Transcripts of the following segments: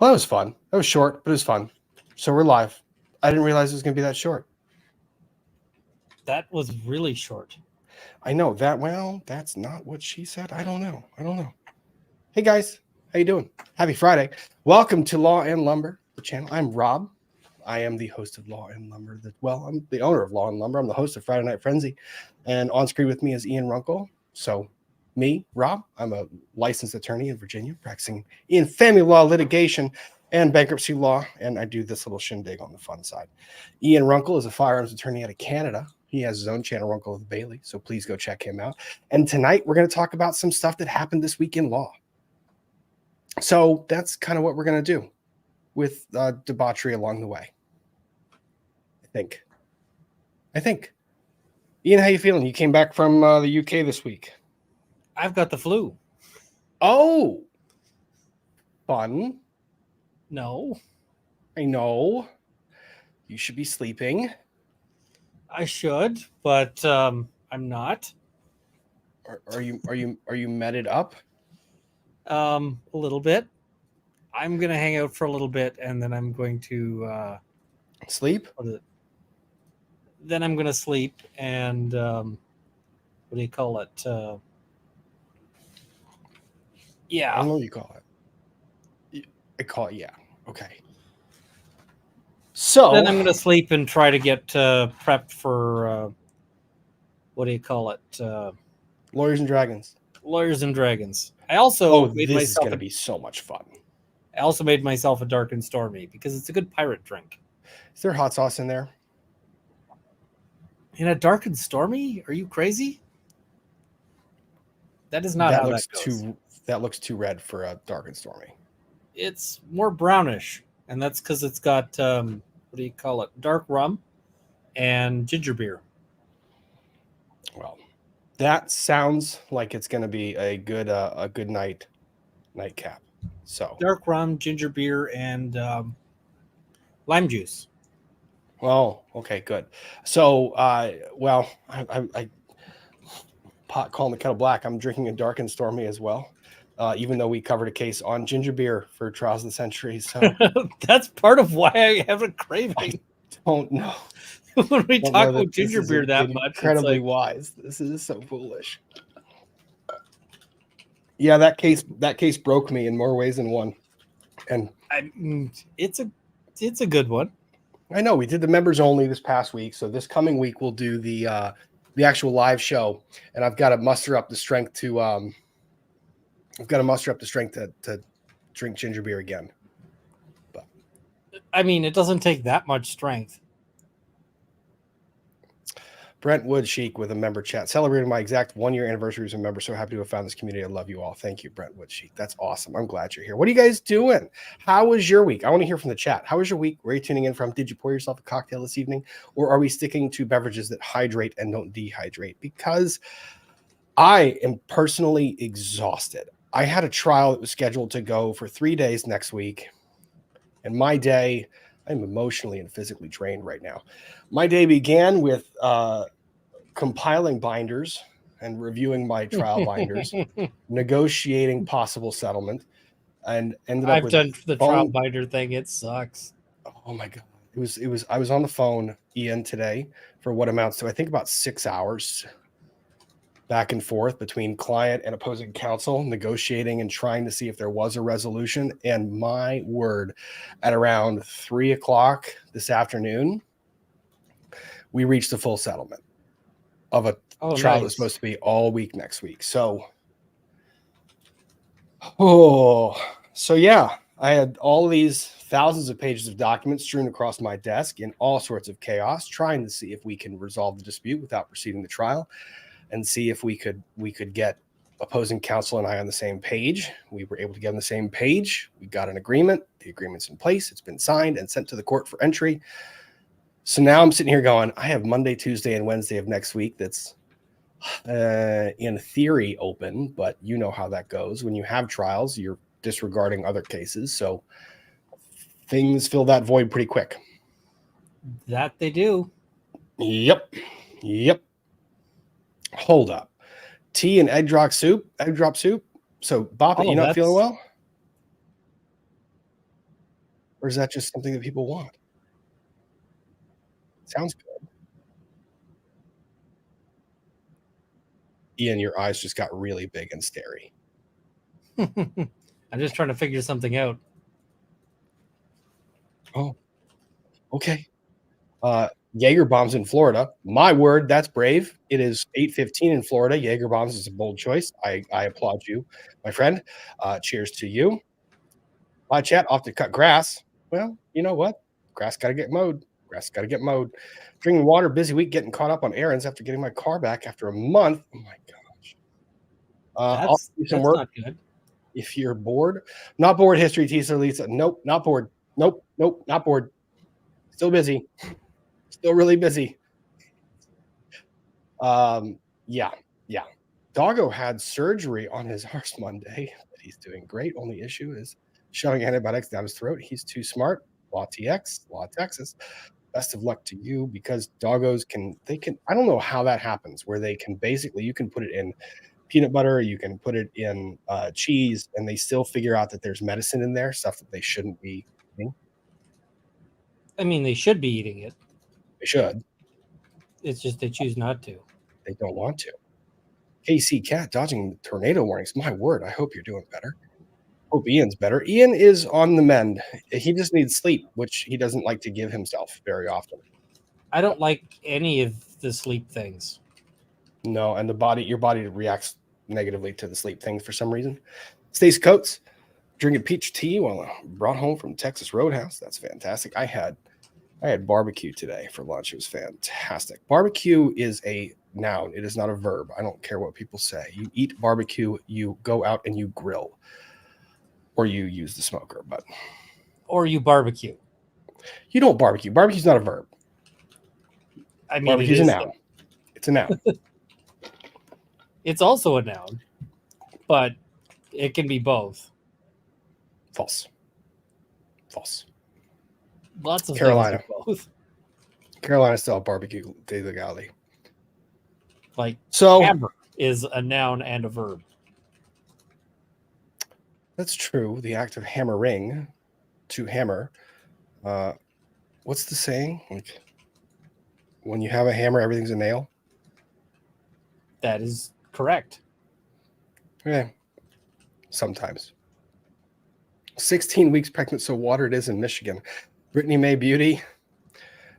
Well, that was fun. That was short, but it was fun. So we're live. I didn't realize it was going to be that short. That was really short. I know that. Well, that's not what she said. I don't know. Hey guys, how you doing? Happy Friday. Welcome to Law and Lumber, the channel. I'm Rob. I am the host of Law and Lumber. I'm the owner of Law and Lumber. I'm the host of Friday Night Frenzy. And on screen with me is Ian Runkle. So me, Rob, I'm a licensed attorney in Virginia, practicing in family law litigation and bankruptcy law. And I do this little shindig on the fun side. Ian Runkle is a firearms attorney out of Canada. He has his own channel, Runkle with Bailey. So please go check him out. And tonight we're going to talk about some stuff that happened this week in law. So that's kind of what we're going to do with debauchery along the way. I think. Ian, how you feeling? You came back from the UK this week. I've got the flu. Oh, fun. No. I know. You should be sleeping. I should, but I'm not. Are you meted up? A little bit. I'm gonna hang out for a little bit, and then I'm going to sleep. Then I'm gonna sleep, and what do you call it? Yeah. I don't know what you call it. I call it, yeah. Okay. So then I'm going to sleep and try to get prepped for, what do you call it? Lawyers and Dragons. Lawyers and Dragons. I also made this myself is going to be so much fun. I also made myself a Dark and Stormy because it's a good pirate drink. Is there hot sauce in there? In a Dark and Stormy? Are you crazy? That is not how that goes. That looks too red for a Dark and Stormy. It's more brownish, and that's because it's got what do you call it? Dark rum and ginger beer. Well, that sounds like it's going to be a good nightcap. So dark rum, ginger beer, and lime juice. Well, okay, good. So, I pot calling the kettle black. I'm drinking a Dark and Stormy as well. Even though we covered a case on ginger beer for Trials of the Century. So that's part of why I have a craving. I don't know. When we talk about ginger beer that much, incredibly wise. This is so foolish. Yeah, that case broke me in more ways than one. And it's a good one. I know we did the members only this past week. So this coming week we'll do the actual live show, and I've got to muster up the strength to drink ginger beer again. But I mean, it doesn't take that much strength. Brentwood Chic with a member chat. Celebrating my exact 1-year anniversary as a member. So happy to have found this community. I love you all. Thank you, Brentwood Chic. That's awesome. I'm glad you're here. What are you guys doing? How was your week? I want to hear from the chat. How was your week? Where are you tuning in from? Did you pour yourself a cocktail this evening? Or are we sticking to beverages that hydrate and don't dehydrate? Because I am personally exhausted. I had a trial that was scheduled to go for 3 days next week. And my day, I'm emotionally and physically drained right now. My day began with compiling binders and reviewing my trial binders, negotiating possible settlement, and ended up I've done the trial binder thing. It sucks. Oh my God. It was I was on the phone, Ian, today for what amounts to, I think, about 6 hours back and forth between client and opposing counsel, negotiating and trying to see if there was a resolution. And my word, at around 3:00 this afternoon, we reached a full settlement of a trial that's supposed to be all week next week. So, yeah, I had all these thousands of pages of documents strewn across my desk in all sorts of chaos, trying to see if we can resolve the dispute without proceeding the trial, and see if we could get opposing counsel and I on the same page. We were able to get on the same page. We got an agreement. The agreement's in place. It's been signed and sent to the court for entry. So now I'm sitting here going, I have Monday, Tuesday, and Wednesday of next week that's in theory open, but you know how that goes. When you have trials, you're disregarding other cases. So things fill that void pretty quick. That they do. Yep. Hold up. Tea and egg drop soup. So Bop, you not feeling well? Or is that just something that people want? Sounds good. Ian, your eyes just got really big and starey. I'm just trying to figure something out. Oh, okay. Jaeger bombs in Florida. My word, that's brave. It is 8:15 in Florida. Jaeger bombs is a bold choice. I applaud you, my friend. Cheers to you. Live chat off to cut grass. Well, you know what? Grass got to get mowed. Grass got to get mowed. Drinking water. Busy week. Getting caught up on errands after getting my car back after a month. Oh my gosh. I'll do some That's work not good. if you're bored. Not bored. History teaser Lisa. Nope. Not bored. Nope. Not bored. Still busy. Still really busy. Yeah. Doggo had surgery on his arse Monday, but he's doing great. Only issue is shoving antibiotics down his throat. He's too smart. Law TX, Law Texas. Best of luck to you, because doggos can I don't know how that happens, where they can basically, you can put it in peanut butter, you can put it in cheese, and they still figure out that there's medicine in there, stuff that they shouldn't be eating. I mean, they should be eating it. They should. It's just they choose not to. They don't want to. KC Cat dodging tornado warnings. My word, I hope you're doing better. Hope Ian's better. Ian is on the mend. He just needs sleep, which he doesn't like to give himself very often. I don't like any of the sleep things. No, and your body reacts negatively to the sleep thing for some reason. Stacey Coates drinking peach tea while brought home from Texas Roadhouse. That's fantastic. I had barbecue today for lunch. It was fantastic. Barbecue is a noun. It is not a verb. I don't care what people say. You eat barbecue, you go out and you grill, or you use the smoker, or you barbecue. You don't barbecue. Barbecue's not a verb. I mean, barbecue's a noun. It's a noun. It's also a noun, but it can be both. False. Lots of Carolina. things are both. Carolina style barbecue de legality. Like, so hammer is a noun and a verb. That's true. The act of hammering, to hammer. What's the saying? Like, when you have a hammer, everything's a nail. That is correct. Yeah. Sometimes. 16 weeks pregnant, so water it is in Michigan. Brittany May Beauty,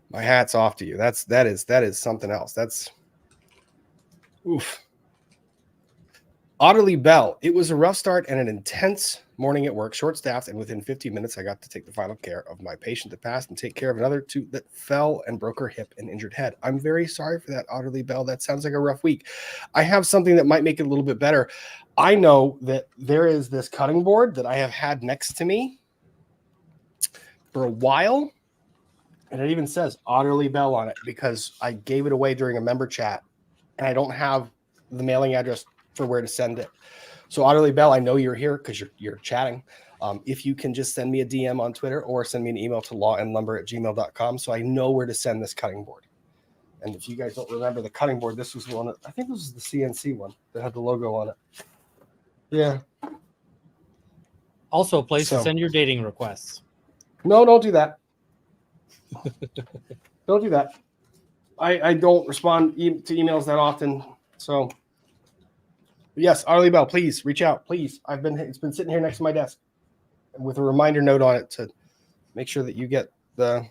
my hat's off to you. That is something else. That's oof. Otterly Bell. It was a rough start and an intense morning at work, short-staffed, and within 15 minutes, I got to take the final care of my patient that passed and take care of another two that fell and broke her hip and injured head. I'm very sorry for that, Otterly Bell. That sounds like a rough week. I have something that might make it a little bit better. I know that there is this cutting board that I have had next to me for a while, and it even says Otterly Bell on it because I gave it away during a member chat, and I don't have the mailing address for where to send it. So Otterly Bell, I know you're here because you're chatting. If you can just send me a DM on Twitter or send me an email to lawandlumber@gmail.com so I know where to send this cutting board. And if you guys don't remember the cutting board, this was one. I think this was the CNC one that had the logo on it. Yeah. Also a place to send your dating requests. No, don't do that. Don't do that. I don't respond to emails that often. So yes, Otterly Bell, please reach out. Please. It's been sitting here next to my desk with a reminder note on it to make sure that you get the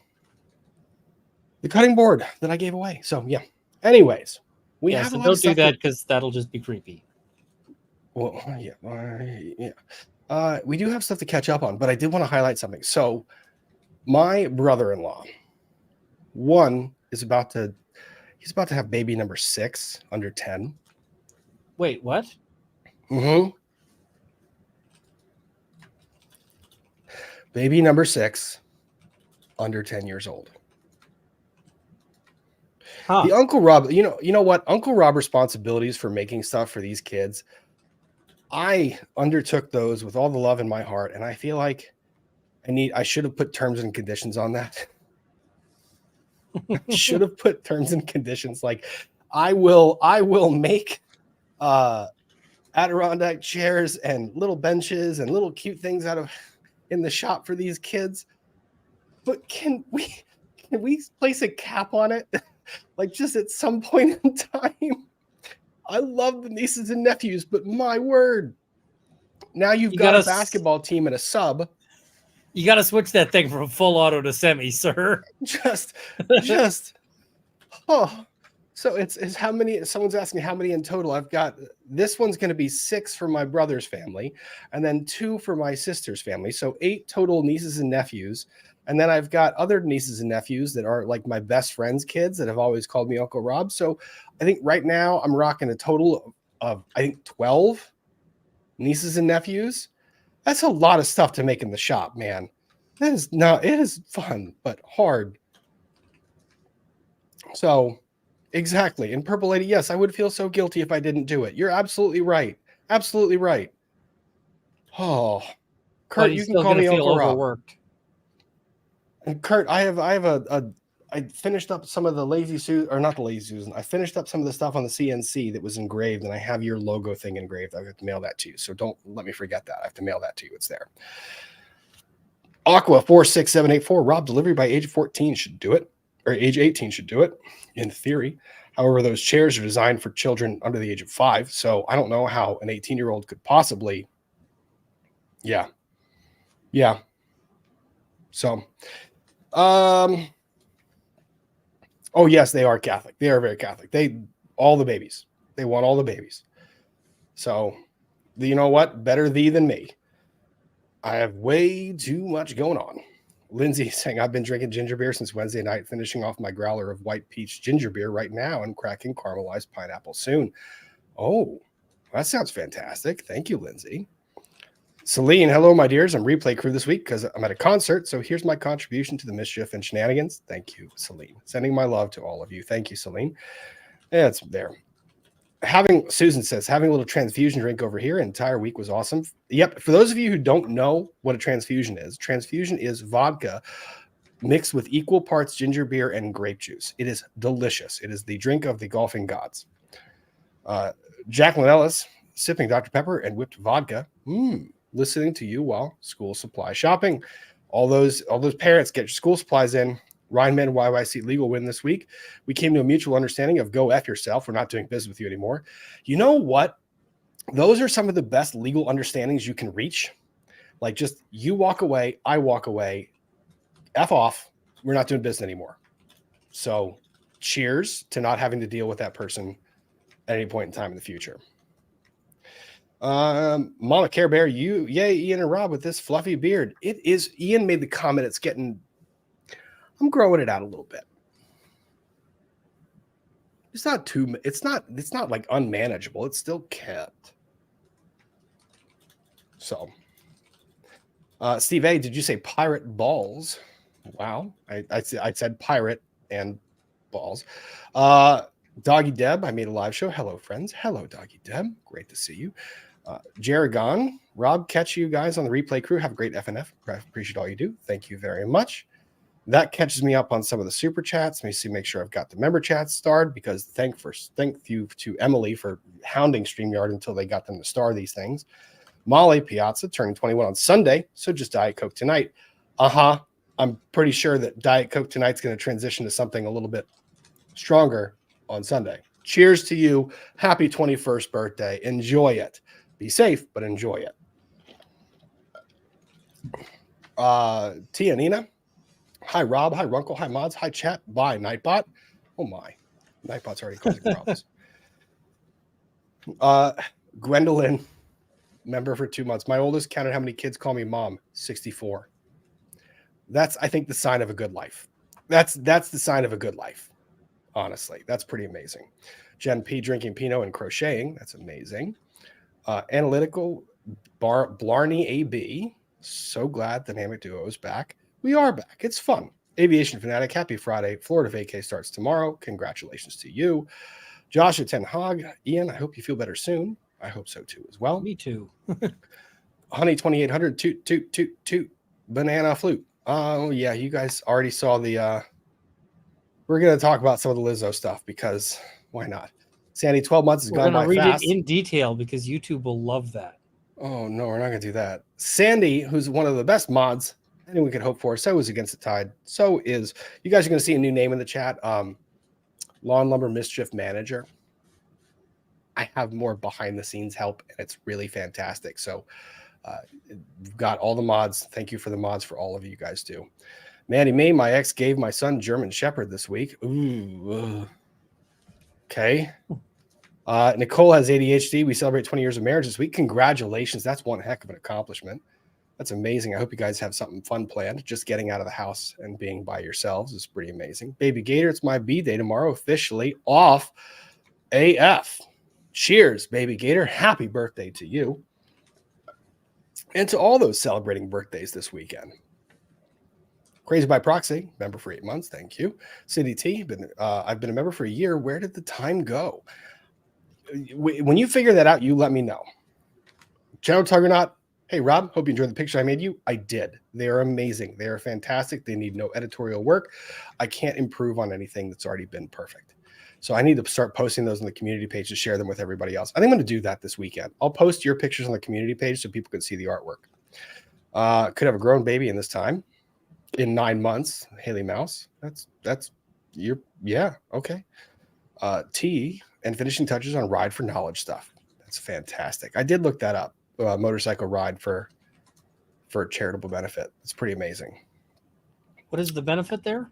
cutting board that I gave away. So yeah. Anyways, we have a lot don't of stuff do that because that'll just be creepy. Well, yeah. We do have stuff to catch up on, but I did want to highlight something. So my brother-in-law, he's about to have baby number 6 under 10. Wait, what? Mm-hmm. Baby number 6 under 10 years old. Huh. The Uncle Rob, you know what? Uncle Rob responsibilities for making stuff for these kids, I undertook those with all the love in my heart, and I feel like I should have put terms and conditions on that. I should have put terms and conditions like I will make Adirondack chairs and little benches and little cute things in the shop for these kids. But can we place a cap on it? Like just at some point in time. I love the nieces and nephews, but my word. Now you've got a basketball team and a sub. You got to switch that thing from full auto to semi, sir. Just oh. So it's how many? Someone's asking how many in total. I've got this one's going to be 6 for my brother's family, and then 2 for my sister's family. So 8 total nieces and nephews. And then I've got other nieces and nephews that are like my best friend's kids that have always called me Uncle Rob. So I think right now I'm rocking a total of I think 12 nieces and nephews. That's a lot of stuff to make in the shop, man. It is fun, but hard. So exactly. And Purple Lady, yes, I would feel so guilty if I didn't do it. You're absolutely right. Absolutely right. Oh, Kurt, you can call me Uncle Rob. Overworked. And Kurt, I finished up some of the Lazy Susan, or not the Lazy Susan. I finished up some of the stuff on the CNC that was engraved, and I have your logo thing engraved. I have to mail that to you. So don't let me forget that. I have to mail that to you. It's there. Aqua 46784, Rob, delivery by age 14 should do it, or age 18 should do it, in theory. However, those chairs are designed for children under the age of 5. So I don't know how an 18-year-old could possibly. Yeah. So, oh yes, they are Catholic. They are very Catholic. They want all the babies. So, you know what? Better thee than me. I have way too much going on. Lindsay saying, I've been drinking ginger beer since Wednesday night, finishing off my growler of white peach ginger beer right now and cracking caramelized pineapple soon. Oh, that sounds fantastic. Thank you, Lindsay. Celine, hello, my dears. I'm replay crew this week because I'm at a concert. So here's my contribution to the mischief and shenanigans. Thank you, Celine. Sending my love to all of you. Thank you, Celine. Yeah, it's there. Susan says, having a little transfusion drink over here. Entire week was awesome. Yep. For those of you who don't know what a transfusion is vodka mixed with equal parts ginger beer and grape juice. It is delicious. It is the drink of the golfing gods. Jacqueline Ellis, sipping Dr. Pepper and whipped vodka. Listening to you while school supply shopping. All those parents, get your school supplies in. Rhineman YYC legal win this week. We came to a mutual understanding of go F yourself. We're not doing business with you anymore. You know what? Those are some of the best legal understandings you can reach. Like just you walk away, I walk away, F off. We're not doing business anymore. So cheers to not having to deal with that person at any point in time in the future. Mama Care Bear, yay, Ian and Rob with this fluffy beard. It is, Ian made the comment, I'm growing it out a little bit. It's not like unmanageable. It's still kept. So, Steve A, did you say pirate balls? Wow. I said pirate and balls. Doggy Deb, I made a live show. Hello, friends. Hello, Doggy Deb. Great to see you. Jaragon, Rob, catch you guys on the replay crew. Have a great FNF. I appreciate all you do. Thank you very much. That catches me up on some of the super chats. Let me make sure I've got the member chats starred, because thank you to Emily for hounding StreamYard until they got them to star these things. Molly Piazza turning 21 on Sunday, so just Diet Coke tonight. I'm pretty sure that Diet Coke tonight's going to transition to something a little bit stronger on Sunday. Cheers to you. Happy 21st birthday. Enjoy it. Be safe, but enjoy it. Tia Nina. Hi, Rob. Hi, Runkle. Hi, Mods. Hi, chat. Bye, Nightbot. Oh, my. Nightbot's already causing problems. Gwendolyn, member for 2 months. My oldest counted how many kids call me mom. 64. That's, I think, the sign of a good life. That's the sign of a good life. Honestly, that's pretty amazing. Jen P drinking Pinot and crocheting. That's amazing. Analytical Blarney AB. So glad Dynamic Duo is back. We are back. It's fun. Aviation Fanatic, happy Friday. Florida vacay starts tomorrow. Congratulations to you. Joshua Ten Hog. Ian, I hope you feel better soon. I hope so too as well. Me too. Honey 2800 toot banana flute. Oh yeah, you guys already saw the we're going to talk about some of the Lizzo stuff because why not? Sandy, 12 months has gone by fast. We're going to read it in detail because YouTube will love that. Oh, no, we're not going to do that. Sandy, who's one of the best mods anyone could hope for. So is Against the Tide. So is, you guys are going to see a new name in the chat. Law and Lumber Mischief Manager. I have more behind the scenes help, and it's really fantastic. So we've got all the mods. Thank you for the mods for all of you guys do. Maddie May, my ex gave my son German Shepherd this week. Ooh. Okay. Nicole has ADHD. We celebrate 20 years of marriage this week. Congratulations. That's one heck of an accomplishment. That's amazing. I hope you guys have something fun planned. Just getting out of the house and being by yourselves is pretty amazing. Baby Gator, it's my B-day tomorrow. Officially off AF. Cheers, Baby Gator. Happy birthday to you. And to all those celebrating birthdays this weekend. Crazy by Proxy, member for 8 months. Thank you. City T, I've been a member for a year. Where did the time go? When you figure that out, you let me know. Channel Tuggernaut, hey, Rob, hope you enjoyed the picture I made you. I did. They are amazing. They are fantastic. They need no editorial work. I can't improve on anything that's already been perfect. So I need to start posting those on the community page to share them with everybody else. I think I'm going to do that this weekend. I'll post your pictures on the community page so people can see the artwork. Could have a grown baby in this time. In 9 months, Haley Mouse. That's your, yeah, okay. T and finishing touches on Ride for Knowledge stuff. That's fantastic. I did look that up. Motorcycle ride for charitable benefit. It's pretty amazing. What is the benefit there?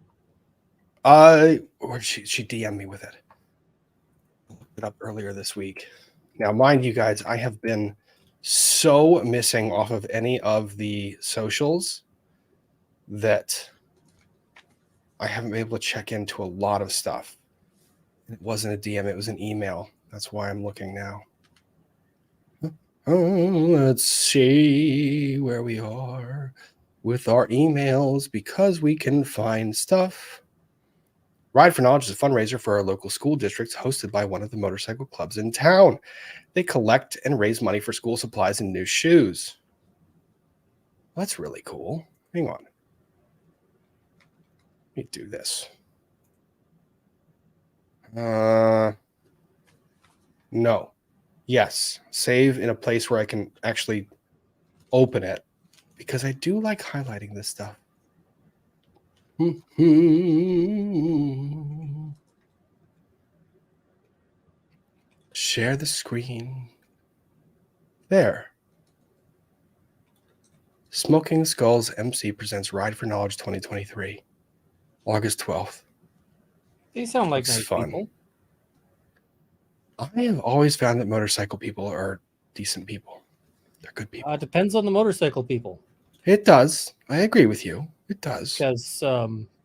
Or she DM'd me with it. I looked it up earlier this week. Now, mind you guys, I have been so missing off of any of the socials that I haven't been able to check into a lot of stuff. It wasn't a DM, it was an email. That's why I'm looking now. Oh, let's see where we are with our emails because we can find stuff. Ride for Knowledge is a fundraiser for our local school districts hosted by one of the motorcycle clubs in town. They collect and raise money for school supplies and new shoes. Well, that's really cool. Hang on. Let me do this. No. Yes. Save in a place where I can actually open it because I do like highlighting this stuff. Share the screen. There. Smoking Skulls MC presents Ride for Knowledge 2023. August 12th. They sound like Looks nice fun. people. I have always found that motorcycle people are decent people. They're good people. Depends on the motorcycle people. It does. I agree with you. It does. Because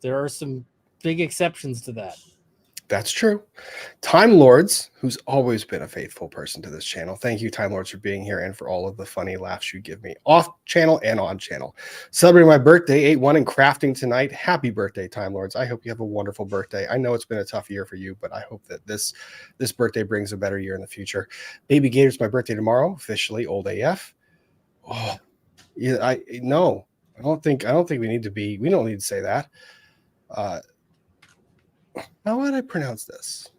there are some big exceptions to that. That's true. Time Lords, who's always been a faithful person to this channel. Thank you, Time Lords, for being here and for all of the funny laughs you give me off channel and on channel. Celebrating my birthday, 8-1 in crafting tonight. Happy birthday, Time Lords. I hope you have a wonderful birthday. I know it's been a tough year for you, but I hope that this birthday brings a better year in the future. Baby Gator's my birthday tomorrow, officially old AF. Oh, yeah, I don't think we need to say that. How would I pronounce this?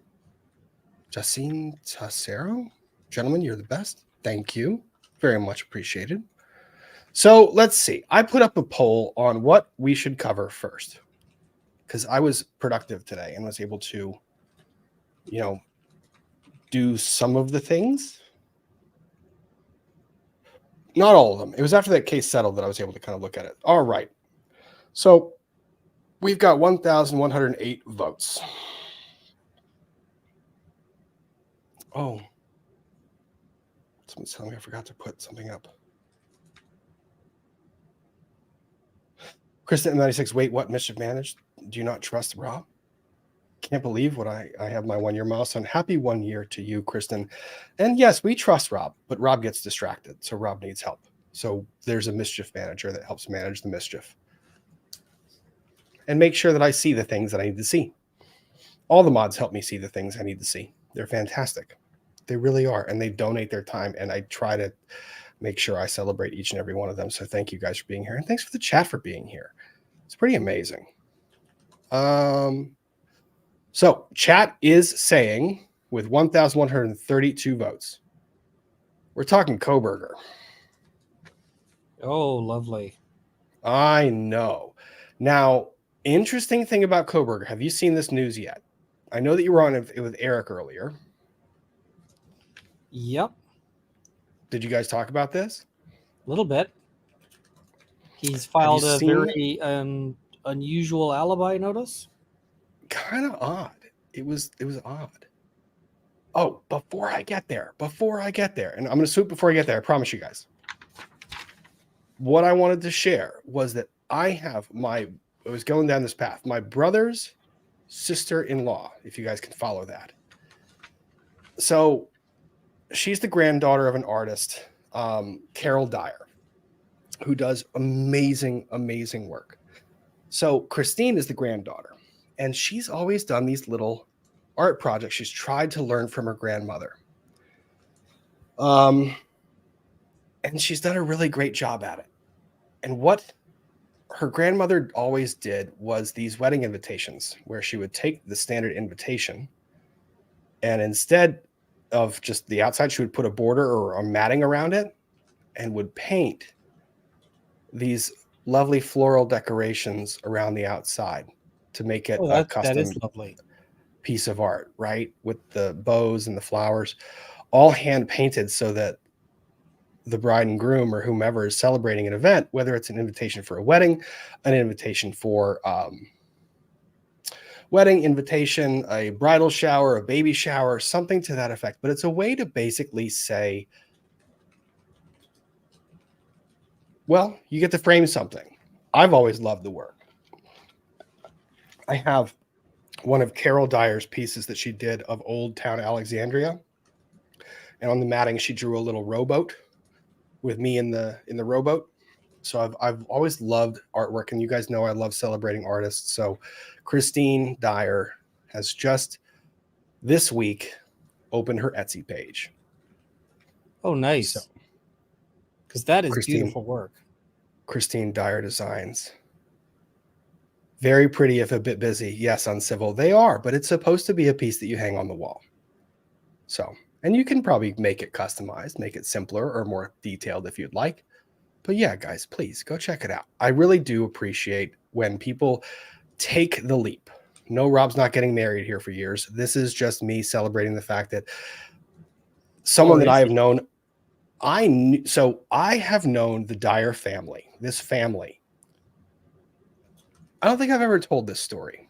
Jacine Tassero? Gentlemen, you're the best. Thank you. Very much appreciated. So let's see. I put up a poll on what we should cover first because I was productive today and was able to, do some of the things. Not all of them. It was after that case settled that I was able to kind of look at it. All right. So we've got 1,108 votes. Oh. Someone's telling me I forgot to put something up. Kristen M96, wait, what? Mischief Managed? Do you not trust Rob? Can't believe what I have my 1 year milestone. Happy 1 year to you, Kristen. And yes, we trust Rob, but Rob gets distracted. So Rob needs help. So there's a Mischief Manager that helps manage the mischief and make sure that I see the things that I need to see. All the mods help me see the things I need to see. They're fantastic. They really are. And they donate their time. And I try to make sure I celebrate each and every one of them. So thank you guys for being here. And thanks for the chat for being here. It's pretty amazing. So chat is saying with 1,132 votes, we're talking Kohberger. Oh, lovely. I know. Now, interesting thing about Kohberger. Have you seen this news yet? I know that you were on it with Eric earlier. Yep, Did you guys talk about this? a little bit. He's Have you filed a seen? very unusual alibi notice. Kind of odd. It was odd. Oh, before I get there, and I'm going to swoop before I get there. I promise you guys. What I wanted to share was that I was going down this path. My brother's sister-in-law, if you guys can follow that. So she's the granddaughter of an artist, Carol Dyer, who does amazing, amazing work. So Christine is the granddaughter, and she's always done these little art projects. She's tried to learn from her grandmother. And she's done a really great job at it. And what her grandmother always did was these wedding invitations where she would take the standard invitation and instead of just the outside, she would put a border or a matting around it and would paint these lovely floral decorations around the outside to make it a custom that is lovely piece of art, right? With the bows and the flowers, all hand painted so that the bride and groom or whomever is celebrating an event, whether it's an invitation for a wedding, an invitation for wedding invitation, a bridal shower, a baby shower, something to that effect. But it's a way to basically say, well, you get to frame something. I've always loved the work. I have one of Carol Dyer's pieces that she did of Old Town Alexandria. And on the matting, she drew a little rowboat with me in the rowboat. So I've always loved artwork, and you guys know I love celebrating artists. So Christine Dyer has just this week opened her Etsy page. Oh, nice. So, because that is beautiful work. Christine Dyer Designs. Very pretty, if a bit busy. Yes, uncivil. They are, but it's supposed to be a piece that you hang on the wall. So, and you can probably make it customized, make it simpler or more detailed if you'd like. But yeah, guys, please go check it out. I really do appreciate when people take the leap. No, Rob's not getting married here for years. This is just me celebrating the fact that someone that I have known, I have known the Dyer family, this family. I don't think I've ever told this story.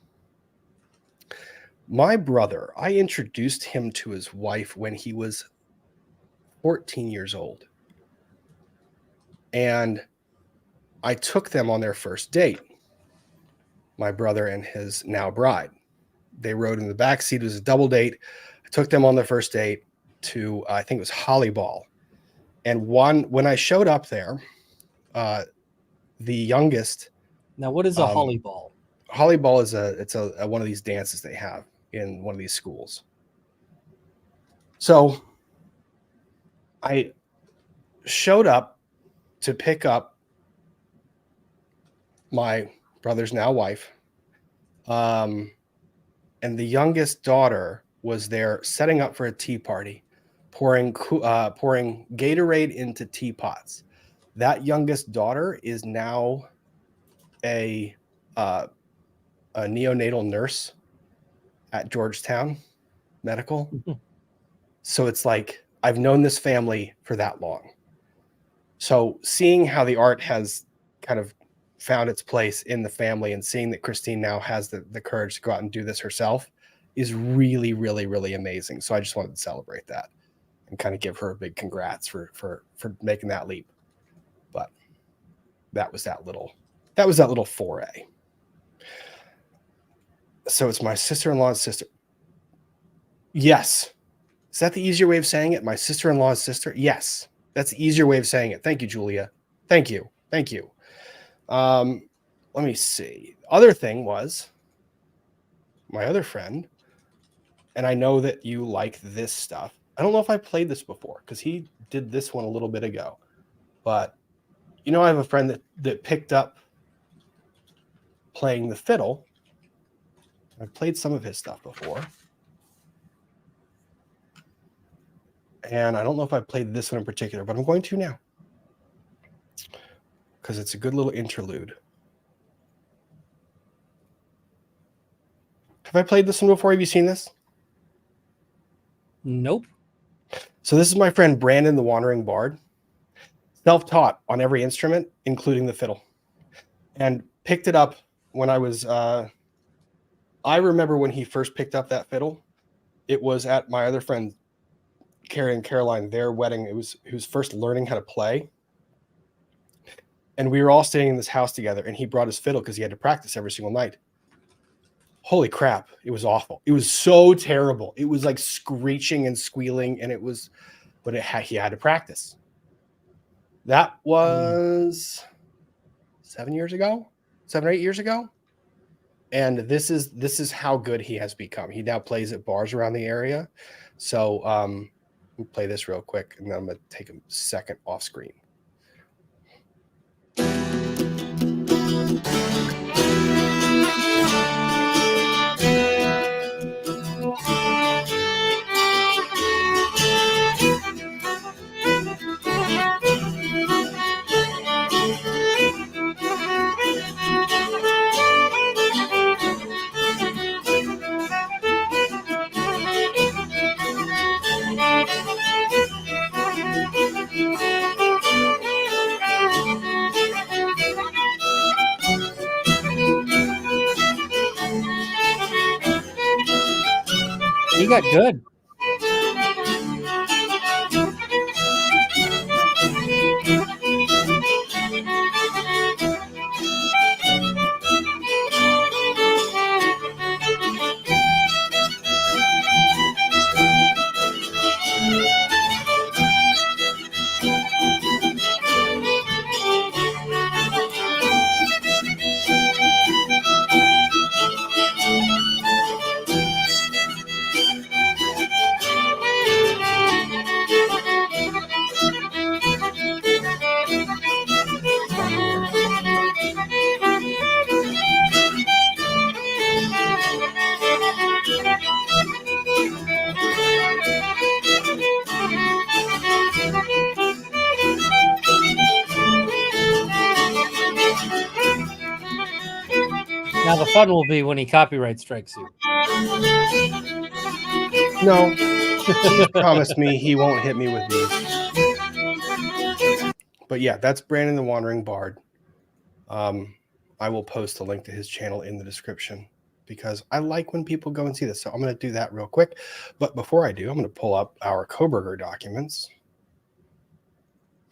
My brother, I introduced him to his wife when he was 14 years old. And I took them on their first date, my brother and his now bride. They rode in the back seat. It was a double date. I took them on their first date to, I think it was Holly-ball. And when I showed up there, the youngest. Now, what is a Holly-ball? Holly-ball is it's one of these dances they have in one of these schools. So I showed up to pick up my brother's now wife. And the youngest daughter was there setting up for a tea party, pouring Gatorade into teapots. That youngest daughter is now a neonatal nurse at Georgetown Medical. So it's like, I've known this family for that long. So seeing how the art has kind of found its place in the family and seeing that Christine now has the courage to go out and do this herself is really, really, really amazing. So I just wanted to celebrate that and kind of give her a big congrats for making that leap. But that was that little foray. So it's my sister-in-law's sister. Yes. Is that the easier way of saying it? My sister-in-law's sister? Yes. That's the easier way of saying it. Thank you, Julia. Thank you. Let me see. Other thing was my other friend, and I know that you like this stuff. I don't know if I played this before because he did this one a little bit ago. But, I have a friend that picked up playing the fiddle. I've played some of his stuff before. And I don't know if I played this one in particular, but I'm going to now. because it's a good little interlude. Have I played this one before? Have you seen this? Nope. So this is my friend Brandon the Wandering Bard, self-taught on every instrument, including the fiddle, and picked it up when I was, I remember when he first picked up that fiddle, it was at my other friend, Carrie and Caroline, their wedding. He was first learning how to play. And we were all staying in this house together, and he brought his fiddle because he had to practice every single night. Holy crap. It was awful. It was so terrible. It was like screeching and squealing, and but he had to practice. That was 7 years ago, 7 or 8 years ago. And this is how good he has become. He now plays at bars around the area. So let me play this real quick, and then I'm going to take a second off screen. He got good. Now the fun will be when he copyright strikes you. No, he promised me he won't hit me with these. But yeah, that's Brandon the Wandering Bard. I will post a link to his channel in the description because I like when people go and see this. So I'm going to do that real quick. But before I do, I'm going to pull up our Kohberger documents.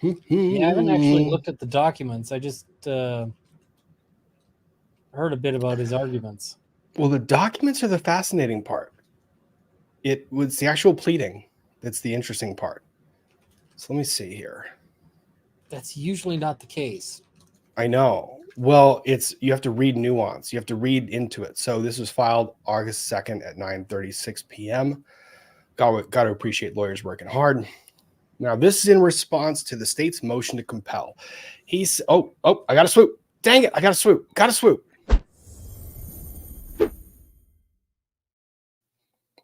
Yeah, I haven't actually looked at the documents. I just heard a bit about his arguments. Well, the documents are the fascinating part. It was the actual pleading that's the interesting part. So let me see here. That's usually not the case. I know. Well, you have to read nuance. You have to read into it. So this was filed August 2nd at 9:36 p.m. Got to appreciate lawyers working hard. Now, this is in response to the state's motion to compel. He's, I got to swoop. Dang it, I got to swoop. Got to swoop.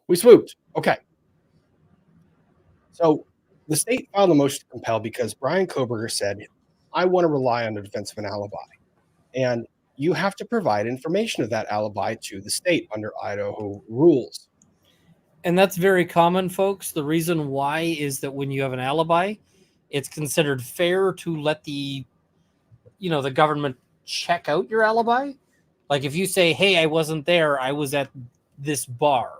We swooped. Okay. So the state filed a motion to compel because Bryan Kohberger said, I want to rely on the defense of an alibi. And you have to provide information of that alibi to the state under Idaho rules. And that's very common, folks. The reason why is that when you have an alibi, it's considered fair to let the government check out your alibi. Like if you say, hey, I wasn't there, I was at this bar,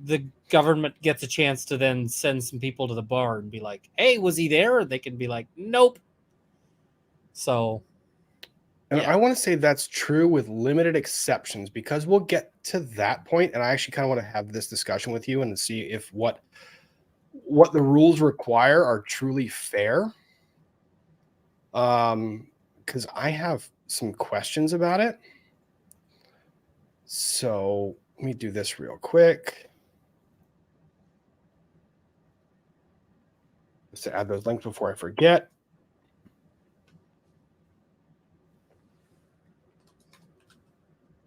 the government gets a chance to then send some people to the bar and be like, hey, was he there? They can be like, nope. So, and I want to say that's true with limited exceptions because we'll get to that point, and I actually kind of want to have this discussion with you and see if what the rules require are truly fair. Because I have some questions about it. So let me do this real quick. Just to add those links before I forget.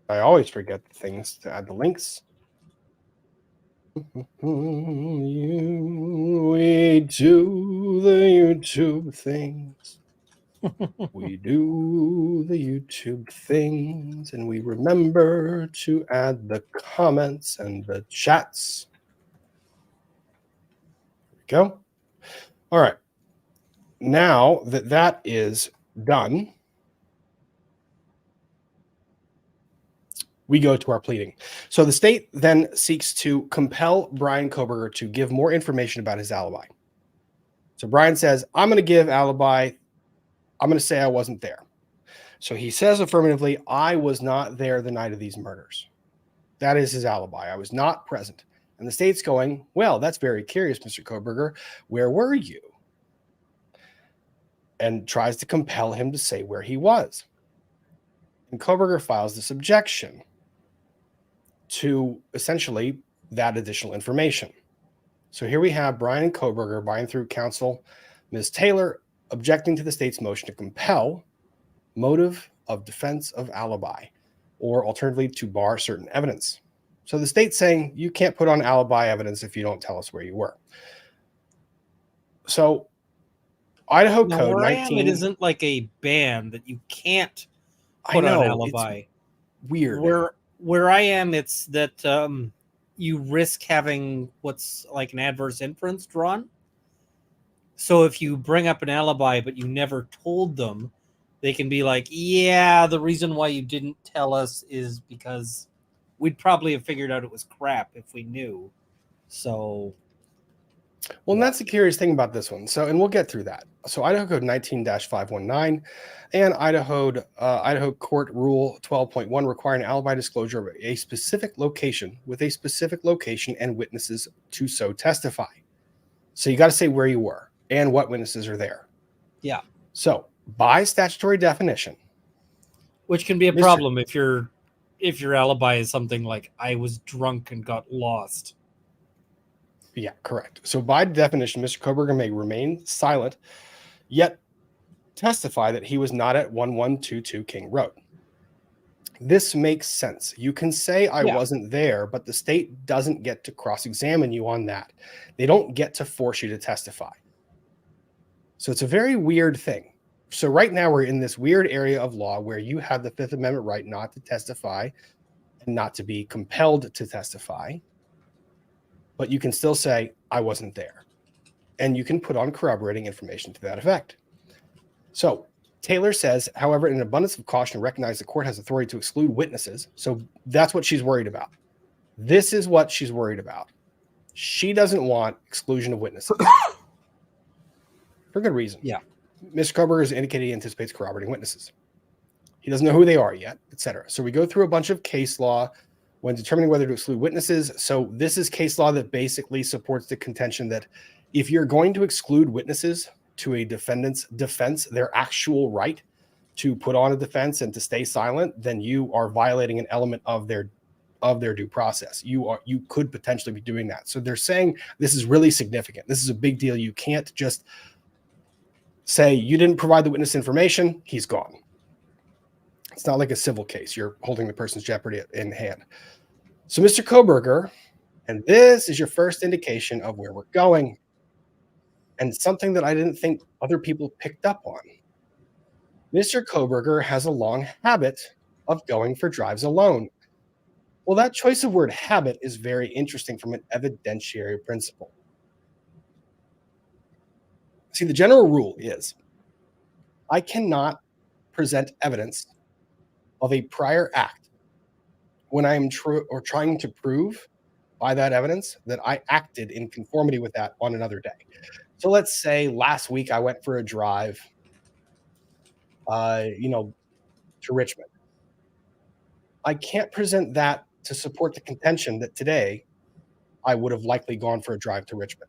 I always forget the things to add the links. We do the YouTube things. We do the YouTube things and we remember to add the comments and the chats. There we go. All right. Now that that is done, we go to our pleading. So the state then seeks to compel Bryan Kohberger to give more information about his alibi. So Bryan says, I'm going to give alibi. I'm going to say I wasn't there. So he says affirmatively, I was not there the night of these murders. That is his alibi. I was not present. And the state's going, well, that's very curious, Mr. Kohberger. Where were you? And tries to compel him to say where he was. And Kohberger files this objection to essentially that additional information. So here we have Bryan Kohberger, Bryan through counsel, Ms. Taylor, objecting to the state's motion to compel motive of defense of alibi, or alternatively to bar certain evidence. So the state's saying you can't put on alibi evidence if you don't tell us where you were. So Idaho Now, Code where 19. it isn't like a ban that you can't put I know, on alibi. it's weird. Where I am, it's that you risk having what's like an adverse inference drawn. So if you bring up an alibi but you never told them, they can be like, yeah, the reason why you didn't tell us is because we'd probably have figured out it was crap if we knew. So, well, and that's the curious thing about this one. So, and we'll get through that. So Idaho Code 19-519 and Idaho Court Rule 12.1 require an alibi disclosure of a specific location with a specific location and witnesses to so testify. So you got to say where you were and what witnesses are there. yeah. So by statutory definition, Which can be a problem if your alibi is something like I was drunk and got lost. yeah, correct. So by definition, Mr. Kohberger may remain silent, yet testify that he was not at 1122 King Road. This makes sense. You can say I wasn't there, but the state doesn't get to cross-examine you on that. They don't get to force you to testify. So it's a very weird thing. So right now we're in this weird area of law where you have the Fifth Amendment right not to testify and not to be compelled to testify, but you can still say I wasn't there. And you can put on corroborating information to that effect. So Taylor says, however, in an abundance of caution, recognize the court has authority to exclude witnesses. So that's what she's worried about. This is what she's worried about. She doesn't want exclusion of witnesses. For good reason. Yeah. Mr. Kohberger has indicated he anticipates corroborating witnesses. He doesn't know who they are yet, etc. So we go through a bunch of case law when determining whether to exclude witnesses. So this is case law that basically supports the contention that if you're going to exclude witnesses to a defendant's defense, their actual right to put on a defense and to stay silent, then you are violating an element of their due process. You could potentially be doing that. So they're saying this is really significant. This is a big deal. You can't just say you didn't provide the witness information, he's gone. It's not like a civil case. You're holding the person's jeopardy in hand. So Mr. Kohberger, and this is your first indication of where we're going, and something that I didn't think other people picked up on. Mr. Kohberger has a long habit of going for drives alone. Well, that choice of word habit is very interesting from an evidentiary principle. See, the general rule is I cannot present evidence of a prior act when I am trying to prove by that evidence that I acted in conformity with that on another day. So let's say last week I went for a drive, to Richmond. I can't present that to support the contention that today I would have likely gone for a drive to Richmond.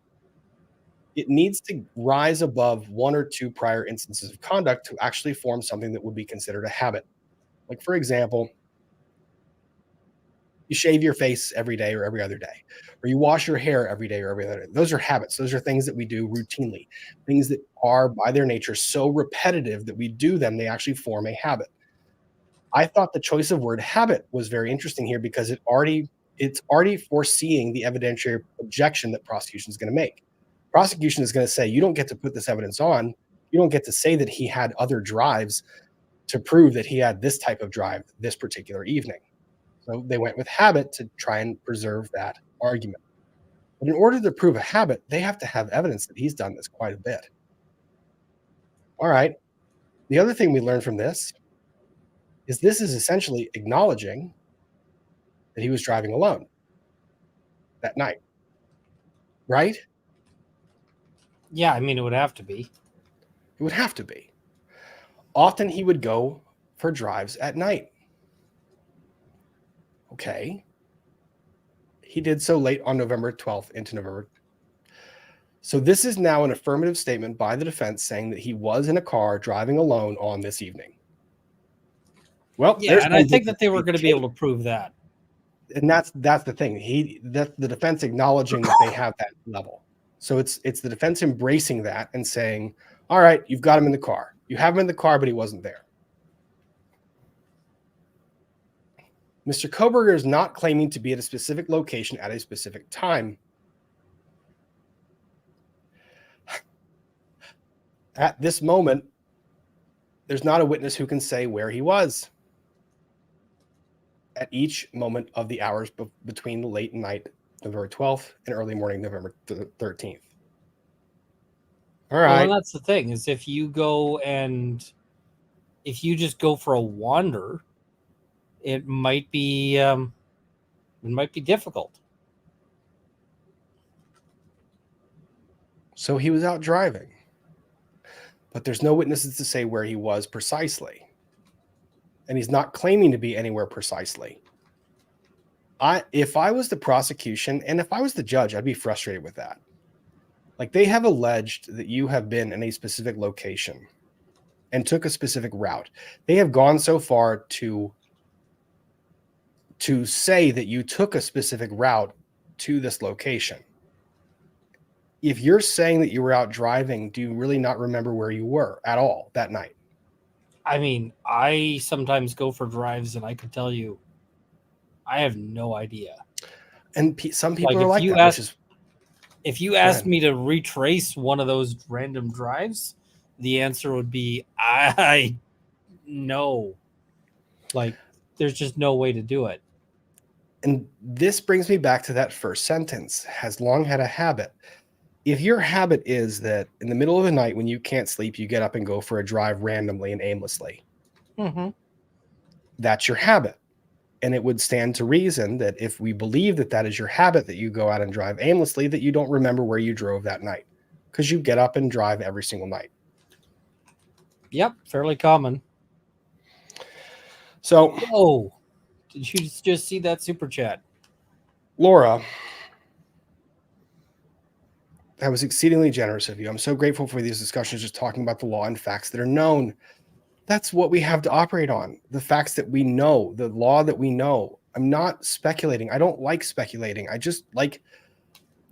It needs to rise above one or two prior instances of conduct to actually form something that would be considered a habit. Like, for example, you shave your face every day or every other day, or you wash your hair every day or every other day. Those are habits. Those are things that we do routinely, things that are by their nature so repetitive that we do them, they actually form a habit. I thought the choice of word habit was very interesting here because it's already foreseeing the evidentiary objection that prosecution is going to make. Prosecution is going to say, you don't get to put this evidence on You don't get to say that he had other drives to prove that he had this type of drive this particular evening. So they went with habit to try and preserve that argument. But in order to prove a habit, they have to have evidence that he's done this quite a bit. All right. The other thing we learned from this is essentially acknowledging that he was driving alone that night, right? Yeah, I mean, it would have to be. It would have to be. Often he would go for drives at night. Okay. He did so late on November 12th into November. So this is now an affirmative statement by the defense saying that he was in a car driving alone on this evening. Well, Yeah, and I think that they were going to be able to prove that. And that's the thing. That's the defense acknowledging that they have that level. So it's the defense embracing that and saying, all right, you've got him in the car. You have him in the car, but he wasn't there. Mr. Kohberger is not claiming to be at a specific location at a specific time. At this moment, there's not a witness who can say where he was at each moment of the hours between the late night, November 12th, and early morning, November 13th. All right. Well, and that's the thing, is if you just go for a wander, it might be difficult. So he was out driving, but there's no witnesses to say where he was precisely. And he's not claiming to be anywhere precisely. If I was the prosecution and if I was the judge, I'd be frustrated with that. Like, they have alleged that you have been in a specific location and took a specific route. They have gone so far to say that you took a specific route to this location. If you're saying that you were out driving, do you really not remember where you were at all that night? I mean, I sometimes go for drives and I could tell you, I have no idea. And some people are like that. If you asked me to retrace one of those random drives, the answer would be, I know. Like, there's just no way to do it. And this brings me back to that first sentence, has long had a habit. If your habit is that in the middle of the night when you can't sleep, you get up and go for a drive randomly and aimlessly, that's your habit. And it would stand to reason that if we believe that that is your habit, that you go out and drive aimlessly, that you don't remember where you drove that night because you get up and drive every single night. Yep, fairly common. So, oh, did you just see that super chat? Laura, that was exceedingly generous of you. I'm so grateful for these discussions, just talking about the law and facts that are known. That's what we have to operate on. The facts that we know, the law that we know. I'm not speculating. I don't like speculating. I just like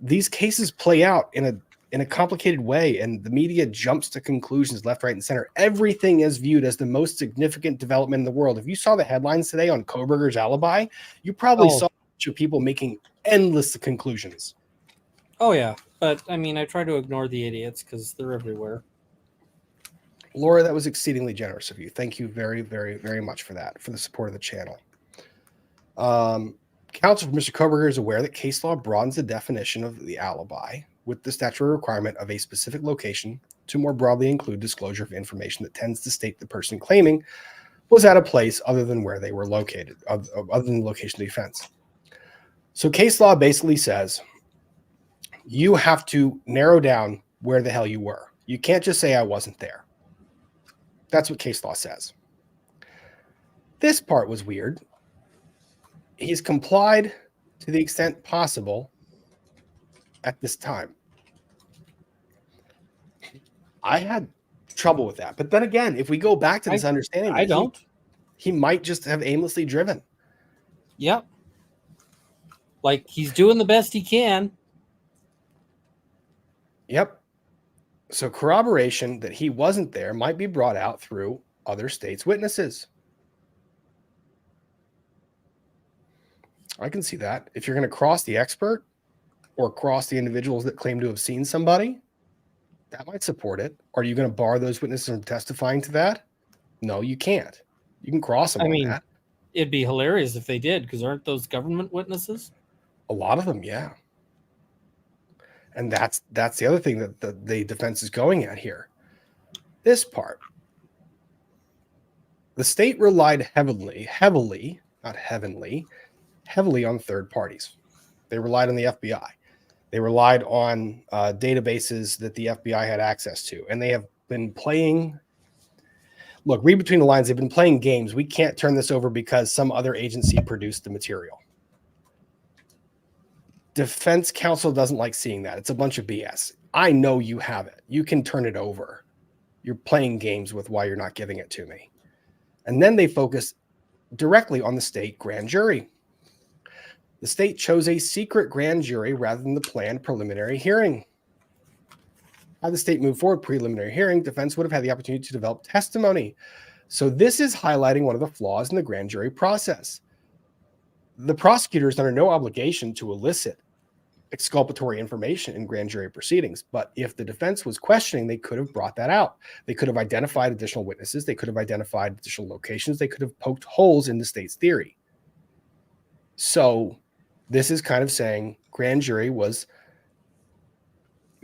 these cases play out in a complicated way, and the media jumps to conclusions left, right, and center. Everything is viewed as the most significant development in the world. If you saw the headlines today on Kohberger's alibi, you probably saw a bunch of people making endless conclusions. Oh, yeah. But, I mean, I try to ignore the idiots because they're everywhere. Laura, that was exceedingly generous of you. Thank you very, very, very much for that, for the support of the channel. Counsel for Mr. Kohberger is aware that case law broadens the definition of the alibi with the statutory requirement of a specific location to more broadly include disclosure of information that tends to state the person claiming was at a place other than where they were located, other than the location of the offense. So case law basically says you have to narrow down where the hell you were. You can't just say I wasn't there. That's what case law says. This part was weird. He's complied to the extent possible at this time. I had trouble with that. But then again, if we go back to this understanding, he might just have aimlessly driven. Yep. Like, he's doing the best he can. Yep. So corroboration that he wasn't there might be brought out through other states' witnesses. I can see that. If you're going to cross the expert or cross the individuals that claim to have seen somebody, That might support it. Are you going to bar those witnesses from testifying to that? No, you can't. You can cross them on that. It'd be hilarious if they did, because aren't those government witnesses? A lot of them, yeah. And that's the other thing that the defense is going at here. This part. The state relied heavily on third parties. They relied on the FBI. They relied on databases that the FBI had access to. And they have been playing, look, read between the lines, they've been playing games. We can't turn this over because some other agency produced the material. Defense counsel doesn't like seeing that. It's a bunch of BS. I know you have it. You can turn it over. You're playing games with why you're not giving it to me. And then they focus directly on the state grand jury. The state chose a secret grand jury rather than the planned preliminary hearing. Had the state moved forward preliminary hearing, defense would have had the opportunity to develop testimony. So this is highlighting one of the flaws in the grand jury process. The prosecutor is under no obligation to elicit exculpatory information in grand jury proceedings. But if the defense was questioning, they could have brought that out. They could have identified additional witnesses. They could have identified additional locations. They could have poked holes in the state's theory. So this is kind of saying grand jury was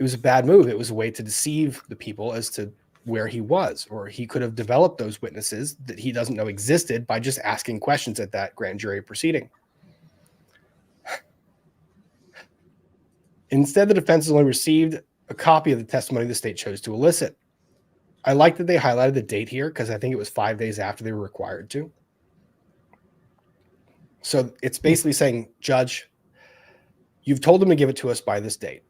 a bad move. It was a way to deceive the people as to where he was, or he could have developed those witnesses that he doesn't know existed by just asking questions at that grand jury proceeding. Instead, the defense has only received a copy of the testimony the state chose to elicit. I like that they highlighted the date here because I think it was 5 days after they were required to. So it's basically saying, Judge, you've told them to give it to us by this date.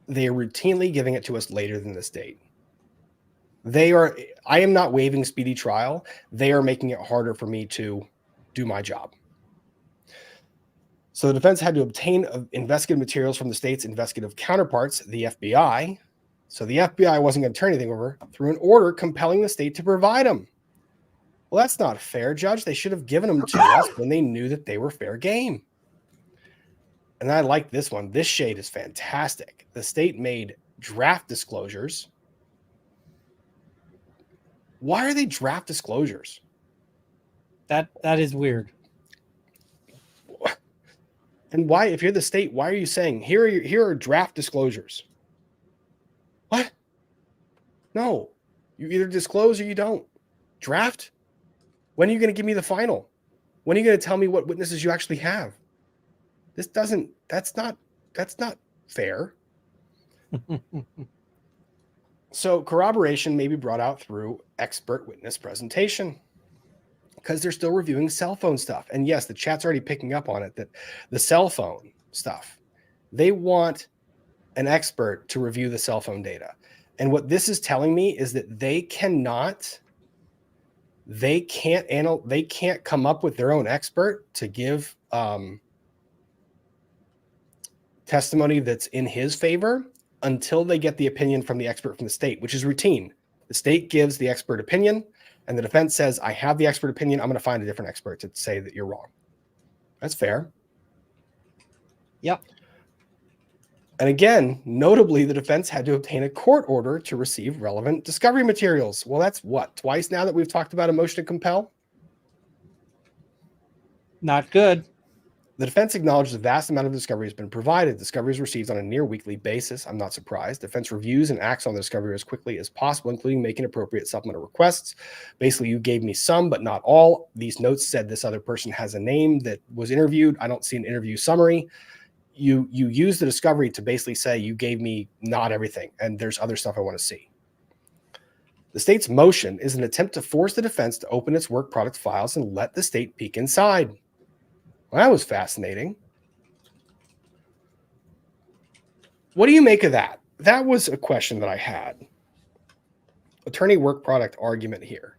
They are routinely giving it to us later than this date. I am not waiving speedy trial. They are making it harder for me to do my job. So the defense had to obtain investigative materials from the state's investigative counterparts, the FBI. So the FBI wasn't going to turn anything over through an order compelling the state to provide them. Well, that's not fair, Judge. They should have given them to us when they knew that they were fair game. And I like this one. This shade is fantastic. The state made draft disclosures. Why are they draft disclosures? That is weird. And why, if you're the state, why are you saying here are draft disclosures? What? No, you either disclose or you don't. Draft? When are you going to give me the final? When are you going to tell me what witnesses you actually have? That's not fair. So corroboration may be brought out through expert witness presentation because they're still reviewing cell phone stuff. And yes, the chat's already picking up on it, that the cell phone stuff, they want an expert to review the cell phone data. And what this is telling me is that they can't come up with their own expert to give testimony that's in his favor until they get the opinion from the expert from the state, which is routine. The state gives the expert opinion, and the defense says, I have the expert opinion. I'm going to find a different expert to say that you're wrong. That's fair. Yep. And again, notably, the defense had to obtain a court order to receive relevant discovery materials. Well, that's what, twice now that we've talked about a motion to compel? Not good. The defense acknowledges a vast amount of discovery has been provided. Discovery is received on a near weekly basis. I'm not surprised. Defense reviews and acts on the discovery as quickly as possible, including making appropriate supplemental requests. Basically, you gave me some, but not all. These notes said this other person has a name that was interviewed. I don't see an interview summary. You use the discovery to basically say you gave me not everything, and there's other stuff I want to see. The state's motion is an attempt to force the defense to open its work product files and let the state peek inside. Well, that was fascinating. What do you make of that? That was a question that I had. Attorney work product argument here.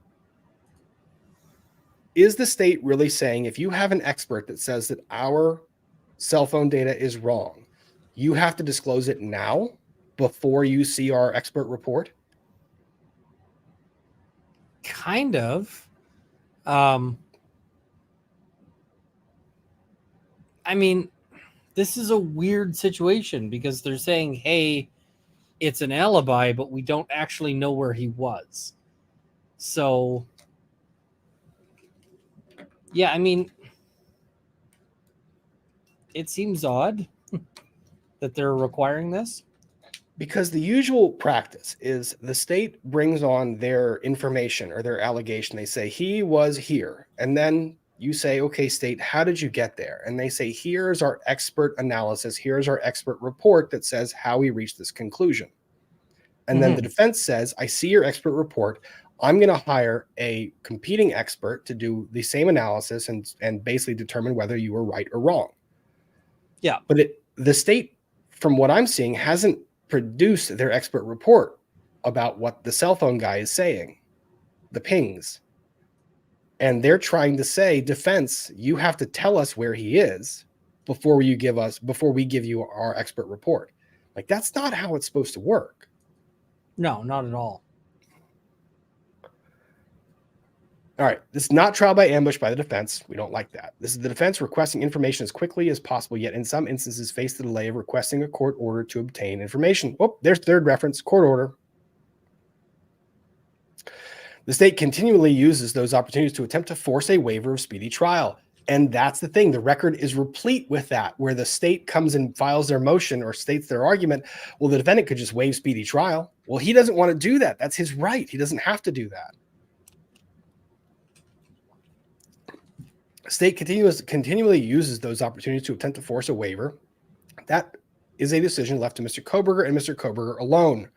Is the state really saying if you have an expert that says that our cell phone data is wrong, you have to disclose it now before you see our expert report? Kind of. I mean, this is a weird situation because they're saying, hey, it's an alibi, but we don't actually know where he was. So, yeah, I mean, it seems odd that they're requiring this. Because the usual practice is the state brings on their information or their allegation. They say, he was here. And then you say, okay, state, how did you get there? And they say, here's our expert analysis. Here's our expert report that says how we reached this conclusion. And then the defense says, I see your expert report. I'm going to hire a competing expert to do the same analysis and basically determine whether you were right or wrong. Yeah. But the state, from what I'm seeing, hasn't produced their expert report about what the cell phone guy is saying, the pings. And they're trying to say, defense, you have to tell us where he is before we give you our expert report. Like, that's not how it's supposed to work. No, not at all. All right. This is not trial by ambush by the defense. We don't like that. This is the defense requesting information as quickly as possible, yet in some instances face the delay of requesting a court order to obtain information. Oh, there's third reference, court order. The state continually uses those opportunities to attempt to force a waiver of speedy trial. And that's the thing. The record is replete with that, where the state comes and files their motion or states their argument. Well, the defendant could just waive speedy trial. Well, he doesn't want to do that. That's his right. He doesn't have to do that. State continually uses those opportunities to attempt to force a waiver. That is a decision left to Mr. Kohberger and Mr. Kohberger alone.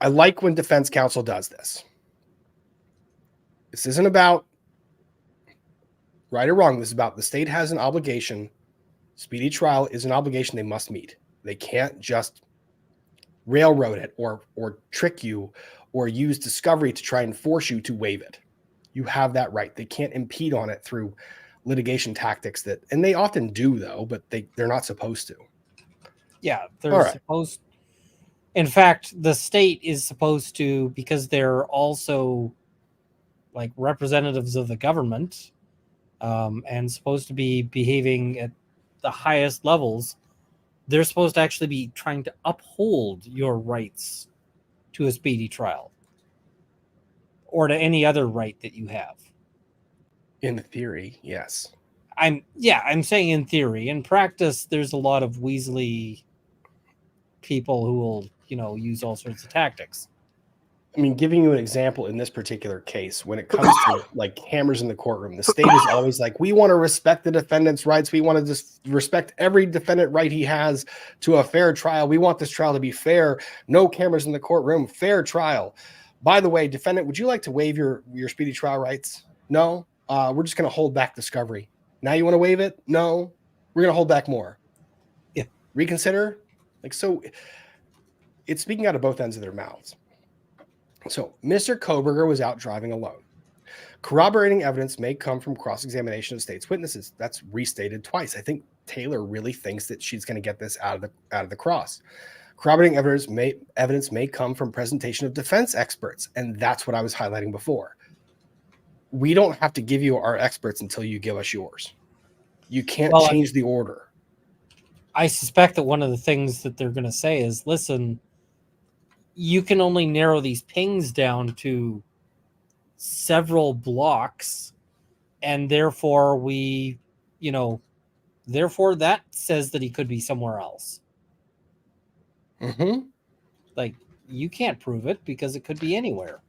I like when defense counsel does this. This isn't about right or wrong. This is about the state has an obligation. Speedy trial is an obligation they must meet. They can't just railroad it or trick you or use discovery to try and force you to waive it. You have that right. They can't impede on it through litigation tactics and they often do though, but they're not supposed to. Yeah, they're supposed. In fact, the state is supposed to, because they're also like representatives of the government, and supposed to be behaving at the highest levels. They're supposed to actually be trying to uphold your rights to a speedy trial, or to any other right that you have. In theory, yes. I'm saying in theory. In practice, there's a lot of weaselly people who will, use all sorts of tactics. I mean, giving you an example in this particular case, when it comes to like hammers in the courtroom, the state is always like, we want to respect the defendant's rights. We want to just respect every defendant right he has to a fair trial. We want this trial to be fair. No cameras in the courtroom, fair trial. By the way, defendant, would you like to waive your speedy trial rights? No, we're just going to hold back discovery. Now you want to waive it? No, we're going to hold back more. Yeah. Reconsider. Like, so it's speaking out of both ends of their mouths. So Mr. Kohberger was out driving alone. Corroborating evidence may come from cross-examination of state's witnesses. That's restated twice. I think Taylor really thinks that she's going to get this out of the cross. Corroborating evidence may come from presentation of defense experts, and that's what I was highlighting before. We don't have to give you our experts until you give us yours. You can't change the order. I suspect that one of the things that they're going to say is, listen, you can only narrow these pings down to several blocks, and therefore therefore that says that he could be somewhere else. Like, you can't prove it because it could be anywhere.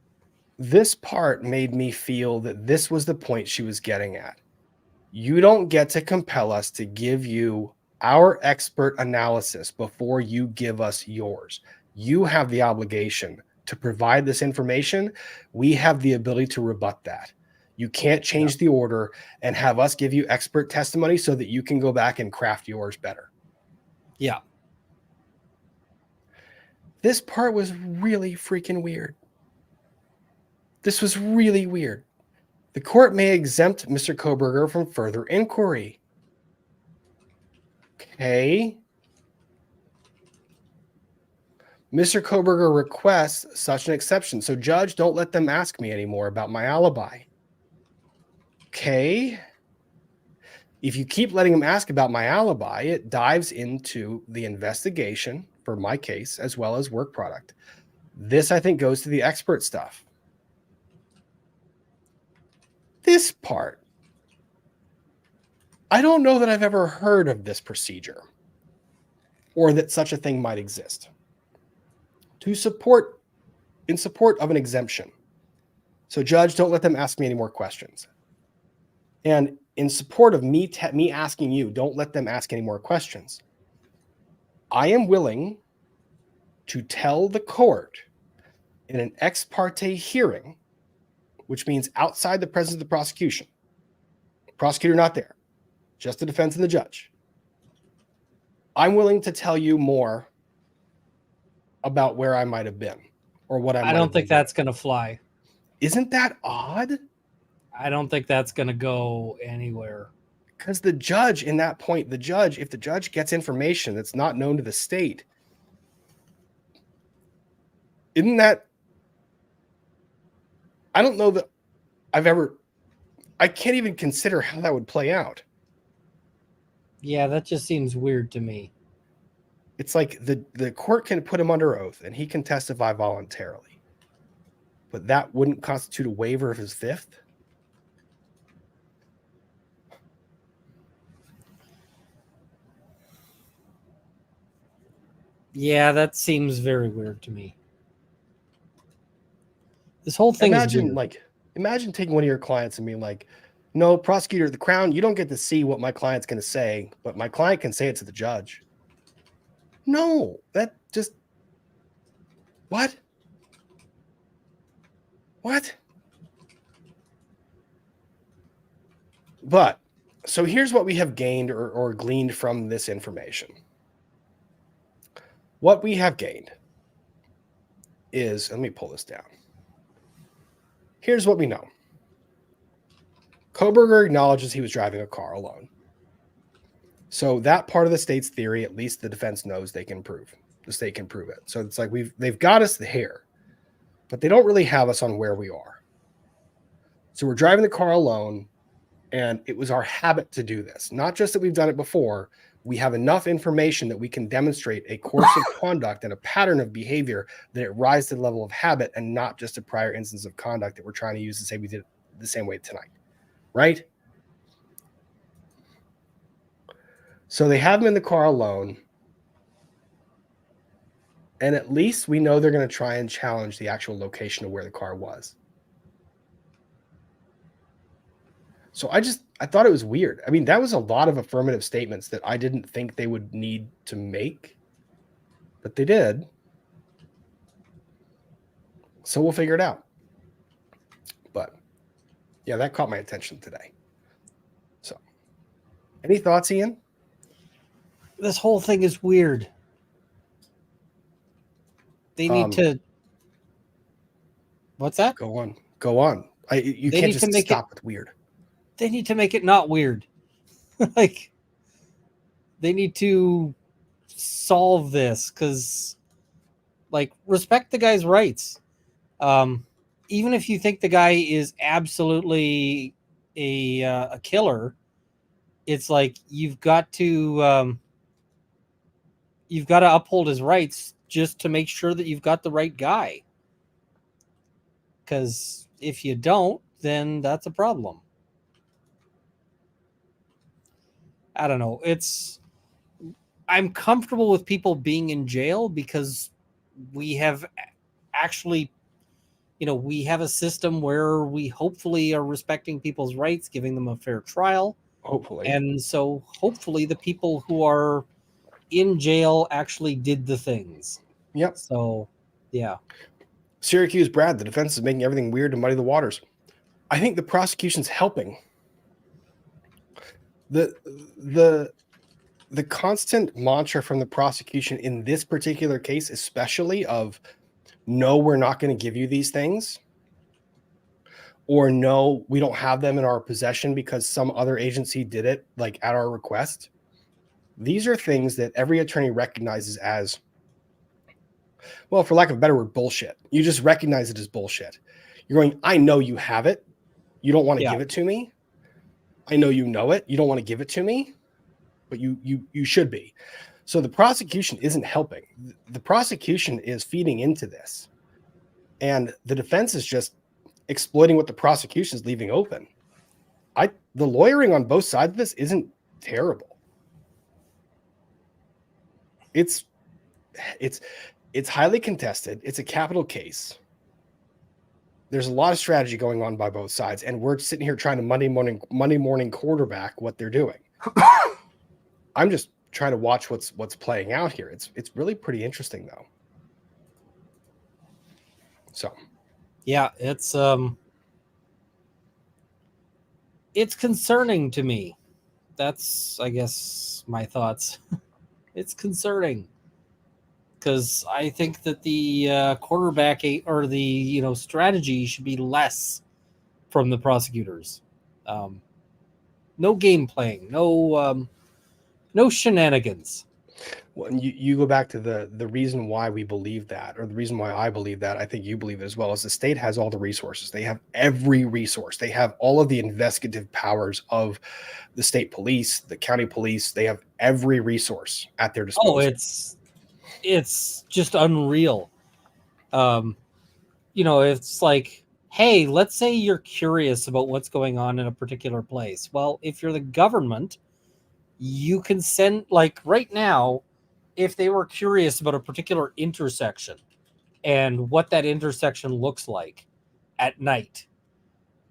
This part made me feel that this was the point she was getting at. You don't get to compel us to give you our expert analysis before you give us yours. You have the obligation to provide this information. We have the ability to rebut that. You can't change the order and have us give you expert testimony so that you can go back and craft yours better. Yeah. This part was really freaking weird. This was really weird. The court may exempt Mr. Kohberger from further inquiry. Okay. Mr. Kohberger requests such an exception. So, judge, don't let them ask me anymore about my alibi. Okay. If you keep letting them ask about my alibi, it dives into the investigation for my case, as well as work product. This, I think, goes to the expert stuff. This part, I don't know that I've ever heard of this procedure or that such a thing might exist in support of an exemption. So, judge, don't let them ask me any more questions. And in support of me asking you, don't let them ask any more questions. I am willing to tell the court in an ex parte hearing, which means outside the presence of the prosecution, prosecutor not there, just the defense and the judge. I'm willing to tell you more about where I might have been or what I don't think that's going to fly. Isn't that odd? I don't think that's going to go anywhere. Because the judge in that point, if the judge gets information that's not known to the state, isn't that, I don't know that I can't even consider how that would play out. Yeah, that just seems weird to me. It's like the court can put him under oath and he can testify voluntarily, but that wouldn't constitute a waiver of his fifth. Yeah, that seems very weird to me. This whole thing is weird. Imagine taking one of your clients and being like, no, prosecutor, the Crown, you don't get to see what my client's going to say, but my client can say it to the judge. No, that just, what? But, so here's what we have gained or gleaned from this information. What we have gained is, let me pull this down. Here's what we know. Kohberger acknowledges he was driving a car alone. So that part of the state's theory, at least the defense knows they can prove. The state can prove it. So it's like they've got us there, but they don't really have us on where we are. So we're driving the car alone, and it was our habit to do this. Not just that we've done it before. We have enough information that we can demonstrate a course of conduct and a pattern of behavior that it rises to the level of habit and not just a prior instance of conduct that we're trying to use to say we did it the same way tonight. Right? So they have him in the car alone. And at least we know they're going to try and challenge the actual location of where the car was. So I thought it was weird. I mean, that was a lot of affirmative statements that I didn't think they would need to make, but they did. So we'll figure it out. But yeah, that caught my attention today. So any thoughts, Ian? This whole thing is weird. They need to. What's that? Go on. You can't just stop with weird. They need to make it not weird. Like, they need to solve this because, like, respect the guy's rights. Even if you think the guy is absolutely a killer, it's like you've got to uphold his rights just to make sure that you've got the right guy. Because if you don't, then that's a problem. I don't know. I'm comfortable with people being in jail because we have actually, we have a system where we hopefully are respecting people's rights, giving them a fair trial. Hopefully. And so hopefully the people who are in jail actually did the things. Yep. So, yeah. Syracuse Brad, the defense is making everything weird to muddy the waters. I think the prosecution's helping. The constant mantra from the prosecution in this particular case, especially of no, we're not going to give you these things, or no, we don't have them in our possession because some other agency did it, like at our request. These are things that every attorney recognizes as, well, for lack of a better word, bullshit. You just recognize it as bullshit. You're going, I know you have it. You don't want to give it to me. I know you know it. You don't want to give it to me, but you should be. So the prosecution isn't helping. The prosecution is feeding into this. And the defense is just exploiting what the prosecution is leaving open. The lawyering on both sides of this isn't terrible. It's highly contested. It's a capital case. There's a lot of strategy going on by both sides, and we're sitting here trying to Monday morning quarterback what they're doing. I'm just trying to watch what's playing out here. It's really pretty interesting, though. So, yeah, it's concerning to me. That's, I guess, my thoughts. It's concerning because I think that the quarterback or the strategy should be less from the prosecutors. No game playing, no shenanigans. Well, you go back to the reason why we believe that, or the reason why I believe that. I think you believe it as well. Is the state has all the resources. They have every resource. They have all of the investigative powers of the state police, the county police. They have every resource at their disposal. Oh, it's just unreal. It's like, hey, let's say you're curious about what's going on in a particular place. Well, if you're the government, you can send, like right now, if they were curious about a particular intersection and what that intersection looks like at night,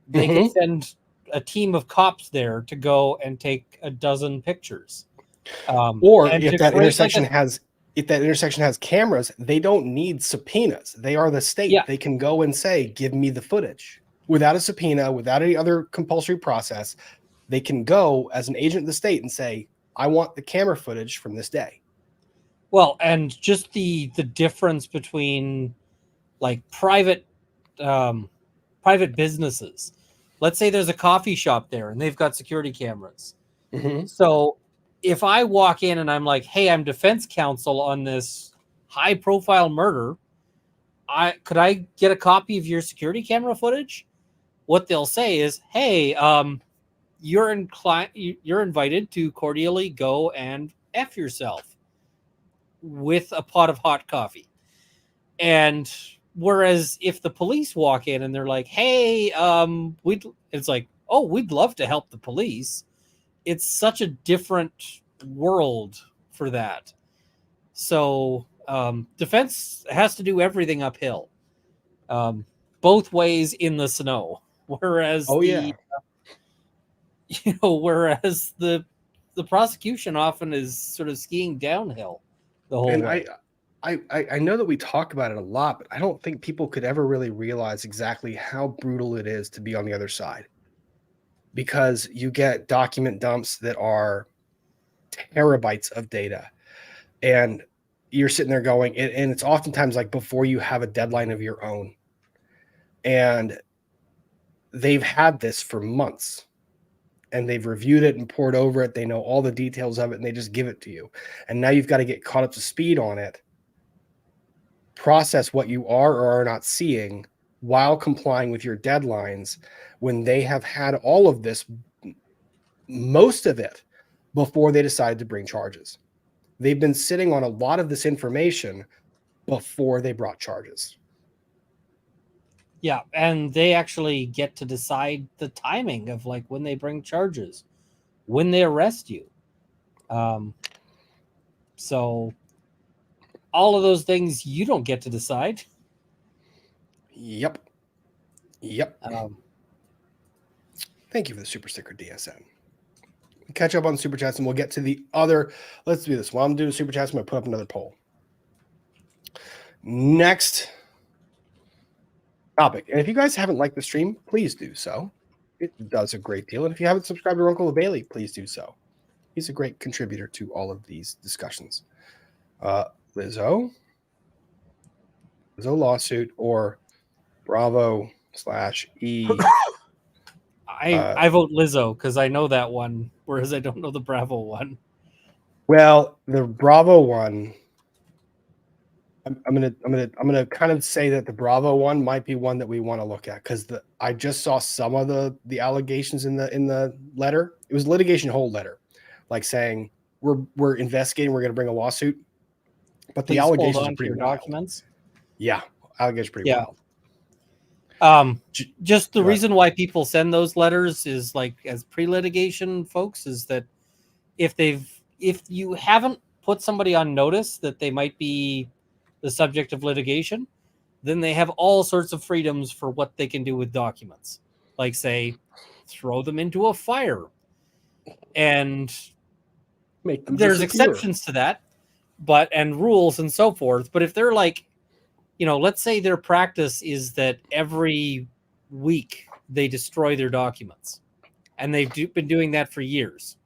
they can send a team of cops there to go and take a dozen pictures. Or if that intersection has cameras, they don't need subpoenas. They are the state. Yeah. They can go and say, give me the footage without a subpoena, without any other compulsory process. They can go as an agent of the state and say, I want the camera footage from this day. Well, and just the difference between like private businesses. Let's say there's a coffee shop there and they've got security cameras. Mm-hmm. So if I walk in and I'm like, hey, I'm defense counsel on this high profile murder, could I get a copy of your security camera footage? What they'll say is, hey, you're invited to cordially go and F yourself with a pot of hot coffee. And whereas if the police walk in and they're like, hey, it's like, oh, we'd love to help the police. It's such a different world for that. So defense has to do everything uphill, both ways in the snow. Whereas whereas the prosecution often is sort of skiing downhill the whole way. I know that we talk about it a lot, but I don't think people could ever really realize exactly how brutal it is to be on the other side, because you get document dumps that are terabytes of data, and you're sitting there going, and it's oftentimes like before you have a deadline of your own, and they've had this for months. And they've reviewed it and poured over it. They know all the details of it, and they just give it to you. And now you've got to get caught up to speed on it, process what you are or are not seeing while complying with your deadlines, when they have had all of this, most of it, before they decided to bring charges. They've been sitting on a lot of this information before they brought charges. Yeah, and they actually get to decide the timing of like when they bring charges, when they arrest you. So all of those things you don't get to decide. Yep. Thank you for the super sticker, DSN. Catch up on the super chats, and we'll get to the other. Let's do this. While I'm doing super chats, I'm going to put up another poll. Next topic. And if you guys haven't liked the stream, please do so. It does a great deal. And if you haven't subscribed to Uncle Bailey, please do so. He's a great contributor to all of these discussions. Lizzo lawsuit, or Bravo/E. I vote Lizzo because I know that one, whereas I don't know the Bravo one. Well, the Bravo one, I'm gonna kind of say that the Bravo one might be one that we want to look at, because I just saw some of the allegations in the letter. It was litigation hold letter, like saying we're investigating. We're going to bring a lawsuit, but the Please hold allegations on are to pretty your wild. documents. Yeah, allegations are pretty Yeah. wild. Just the Go ahead. reason why people send those letters is like as pre-litigation folks is that if you haven't put somebody on notice that they might be the subject of litigation, then they have all sorts of freedoms for what they can do with documents. Like say, throw them into a fire. And Make them there's disappear. exceptions to that, and rules and so forth. But if they're like, let's say their practice is that every week they destroy their documents, and they've been doing that for years.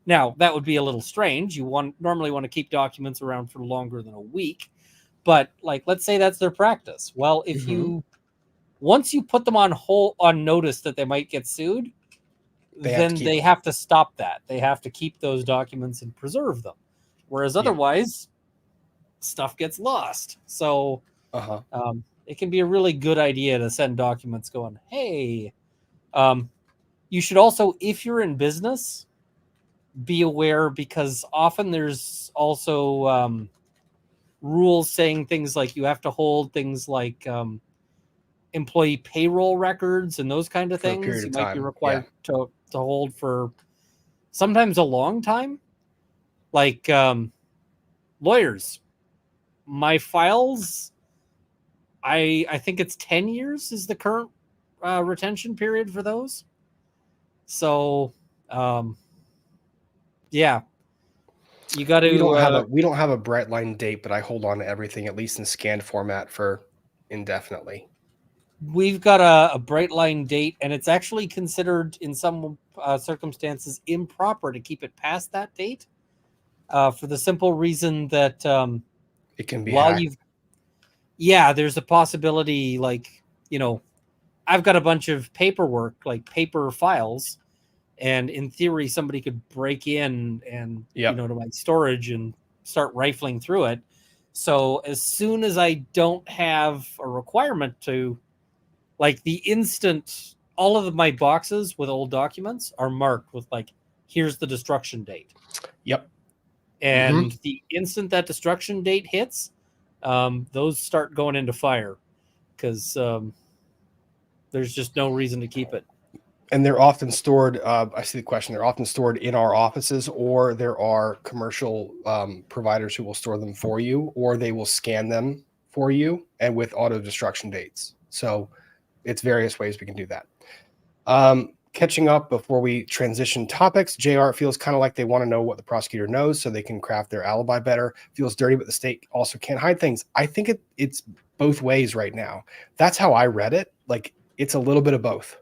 Now, that would be a little strange. You normally want to keep documents around for longer than a week. But like, let's say that's their practice. Well, if once you put them on notice that they might get sued, they have to stop that. They have to keep those documents and preserve them. Whereas otherwise, stuff gets lost. So it can be a really good idea to send documents going, hey, you should also, if you're in business, be aware, because often there's also rules saying things like you have to hold things like employee payroll records and those kind of things. You might be required to hold for sometimes a long time. Like lawyers, my files, I think it's 10 years is the current retention period for those. So yeah, you got to. We don't have a bright line date, but I hold on to everything, at least in scanned format, for indefinitely. We've got a bright line date, and it's actually considered in some circumstances improper to keep it past that date, for the simple reason that it can be hacked. There's a possibility, like, I've got a bunch of paperwork, like paper files, and in theory somebody could break in and to my storage and start rifling through it. So as soon as I don't have a requirement to, like, the instant all of my boxes with old documents are marked with like, here's the destruction date. Yep. And the instant that destruction date hits, those start going into fire, because there's just no reason to keep it. And they're often stored, I see the question, they're often stored in our offices, or there are commercial providers who will store them for you, or they will scan them for you and with auto destruction dates. So it's various ways we can do that. Catching up before we transition topics, JR feels kind of like they want to know what the prosecutor knows so they can craft their alibi better. Feels dirty, but the state also can't hide things. I think it's both ways right now. That's how I read it. Like, it's a little bit of both.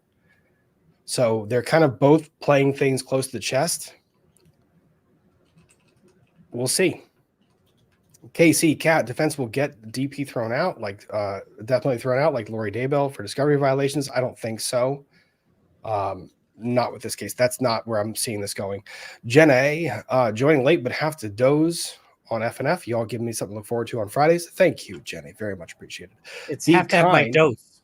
So they're kind of both playing things close to the chest. We'll see. KC, Cat, defense will get DP thrown out, like definitely thrown out, like Lori Daybell for discovery violations. I don't think so. Not with this case. That's not where I'm seeing this going. Jen A, joining late but have to doze on FNF. Y'all give me something to look forward to on Fridays. Thank you, Jenny. Very much appreciated. It's have to have my dose,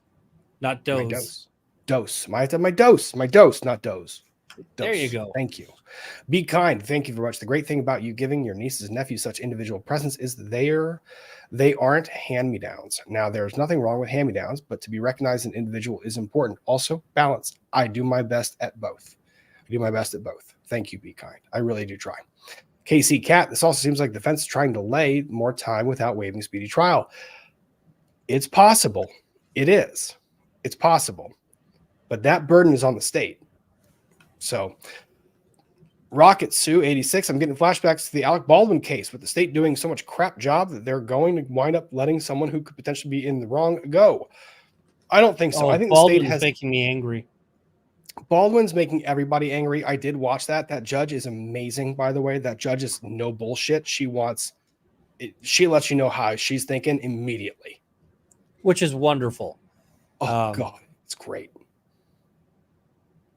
not doze. My dose. Dose. I have to have my dose. My dose, not doze. Dose. There you go. Thank you. Be kind. Thank you very much. The great thing about you giving your nieces and nephews such individual presents is they aren't hand-me-downs. Now, there's nothing wrong with hand-me-downs, but to be recognized as an individual is important. Also, balanced. I do my best at both. Thank you, Be kind. I really do try. KC Cat, this also seems like the defense is trying to delay more time without waiving speedy trial. It's possible. It is. It's possible. But that burden is on the state. So, Rocket Sue 86, I'm getting flashbacks to the Alec Baldwin case, with the state doing so much crap job that they're going to wind up letting someone who could potentially be in the wrong go. I don't think so. I think Baldwin's the state has making me angry. Baldwin's making everybody angry. I did watch that. That judge is amazing, by the way. That judge is no bullshit. She lets you know how she's thinking immediately, which is wonderful. Oh God, it's great.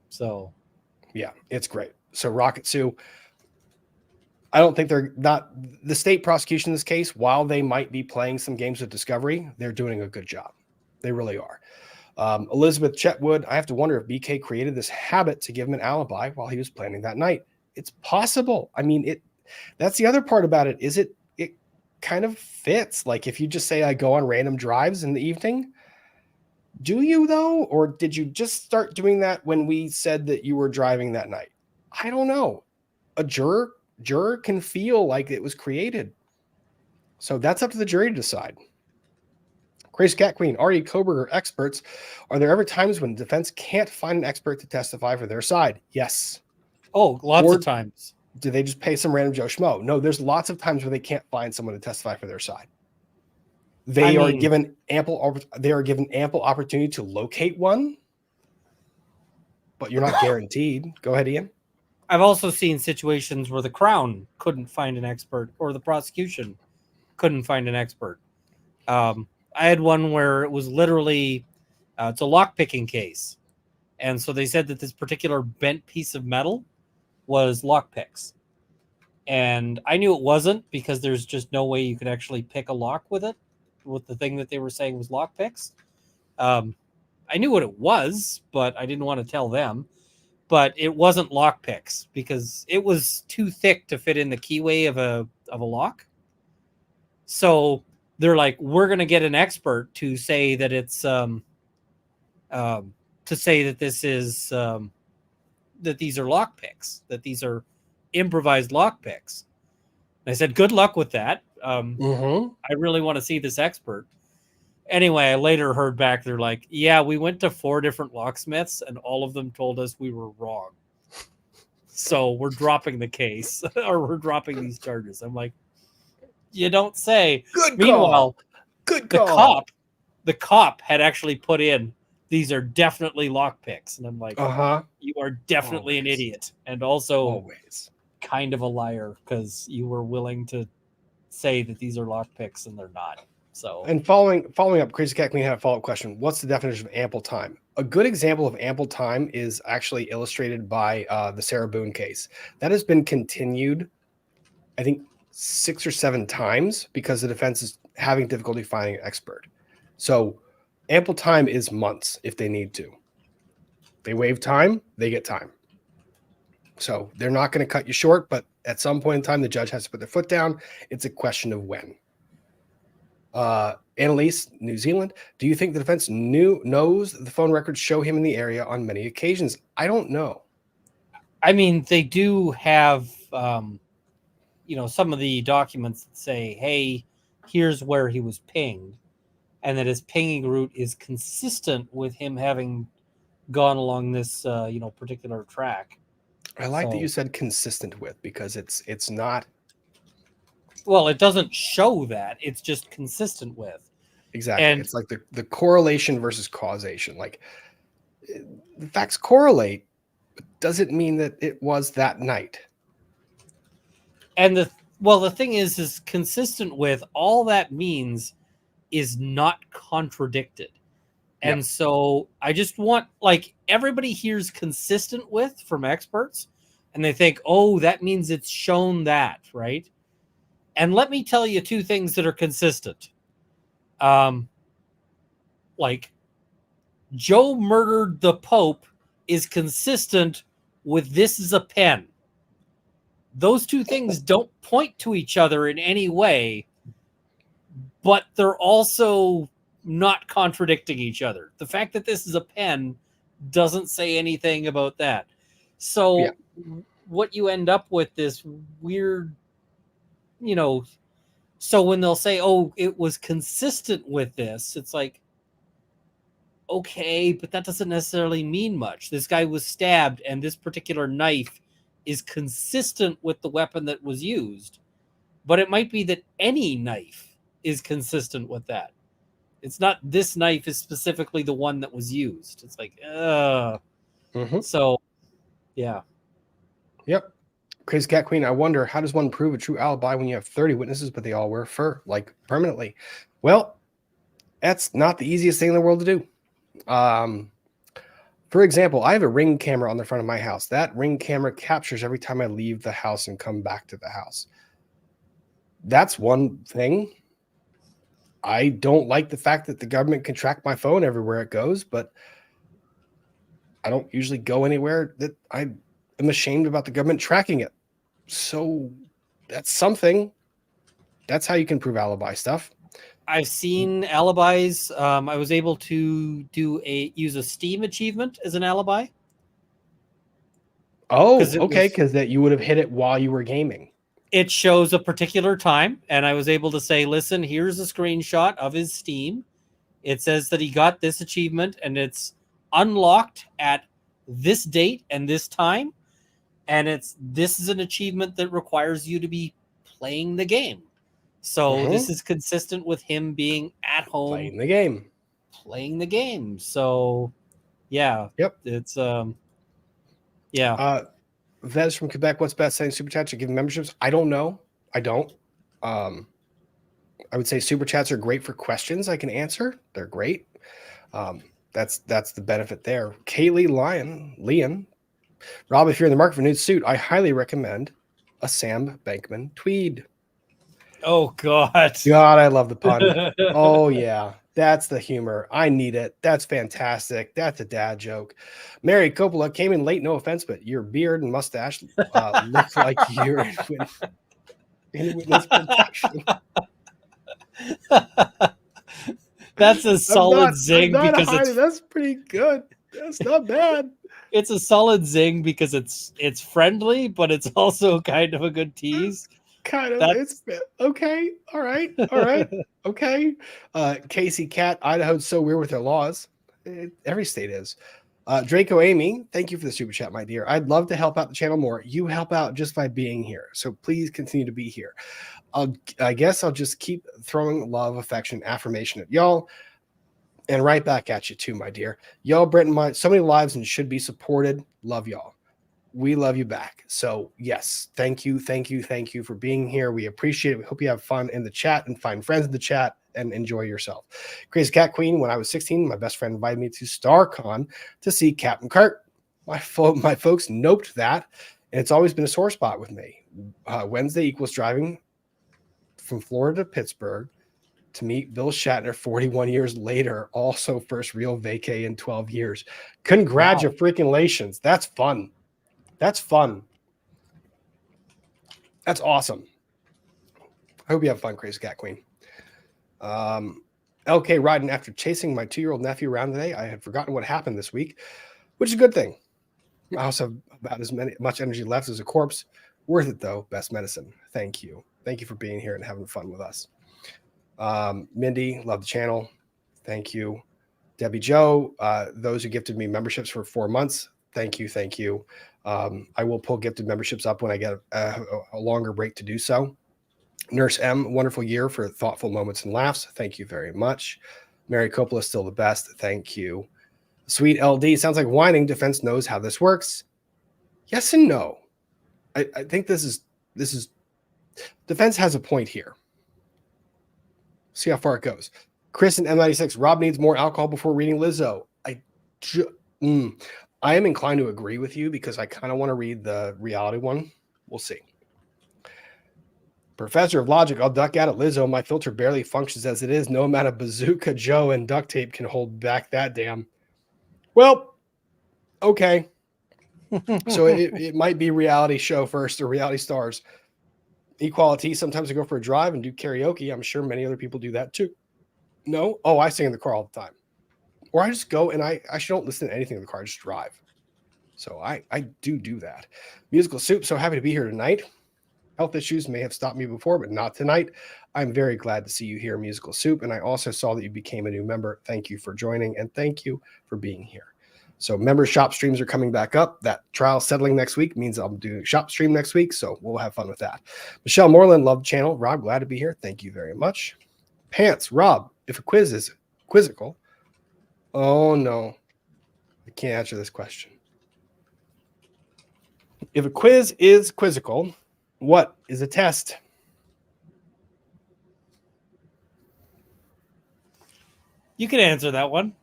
So, yeah, it's great. So Rocket Sue, I don't think they're not the state prosecution in this case. While they might be playing some games with discovery, they're doing a good job. They really are. Elizabeth Chetwood, I have to wonder if BK created this habit to give him an alibi while he was planning that night. It's possible. I mean, that's the other part about it. Is it kind of fits. Like if you just say I go on random drives in the evening, do you though? Or did you just start doing that when we said that you were driving that night? I don't know. A juror can feel like it was created. So that's up to the jury to decide. Crazy Cat Queen, Ari Kohberger experts. Are there ever times when the defense can't find an expert to testify for their side? Yes. Oh, lots of times. Do they just pay some random Joe Schmo? No, there's lots of times where they can't find someone to testify for their side. They are given ample opportunity to locate one, but you're not guaranteed. Go ahead, Ian. I've also seen situations where the Crown couldn't find an expert or the prosecution couldn't find an expert. I had one where it was literally, it's a lockpicking case. And so they said that this particular bent piece of metal was lockpicks. And I knew it wasn't because there's just no way you could actually pick a lock with it, with the thing that they were saying was lockpicks. I knew what it was, but I didn't want to tell them. But it wasn't lockpicks because it was too thick to fit in the keyway of a lock. So they're like, we're going to get an expert to say that it's to say that this is that these are lockpicks, that these are improvised lockpicks. And I said, good luck with that. I really want to see this expert. Anyway, I later heard back. They're like, yeah, we went to 4 different locksmiths and all of them told us we were wrong. So we're dropping the case or we're dropping these charges. I'm like, you don't say. Good Meanwhile, Good call. The cop had actually put in, these are definitely lockpicks. And I'm like, you are definitely an idiot. And also kind of a liar because you were willing to say that these are lockpicks and they're not. So, and following up, Crazy Cat Queen had a follow-up question. What's the definition of ample time? A good example of ample time is actually illustrated by the Sarah Boone case. That has been continued, I think, 6 or 7 times because the defense is having difficulty finding an expert. So ample time is months if they need to. They waive time, they get time. So they're not going to cut you short, but at some point in time, the judge has to put their foot down. It's a question of when. Annalise, New Zealand, do you think the defense knows that the phone records show him in the area on many occasions? I don't know. I mean, they do have, some of the documents that say, hey, here's where he was pinged, and that his pinging route is consistent with him having gone along this, particular track. I like that you said consistent with, because it's not. Well, it doesn't show that. It's just consistent with. Exactly. And it's like the correlation versus causation. Like the facts correlate, but doesn't mean that it was that night. And the thing is consistent with, all that means is not contradicted. And so I just want, like, everybody hears consistent with from experts and they think, oh, that means it's shown that, right? And let me tell you 2 things that are consistent. Like, Joe murdered the Pope is consistent with this is a pen. Those 2 things don't point to each other in any way, but they're also not contradicting each other. The fact that this is a pen doesn't say anything about that. So what you end up with this weird, so when they'll say, oh, it was consistent with this, it's like, okay, but that doesn't necessarily mean much. This guy was stabbed and this particular knife is consistent with the weapon that was used, but it might be that any knife is consistent with that. It's not this knife is specifically the one that was used. It's like, So, yeah. Yep. Crazy Cat Queen, I wonder, how does one prove a true alibi when you have 30 witnesses, but they all wear fur, like permanently? Well, that's not the easiest thing in the world to do. For example, I have a Ring camera on the front of my house. That Ring camera captures every time I leave the house and come back to the house. That's one thing. I don't like the fact that the government can track my phone everywhere it goes, but I don't usually go anywhere that I am ashamed about the government tracking it. So that's something. That's how you can prove alibi stuff. I've seen alibis. I was able to use a Steam achievement as an alibi. Oh, okay, because that you would have hit it while you were gaming. It shows a particular time, and I was able to say, listen, here's a screenshot of his Steam. It says that he got this achievement, and it's unlocked at this date and this time, and this is an achievement that requires you to be playing the game. So this is consistent with him being at home playing the game. So yeah, it's yeah. Vez from Quebec, what's best saying super chats or giving memberships? I don't know. I don't. I would say super chats are great for questions I can answer. They're great. That's the benefit there. Kaylee Leon, Rob, if you're in the market for a new suit, I highly recommend a Sam Bankman tweed. Oh God, I love the pun. Oh yeah, that's the humor. I need it. That's fantastic. That's a dad joke. Mary Coppola came in late. No offense, but your beard and mustache look like you're in witness protection. That's a solid zing because that's pretty good. That's not bad. It's a solid zing because it's friendly, but it's also kind of a good tease. Kind of. It's okay. All right. Okay. Casey Cat, Idaho's so weird with their laws. Every state is. Draco Amy, thank you for the super chat, my dear. I'd love to help out the channel more. You help out just by being here. So please continue to be here. I guess I'll just keep throwing love, affection, affirmation at y'all. And right back at you too, my dear. Y'all, Brent and mine, so many lives and should be supported. Love y'all. We love you back. So yes, thank you for being here. We appreciate it. We hope you have fun in the chat and find friends in the chat and enjoy yourself. Crazy Cat Queen, when I was 16, my best friend invited me to StarCon to see Captain Kirk. My folks noped that, and it's always been a sore spot with me. Wednesday equals driving from Florida to Pittsburgh to meet Bill Shatner 41 years later, also first real vacay in 12 years. Congratulations. Wow. That's fun. That's fun. That's awesome. I hope you have fun, Crazy Cat Queen. LK riding after chasing my 2-year-old nephew around today. I had forgotten what happened this week, which is a good thing. I also have about much energy left as a corpse. Worth it, though. Best medicine. Thank you. Thank you for being here and having fun with us. Mindy, love the channel. Thank you. Debbie Joe, those who gifted me memberships for 4 months. Thank you. I will pull gifted memberships up when I get a longer break to do so. Nurse M, wonderful year for thoughtful moments and laughs. Thank you very much. Mary Coppola is still the best. Thank you. Sweet LD, sounds like whining. Defense knows how this works. Yes and no. I think this is defense has a point here. See how far it goes. Chris and M96, Rob needs more alcohol before reading Lizzo. I am inclined to agree with you because I kind of want to read the reality one. We'll see. Professor of Logic, I'll duck out at Lizzo. My filter barely functions as it is. No amount of Bazooka Joe and duct tape can hold back that damn. Well, okay. So it might be reality show first or reality stars. Equality, sometimes I go for a drive and do karaoke. I'm sure many other people do that too. No? Oh, I sing in the car all the time. Or I just go and I actually don't listen to anything in the car. I just drive. So I do that. Musical Soup, so happy to be here tonight. Health issues may have stopped me before, but not tonight. I'm very glad to see you here, Musical Soup. And I also saw that you became a new member. Thank you for joining and thank you for being here. So member shop streams are coming back up. That trial settling next week means I'm doing a shop stream next week. So we'll have fun with that. Michelle Moreland, love the channel. Rob, glad to be here. Thank you very much. Pants, Rob, if a quiz is quizzical. Oh no, I can't answer this question. If a quiz is quizzical, what is a test? You can answer that one.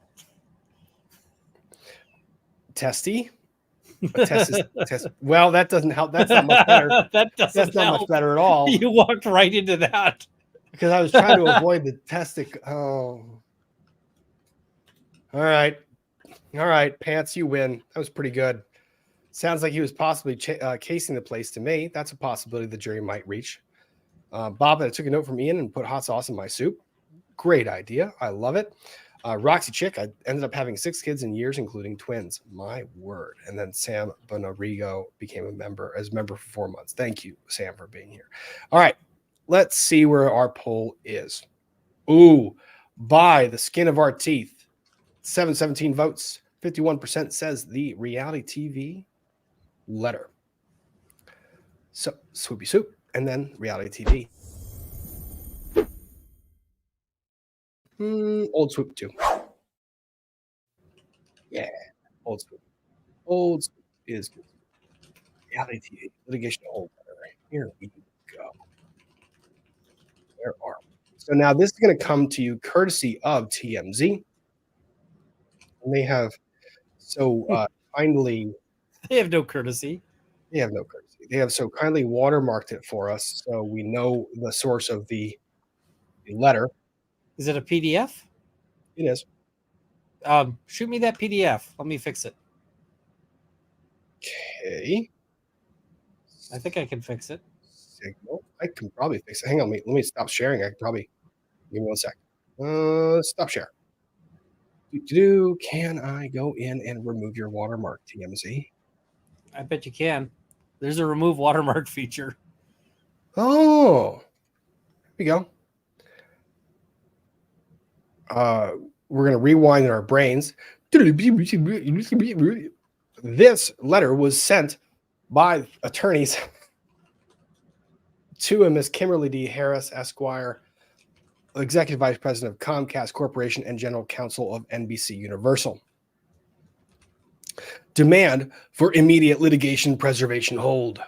Testy? A test is test. Well, that doesn't help. That's not much better. That's not much better at all. You walked right into that. Because I was trying to avoid the testic. Oh. All right. Pants, you win. That was pretty good. Sounds like he was possibly casing the place to me. That's a possibility the jury might reach. Bob, I took a note from Ian and put hot sauce in my soup. Great idea. I love it. Roxy Chick, I ended up having 6 kids in years, including twins. My word. And then Sam Bonarigo became a member for 4 months. Thank you, Sam, for being here. All right. Let's see where our poll is. Ooh, by the skin of our teeth. 717 votes. 51% says the reality TV letter. So, swoopy soup, and then reality TV. Old swoop too. Yeah, old swoop. Old swoop is good. Reality TV, litigation hold. Here we go. Where are we? So now this is going to come to you courtesy of TMZ. And they have kindly. They have no courtesy. They have no courtesy. They have so kindly watermarked it for us, so we know the source of the letter. Is it a PDF? It is. Shoot me that PDF. Let me fix it. Okay. I think I can fix it. Signal. I can probably fix it. Hang on, let me stop sharing. I can probably give me 1 sec. Stop share. Can I go in and remove your watermark, TMZ? I bet you can. There's a remove watermark feature. Oh, here we go. We're going to rewind in our brains. This letter was sent by attorneys to a Miss Kimberly D. Harris, Esquire, Executive Vice President of Comcast Corporation and General Counsel of NBCUniversal. Demand for immediate litigation preservation hold.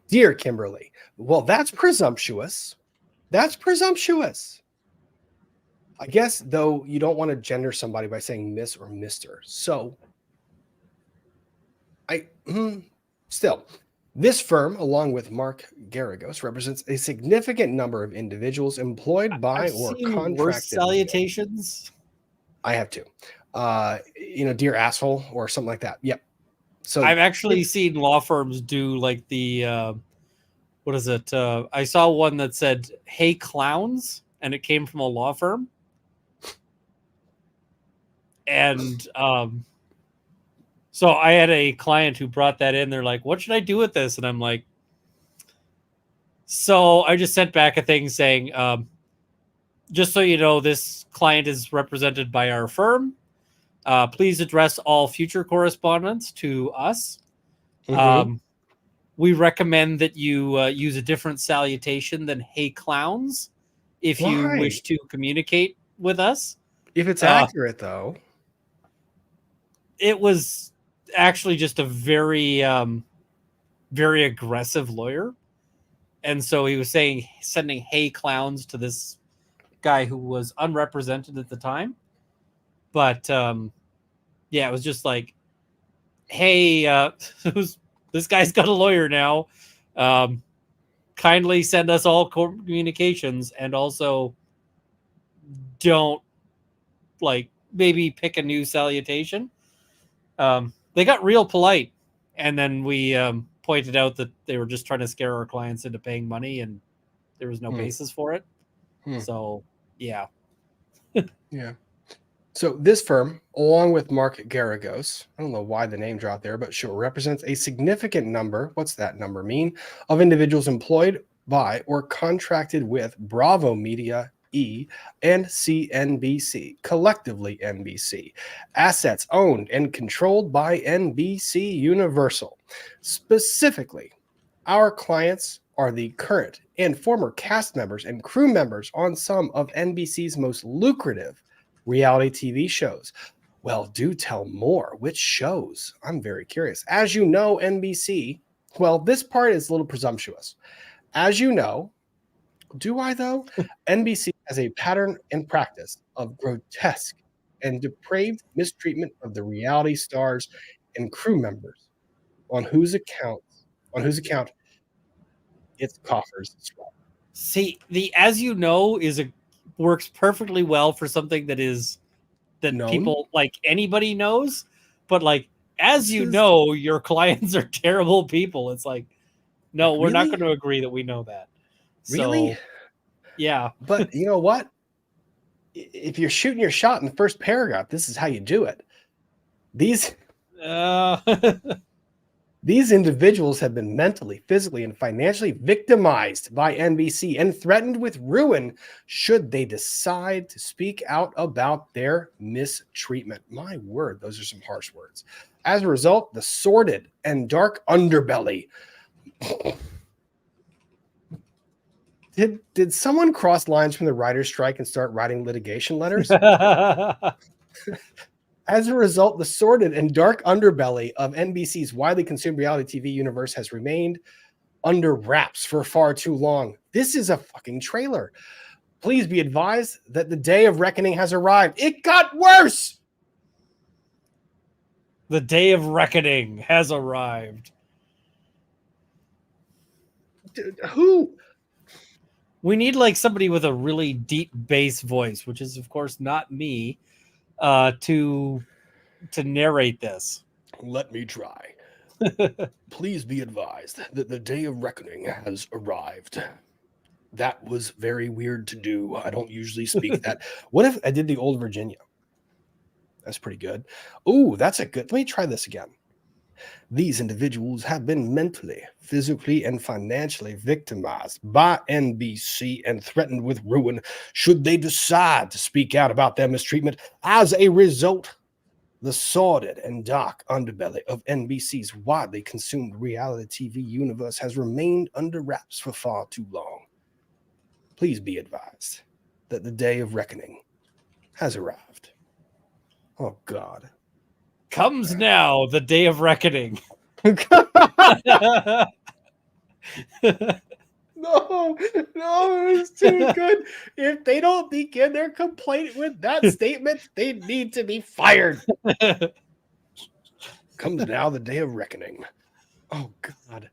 Dear Kimberly, well, that's presumptuous. That's presumptuous. I guess, though, you don't want to gender somebody by saying Miss or Mr. So, still, this firm, along with Mark Garagos, represents a significant number of individuals employed by I've or seen contracted. worse salutations. I have too. Dear asshole or something like that. Yep. So I've actually seen law firms do like the what is it? I saw one that said "Hey clowns," and it came from a law firm. And so I had a client who brought that in. They're like, "What should I do with this?" And I'm like, so I just sent back a thing saying, just so you know, this client is represented by our firm. Please address all future correspondence to us. Mm-hmm. We recommend that you use a different salutation than "Hey clowns" if you wish to communicate with us. If it's accurate, though. It was actually just a very, very aggressive lawyer. And so he was sending "Hey clowns" to this guy who was unrepresented at the time. But yeah, it was just like, hey, this guy's got a lawyer now. Kindly send us all communications, and also don't maybe pick a new salutation. They got real polite, and then we pointed out that they were just trying to scare our clients into paying money, and there was no basis for it. So yeah. Yeah. So this firm, along with Mark Garagos, I don't know why the name dropped there, but sure, represents a significant number. What's that number mean? Of individuals employed by or contracted with Bravo Media, E, and CNBC, collectively NBC, assets owned and controlled by NBCUniversal. Specifically, our clients are the current and former cast members and crew members on some of NBC's most lucrative reality TV shows. Well, do tell more. Which shows? I'm very curious. As you know, NBC, well, this part is a little presumptuous. As you know, do I though? NBC has a pattern and practice of grotesque and depraved mistreatment of the reality stars and crew members on whose account it's coffers as well. See, the "as you know" works perfectly well for something that Known? people like anybody knows, but like as you know, your clients are terrible people. It's like, no, we're not Really? going to agree that we know that. Really? So, yeah. But you know what? If you're shooting your shot in the first paragraph, this is how you do it. These individuals have been mentally, physically, and financially victimized by NBC and threatened with ruin should they decide to speak out about their mistreatment. My word, those are some harsh words. As a result, the sordid and dark underbelly. Did someone cross lines from the writer's strike and start writing litigation letters? As a result, the sordid and dark underbelly of NBC's widely consumed reality TV universe has remained under wraps for far too long. This is a fucking trailer. Please be advised that the day of reckoning has arrived. It got worse. The day of reckoning has arrived. Dude, who? We need like somebody with a really deep bass voice, which is of course not me, to narrate this. Let me try. Please be advised that the day of reckoning has arrived. That was very weird to do. I don't usually speak that. What if I did the old Virginia? That's pretty good. Oh, that's a good. Let me try this again. These individuals have been mentally, physically, and financially victimized by NBC and threatened with ruin should they decide to speak out about their mistreatment. As a result, the sordid and dark underbelly of NBC's widely consumed reality TV universe has remained under wraps for far too long. Please be advised that the day of reckoning has arrived. Oh, God. Comes now the day of reckoning. No, it's too good. If they don't begin their complaint with that statement, they need to be fired. Comes now the day of reckoning. Oh, God.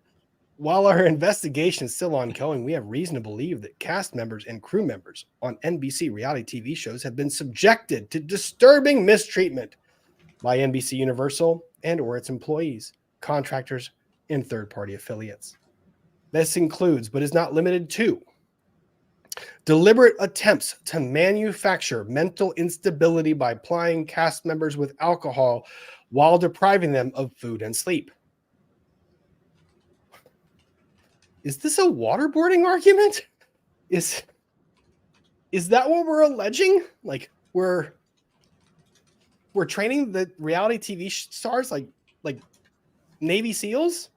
While our investigation is still ongoing, we have reason to believe that cast members and crew members on NBC reality TV shows have been subjected to disturbing mistreatment by NBCUniversal and or its employees, contractors, and third-party affiliates. This includes, but is not limited to, deliberate attempts to manufacture mental instability by plying cast members with alcohol while depriving them of food and sleep. Is this a waterboarding argument? Is that what we're alleging? Like we're training the reality TV stars like Navy SEALs?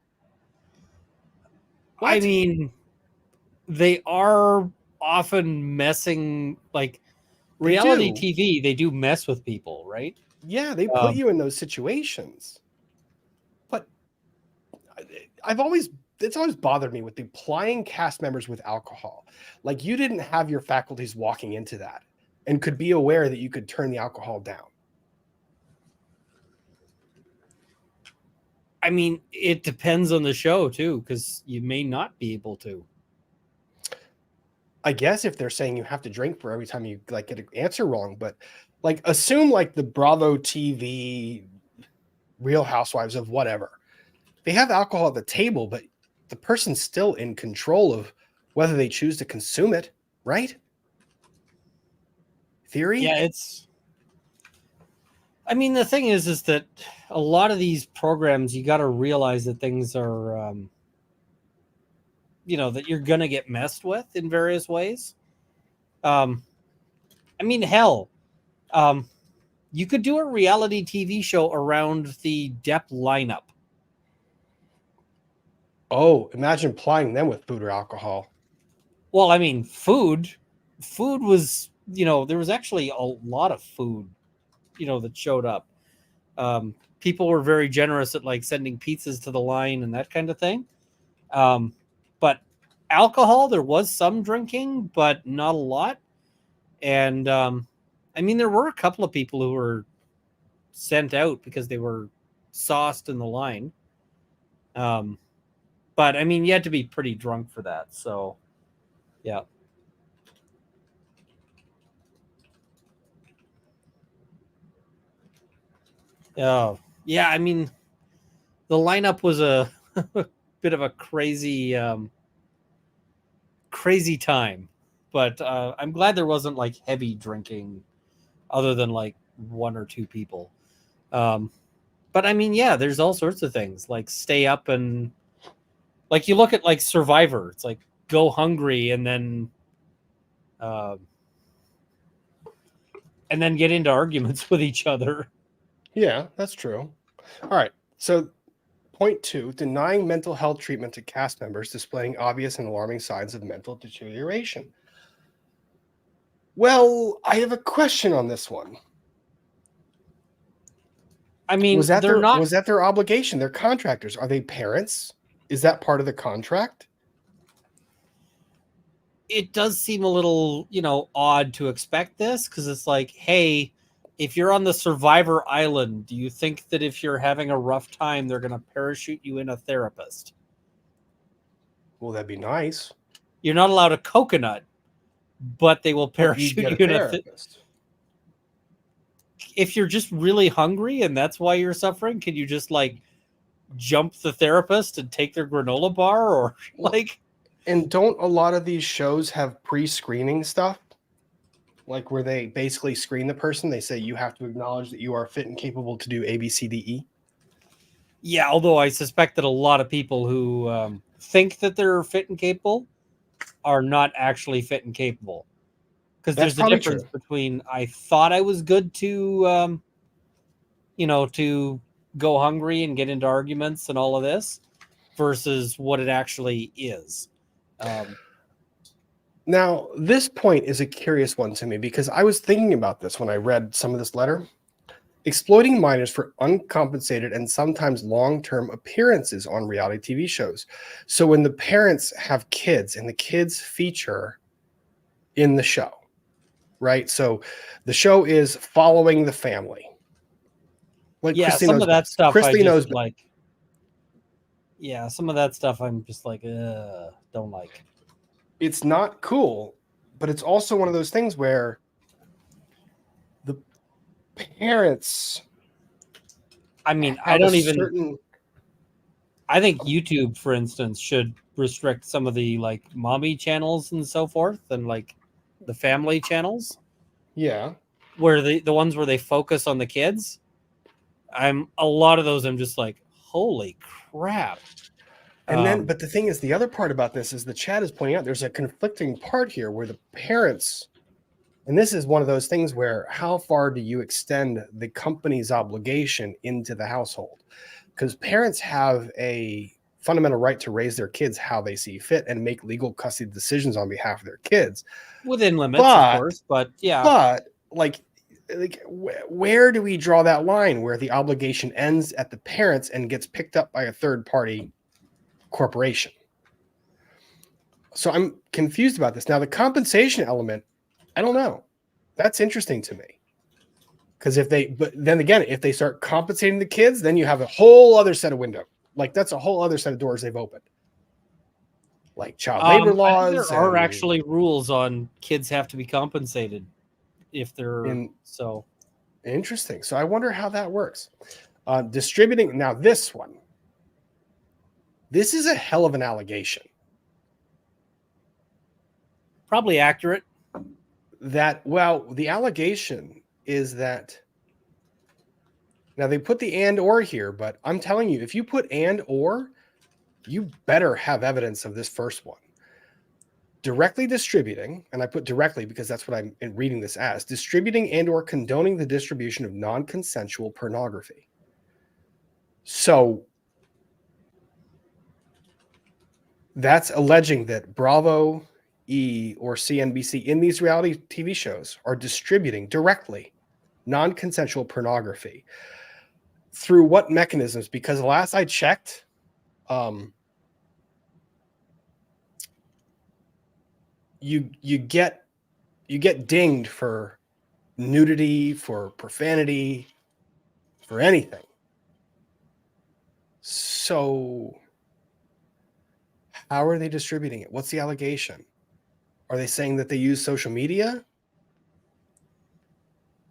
What? I mean, they are often messing, like reality TV, they do mess with people, right? Yeah, they put you in those situations. But it's always bothered me with the plying cast members with alcohol. Like you didn't have your faculties walking into that and could be aware that you could turn the alcohol down. I mean, it depends on the show too, because you may not be able to. I guess if they're saying you have to drink for every time you like get an answer wrong, but like assume like the Bravo TV, Real Housewives of whatever, they have alcohol at the table, but the person's still in control of whether they choose to consume it, right? Theory? Yeah, I mean, the thing is that a lot of these programs, you got to realize that things are, that you're going to get messed with in various ways. I mean, hell, you could do a reality TV show around the Depp lineup. Oh, imagine plying them with food or alcohol. Well, I mean, food was, there was actually a lot of food, that showed up. People were very generous at like sending pizzas to the line and that kind of thing. But alcohol, there was some drinking, but not a lot. And I mean, there were a couple of people who were sent out because they were sauced in the line. But I mean, you had to be pretty drunk for that. So, yeah. Oh, yeah. I mean, the lineup was a bit of a crazy time, but I'm glad there wasn't like heavy drinking other than like one or two people. But I mean, yeah, there's all sorts of things like stay up and like you look at like Survivor, it's like go hungry and then get into arguments with each other. Yeah, that's true. All right. So, point 2, denying mental health treatment to cast members displaying obvious and alarming signs of mental deterioration. Well, I have a question on this one. I mean, was that they're not. Was that their obligation? They're contractors. Are they parents? Is that part of the contract? It does seem a little, odd to expect this because it's like, hey, if you're on the Survivor Island, do you think that if you're having a rough time, they're going to parachute you in a therapist? Well, that'd be nice. You're not allowed a coconut, but they will parachute you in a therapist. If you're just really hungry and that's why you're suffering, can you just like jump the therapist and take their granola bar or like? And don't a lot of these shows have pre-screening stuff? Like where they basically screen the person, they say you have to acknowledge that you are fit and capable to do A, B, C, D, E. Yeah, although I suspect that a lot of people who think that they're fit and capable are not actually fit and capable. Because there's a difference between I thought I was good to, to go hungry and get into arguments and all of this versus what it actually is. Now, this point is a curious one to me because I was thinking about this when I read some of this letter. Exploiting minors for uncompensated and sometimes long-term appearances on reality TV shows. So when the parents have kids and the kids feature in the show, right? So the show is following the family. Like yeah, some of that stuff I just like. Yeah, some of that stuff I'm just like, don't like. It's not cool, but it's also one of those things where the parents. I mean, I don't even. I think YouTube, for instance, should restrict some of the like mommy channels and so forth, and like the family channels. Yeah, where the ones where they focus on the kids. A lot of those. I'm just like, holy crap. And then, but the thing is, the other part about this is the chat is pointing out there's a conflicting part here where the parents, and this is one of those things where how far do you extend the company's obligation into the household? Because parents have a fundamental right to raise their kids how they see fit and make legal custody decisions on behalf of their kids. Within limits, of course, but yeah. But like where do we draw that line where the obligation ends at the parents and gets picked up by a third party corporation? So I'm confused about this. Now, the compensation element, I don't know. That's interesting to me. Because but then again, if they start compensating the kids, then you have a whole other set of window. Like that's a whole other set of doors they've opened. Like child labor laws. There are actually rules on kids have to be compensated if they're so. Interesting. So I wonder how that works. Distributing. Now this one. This is a hell of an allegation. Probably accurate. The allegation is that now they put the and or here, but I'm telling you, if you put and or, you better have evidence of this first one. Directly distributing, and I put directly because that's what I'm reading this as, distributing and or condoning the distribution of non-consensual pornography. So that's alleging that Bravo, E, or CNBC in these reality TV shows are distributing directly non-consensual pornography. Through what mechanisms? Because last I checked, you get dinged for nudity, for profanity, for anything. So how are they distributing it? What's the allegation? Are they saying that they use social media?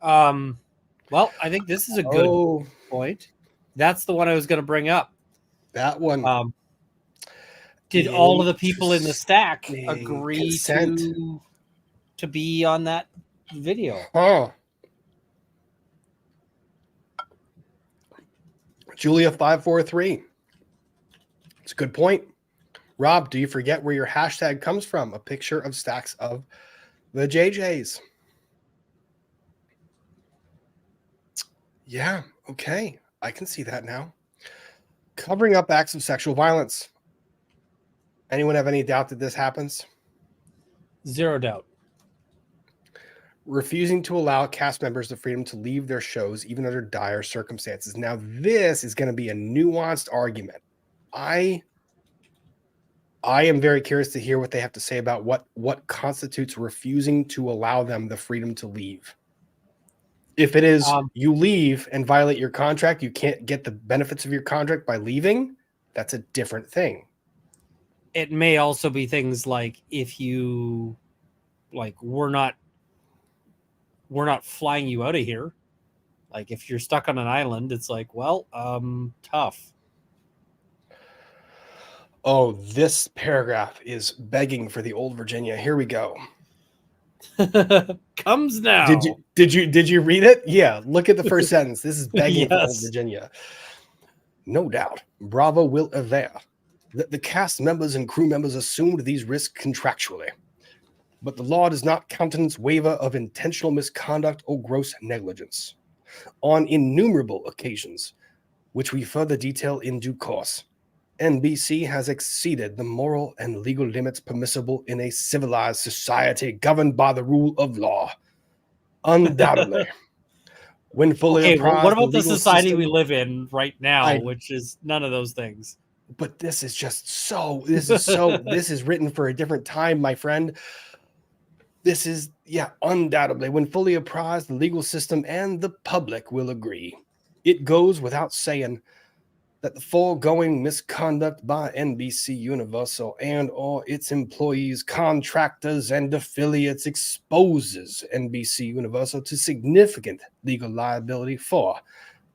Well, I think this is a good point. That's the one I was going to bring up. That one. Did all of the people in the stack Interesting. agree Consent. to be on that video? Huh. Julia 543. It's a good point. Rob, do you forget where your hashtag comes from? A picture of stacks of the JJs. Yeah, okay. I can see that now. Covering up acts of sexual violence. Anyone have any doubt that this happens? Zero doubt. Refusing to allow cast members the freedom to leave their shows even under dire circumstances. Now, this is going to be a nuanced argument. I am very curious to hear what they have to say about what constitutes refusing to allow them the freedom to leave. If it is you leave and violate your contract, you can't get the benefits of your contract by leaving, that's a different thing. It may also be things like if you we're not flying you out of here. Like if you're stuck on an island, it's like, well, tough. Oh, this paragraph is begging for the old Virginia. Here we go. Comes now. Did you read it? Yeah, look at the first sentence. This is begging for old Virginia. No doubt, Bravo will aver that the cast members and crew members assumed these risks contractually, but the law does not countenance waiver of intentional misconduct or gross negligence. On innumerable occasions, which we further detail in due course, NBC has exceeded the moral and legal limits permissible in a civilized society governed by the rule of law. Undoubtedly, when fully apprised, what about the society system, we live in right now, which is none of those things? But this is just so. This is written for a different time, my friend. This is, undoubtedly, when fully apprised, the legal system and the public will agree. It goes without saying that the foregoing misconduct by NBCUniversal and or its employees, contractors, and affiliates exposes NBCUniversal to significant legal liability for,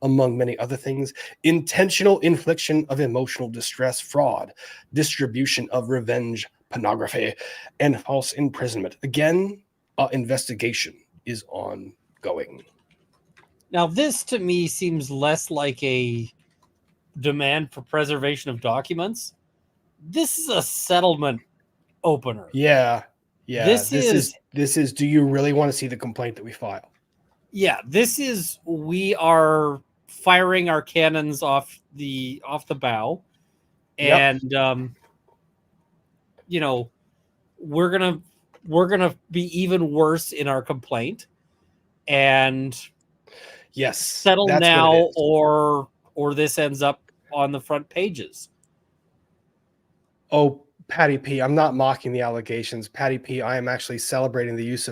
among many other things, intentional infliction of emotional distress, fraud, distribution of revenge pornography, and false imprisonment. Again, our investigation is ongoing. Now, this to me seems less like a demand for preservation of documents. This is a settlement opener. Yeah. This is do you really want to see the complaint that we file? Yeah, this is, we are firing our cannons off the bow, and we're gonna be even worse in our complaint, and settle now, or this ends up on the front pages. Oh, Patty P, I'm not mocking the allegations. Patty P, I am actually celebrating the use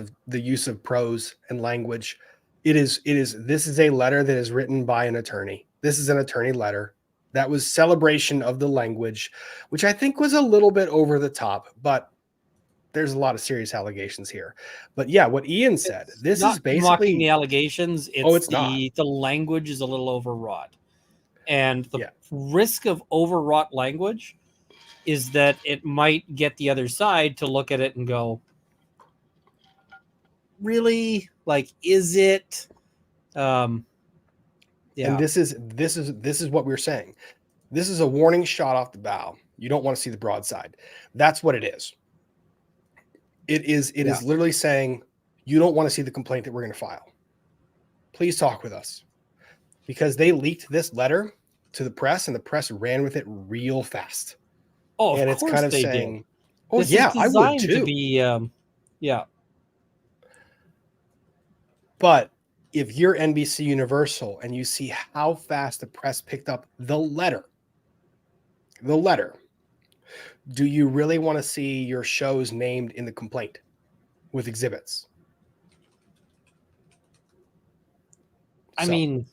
of prose and language. This is a letter that is written by an attorney. This is an attorney letter. That was celebration of the language, which I think was a little bit over the top, but there's a lot of serious allegations here. But yeah, what Ian said, this is basically mocking the allegations. It's not. The language is a little overwrought. And the risk of overwrought language is that it might get the other side to look at it and go, really? Like, is it? And this is what we're saying. This is a warning shot off the bow. You don't want to see the broadside. That's what it is. It is literally saying you don't want to see the complaint that we're going to file. Please talk with us. Because they leaked this letter to the press and the press ran with it real fast. Oh, and of it's course kind of they saying, did. "Oh this yeah, is I would too." To be, But if you're NBC Universal and you see how fast the press picked up the letter, do you really want to see your shows named in the complaint with exhibits? I mean,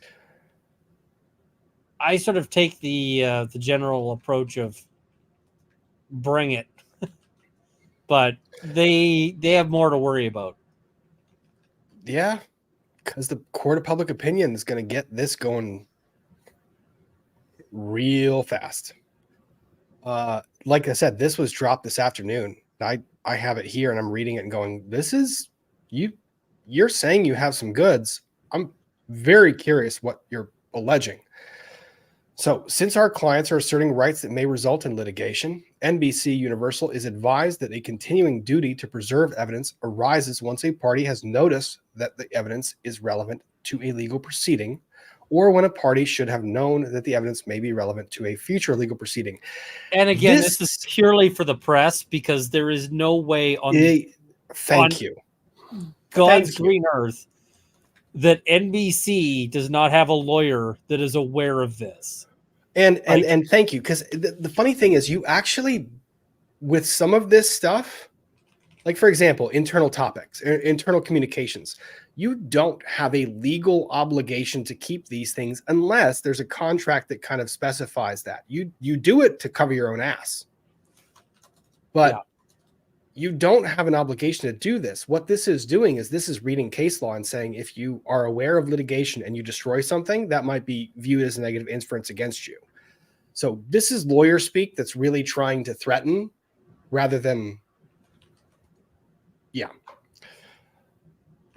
I sort of take the general approach of bring it, but they have more to worry about. Yeah, because the court of public opinion is going to get this going real fast. Like I said, this was dropped this afternoon. I have it here and I'm reading it and going, this is you're saying you have some goods. I'm very curious what you're alleging. So, since our clients are asserting rights that may result in litigation, NBCUniversal is advised that a continuing duty to preserve evidence arises once a party has noticed that the evidence is relevant to a legal proceeding, or when a party should have known that the evidence may be relevant to a future legal proceeding. And again, this is purely for the press because there is no way on God's green earth that NBC does not have a lawyer that is aware of this. And thank you, because the funny thing is, you actually, with some of this stuff, like for example, internal topics, internal communications, you don't have a legal obligation to keep these things unless there's a contract that kind of specifies that. You do it to cover your own ass, but you don't have an obligation to do this. What this is doing is this is reading case law and saying if you are aware of litigation and you destroy something, that might be viewed as a negative inference against you. So this is lawyer speak that's really trying to threaten rather than,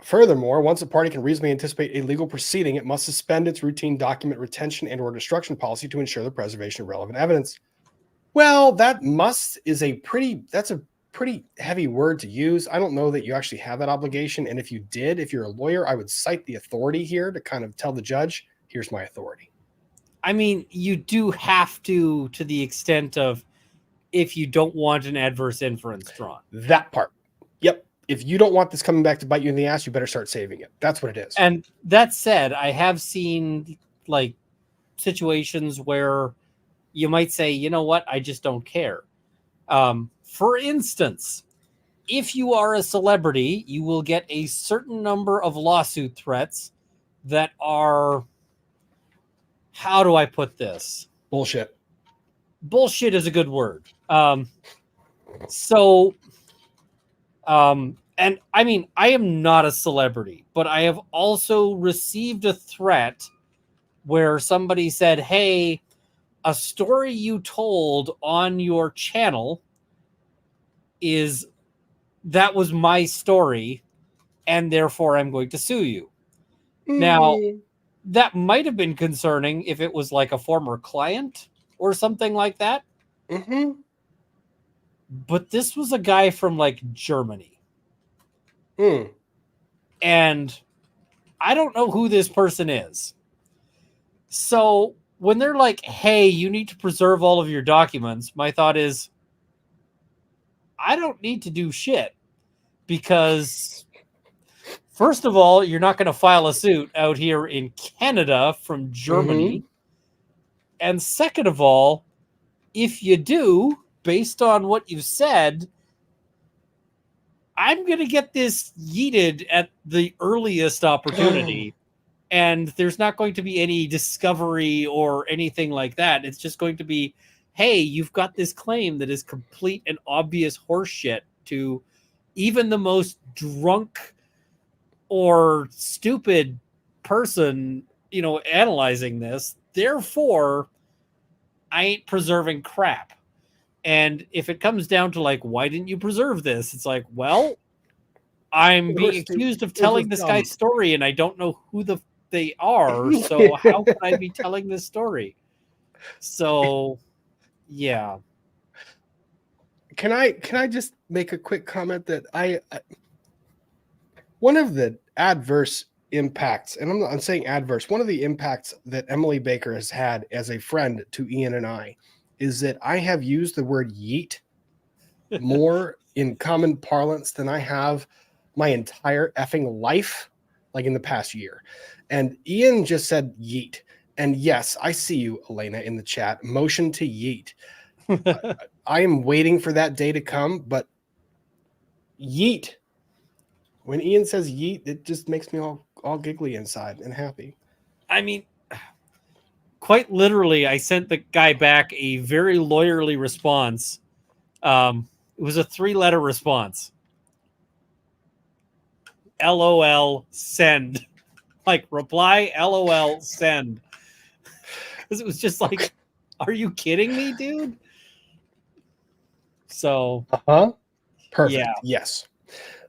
Furthermore, once a party can reasonably anticipate a legal proceeding, it must suspend its routine document retention and or destruction policy to ensure the preservation of relevant evidence. Well, that's a pretty heavy word to use. I don't know that you actually have that obligation. And if you did, if you're a lawyer, I would cite the authority here to kind of tell the judge, here's my authority. I mean, you do have to the extent of if you don't want an adverse inference drawn. That part. Yep. If you don't want this coming back to bite you in the ass, you better start saving it. That's what it is. And that said, I have seen like situations where you might say, you know what, I just don't care. For instance, if you are a celebrity, you will get a certain number of lawsuit threats that are, how do I put this? Bullshit. Bullshit is a good word. And I mean, I am not a celebrity, but I have also received a threat where somebody said, hey, a story you told on your channel that was my story, and therefore I'm going to sue you. Now, that might have been concerning if it was like a former client or something like that. Mm-hmm. But this was a guy from like Germany. And I don't know who this person is. So when they're like, hey, you need to preserve all of your documents, my thought is, I don't need to do shit because, first of all, you're not going to file a suit out here in Canada from Germany. Mm-hmm. And second of all, if you do, based on what you said, I'm going to get this yeeted at the earliest opportunity. And there's not going to be any discovery or anything like that. It's just going to be, hey, you've got this claim that is complete and obvious horseshit to even the most drunk or stupid person, analyzing this. Therefore, I ain't preserving crap. And if it comes down to like, why didn't you preserve this? It's like, well, I'm being accused of telling this guy's story and I don't know who they are. So how could I be telling this story? So, yeah. Can I just make a quick comment that one of the adverse impacts, and I'm saying adverse, one of the impacts that Emily Baker has had as a friend to Ian and I is that I have used the word yeet more in common parlance than I have my entire effing life, like in the past year. And Ian just said yeet. And yes, I see you, Elena, in the chat. Motion to yeet. I am waiting for that day to come, but yeet. When Ian says yeet, it just makes me all giggly inside and happy. I mean, quite literally, I sent the guy back a very lawyerly response. It was a 3-letter response. LOL, send. Like, reply, LOL, send. Because it was just like, are you kidding me, dude? So, Perfect. yeah. Yes.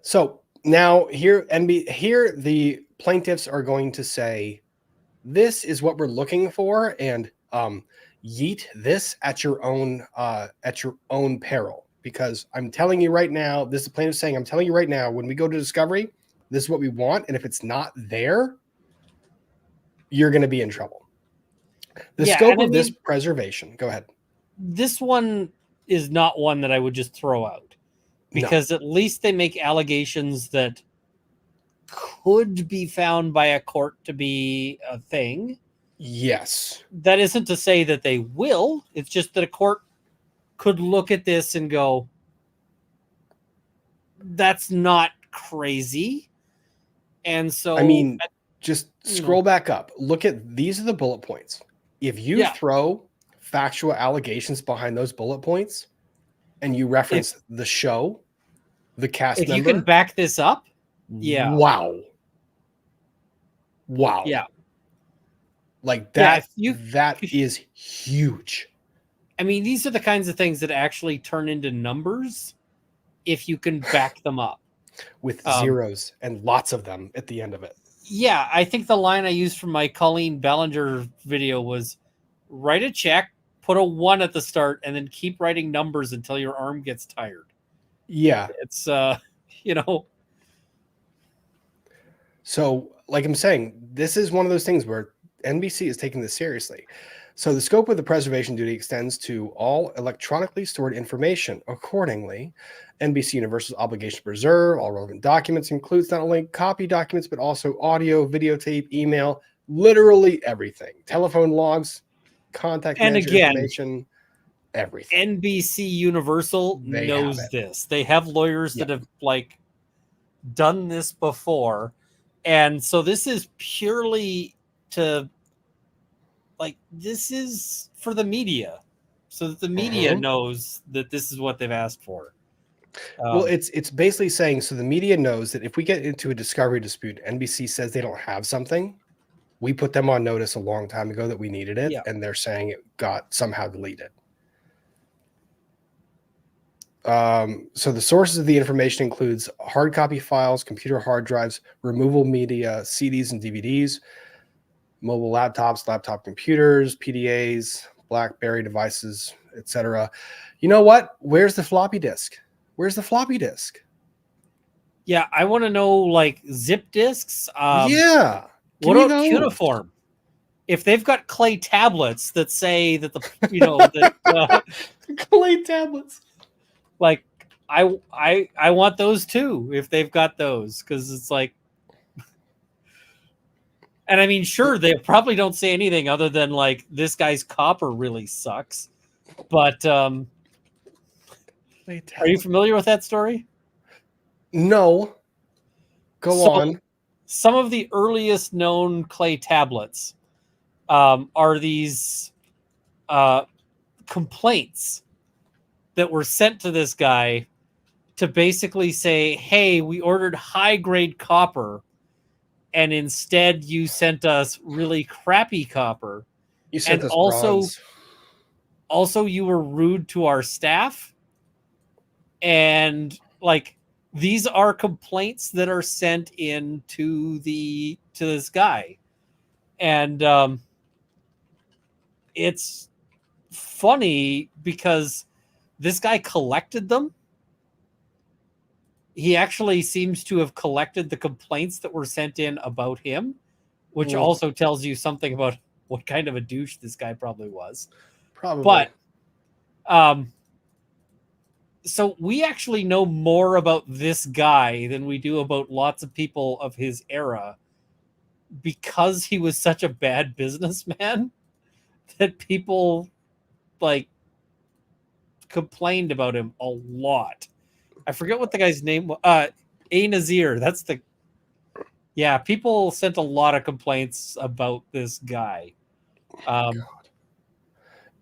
So now here the plaintiffs are going to say, this is what we're looking for, and yeet this at your own peril. Because I'm telling you right now, this is the plaintiff saying, I'm telling you right now, when we go to discovery, this is what we want, and if it's not there, you're going to be in trouble. The scope of this preservation. Go ahead. This one is not one that I would just throw out, because at least they make allegations that could be found by a court to be a thing. Yes. That isn't to say that they will. It's just that a court could look at this and go, that's not crazy. And so, I mean, just scroll back up. Look at, these are the bullet points. If you throw factual allegations behind those bullet points and you reference the show, the cast member. If you can back this up. Yeah. Wow. Yeah. Like that, that is huge. I mean, these are the kinds of things that actually turn into numbers if you can back them up. With zeros and lots of them at the end of it. Yeah, I think the line I used from my Colleen Ballinger video was, write a check, put a 1 at the start, and then keep writing numbers until your arm gets tired. Yeah. It's, you know. So, like I'm saying, this is one of those things where NBC is taking this seriously. So the scope of the preservation duty extends to all electronically stored information. Accordingly, NBCUniversal's obligation to preserve all relevant documents includes not only copy documents, but also audio, videotape, email, literally everything. Telephone logs, contact information, everything. NBCUniversal knows this. They have lawyers that have like done this before. And so this is purely to, like, this is for the media, so that the media knows that this is what they've asked for. Well, it's basically saying, so the media knows that if we get into a discovery dispute, NBC says they don't have something, we put them on notice a long time ago that we needed it, and they're saying it got somehow deleted. So the sources of the information includes hard copy files, computer hard drives, removable media, CDs and DVDs, mobile laptops, laptop computers, PDAs, BlackBerry devices, etc. You know what? Where's the floppy disk? Where's the floppy disk? Yeah, I want to know, like, zip disks. Yeah. What about cuneiform? If they've got clay tablets that say that the, you know, that clay tablets. Like, I want those too, if they've got those, because it's like, and I mean, sure, they probably don't say anything other than like, this guy's copper really sucks. But are you familiar with that story? No. Go on. Some of the earliest known clay tablets are these complaints that were sent to this guy to basically say, hey, we ordered high-grade copper, and instead you sent us really crappy copper. You sent us bronze. Also, you were rude to our staff. And, like, these are complaints that are sent in to this guy. And it's funny because this guy collected them. He actually seems to have collected the complaints that were sent in about him, which also tells you something about what kind of a douche this guy probably was. Probably. But so we actually know more about this guy than we do about lots of people of his era, because he was such a bad businessman that people like complained about him a lot. I forget what the guy's name was. A Nazir. That's the. Yeah, people sent a lot of complaints about this guy.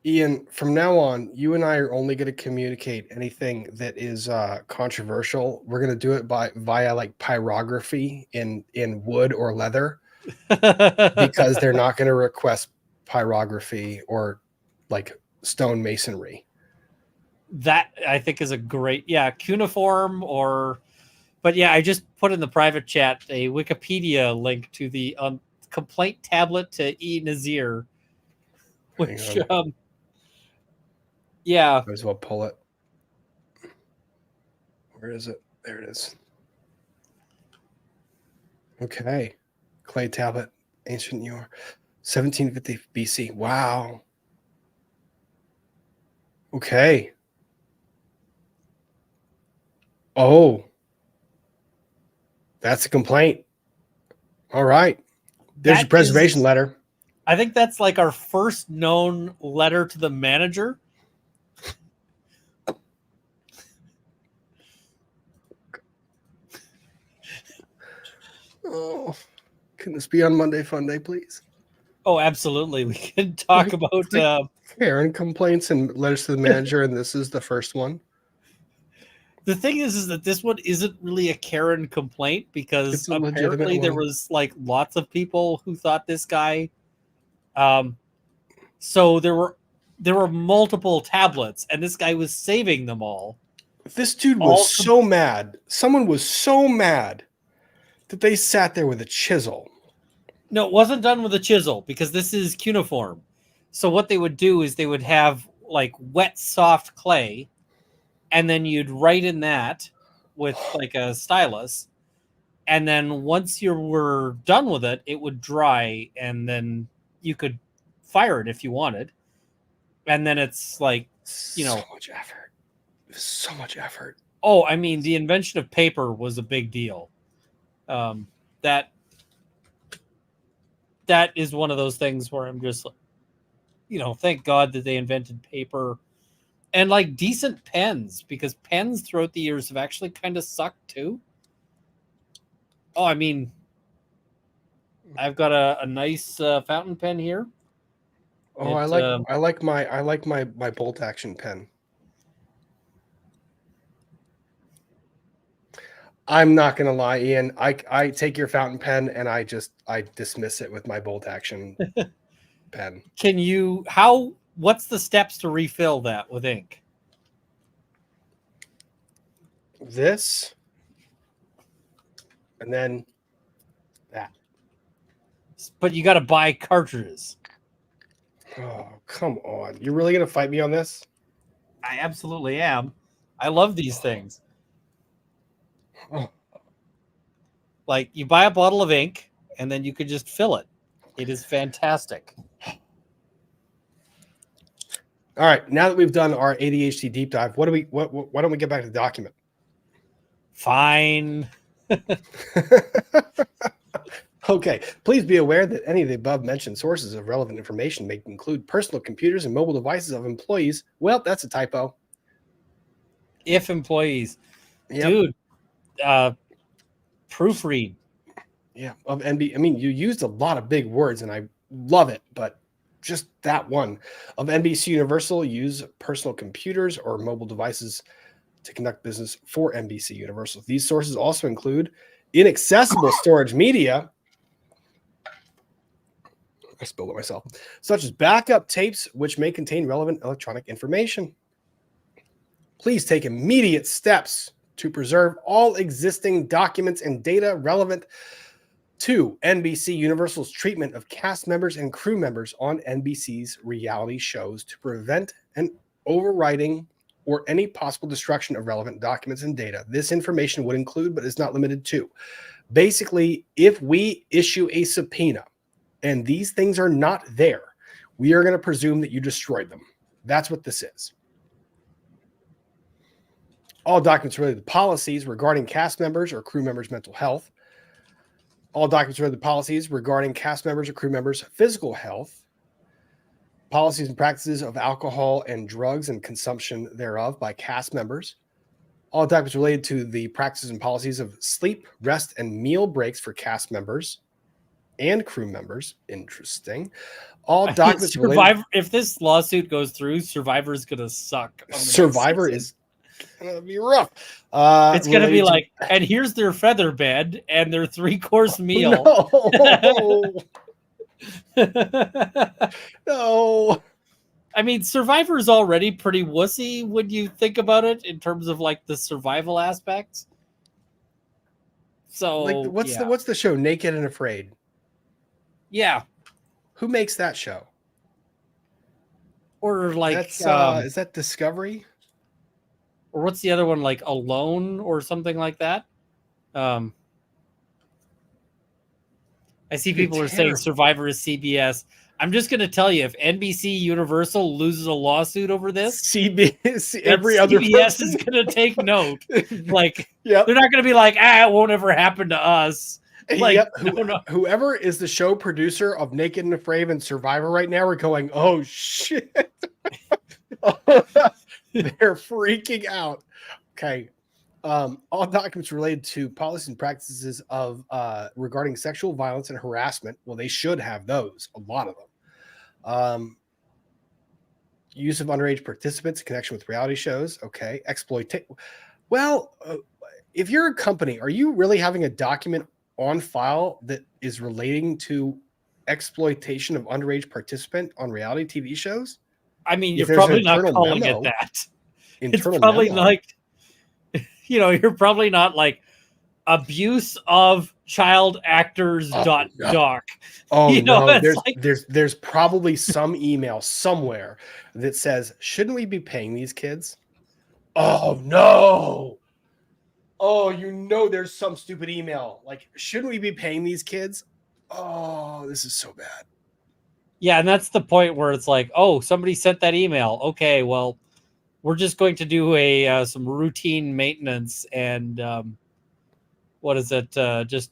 Ian, from now on, you and I are only going to communicate anything that is controversial. We're going to do it via like pyrography in wood or leather, because they're not going to request pyrography or like stone masonry. That I think is a great, cuneiform but yeah, I just put in the private chat a Wikipedia link to the complaint tablet to E. Nazir, which, yeah. Might as well pull it. Where is it? There it is. Okay. Clay tablet, ancient New York, 1750 BC. Wow. Okay. Oh. That's a complaint. All right. There's your preservation letter. I think that's like our first known letter to the manager. Oh, can this be on Monday Fun Day, please? Oh, absolutely. We can talk about Karen complaints and letters to the manager, and this is the first one. The thing is that this one isn't really a Karen complaint because apparently there was like lots of people who thought this guy. So there were multiple tablets, and this guy was saving them all. This dude was so mad. Someone was so mad that they sat there with a chisel. No, it wasn't done with a chisel because this is cuneiform. So what they would do is they would have like wet, soft clay, and then you'd write in that with like a stylus. And then once you were done with it, it would dry, and then you could fire it if you wanted. And then it's like, so much effort. So much effort. Oh, I mean, the invention of paper was a big deal. That is one of those things where I'm just, thank God that they invented paper and like decent pens, because pens throughout the years have actually kind of sucked too. Oh, I mean, I've got a nice fountain pen here. Oh, I like my bolt action pen. I'm not gonna lie, Ian. I take your fountain pen and I dismiss it with my bolt action pen. What's the steps to refill that with ink? This, and then that. But you got to buy cartridges. Oh, come on. You're really going to fight me on this? I absolutely am. I love these things. Oh. Like, you buy a bottle of ink, and then you could just fill it. It is fantastic. All right. Now that we've done our ADHD deep dive, why don't we get back to the document? Fine. Okay. Please be aware that any of the above mentioned sources of relevant information may include personal computers and mobile devices of employees. Well, that's a typo. If employees. Yep. Dude, proofread. Yeah. Of NB. I mean, you used a lot of big words, and I love it, but just that one. Of NBCUniversal, use personal computers or mobile devices to conduct business for NBCUniversal. These sources also include inaccessible storage media. I spilled it myself. Such as backup tapes, which may contain relevant electronic information. Please take immediate steps to preserve all existing documents and data relevant to NBCUniversal's treatment of cast members and crew members on NBC's reality shows to prevent an overwriting or any possible destruction of relevant documents and data. This information would include, but is not limited to, basically, if we issue a subpoena and these things are not there, we are going to presume that you destroyed them. That's what this is. All documents related to policies regarding cast members or crew members' mental health. All documents related to policies regarding cast members or crew members' physical health. Policies and practices of alcohol and drugs and consumption thereof by cast members. All documents related to the practices and policies of sleep, rest, and meal breaks for cast members and crew members. Interesting. All documents related. If this lawsuit goes through, Survivor is going to suck. Survivor is going to be rough. It's going to be like, and here's their feather bed and their 3-course meal. No. No. I mean, Survivor is already pretty wussy when you think about it in terms of like the survival aspects. So Like, what's the show? Naked and Afraid. Yeah. Who makes that show? Or like That's is that Discovery? Or what's the other one, like Alone or something like that? I see people are saying Survivor is CBS. I'm just going to tell you, if NBC Universal loses a lawsuit over this, CBS, every other CBS person is going to take note. Like, yep. They're not going to be like, it won't ever happen to us. Like, yep. no. Whoever is the show producer of Naked and Afraid and Survivor right now are going, oh shit. They're freaking out. Okay. All documents related to policies and practices of regarding sexual violence and harassment. Well, they should have those, a lot of them. Use of underage participants in connection with reality shows. Okay. Exploitation. Well, if you're a company, are you really having a document on file that is relating to exploitation of underage participant on reality TV shows? I mean, you're probably not calling it that. It's probably like, you're probably not like abuse of child actors doc. Oh no, there's probably some email somewhere that says, shouldn't we be paying these kids? Oh no. Oh, there's some stupid email. Like, shouldn't we be paying these kids? Oh, this is so bad. Yeah, and that's the point where it's like, oh, somebody sent that email. Okay, well, we're just going to do some routine maintenance and just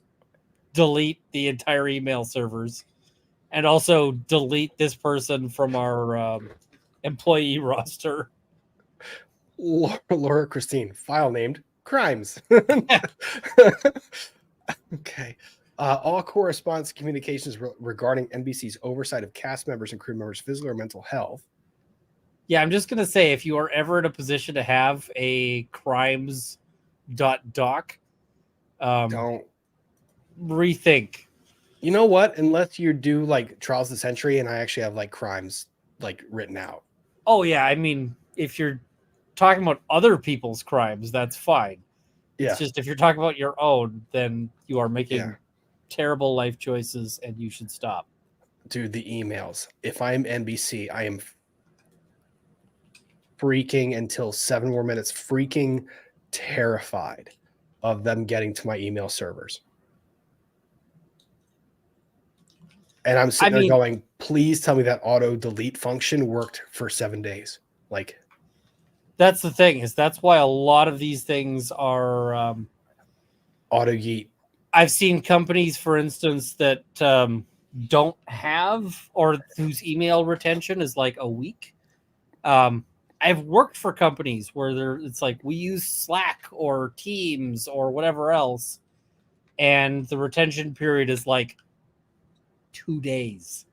delete the entire email servers and also delete this person from our employee roster. Laura Christine, file named Crimes. Okay. All correspondence communications regarding NBC's oversight of cast members and crew members' physical or mental health. Yeah, I'm just going to say, if you are ever in a position to have a crimes.doc, don't rethink. You know what? Unless you do like Trials of the Century and I actually have like crimes like written out. Oh, yeah. I mean, if you're talking about other people's crimes, that's fine. Yeah. It's just if you're talking about your own, then you are making terrible life choices and you should stop. Dude, the emails. If I'm NBC, I am freaking until 7 more minutes, freaking terrified of them getting to my email servers. And I'm sitting there going, please tell me that auto delete function worked for 7 days. Like, that's the thing, is that's why a lot of these things are auto yeet. I've seen companies, for instance, that don't have, or whose email retention is like a week. I've worked for companies where it's like, we use Slack or Teams or whatever else, and the retention period is like 2 days.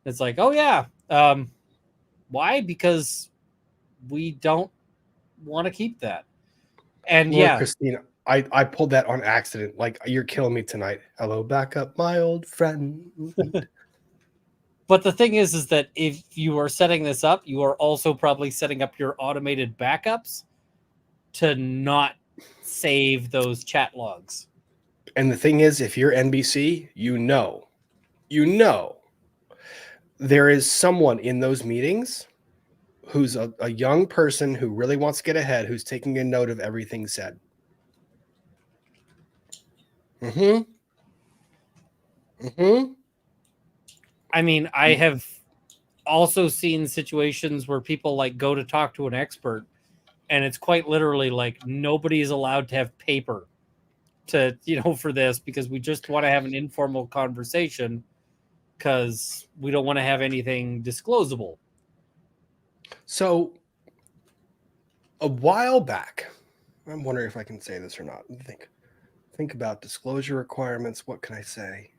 It's like, oh yeah. Why? Because we don't want to keep that. And Lord, Christina, I pulled that on accident. Like, you're killing me tonight. Hello, back up, my old friend. But the thing is that if you are setting this up, you are also probably setting up your automated backups to not save those chat logs. And the thing is, if you're NBC, you know, there is someone in those meetings who's a young person who really wants to get ahead, who's taking a note of everything said. I mean, I have also seen situations where people like go to talk to an expert, and it's quite literally like nobody is allowed to have paper to, for this, because we just want to have an informal conversation because we don't want to have anything disclosable. So a while back, I'm wondering if I can say this or not. Think about disclosure requirements. What can I say?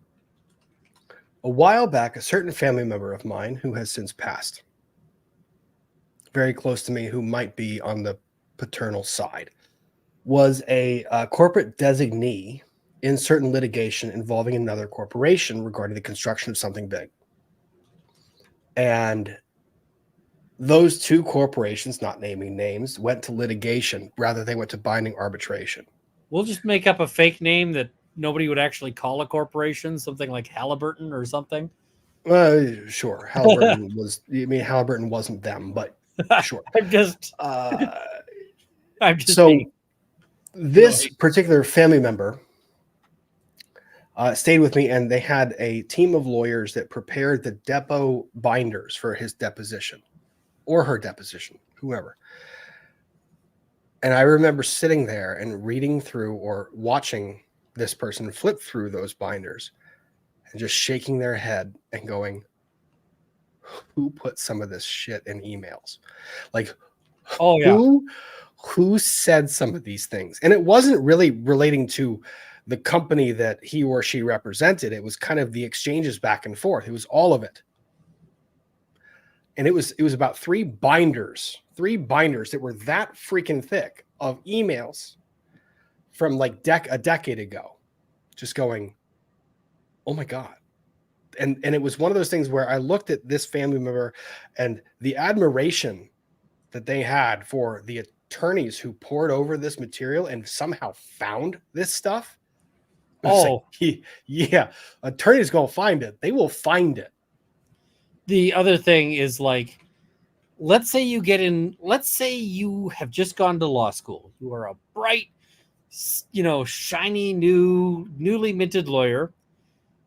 A while back, a certain family member of mine who has since passed, very close to me, who might be on the paternal side, was a corporate designee in certain litigation involving another corporation regarding the construction of something big. And those two corporations, not naming names, went to litigation. Rather, they went to binding arbitration. We'll just make up a fake name that nobody would actually call a corporation, something like Halliburton or something. Sure. Halliburton Halliburton wasn't them, but sure. I'm just so being this annoyed. particular family member stayed with me, and they had a team of lawyers that prepared the depo binders for his deposition or her deposition, whoever. And I remember sitting there and reading through or watching this person flip through those binders and just shaking their head and going, who put some of this shit in emails? Like, oh yeah, who said some of these things? And it wasn't really relating to the company that he or she represented. It was kind of the exchanges back and forth. It was all of it. And it was about three binders that were that freaking thick of emails from like a decade ago, just going, oh my God. And it was one of those things where I looked at this family member and the admiration that they had for the attorneys who poured over this material and somehow found this stuff. Oh, like, yeah, attorneys gonna find it. They will find it. the other thing is, like, let's say you have just gone to law school. You are a bright, shiny, newly minted lawyer,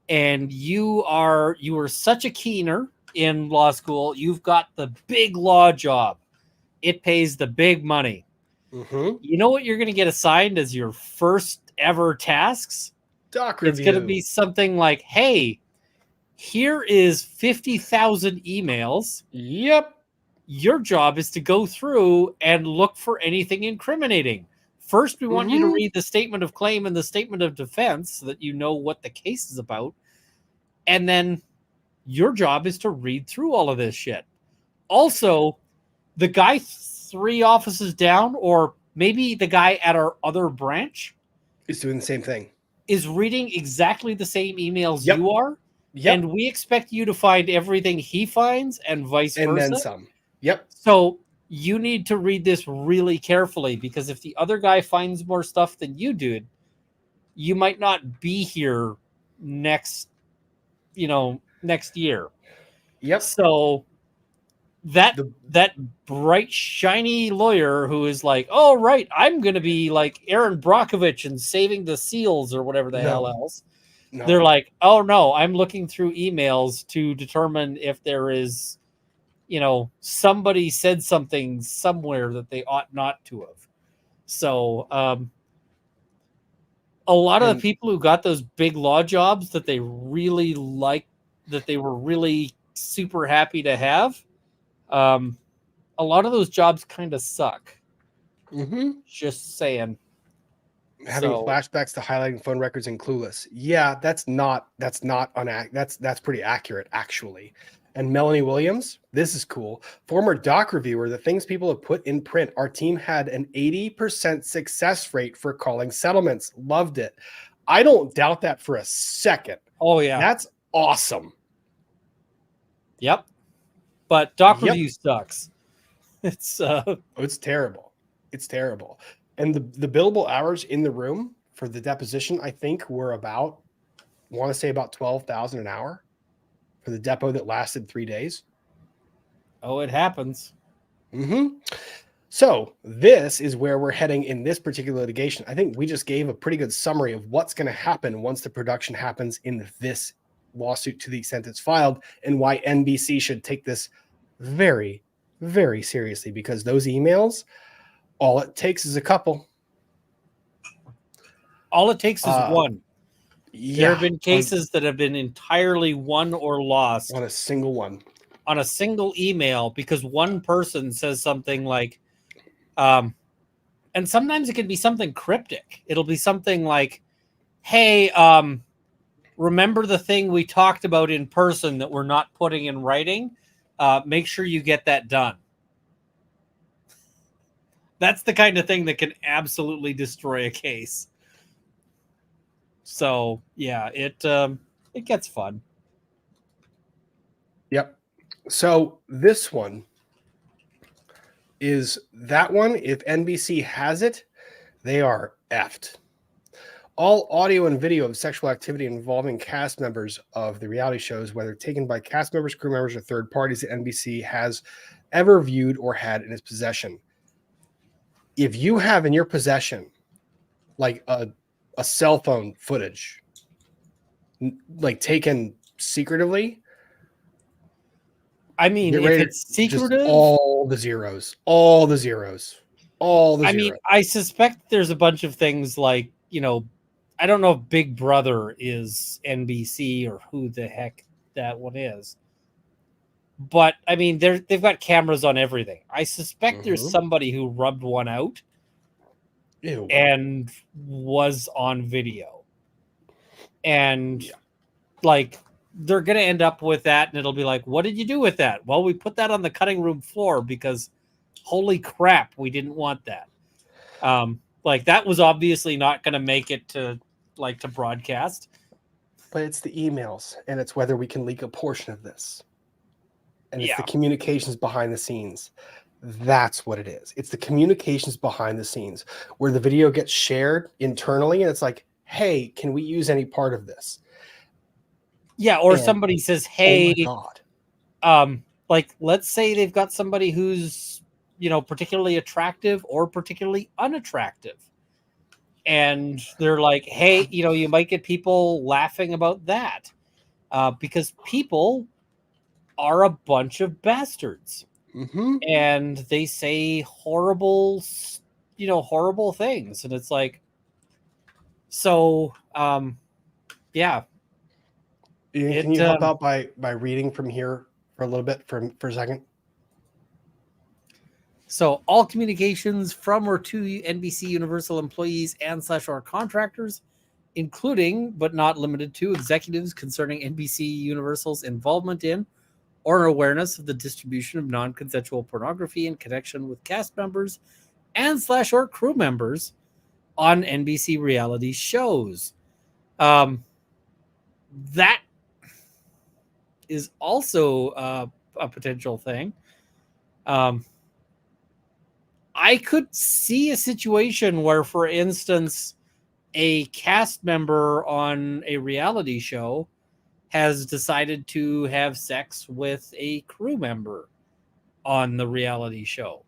and you are such a keener in law school. You've got the big law job. It pays the big money. Mm-hmm. You know what you're going to get assigned as your first ever tasks? Doc review. It's going to be something like, hey, here is 50,000 emails. Yep. Your job is to go through and look for anything incriminating. First, we want you to read the statement of claim and the statement of defense so that you know what the case is about. And then your job is to read through all of this shit. Also, the guy 3 offices down, or maybe the guy at our other branch, is doing the same thing. Is reading exactly the same emails Yep. you are. Yep. And we expect you to find everything he finds and vice versa. And then some. Yep. So you need to read this really carefully, because if the other guy finds more stuff than you did, you might not be here next year. Yep. So that bright, shiny lawyer who is like, oh, right, I'm going to be like Aaron Brockovich and saving the seals or whatever the hell else. No. They're like, oh, no, I'm looking through emails to determine if there is, somebody said something somewhere that they ought not to have. So a lot of the people who got those big law jobs that they really liked, that they were really super happy to have, a lot of those jobs kind of suck. Mm-hmm. Just saying. Having flashbacks to highlighting phone records in Clueless. Yeah, that's pretty accurate, actually. And Melanie Williams, this is cool. Former doc reviewer, the things people have put in print. Our team had an 80% success rate for calling settlements. Loved it. I don't doubt that for a second. Oh, yeah. That's awesome. Yep. But doc review sucks. It's it's terrible. It's terrible. And the billable hours in the room for the deposition, I think, were about 12,000 an hour for the depo that lasted 3 days. Oh, it happens. Mm-hmm. So this is where we're heading in this particular litigation. I think we just gave a pretty good summary of what's going to happen once the production happens in this lawsuit, to the extent it's filed, and why NBC should take this very, very seriously, because those emails, all it takes is a couple. All it takes is one. Yeah, there have been cases that have been entirely won or lost on a single one, on a single email, because one person says something like, and sometimes it can be something cryptic. It'll be something like, hey, remember the thing we talked about in person that we're not putting in writing? Make sure you get that done. That's the kind of thing that can absolutely destroy a case. So yeah, it gets fun. Yep. So this one is that one. If NBC has it, they are effed. All audio and video of sexual activity involving cast members of the reality shows, whether taken by cast members, crew members, or third parties that NBC has ever viewed or had in its possession. If you have in your possession like a cell phone footage, like taken secretively, I mean, get if ready it's to just secretive, all the zeros, all the zeros, all the I zeros. mean, I suspect there's a bunch of things like, you know, I don't know if Big Brother is NBC or who the heck that one is. But I mean, they've got cameras on everything. I suspect there's somebody who rubbed one out Ew. and was on video. And like they're gonna end up with that, and it'll be like, what did you do with that? Well, we put that on the cutting room floor because holy crap, we didn't want that. Like that was obviously not gonna make it to broadcast. But it's the emails, and it's whether we can leak a portion of this. And it's Yeah. the communications behind the scenes. That's what it is. It's the communications behind the scenes where the video gets shared internally, and it's like, hey, can we use any part of this? Yeah, or And, somebody says, hey, oh my God. Like let's say they've got somebody who's, you know, particularly attractive or particularly unattractive. And they're like, hey, you know, you might get people laughing about that because people are a bunch of bastards. Mm-hmm. And they say horrible, you know, horrible things. And it's like, so, yeah. Can you help out by reading from here for a little bit for a second? So all communications from or to NBCUniversal employees and / or contractors, including but not limited to executives concerning NBCUniversal's involvement in or awareness of the distribution of non-consensual pornography in connection with cast members and / or crew members on NBC reality shows. That is also a potential thing. I could see a situation where, for instance, a cast member on a reality show has decided to have sex with a crew member on the reality show.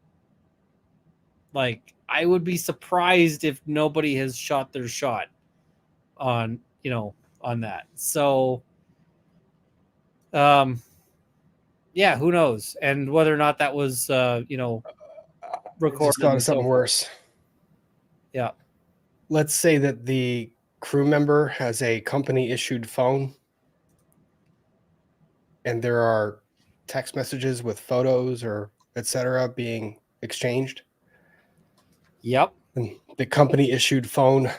Like, I would be surprised if nobody has shot their shot on, you know, on that. So, yeah, who knows? And whether or not that was, you know, recorded. Just thought of something worse. Yeah. Let's say that the crew member has a company issued phone and there are text messages with photos or etc. being exchanged. Yep. And the company issued phone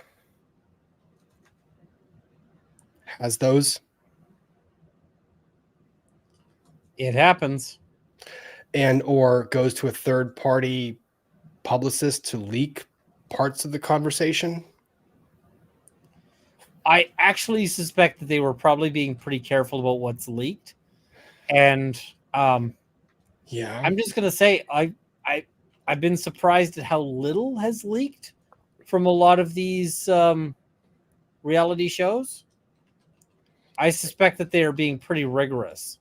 has those. It happens. And or goes to a third party publicist to leak parts of the conversation. I actually suspect that they were probably being pretty careful about what's leaked. And yeah, I'm just gonna say I've been surprised at how little has leaked from a lot of these reality shows. I suspect that they are being pretty rigorous.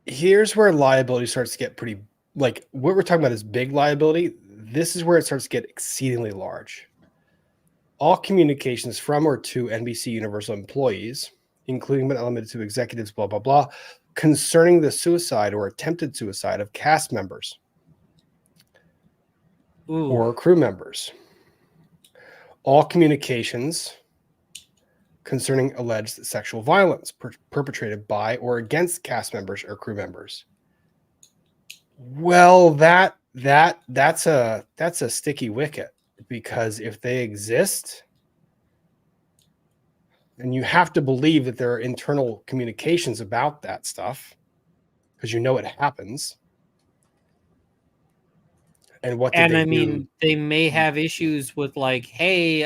Here's where liability starts to get pretty, like what we're talking about is big liability. This is where it starts to get exceedingly large. All communications from or to NBCUniversal employees, including but not limited to executives, blah, blah, blah, concerning the suicide or attempted suicide of cast members or crew members. All communications concerning alleged sexual violence perpetrated by or against cast members or crew members. Well, that's a sticky wicket, because if they exist, and you have to believe that there are internal communications about that stuff, because you know it happens. And what did they do? Mean, they may have issues with like, hey,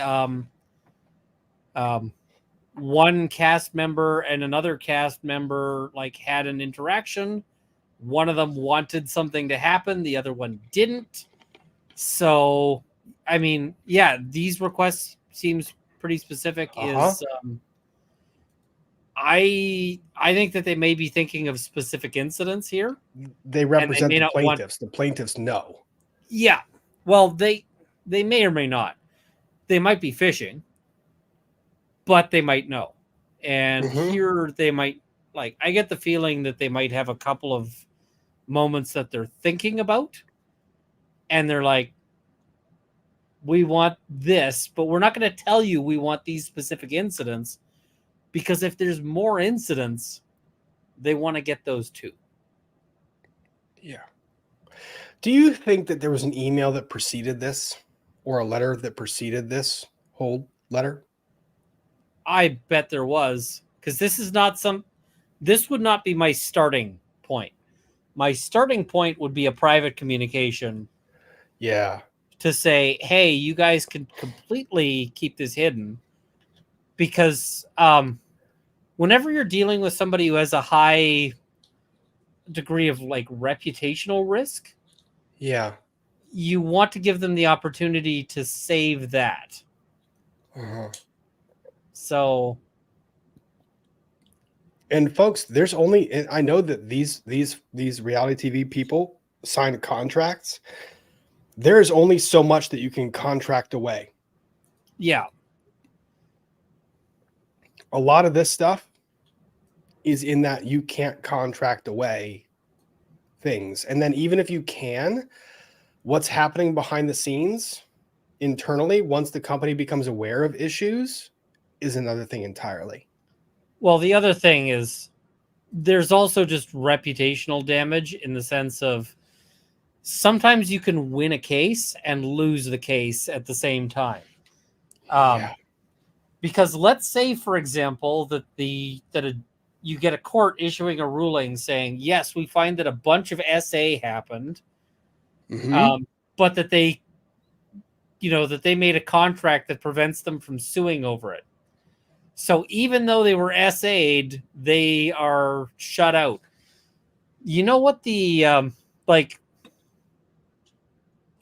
one cast member and another cast member like had an interaction one of them wanted something to happen, the other one didn't. So, I mean, yeah, these requests seems pretty specific. Is I think that they may be thinking of specific incidents here. They represent may the not want- plaintiffs. The plaintiffs know. Yeah. Well, they may or may not. They might be fishing, but they might know. And here they might, like, I get the feeling that they might have a couple of moments that they're thinking about, and they're like, we want this, but we're not going to tell you we want these specific incidents, because if there's more incidents, they want to get those too. Yeah. Do you think that there was an email that preceded this, or a letter that preceded this whole letter? I bet there was, because this would not be my starting point. My starting point would be a private communication. Yeah. To say, hey, you guys can completely keep this hidden, because whenever you're dealing with somebody who has a high degree of like reputational risk, Yeah. you want to give them the opportunity to save that. So, and folks, there's only, I know that these reality TV people sign contracts. There is only so much that you can contract away. Yeah. A lot of this stuff is in that you can't contract away things. And then even if you can, what's happening behind the scenes internally, once the company becomes aware of issues, is another thing entirely. Well, the other thing is there's also just reputational damage, in the sense of sometimes you can win a case and lose the case at the same time. Because let's say, for example, that you get a court issuing a ruling saying, yes, we find that a bunch of SA happened, but that they made a contract that prevents them from suing over it. So even though they were SA'd, they are shut out. You know what the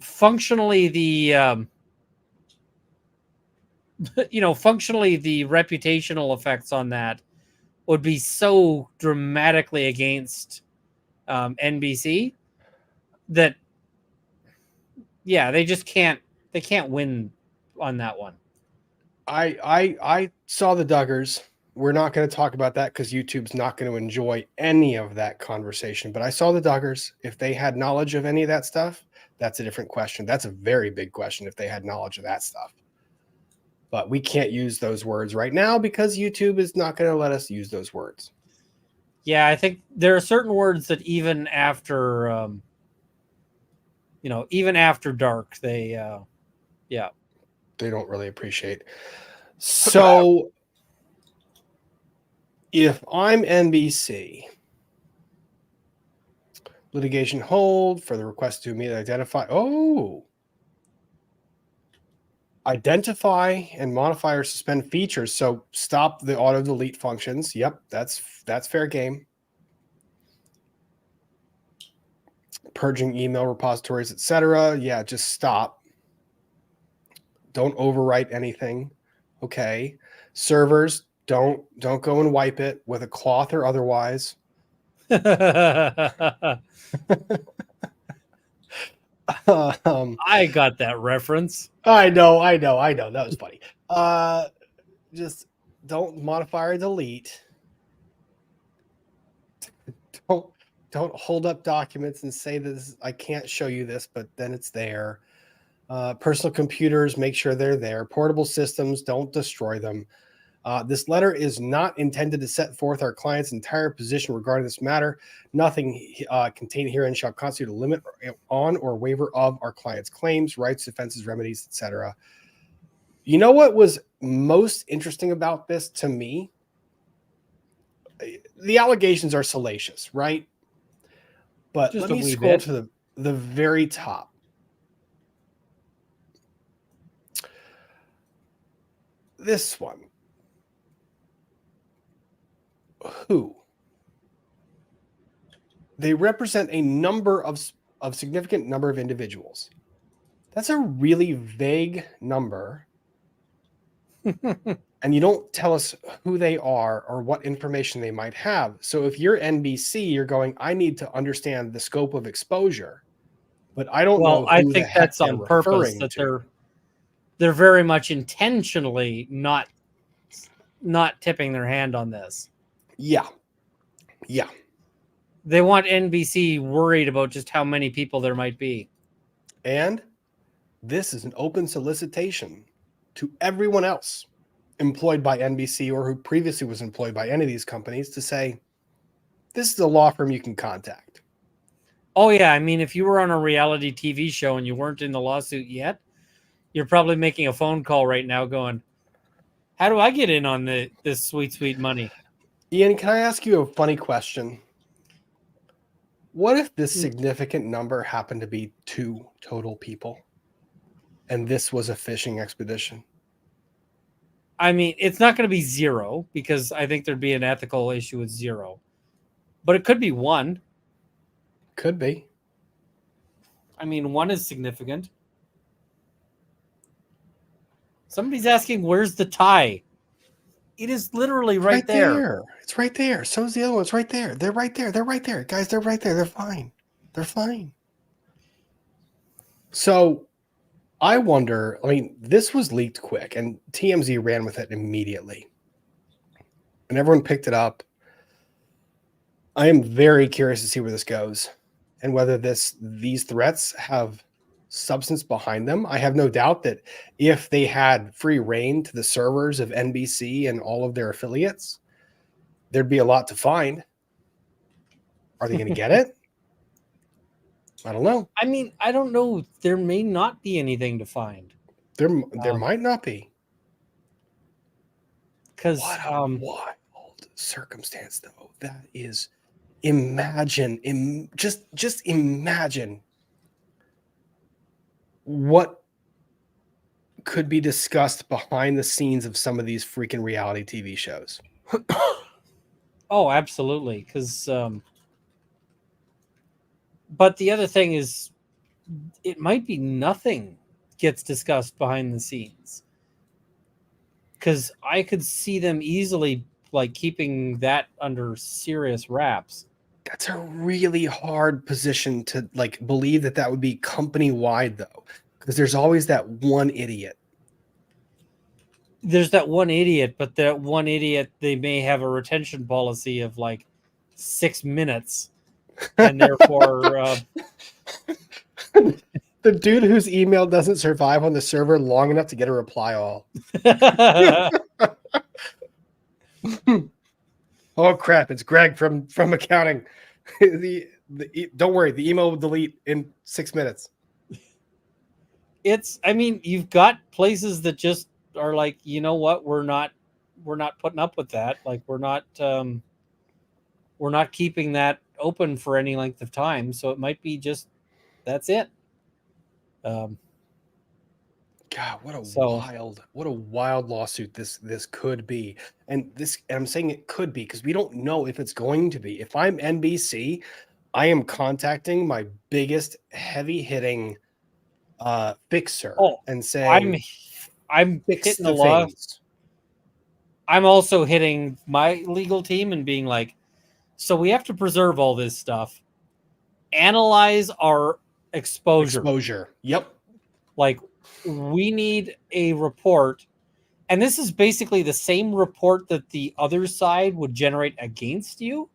functionally the functionally the reputational effects on that would be so dramatically against NBC that, yeah, they can't win on that one. I saw the Duggars. We're not going to talk about that because YouTube's not going to enjoy any of that conversation. But I saw the Duggars. If they had knowledge of any of that stuff, that's a different question. That's a very big question if they had knowledge of that stuff. But we can't use those words right now because YouTube is not going to let us use those words. Yeah, I think there are certain words that even after, even after dark, they don't really appreciate. So if I'm NBC, litigation hold for the request to immediately identify. Identify and modify or suspend features. So stop the auto delete functions. Yep, that's fair game. Purging email repositories, etc. Yeah, just stop. Don't overwrite anything. Okay. Servers, don't go and wipe it with a cloth or otherwise. I got that reference. I know. That was funny. Just don't modify or delete. Don't hold up documents and say this. I can't show you this, but then it's there. Personal computers, make sure they're there. Portable systems, don't destroy them. This letter is not intended to set forth our client's entire position regarding this matter. Nothing contained herein shall constitute a limit on or waiver of our client's claims, rights, defenses, remedies, etc. You know what was most interesting about this to me? The allegations are salacious, right? But Just let a me wee scroll bit. to the very top. This one. Who? they represent a number of significant number of individuals. That's a really vague number. And you don't tell us who they are or what information they might have. So if you're NBC, you're going, I need to understand the scope of exposure, but I don't know I who the think heck that's they're on purpose, referring that to. they're very much intentionally not tipping their hand on this. Yeah. Yeah. They want NBC worried about just how many people there might be. And this is an open solicitation to everyone else employed by NBC or who previously was employed by any of these companies to say, this is a law firm you can contact. Oh, yeah. I mean, if you were on a reality TV show and you weren't in the lawsuit yet, you're probably making a phone call right now going, how do I get in on this sweet, sweet money? Ian, can I ask you a funny question? What if this significant number happened to be 2 total people and this was a fishing expedition? I mean, it's not going to be 0 because I think there'd be an ethical issue with 0. But it could be 1. Could be. I mean, 1 is significant. Somebody's asking, where's the tie? It is literally right there. It's right there. So is the other one. It's right there. They're right there. They're right there. Guys, they're right there. They're fine. They're fine. So I wonder, I mean, this was leaked quick and TMZ ran with it immediately. And everyone picked it up. I am very curious to see where this goes and whether these threats have substance behind them. I have no doubt that if they had free reign to the servers of NBC and all of their affiliates, there'd be a lot to find. Are they going to get it? I don't know. I mean, I don't know. There may not be anything to find. There might not be. Because what a wild circumstance, though. That is, just imagine what could be discussed behind the scenes of some of these freaking reality TV shows. Oh, absolutely. Because, but the other thing is, it might be nothing gets discussed behind the scenes. Because I could see them easily like keeping that under serious wraps. That's a really hard position to like believe that would be company wide, though, because there's always that one idiot. There's that one idiot, but that one idiot, they may have a retention policy of like 6 minutes, and therefore the dude whose email doesn't survive on the server long enough to get a reply all. Oh crap! It's Greg from accounting. Don't worry, the email will delete in 6 minutes. I mean, you've got places that just are like, you know what, we're not putting up with that. Like we're not keeping that open for any length of time. So it might be just that's it. God, what a wild lawsuit this could be. And I'm saying it could be because we don't know if it's going to be. If I'm NBC, I am contacting my biggest heavy hitting fixer and saying, I'm hitting the law. I'm also hitting my legal team and being like, so we have to preserve all this stuff. Analyze our exposure. Yep. Like, we need a report. And this is basically the same report that the other side would generate against you.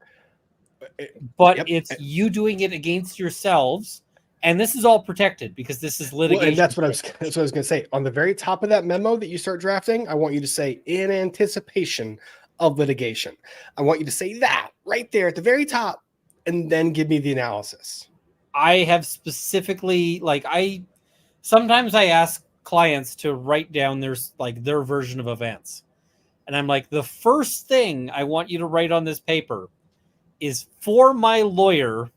But it's you doing it against yourselves. And this is all protected because this is litigation. Well, and that's what I was going to say. On the very top of that memo that you start drafting, I want you to say, in anticipation of litigation. I want you to say that right there at the very top, and then give me the analysis. I have specifically, sometimes I ask clients to write down their version of events. And I'm like, the first thing I want you to write on this paper is for my lawyer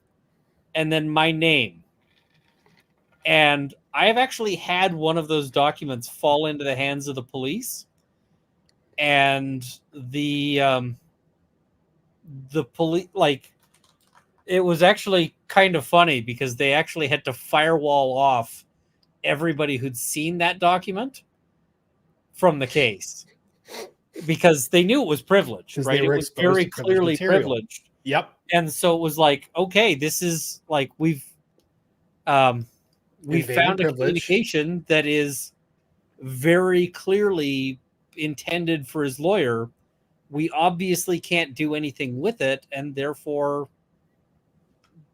and then my name. And I have actually had one of those documents fall into the hands of the police, and the police, It was actually kind of funny because they actually had to firewall off everybody who'd seen that document from the case because they knew it was privileged, Because right? they were It was exposed very to privileged clearly material. privileged. Yep. And so it was like, okay, this is like we found a privilege. communication that is very clearly intended for his lawyer. We obviously can't do anything with it, and therefore,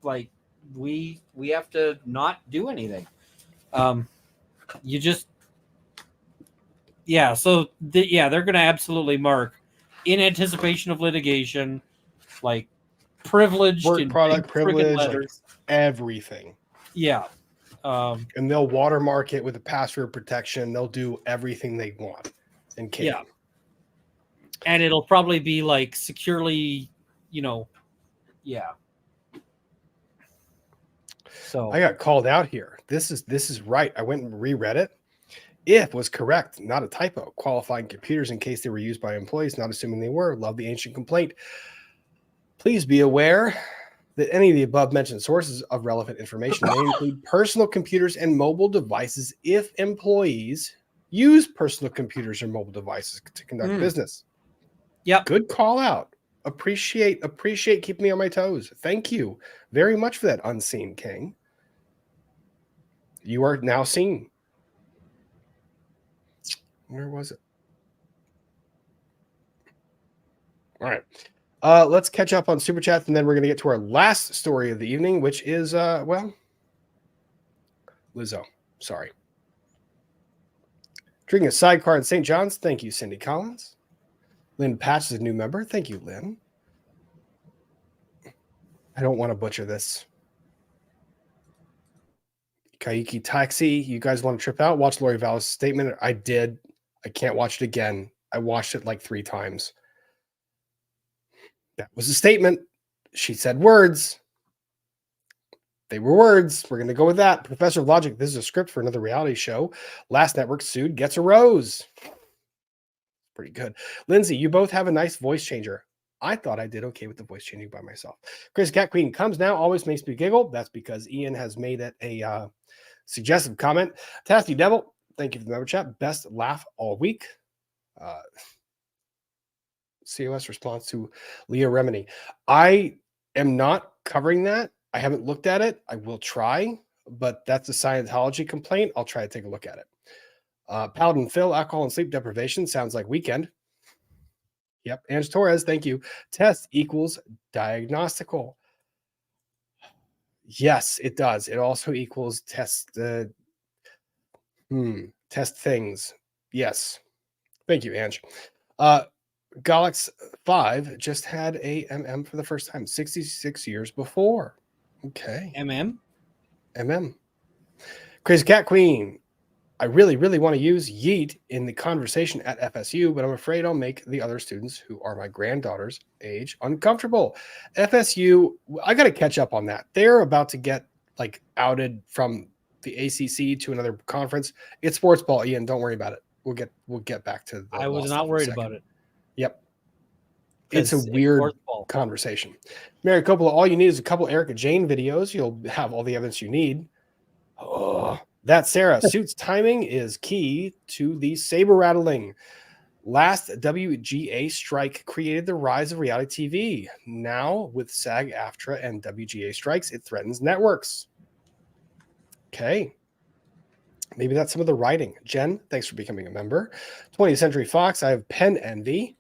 like, we have to not do anything. You just, yeah. So they're going to absolutely mark in anticipation of litigation, like privileged Work in product big friggin' privilege, like letters. everything. Yeah. And they'll watermark it with a password protection. They'll do everything they want and can. Yeah. And it'll probably be like securely, yeah. So I got called out here. This is right. I went and reread it. If was correct, not a typo. Qualifying computers in case they were used by employees, not assuming they were. Love the ancient complaint. Please be aware that any of the above mentioned sources of relevant information may include personal computers and mobile devices if employees use personal computers or mobile devices to conduct business. Yep. Good call out. Appreciate keeping me on my toes. Thank you very much for that, Unseen King. You are now seen. Where was it? All right. Let's catch up on Super Chat, and then we're going to get to our last story of the evening, which is, Lizzo. Sorry. Drinking a sidecar in St. John's. Thank you, Cindy Collins. Lynn Patch is a new member. Thank you, Lynn. I don't want to butcher this. Kaiki Taxi, you guys want to trip out? Watch Lori Vallis' statement. I did. I can't watch it again. I watched it like 3 times. That was a statement. She said words. They were words. We're going to go with that. Professor of Logic, this is a script for another reality show. Last network sued, gets a rose. Pretty good. Lindsay, you both have a nice voice changer. I thought I did okay with the voice changing by myself. Chris Cat Queen comes now, always makes me giggle. That's because Ian has made it a suggestive comment. Tasty Devil, thank you for the member chat. Best laugh all week. COS response to Leah Remini. I am not covering that. I haven't looked at it. I will try, but that's a Scientology complaint. I'll try to take a look at it. Paladin Phil, alcohol and sleep deprivation sounds like weekend. Yep. Ange Torres, thank you. Test equals diagnostical. Yes, it does. It also equals test test things. Yes. Thank you, Ange. Galax 5 just had a MM for the first time, 66 years before. Okay. MM. Crazy Cat Queen. I really, really want to use yeet in the conversation at FSU, but I'm afraid I'll make the other students who are my granddaughter's age uncomfortable. FSU, I got to catch up on that. They're about to get like outed from the ACC to another conference. It's sports ball, Ian. Don't worry about it. We'll get back to the I was not worried about it. Yep. It's a weird conversation. Mary Coppola, all you need is a couple Erica Jane videos. You'll have all the evidence you need. Oh, that Sarah. Suits timing is key to the saber rattling. Last WGA strike created the rise of reality TV. Now, with SAG-AFTRA and WGA strikes, it threatens networks. Okay. Maybe that's some of the writing. Jen, thanks for becoming a member. 20th Century Fox, I have pen envy.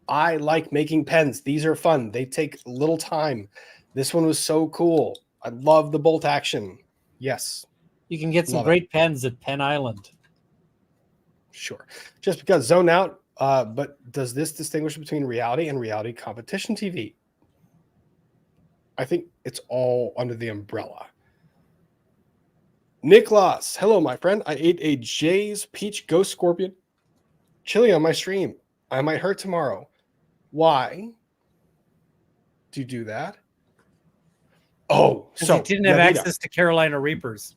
I like making pens. These are fun. They take little time. This one was so cool. I love the bolt action. Yes. You can get some great pens at Penn Island. Sure. Just because zone out, but does this distinguish between reality and reality competition TV? I think it's all under the umbrella. Niklas, hello, my friend. I ate a Jay's Peach Ghost Scorpion chili on my stream. I might hurt tomorrow. Why do you do that? Oh, so he didn't have access to Carolina Reapers.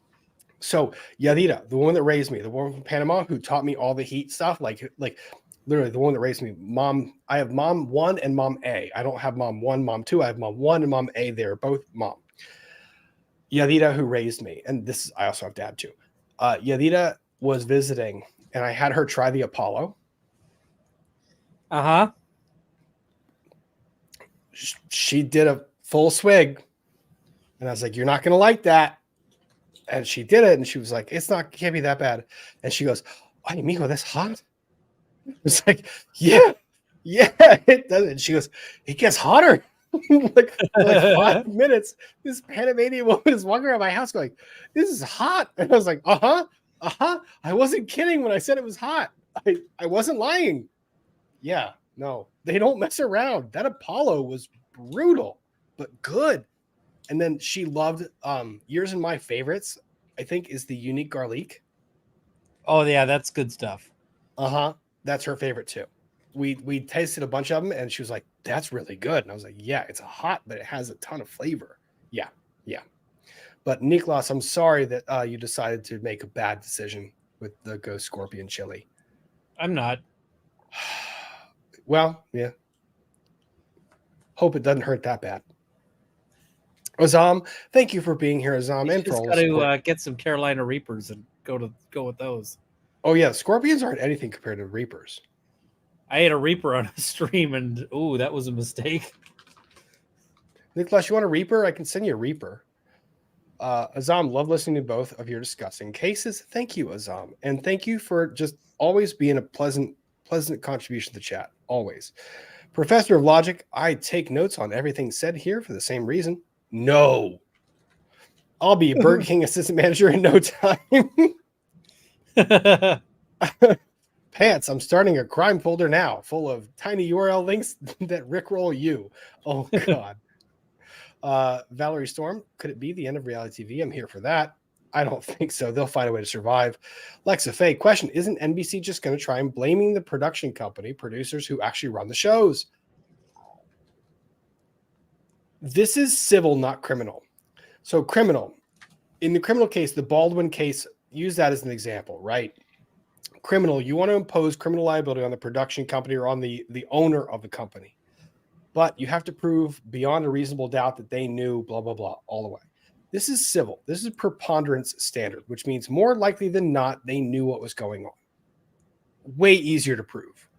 So Yadira, the woman that raised me, the woman from Panama who taught me all the heat stuff, like literally the one that raised me. Mom, I have mom 1 and mom A. I don't have mom 1, mom 2. I have mom 1 and mom A. They're both mom. Yadida, who raised me, and this I also have dad too. Yadida was visiting, and I had her try the Apollo. Uh-huh. She did a full swig, and I was like, "You're not gonna like that." And she did it, and she was like, can't be that bad. And she goes, "Ay, mijo, that's hot." It's like, yeah, it does. And she goes, "It gets hotter." like 5 minutes, this Panamanian woman is walking around my house going, "This is hot." And I was like, uh-huh. I wasn't kidding when I said it was hot. I wasn't lying. Yeah, no, they don't mess around. That Apollo was brutal, but good. And then she loved yours and my favorites, I think, is the unique garlic. Oh yeah, that's good stuff. That's her favorite too. We tasted a bunch of them, and she was like, "That's really good." And I was like, "Yeah, it's hot, but it has a ton of flavor." Yeah. But Niklas, I'm sorry that you decided to make a bad decision with the Ghost Scorpion chili. I'm not. Well, yeah. Hope it doesn't hurt that bad. Azam, thank you for being here, Azam, and for all got to get some Carolina Reapers and go with those. Oh yeah, scorpions aren't anything compared to reapers. I ate a Reaper on a stream, and that was a mistake. Nicholas, you want a Reaper? I can send you a Reaper. Azam, love listening to both of your discussing cases. Thank you, Azam. And thank you for just always being a pleasant contribution to the chat. Always. Professor of Logic, I take notes on everything said here for the same reason. No. I'll be a Burger King assistant manager in no time. Pants, I'm starting a crime folder now full of tiny URL links that rickroll you. Oh, God. Valerie Storm, could it be the end of reality TV? I'm here for that. I don't think so. They'll find a way to survive. Lexa Faye, question, isn't NBC just going to try and blaming the production company, producers who actually run the shows? This is civil, not criminal. So criminal. In the criminal case, the Baldwin case, use that as an example, right? Criminal, you want to impose criminal liability on the production company or on the owner of the company. But you have to prove beyond a reasonable doubt that they knew, blah, blah, blah, all the way. This is civil. This is preponderance standard, which means more likely than not, they knew what was going on. Way easier to prove.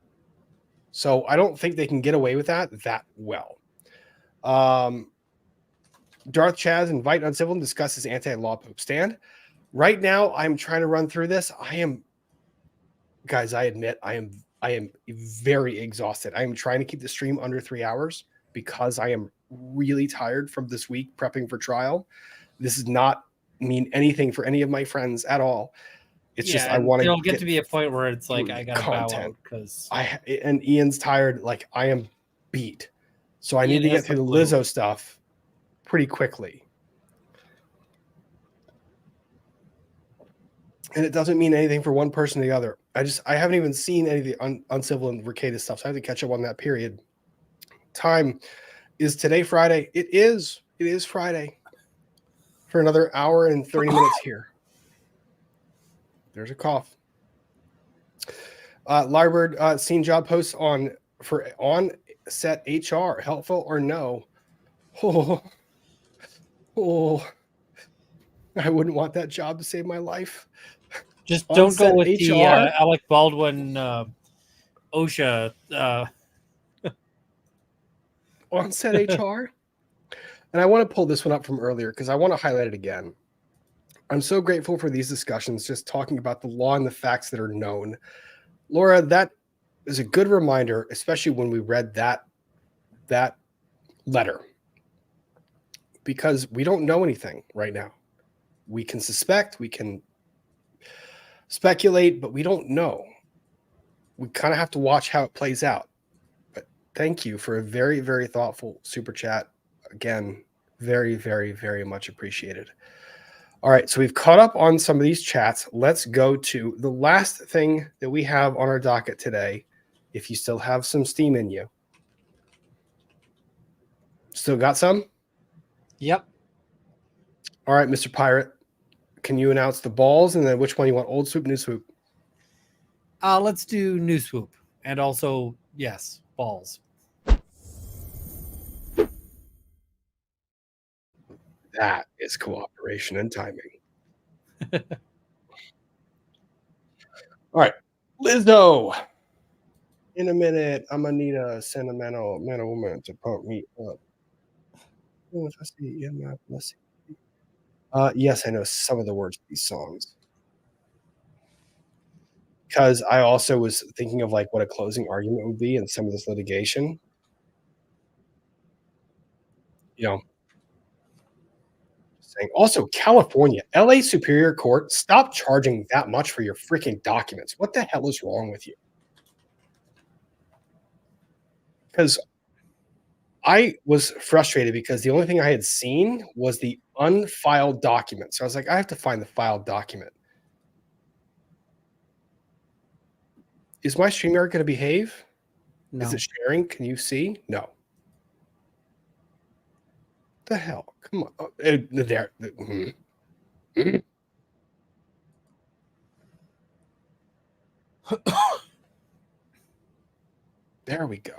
So I don't think they can get away with that well. Darth Chaz, invite Uncivil and discuss his anti-law pope stand. Right now, I'm trying to run through this. Guys, I admit I am very exhausted. I am trying to keep the stream under 3 hours because I am really tired from this week prepping for trial. This does not mean anything for any of my friends at all. It's just I want to. It'll get to be a point where it's like I gotta bow out because and Ian's tired. Like I am beat, so I need to get through the Lizzo stuff pretty quickly. And it doesn't mean anything for one person or the other. I haven't even seen any of the uncivil and Mercatus stuff, so I have to catch up on that period. Time is today Friday. It is Friday for another hour and 30 minutes here. There's a cough. Lyrebird, seen job posts on set HR, helpful or no? Oh, I wouldn't want that job to save my life. Just don't go with HR. The Alec Baldwin OSHA on-set HR. And I want to pull this one up from earlier because I want to highlight it again. I'm so grateful for these discussions, just talking about the law and the facts that are known. Laura, that is a good reminder, especially when we read that letter, because we don't know anything right now. We can suspect, we can speculate, but we don't know. We kind of have to watch how it plays out. But thank you for a very, very thoughtful super chat. Again, very, very, very much appreciated. All right, so we've caught up on some of these chats. Let's go to the last thing that we have on our docket today. If you still have some steam in you. Still got some? Yep. All right, Mr. Pirate. Can you announce the balls and then which one you want? Old swoop, new swoop? Let's do new swoop. And also, yes, balls. That is cooperation and timing. All right, Lizzo. In a minute, I'm gonna need a sentimental woman to pump me up. Oh, if I see, yeah, let's see. Yes, I know some of the words to these songs because I also was thinking of like what a closing argument would be in some of this litigation. You know, saying also California, LA Superior Court, stop charging that much for your freaking documents. What the hell is wrong with you? Because I was frustrated because the only thing I had seen was the unfiled document. So I was like, I have to find the filed document. Is my StreamYard going to behave? No. Is it sharing? Can you see? No. The hell? Come on. Oh, there. There we go.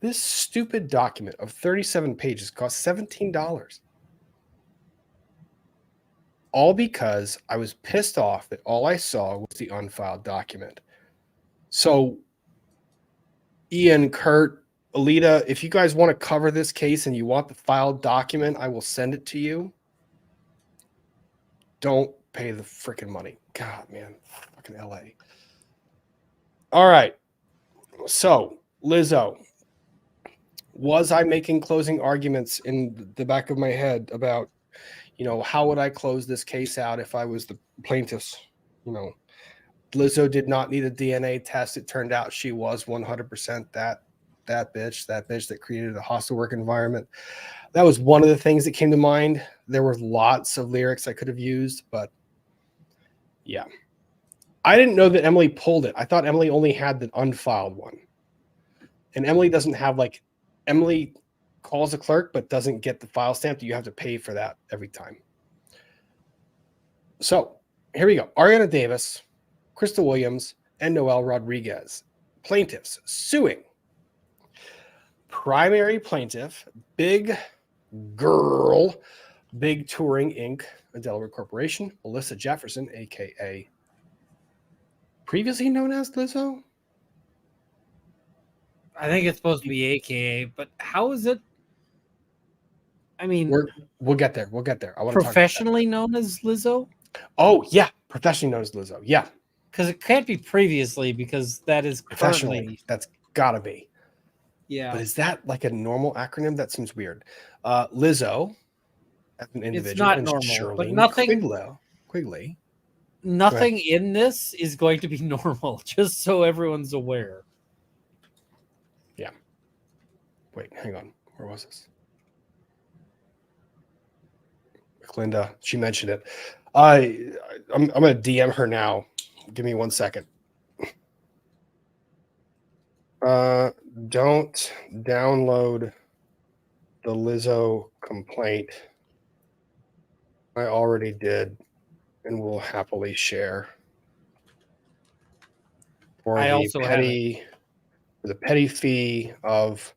This stupid document of 37 pages cost $17. All because I was pissed off that all I saw was the unfiled document. So, Ian, Kurt, Alita, if you guys want to cover this case and you want the filed document, I will send it to you. Don't pay the freaking money. God, man. Fucking LA. All right. So, Lizzo. Was I making closing arguments in the back of my head about, how would I close this case out if I was the plaintiff's? Lizzo did not need a DNA test. It turned out she was 100% that bitch that created a hostile work environment. That was one of the things that came to mind. There were lots of lyrics I could have used, but yeah. I didn't know that Emily pulled it. I thought Emily only had the unfiled one. And Emily doesn't have Emily calls a clerk but doesn't get the file stamped. You have to pay for that every time. So here we go. Ariana Davis, Crystal Williams, and Noel Rodriguez. Plaintiffs suing. Primary plaintiff, Big Girl, Big Touring Inc., a Delaware corporation, Melissa Jefferson, a.k.a. previously known as Lizzo. I think it's supposed to be AKA, but how is it? I mean, we'll get there. I want professionally known as Lizzo. Oh yeah, professionally known as Lizzo. Yeah, because it can't be previously because that is professionally. Currently. That's gotta be. Yeah, but is that like a normal acronym? That seems weird. Lizzo, as an individual, it's not and normal. Shirley But nothing. Quigley. Nothing in this is going to be normal. Just so everyone's aware. Yeah. Wait, hang on. Where was this? Linda, she mentioned it. I'm going to DM her now. Give me 1 second. Don't download the Lizzo complaint. I already did and will happily share. For the petty fee of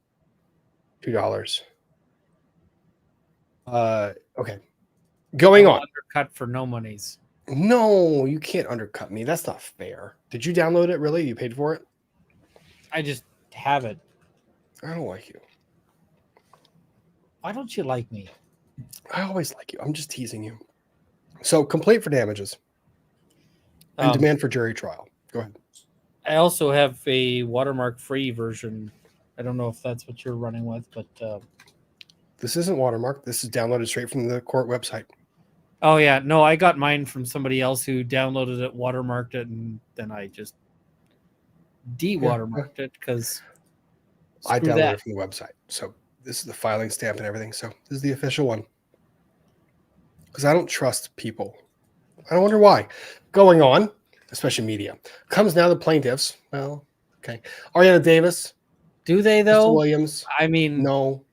$2. Okay. Going on. Undercut for no monies. No, you can't undercut me. That's not fair. Did you download it? Really? You paid for it? I just have it. I don't like you. Why don't you like me? I always like you. I'm just teasing you. So, complaint for damages and demand for jury trial. Go ahead. I also have a watermark-free version. I don't know if that's what you're running with, but this isn't watermarked. This is downloaded straight from the court website. Oh yeah, no, I got mine from somebody else who downloaded it, watermarked it, and then I just de-watermarked it because I downloaded it from the website. So this is the filing stamp and everything. So this is the official one. Because I don't trust people. I don't wonder why. Going on, especially media. Comes now the plaintiffs. Well, okay. Ariana Davis. Do they though? Crystal Williams. I mean, no.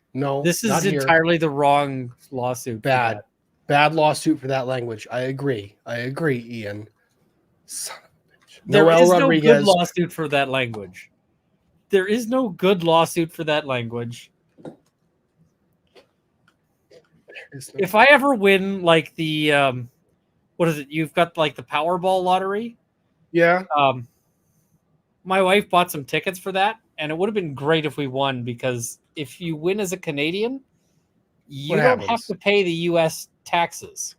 This is entirely the wrong lawsuit. Bad lawsuit for that language. I agree, Ian. Son of a bitch. There Noel is no good Rodriguez. lawsuit for that language. There is no good lawsuit for that language. If I ever win like the what is it? You've got like the Powerball lottery. Yeah. My wife bought some tickets for that, and it would have been great if we won, because if you win as a Canadian, you don't have to pay the U.S. taxes.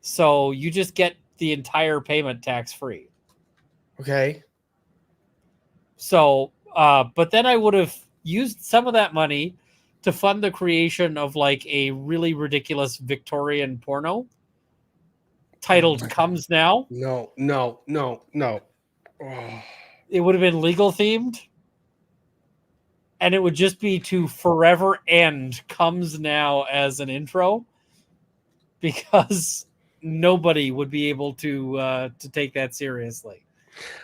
So you just get the entire payment tax free. Okay. So, but then I would have used some of that money to fund the creation of like a really ridiculous Victorian porno titled Comes Now. No. Oh. It would have been legal themed. And it would just be to forever end Comes Now as an intro, because nobody would be able to take that seriously.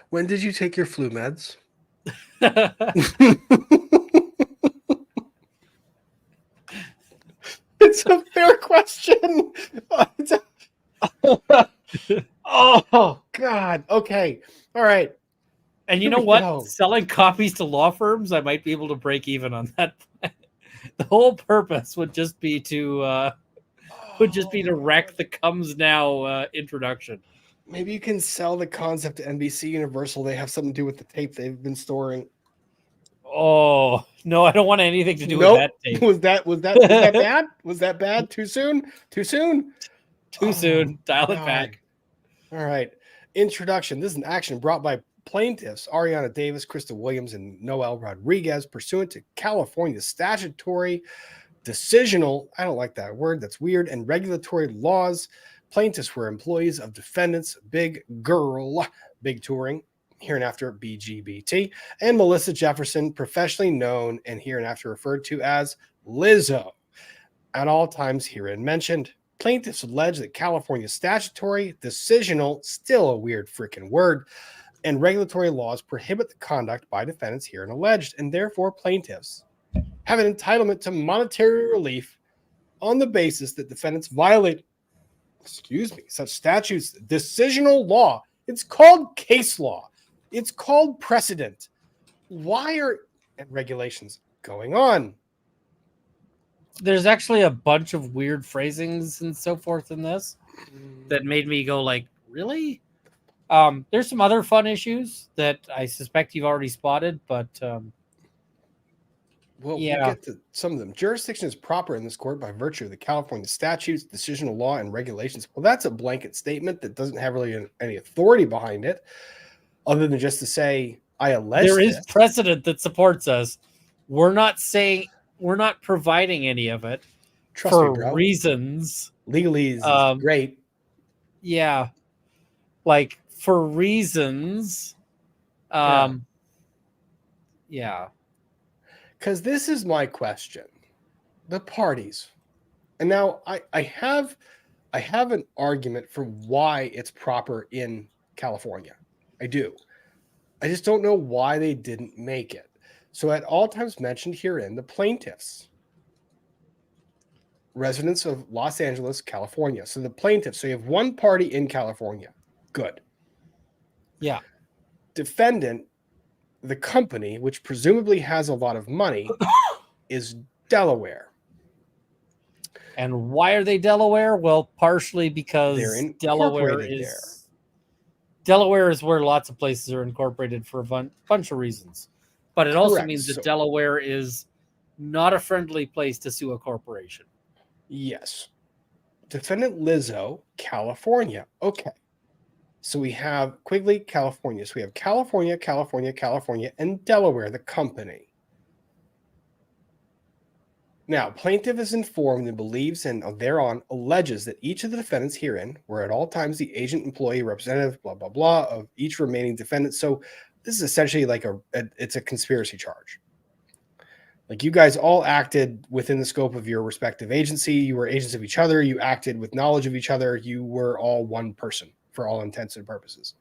When did you take your flu meds? It's a fair question. Oh, God. Okay. All right. And you know what? Selling copies to law firms, I might be able to break even on that. The whole purpose would just be to wreck the Comes Now introduction. Maybe you can sell the concept to NBCUniversal. They have something to do with the tape they've been storing. Oh no, I don't want anything to do with that tape. Was that bad? Was that bad? Too soon? Soon. Dial it back. All right. Introduction. This is an action brought by plaintiffs Ariana Davis, Krista Williams, and Noel Rodriguez pursuant to California statutory, decisional, I don't like that word, that's weird, and regulatory laws. Plaintiffs were employees of defendants Big Girl, Big Touring, hereinafter BGBT, and Melissa Jefferson, professionally known and hereinafter referred to as Lizzo, at all times herein mentioned. Plaintiffs allege that California statutory, decisional, still a weird freaking word, and regulatory laws prohibit the conduct by defendants herein alleged, and therefore plaintiffs have an entitlement to monetary relief on the basis that defendants violate, such statutes, decisional law. It's called case law. It's called precedent. Why are regulations going on? There's actually a bunch of weird phrasings and so forth in this that made me go like, really? There's some other fun issues that I suspect you've already spotted, but we'll get to some of them. Jurisdiction is proper in this court by virtue of the California statutes, decisional law, and regulations. Well, that's a blanket statement that doesn't have really any authority behind it, other than just to say, I allege there is precedent that supports us. We're not providing any of it. Trust me, bro. Reasons. Legalese is great. Yeah. Like, for reasons. Yeah. Because this is my question. The parties. And now I have an argument for why it's proper in California. I do. I just don't know why they didn't make it. So at all times mentioned herein, the plaintiffs, residents of Los Angeles, California. So the plaintiffs, so you have one party in California. Good. Yeah. Defendant, the company, which presumably has a lot of money, is Delaware. And why are they Delaware? Well, partially because Delaware is where lots of places are incorporated for a bunch of reasons. But it also means that Delaware is not a friendly place to sue a corporation. Yes. Defendant Lizzo, California. Okay. So we have Quigley, California. So we have California, and Delaware, the company. Now, plaintiff is informed and believes and thereon alleges that each of the defendants herein were at all times the agent, employee, representative, blah, blah, blah, of each remaining defendant. So this is essentially like it's a conspiracy charge. Like you guys all acted within the scope of your respective agency. You were agents of each other. You acted with knowledge of each other. You were all one person for all intents and purposes.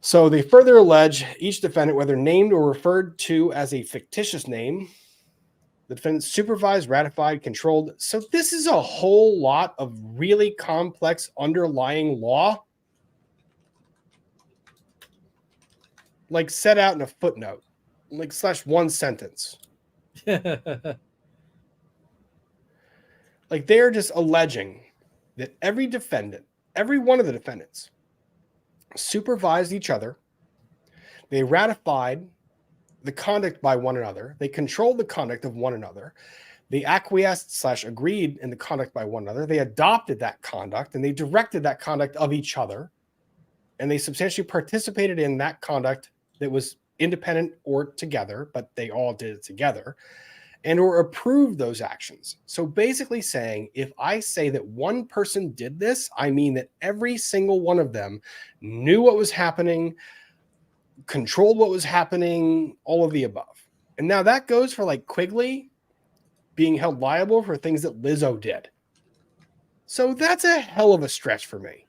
So they further allege each defendant, whether named or referred to as a fictitious name, The defendant supervised, ratified, controlled. So this is a whole lot of really complex underlying law, like set out in a footnote, like / one sentence. Like they're just alleging that every defendant, every one of the defendants, supervised each other. They ratified the conduct by one another. They controlled the conduct of one another. They acquiesced / agreed in the conduct by one another. They adopted that conduct and they directed that conduct of each other. And they substantially participated in that conduct that was independent or together, but they all did it together, and or approved those actions. So basically saying, if I say that one person did this, I mean that every single one of them knew what was happening, controlled what was happening, all of the above. And now that goes for like Quigley being held liable for things that Lizzo did. So that's a hell of a stretch for me.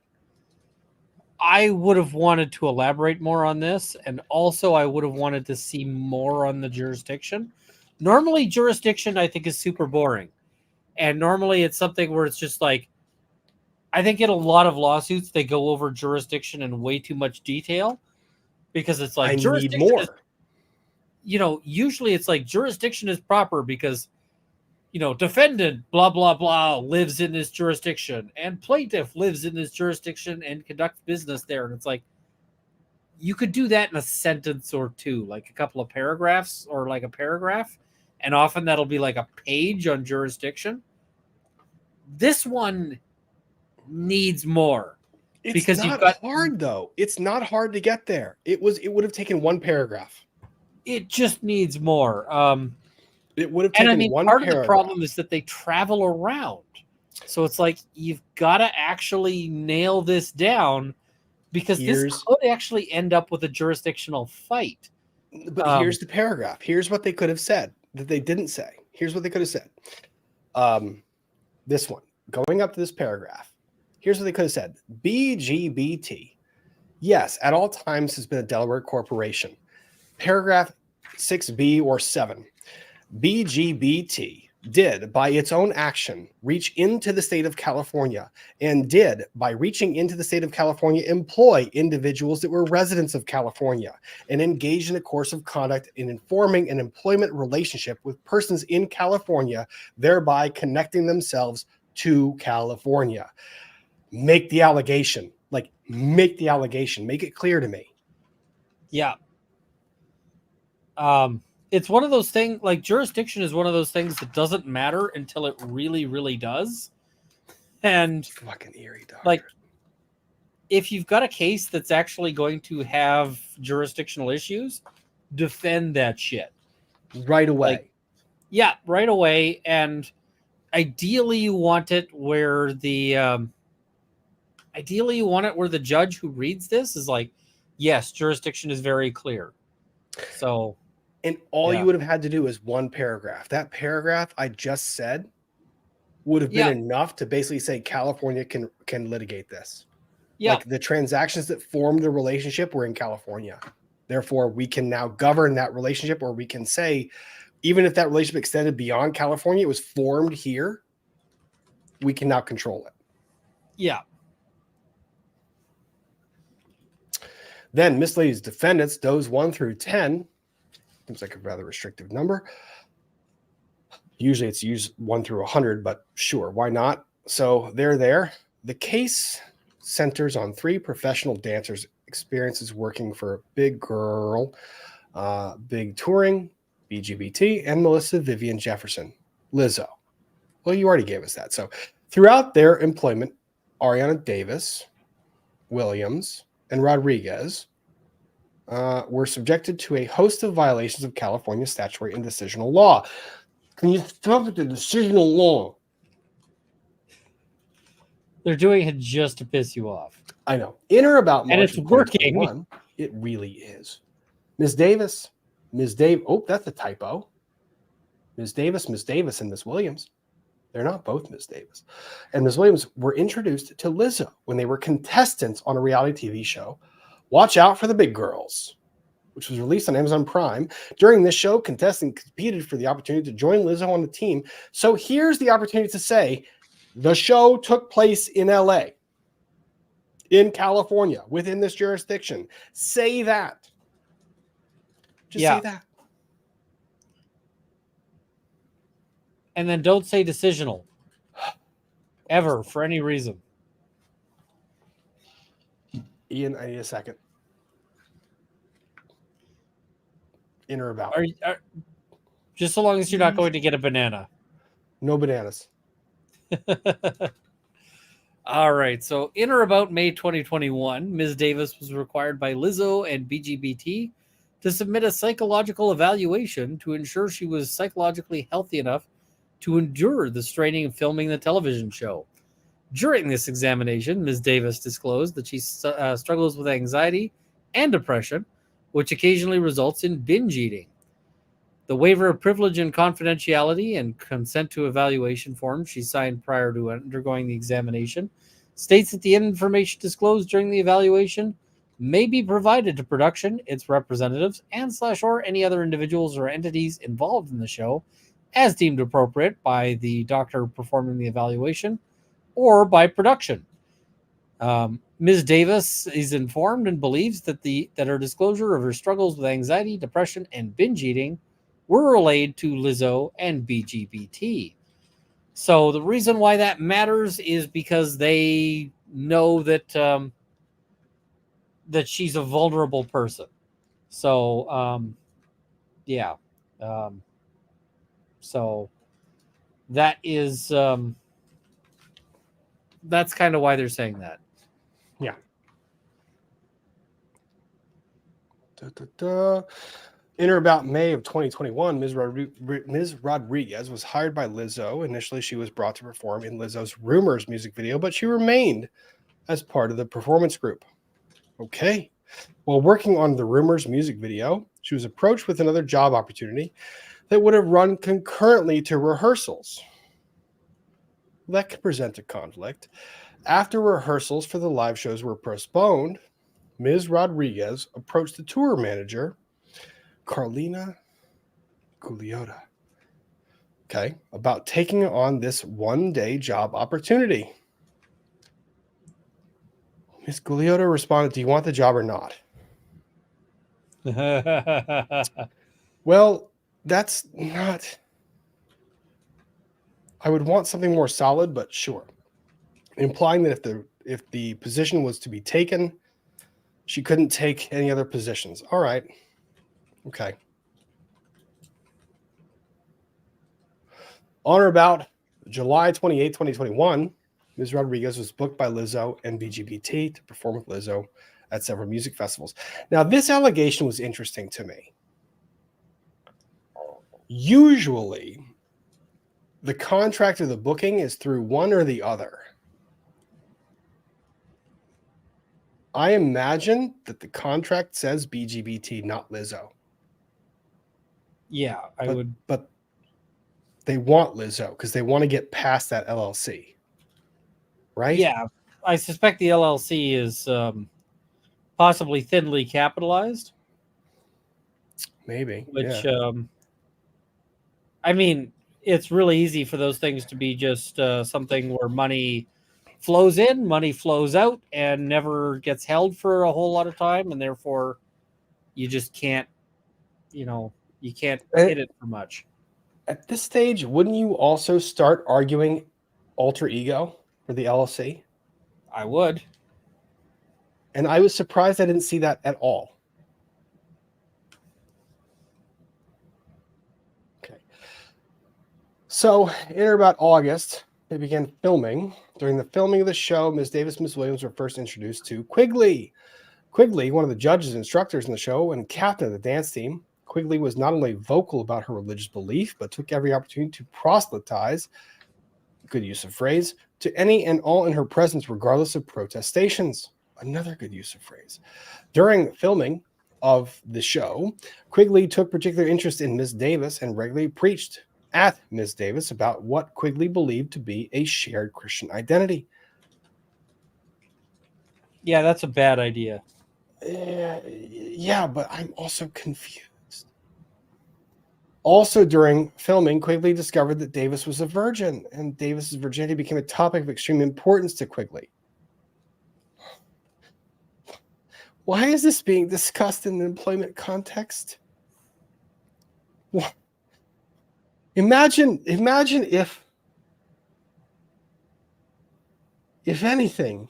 I would have wanted to elaborate more on this, and also I would have wanted to see more on the jurisdiction. Normally, jurisdiction, I think, is super boring. And normally it's something where it's just like, I think in a lot of lawsuits, they go over jurisdiction in way too much detail because it's like, I jurisdiction need more. is, you know, usually it's like jurisdiction is proper because, you know, defendant, blah, blah, blah, lives in this jurisdiction and plaintiff lives in this jurisdiction and conducts business there. And it's like, you could do that in a sentence or two, like a couple of paragraphs or like a paragraph. And often that'll be like a page on jurisdiction. This one needs more. It's because not you've got hard though. It's not hard to get there. It would have taken one paragraph. It just needs more. It would have taken and I mean, one part paragraph. of the problem is that they travel around. So it's like you've got to actually nail this down because this could actually end up with a jurisdictional fight. But here's the paragraph. Here's what they could have said that they didn't say. Here's what they could have said. This one, going up to this paragraph. Here's what they could have said. BGBT, yes, at all times has been a Delaware corporation. Paragraph 6B or 7. BGBT did, by its own action, reach into the state of California and did, by reaching into the state of California, employ individuals that were residents of California and engage in a course of conduct in informing an employment relationship with persons in California, thereby connecting themselves to California. Make the allegation. Like, make the allegation. Make it clear to me. Yeah. It's one of those things, like jurisdiction is one of those things that doesn't matter until it really, really does. And fucking eerie, dog. Like, if you've got a case that's actually going to have jurisdictional issues, defend that shit. Right away. Like, yeah, right away. And ideally you want it where the judge who reads this is like, yes, jurisdiction is very clear. So, and all you would have had to do is one paragraph. That paragraph I just said would have been enough to basically say California can litigate this. Yeah. Like the transactions that formed the relationship were in California. Therefore, we can now govern that relationship, or we can say, even if that relationship extended beyond California, it was formed here, we can now control it. Yeah. Then miscellaneous defendants, those 1 through 10, seems like a rather restrictive number. Usually it's used 1 through 100, but sure, why not? So they're there. The case centers on 3 professional dancers' experiences working for Big Girl, Big Touring, BGBT, and Melissa Vivian Jefferson, Lizzo. Well, you already gave us that. So throughout their employment, Ariana Davis, Williams, and Rodriguez were subjected to a host of violations of California statutory and decisional law. Can you stop with the decisional law? They're doing it just to piss you off. I know. In or about March, and it's working. It really is. Ms. Davis, oh, that's a typo. Ms. Davis, and Ms. Williams. They're not both Ms. Davis. And Ms. Williams were introduced to Lizzo when they were contestants on a reality TV show. Watch out for the big girls. which was released on Amazon Prime. During this show, contestants competed for the opportunity to join Lizzo on the team. So here's the opportunity to say the show took place in LA, in California, within this jurisdiction. Say that. Just say that. And then don't say decisional ever for any reason. Ian, I need a second. In or about. Just so long as you're not going to get a banana. No bananas. All right. So in or about May 2021, Ms. Davis was required by Lizzo and BGBT to submit a psychological evaluation to ensure she was psychologically healthy enough to endure the straining of filming the television show. During this examination, Ms. Davis disclosed that she struggles with anxiety and depression, which occasionally results in binge eating. The waiver of privilege and confidentiality and consent to evaluation form she signed prior to undergoing the examination states that the information disclosed during the evaluation may be provided to production, its representatives, and/or any other individuals or entities involved in the show as deemed appropriate by the doctor performing the evaluation or by production. Ms. Davis is informed and believes that her disclosure of her struggles with anxiety, depression, and binge eating were relayed to Lizzo and BGBT. So the reason why that matters is because they know that that she's a vulnerable person. So yeah. So that is that's kind of why they're saying that. Yeah. In or about May of 2021, Ms. Rodriguez was hired by Lizzo. Initially, she was brought to perform in Lizzo's Rumors music video, but she remained as part of the performance group. Okay. While working on the Rumors music video, she was approached with another job opportunity that would have run concurrently to rehearsals. That could present a conflict. After rehearsals for the live shows were postponed, Ms. Rodriguez approached the tour manager, Carlina Gugliotta, about taking on this one-day job opportunity. Ms. Gugliotta responded, "Do you want the job or not?" Well, that's not... I would want something more solid, but sure. Implying that if the position was to be taken, she couldn't take any other positions. All right. Okay. On or about July 28, 2021, Ms. Rodriguez was booked by Lizzo and BGBT to perform with Lizzo at several music festivals. Now, this allegation was interesting to me. Usually, the contract or the booking is through one or the other. I imagine that the contract says BGBT, not Lizzo. Yeah, I would. But they want Lizzo because they want to get past that LLC, right? Yeah, I suspect the LLC is possibly thinly capitalized. Maybe. Which, yeah. I mean, it's really easy for those things to be just something where money flows in, money flows out, and never gets held for a whole lot of time, and therefore you just can't, you can't hit it for much. At this stage, wouldn't you also start arguing alter ego for the LLC? I would. And I was surprised I didn't see that at all. Okay. So, in or about August, they began filming. During the filming of the show, Ms. Davis and Ms. Williams were first introduced to Quigley. Quigley, one of the judges and instructors in the show and captain of the dance team. Quigley was not only vocal about her religious belief, but took every opportunity to proselytize, good use of phrase, to any and all in her presence, regardless of protestations. Another good use of phrase. During filming of the show, Quigley took particular interest in Ms. Davis and regularly preached at Ms. Davis about what Quigley believed to be a shared Christian identity. Yeah, that's a bad idea. Yeah, but I'm also confused. Also, during filming, Quigley discovered that Davis was a virgin, and Davis's virginity became a topic of extreme importance to Quigley. Why is this being discussed in an employment context? What? Imagine if anything,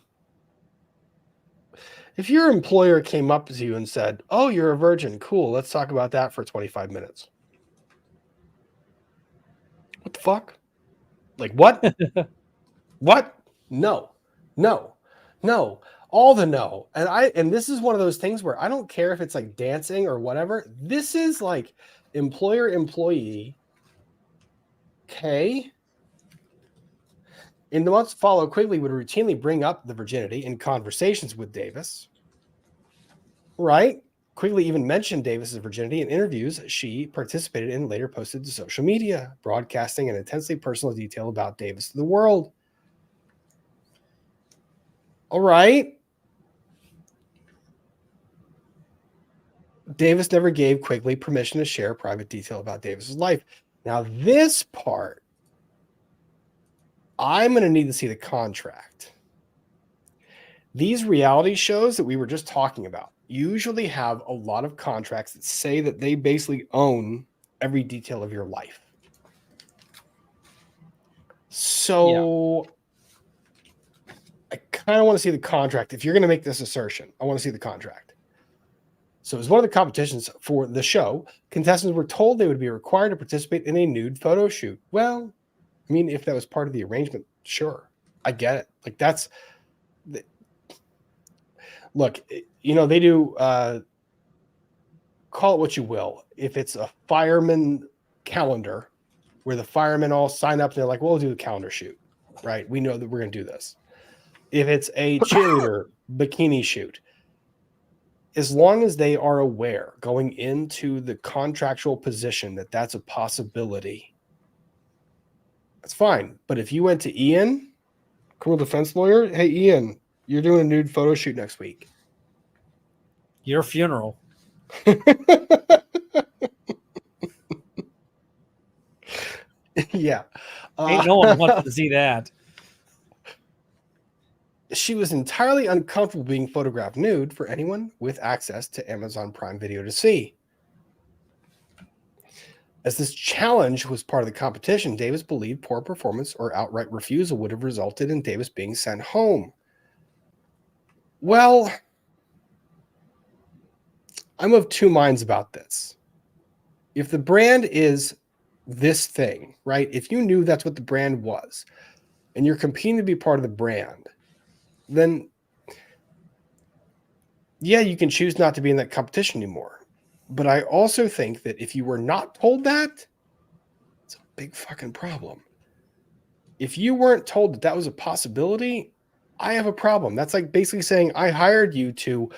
if your employer came up to you and said, "Oh, you're a virgin. Cool. Let's talk about that for 25 minutes." What the fuck? Like what? What? No. No. No. All the no. And this is one of those things where I don't care if it's like dancing or whatever. This is like employer employee. Okay. In the months to follow, Quigley would routinely bring up the virginity in conversations with Davis. Right? Quigley even mentioned Davis's virginity in interviews she participated in and later posted to social media, broadcasting an intensely personal detail about Davis to the world. All right. Davis never gave Quigley permission to share private detail about Davis's life. Now, this part, I'm going to need to see the contract. These reality shows that we were just talking about usually have a lot of contracts that say that they basically own every detail of your life. So I kind of want to see the contract. If you're going to make this assertion, I want to see the contract. So as one of the competitions for the show, contestants were told they would be required to participate in a nude photo shoot. Well, I mean, if that was part of the arrangement, sure. I get it. Like that's look, you know, they do call it what you will. If it's a fireman calendar where the firemen all sign up and they're like, well, we'll do the calendar shoot, right? We know that we're going to do this. If it's a cheerleader bikini shoot, as long as they are aware going into the contractual position that that's a possibility, that's fine. But if you went to Ian, criminal defense lawyer, hey, Ian, you're doing a nude photo shoot next week. Your funeral. Yeah. Ain't no one wants to see that. She was entirely uncomfortable being photographed nude for anyone with access to Amazon Prime Video to see. As this challenge was part of the competition, Davis believed poor performance or outright refusal would have resulted in Davis being sent home. Well, I'm of two minds about this. If the brand is this thing, right? If you knew that's what the brand was and you're competing to be part of the brand, then yeah, you can choose not to be in that competition anymore. But I also think that if you were not told that, it's a big fucking problem. If you weren't told that that was a possibility, I have a problem. That's like basically saying I hired you to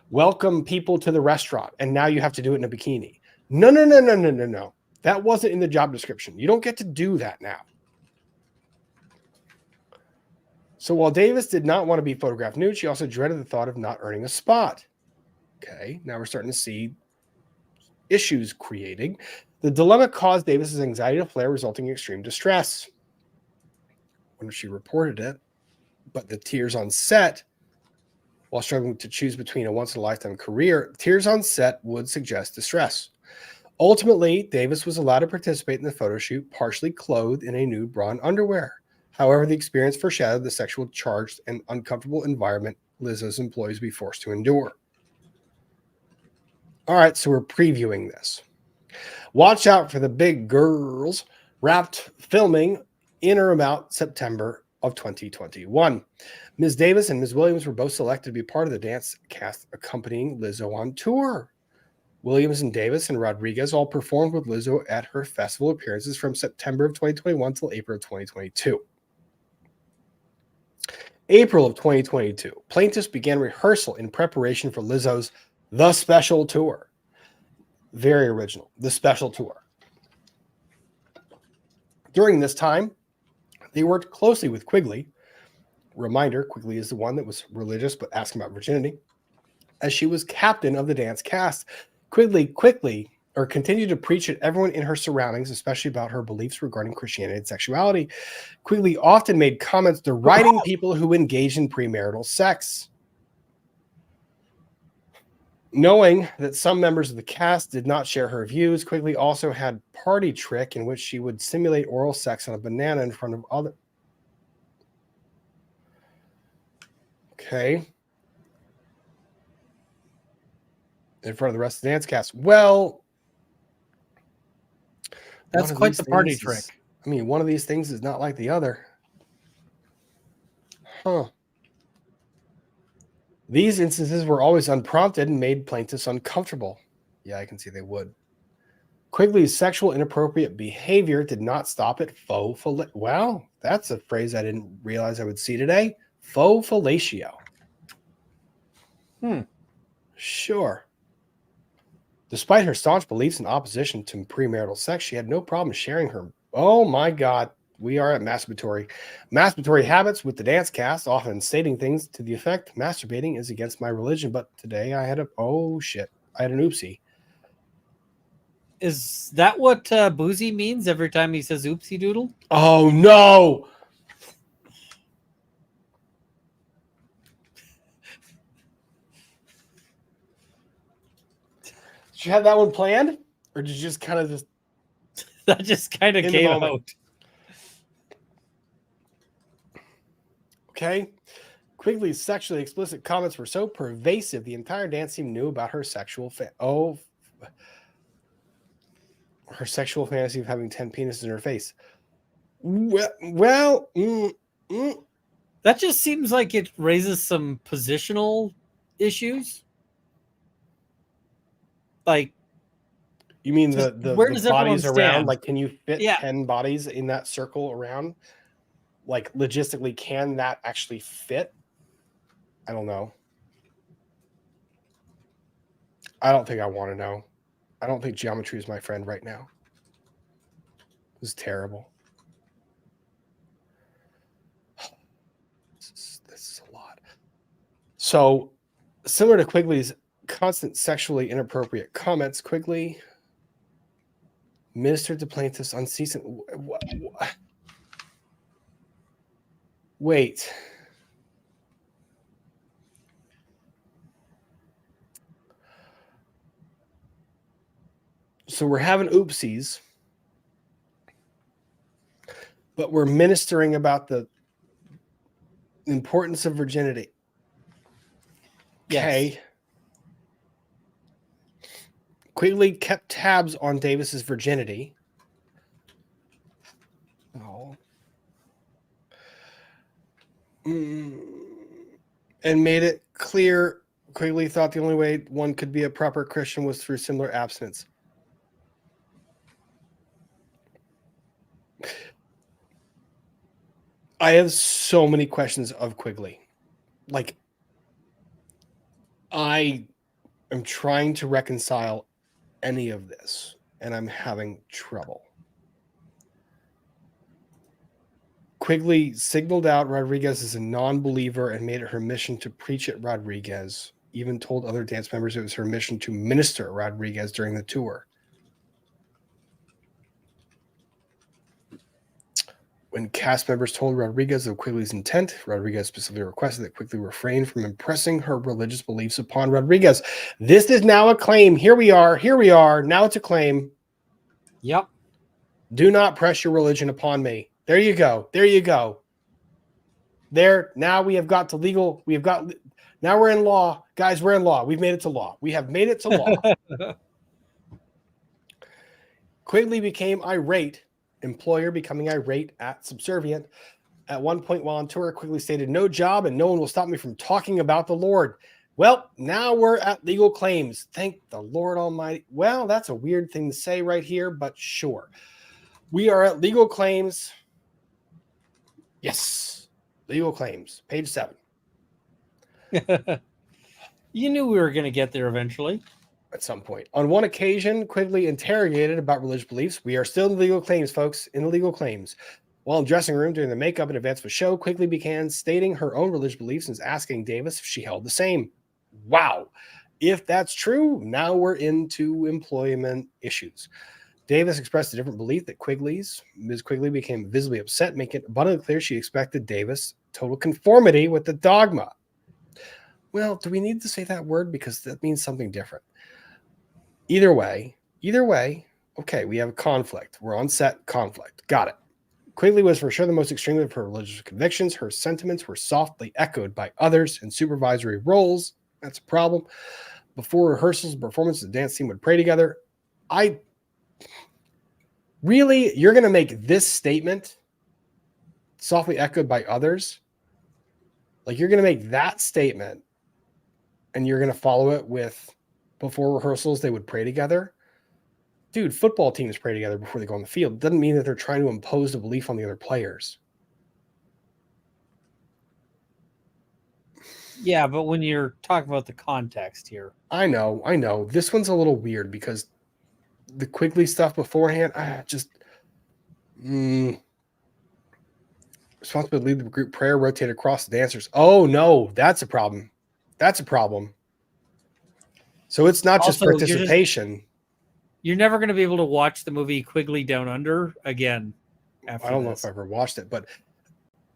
welcome people to the restaurant and now you have to do it in a bikini. No. That wasn't in the job description. You don't get to do that now. So while Davis did not want to be photographed nude, she also dreaded the thought of not earning a spot. Okay, now we're starting to see issues creating. The dilemma caused Davis's anxiety to flare, resulting in extreme distress. I wonder if she reported it, but the tears on set, while struggling to choose between a once-in-a-lifetime career, tears on set would suggest distress. Ultimately, Davis was allowed to participate in the photo shoot, partially clothed in a nude bra and underwear. However, the experience foreshadowed the sexual charged and uncomfortable environment Lizzo's employees would be forced to endure. All right, so we're previewing this. Watch out for the big girls wrapped filming in or about September of 2021. Ms. Davis and Ms. Williams were both selected to be part of the dance cast accompanying Lizzo on tour. Williams and Davis and Rodriguez all performed with Lizzo at her festival appearances from September of 2021 till April of 2022. April of 2022, plaintiffs began rehearsal in preparation for Lizzo's The Special Tour. Very original, The Special Tour. During this time, they worked closely with Quigley. Reminder, Quigley is the one that was religious but asking about virginity. as she was captain of the dance cast. Quigley continued to preach at everyone in her surroundings, especially about her beliefs regarding Christianity and sexuality. Quigley often made comments deriding people who engaged in premarital sex. Knowing that some members of the cast did not share her views, Quigley also had party trick in which she would simulate oral sex on a banana in front of other. Okay. In front of the rest of the dance cast. Well, that's quite the party trick. One of these things is not like the other. Huh. These instances were always unprompted and made plaintiffs uncomfortable. Yeah, I can see they would. Quigley's sexual inappropriate behavior did not stop at faux fellatio. Well, that's a phrase I didn't realize I would see today. Faux fellatio. Sure. Despite her staunch beliefs in opposition to premarital sex, she had no problem sharing her. Oh my God. We are at masturbatory habits with the dance cast, often stating things to the effect, masturbating is against my religion, but today I had an oopsie. Is that what boozy means every time he says oopsie doodle? Oh no! Did you have that one planned? Or did you just kind of just... That just kind of came out. Okay. Quigley's sexually explicit comments were so pervasive, the entire dance team knew about her sexual her sexual fantasy of having 10 penises in her face. Well, that just seems like it raises some positional issues. Like, you mean the bodies around? Stand? Like, can you fit 10 bodies in that circle around? Like, logistically, can that actually fit? I don't know. I don't think I want to know. I don't think geometry is my friend right now. This is terrible. This is a lot. So, similar to Quigley's constant sexually inappropriate comments, Quigley ministered to plaintiffs unceasing. Wait. So we're having oopsies, but we're ministering about the importance of virginity. Okay. Yes. Quigley kept tabs on Davis's virginity. Oh. And made it clear Quigley thought the only way one could be a proper Christian was through similar abstinence. I have so many questions of Quigley. Like, I am trying to reconcile any of this, and I'm having trouble. Quigley signaled out Rodriguez as a non-believer and made it her mission to preach at Rodriguez. Even told other dance members it was her mission to minister at Rodriguez during the tour. When cast members told Rodriguez of Quigley's intent, Rodriguez specifically requested that Quigley refrain from impressing her religious beliefs upon Rodriguez. This is now a claim. Here we are. Now it's a claim. Yep. Do not press your religion upon me. There you go. There. Now we have got to legal. Now we're in law. Guys, we're in law. We've made it to law. We have made it to law. Quigley became irate. Employer becoming irate at subservient. At one point while on tour, Quigley stated, "No job and no one will stop me from talking about the Lord." Well, now we're at legal claims. Thank the Lord Almighty. Well, that's a weird thing to say right here, but sure. We are at legal claims. Yes. Legal claims. Page 7. You knew we were going to get there eventually. At some point. On one occasion, Quigley interrogated about religious beliefs. We are still in the legal claims, folks, in the legal claims. While in the dressing room during the makeup and events of the show, Quigley began stating her own religious beliefs and asking Davis if she held the same. Wow. If that's true, now we're into employment issues. Davis expressed a different belief that Ms. Quigley became visibly upset, making it abundantly clear she expected Davis total conformity with the dogma. Well, do we need to say that word? Because that means something different. Either way, okay, we have a conflict. We're on set, conflict. Got it. Quigley was for sure the most extreme of her religious convictions. Her sentiments were softly echoed by others in supervisory roles. That's a problem. Before rehearsals and performances, the dance team would pray together. Really, you're going to make this statement softly echoed by others? Like, you're going to make that statement and you're going to follow it with before rehearsals, they would pray together? Dude, football teams pray together before they go on the field. Doesn't mean that they're trying to impose a belief on the other players. Yeah, but when you're talking about the context here. I know. This one's a little weird because the Quigley stuff beforehand, responsible to lead the group prayer, rotate across the dancers. Oh, no, that's a problem. So it's not just Also, participation. You're never going to be able to watch the movie Quigley Down Under again. I don't know if I ever watched it, but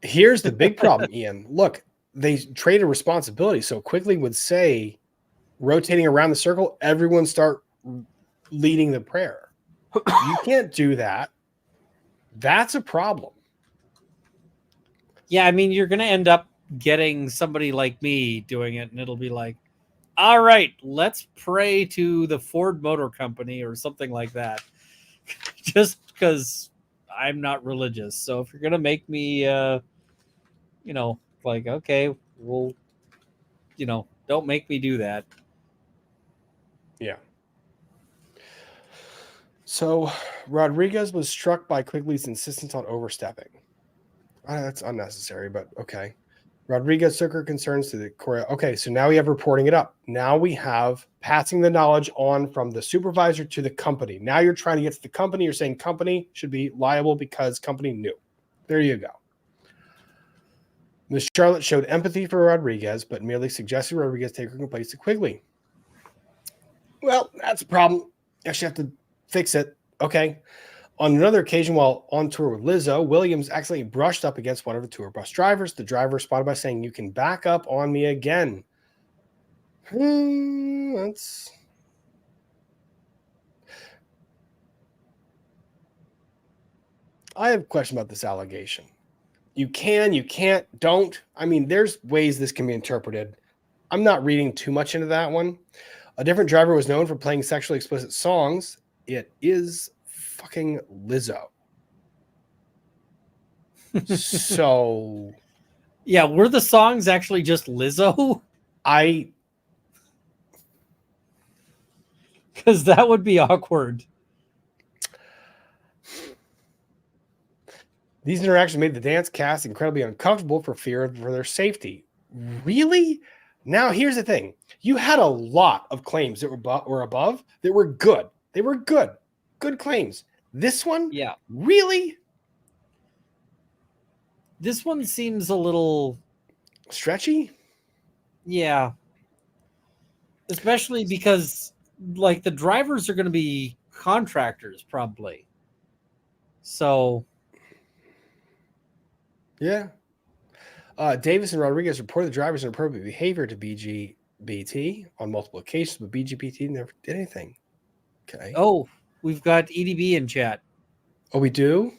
here's the big problem, Ian. Look, they traded responsibility. So Quigley would say, rotating around the circle, everyone start leading the prayer. You can't do that. That's a problem. Yeah, I mean, you're going to end up getting somebody like me doing it, and it'll be like, all right, let's pray to the Ford Motor Company or something like that. Just because I'm not religious. So if you're going to make me, like, okay, well, don't make me do that. Yeah. So Rodriguez was struck by Quigley's insistence on overstepping. That's unnecessary, but okay. Rodriguez took her concerns to the Korea. Okay, so now we have reporting it up. Now we have passing the knowledge on from the supervisor to the company. Now you're trying to get to the company. You're saying company should be liable because company knew. There you go. Ms. Charlotte showed empathy for Rodriguez, but merely suggested Rodriguez take her complaints to Quigley. Well, that's a problem. You actually have to fix it. Okay. On another occasion, while on tour with Lizzo, Williams accidentally brushed up against one of the tour bus drivers. The driver responded by saying, "You can back up on me again." That's... I have a question about this allegation. You can, you can't, don't. I mean, there's ways this can be interpreted. I'm not reading too much into that one. A different driver was known for playing sexually explicit songs. It is fucking Lizzo. So yeah, were the songs actually just Lizzo? Because that would be awkward. These interactions made the dance cast incredibly uncomfortable for fear for their safety. Really? Now here's the thing. You had a lot of claims that were above that were good. They were good. Good claims. This one? Yeah. Really? This one seems a little stretchy. Yeah. Especially because, like, the drivers are going to be contractors, probably. So. Yeah. Davis and Rodriguez reported the driver's inappropriate behavior to BGBT on multiple occasions, but BGBT never did anything. Okay. Oh, we've got EDB in chat. Oh, we do?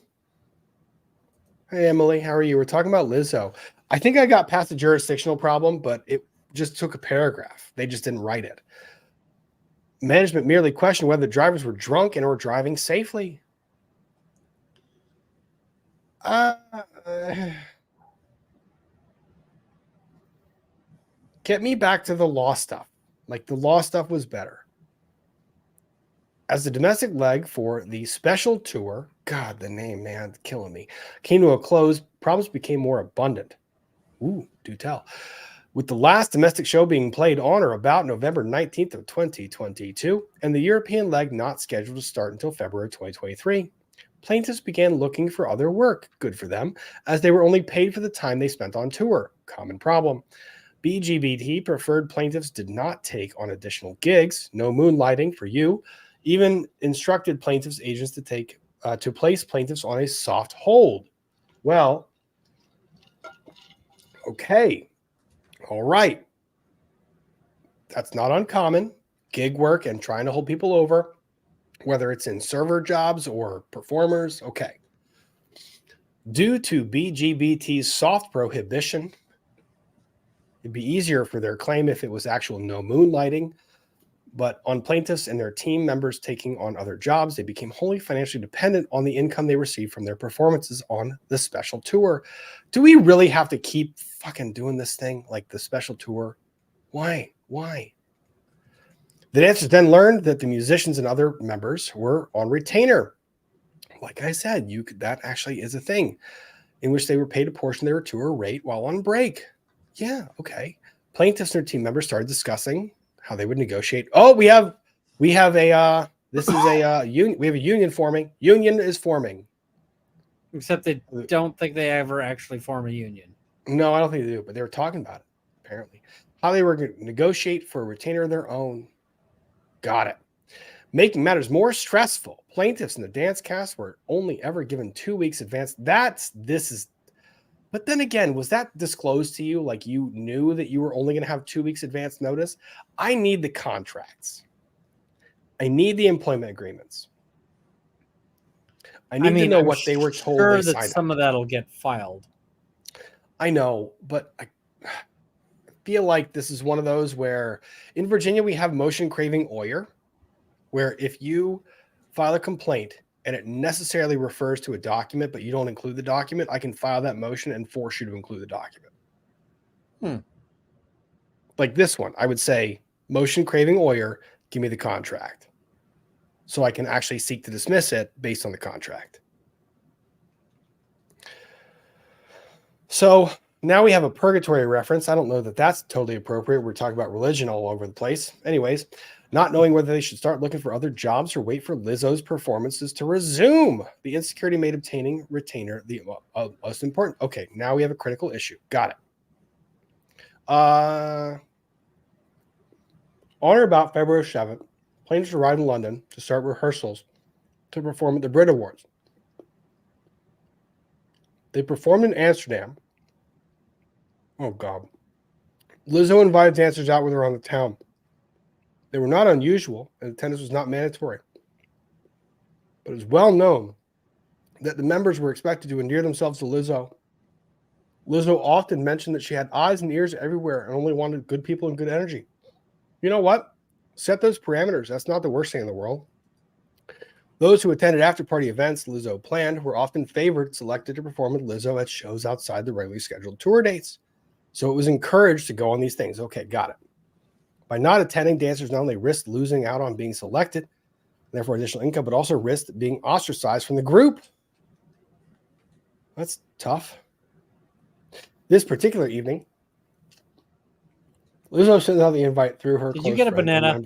Hey, Emily, how are you? We're talking about Lizzo. I think I got past the jurisdictional problem, but it just took a paragraph. They just didn't write it. Management merely questioned whether the drivers were drunk and or driving safely. Get me back to the law stuff. Like, the law stuff was better. As the domestic leg for the special tour, God, the name, man, killing me, came to a close, problems became more abundant. Ooh, do tell. With the last domestic show being played on or about November 19th of 2022, and the European leg not scheduled to start until February 2023, plaintiffs began looking for other work. Good for them, as they were only paid for the time they spent on tour. Common problem. BGBT preferred plaintiffs did not take on additional gigs, no moonlighting for you, even instructed plaintiffs' agents to place plaintiffs on a soft hold. Well, okay, all right. That's not uncommon. Gig work and trying to hold people over, whether it's in server jobs or performers, okay. Due to BGBT's soft prohibition, it'd be easier for their claim if it was actual no moonlighting, but on plaintiffs and their team members taking on other jobs, they became wholly financially dependent on the income they received from their performances on the special tour. Do we really have to keep fucking doing this thing like the special tour? Why? The dancers then learned that the musicians and other members were on retainer. Like I said, that actually is a thing in which they were paid a portion of their tour rate while on break. Yeah, okay. Plaintiffs and their team members started discussing how they would negotiate. Oh, we have a union. We have a union forming. Union is forming. Except they don't think they ever actually form a union. No, I don't think they do, but they were talking about it, apparently. How they were going to negotiate for a retainer of their own. Got it. Making matters more stressful, plaintiffs in the dance cast were only ever given 2 weeks advance. But then again, was that disclosed to you? Like you knew that you were only going to have 2 weeks advance notice? I need the contracts. I need the employment agreements. I need to know what they were told. Sure, that some of that'll get filed. I know, but I feel like this is one of those where in Virginia we have motion craving oyer, where if you file a complaint and it necessarily refers to a document, but you don't include the document, I can file that motion and force you to include the document. Like this one, I would say, motion craving oyer, give me the contract. So I can actually seek to dismiss it based on the contract. So now we have a purgatory reference. I don't know that that's totally appropriate. We're talking about religion all over the place. Anyways, not knowing whether they should start looking for other jobs or wait for Lizzo's performances to resume. The insecurity made obtaining retainer the most important. Okay, now we have a critical issue. Got it. On or about February 7th, plaintiffs arrived in London to start rehearsals to perform at the Brit Awards. They performed in Amsterdam. Oh, God. Lizzo invited dancers out with her on the town. They were not unusual, and attendance was not mandatory. But it was well known that the members were expected to endear themselves to Lizzo. Lizzo often mentioned that she had eyes and ears everywhere and only wanted good people and good energy. You know what? Set those parameters. That's not the worst thing in the world. Those who attended after-party events Lizzo planned were often selected to perform with Lizzo at shows outside the regularly scheduled tour dates. So it was encouraged to go on these things. Okay, got it. By not attending, dancers not only risked losing out on being selected, therefore additional income, but also risked being ostracized from the group. That's tough. This particular evening, Lizzo sent out the invite through her. Did you get a banana?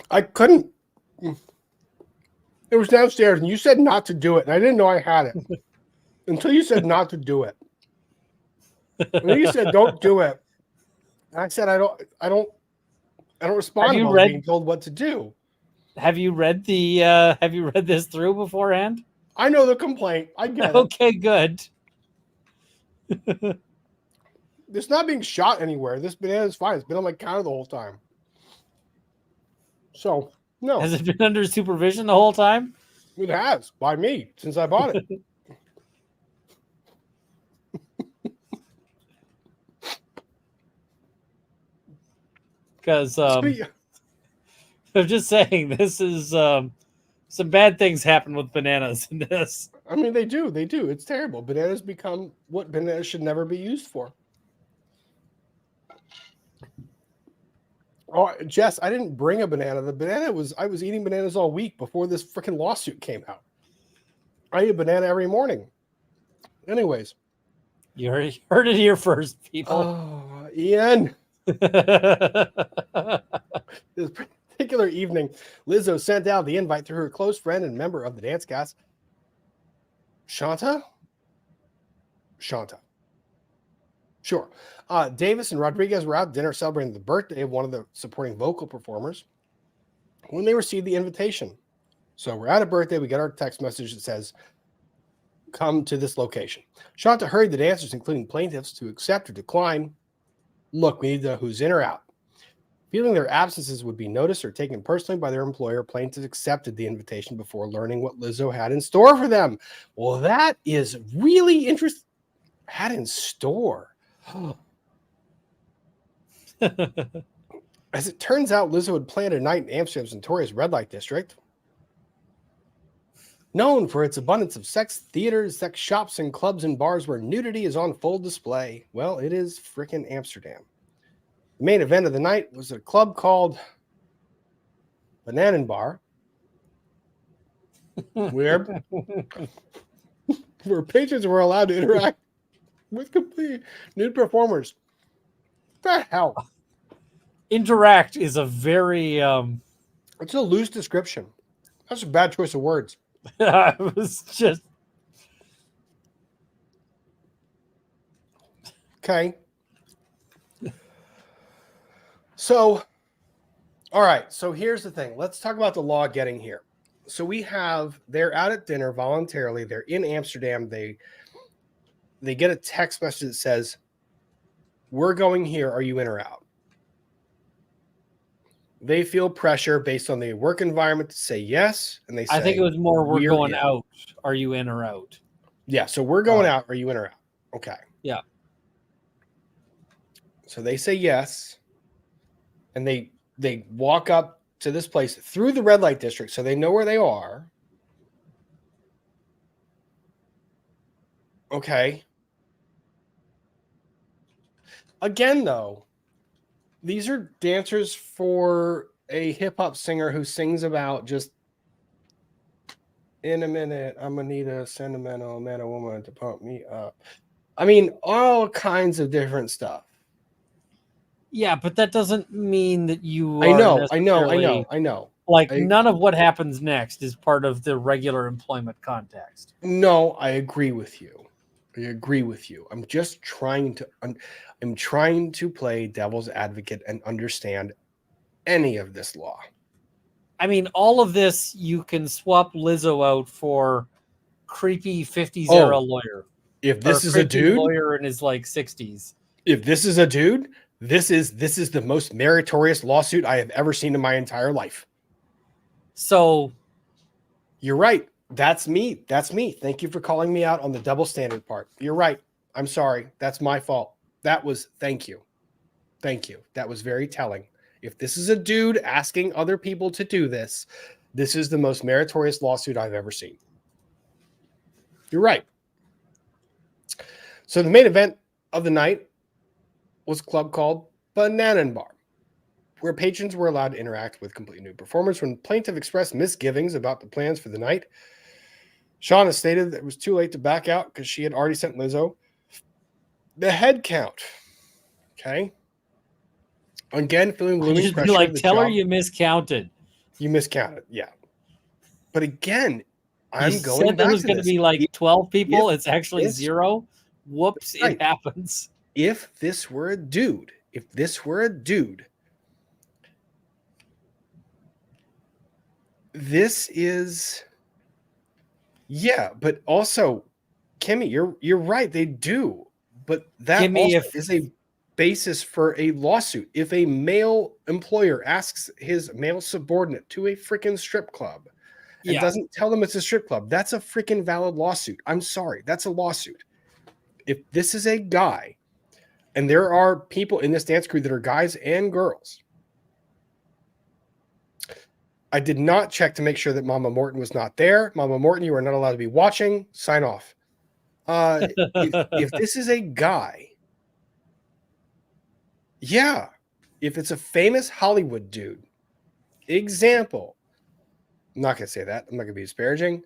I couldn't. It was downstairs, and you said not to do it, and I didn't know I had it until you said not to do it. And then you said don't do it. And I said I don't respond to being told what to do. Have you read the? Have you read this through beforehand? I know the complaint. I get it. Okay, good. It's not being shot anywhere. This banana is fine. It's been on my counter the whole time. So, no. Has it been under supervision the whole time? It has, by me, since I bought it. Because I'm just saying, this is some bad things happen with bananas in this. I mean, they do. They do. It's terrible. Bananas become what bananas should never be used for. Oh, Jess, I didn't bring a banana. I was eating bananas all week before this freaking lawsuit came out. I eat a banana every morning. Anyways. You heard it here first, people. Oh, Ian. particular evening, Lizzo sent out the invite through her close friend and member of the dance cast, Shanta. Sure. Davis and Rodriguez were out at dinner celebrating the birthday of one of the supporting vocal performers when they received the invitation. So we're at a birthday. We get our text message that says, come to this location. Shanta hurried the dancers, including plaintiffs, to accept or decline. Look, we need to know who's in or out. Feeling their absences would be noticed or taken personally by their employer, plaintiffs accepted the invitation before learning what Lizzo had in store for them. Well, that is really interesting. Had in store. As it turns out, Lizzo had planned a night in Amsterdam's notorious red light district, known for its abundance of sex theaters, sex shops, and clubs and bars where nudity is on full display. Well, it is frickin' Amsterdam. The main event of the night was a club called Banana Bar, where patrons were allowed to interact with complete nude performers. What the hell? Interact is a very It's a loose description. That's a bad choice of words. it was just Okay. So, all right. So here's the thing. Let's talk about the law getting here. So they're out at dinner voluntarily. They're in Amsterdam. They get a text message that says, we're going here. Are you in or out? They feel pressure based on the work environment to say yes. And they say, I think it was more we're going out. Are you in or out? Yeah. So we're going out. Are you in or out? Okay. Yeah. So they say yes. And they walk up to this place through the red light district so they know where they are. Okay. Again, though, these are dancers for a hip-hop singer who sings about just, in a minute, I'm going to need a sentimental man or woman to pump me up. I mean, all kinds of different stuff. Yeah, but that doesn't mean that you I are know. Like, none of what happens next is part of the regular employment context. No, I agree with you. I'm just trying to play devil's advocate and understand any of this law. I mean, all of this, you can swap Lizzo out for creepy 50s era lawyer. If this is a dude, lawyer in his like 60s. If this is a dude, this is the most meritorious lawsuit I have ever seen in my entire life. So you're right. That's me. Thank you for calling me out on the double standard part. You're right. I'm sorry. That's my fault. Thank you. That was very telling. If this is a dude asking other people to do this, this is the most meritorious lawsuit I've ever seen. You're right. So the main event of the night was a club called Banana Bar, where patrons were allowed to interact with completely nude performers. When plaintiff expressed misgivings about the plans for the night, Shauna stated that it was too late to back out because she had already sent Lizzo the head count. Okay. Again, feeling looming pressure. Like, tell her you miscounted. You miscounted, yeah. But again, I'm going back to this. There was going to be like 12 people. It's actually 0. Whoops, right. It happens. If this were a dude, this is, yeah, but also, Kimmy, you're right, they do. But that Kimmy, is a basis for a lawsuit. If a male employer asks his male subordinate to a freaking strip club and doesn't tell them it's a strip club, that's a freaking valid lawsuit. I'm sorry, that's a lawsuit. If this is a guy, and there are people in this dance crew that are guys and girls, I did not check to make sure that Mama Morton was not there. Mama Morton, you are not allowed to be watching. Sign off. If this is a guy, yeah, if it's a famous Hollywood dude, example, I'm not going to say that. I'm not going to be disparaging.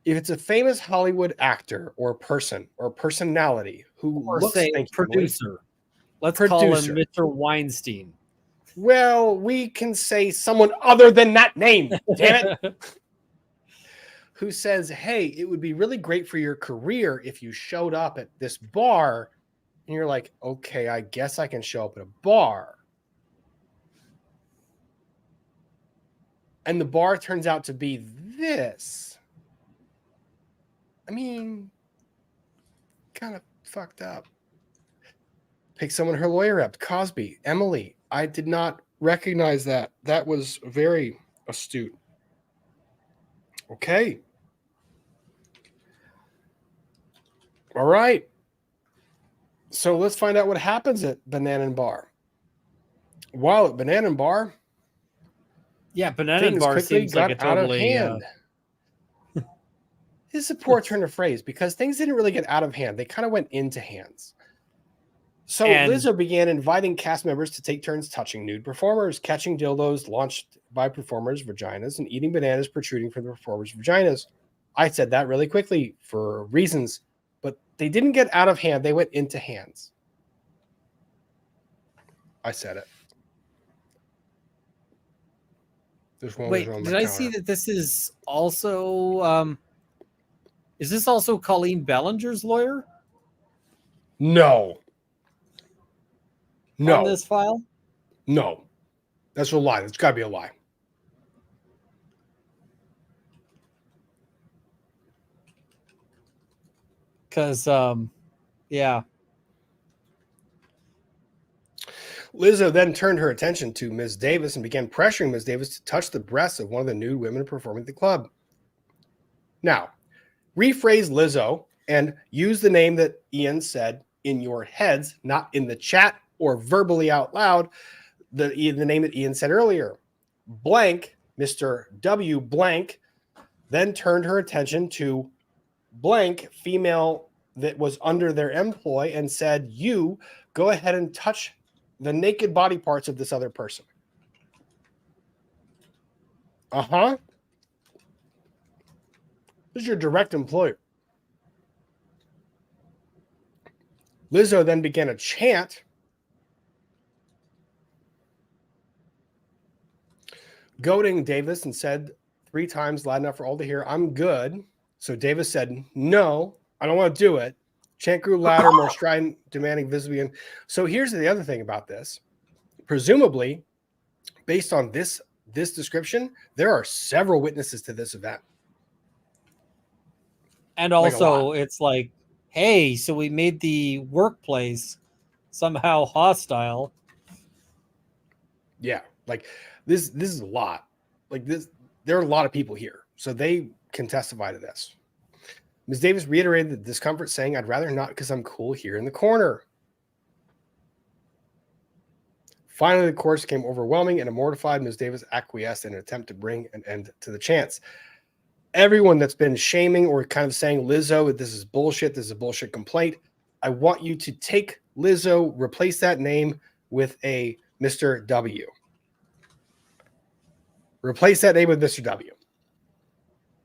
If it's a famous Hollywood actor or person or personality who or looks say producer, let's call him Mr. Weinstein. Well, we can say someone other than that name, damn it. Who says, hey, it would be really great for your career if you showed up at this bar. And you're like, okay, I guess I can show up at a bar. And the bar turns out to be this. I mean, kind of fucked up. Pick someone her lawyer up. Cosby, Emily. I did not recognize that. That was very astute. Okay. All right. So let's find out what happens at Banana Bar. While at Banana Bar, yeah, Banana Bar seems like a totally out of hand. This is a poor turn of phrase because things didn't really get out of hand. They kind of went into hands. So Lizzo began inviting cast members to take turns touching nude performers, catching dildos launched by performers' vaginas, and eating bananas protruding from the performers' vaginas. I said that really quickly for reasons, but they didn't get out of hand. They went into hands. I said it. Wait, did I see that this is also... is this also Colleen Ballinger's lawyer? No. On this file? No. That's a lie. That's got to be a lie. Because, yeah. Lizzo then turned her attention to Ms. Davis and began pressuring Ms. Davis to touch the breasts of one of the nude women performing at the club. Now, rephrase Lizzo and use the name that Ian said in your heads, not in the chat or verbally out loud, the name that Ian said earlier. Blank, Mr. W. Blank, then turned her attention to blank female that was under their employ and said, you go ahead and touch the naked body parts of this other person. Uh-huh. This is your direct employer. Lizzo then began a chant goading Davis and said 3 times loud enough for all to hear, I'm good. So Davis said, no, I don't want to do it. Chant grew louder, more strident, demanding visibly. So here's the other thing about this. Presumably, based on this description, there are several witnesses to this event. And also, it's like, hey, so we made the workplace somehow hostile. Yeah, like this is a lot. Like this, there are a lot of people here, so they can testify to this. Ms. Davis reiterated the discomfort, saying, I'd rather not because I'm cool here in the corner. Finally, the course became overwhelming and a mortified Ms. Davis acquiesced in an attempt to bring an end to the chants. Everyone that's been shaming or kind of saying, Lizzo, this is bullshit, this is a bullshit complaint, I want you to take Lizzo, replace that name with a Mr. W. Replace that name with Mr. W.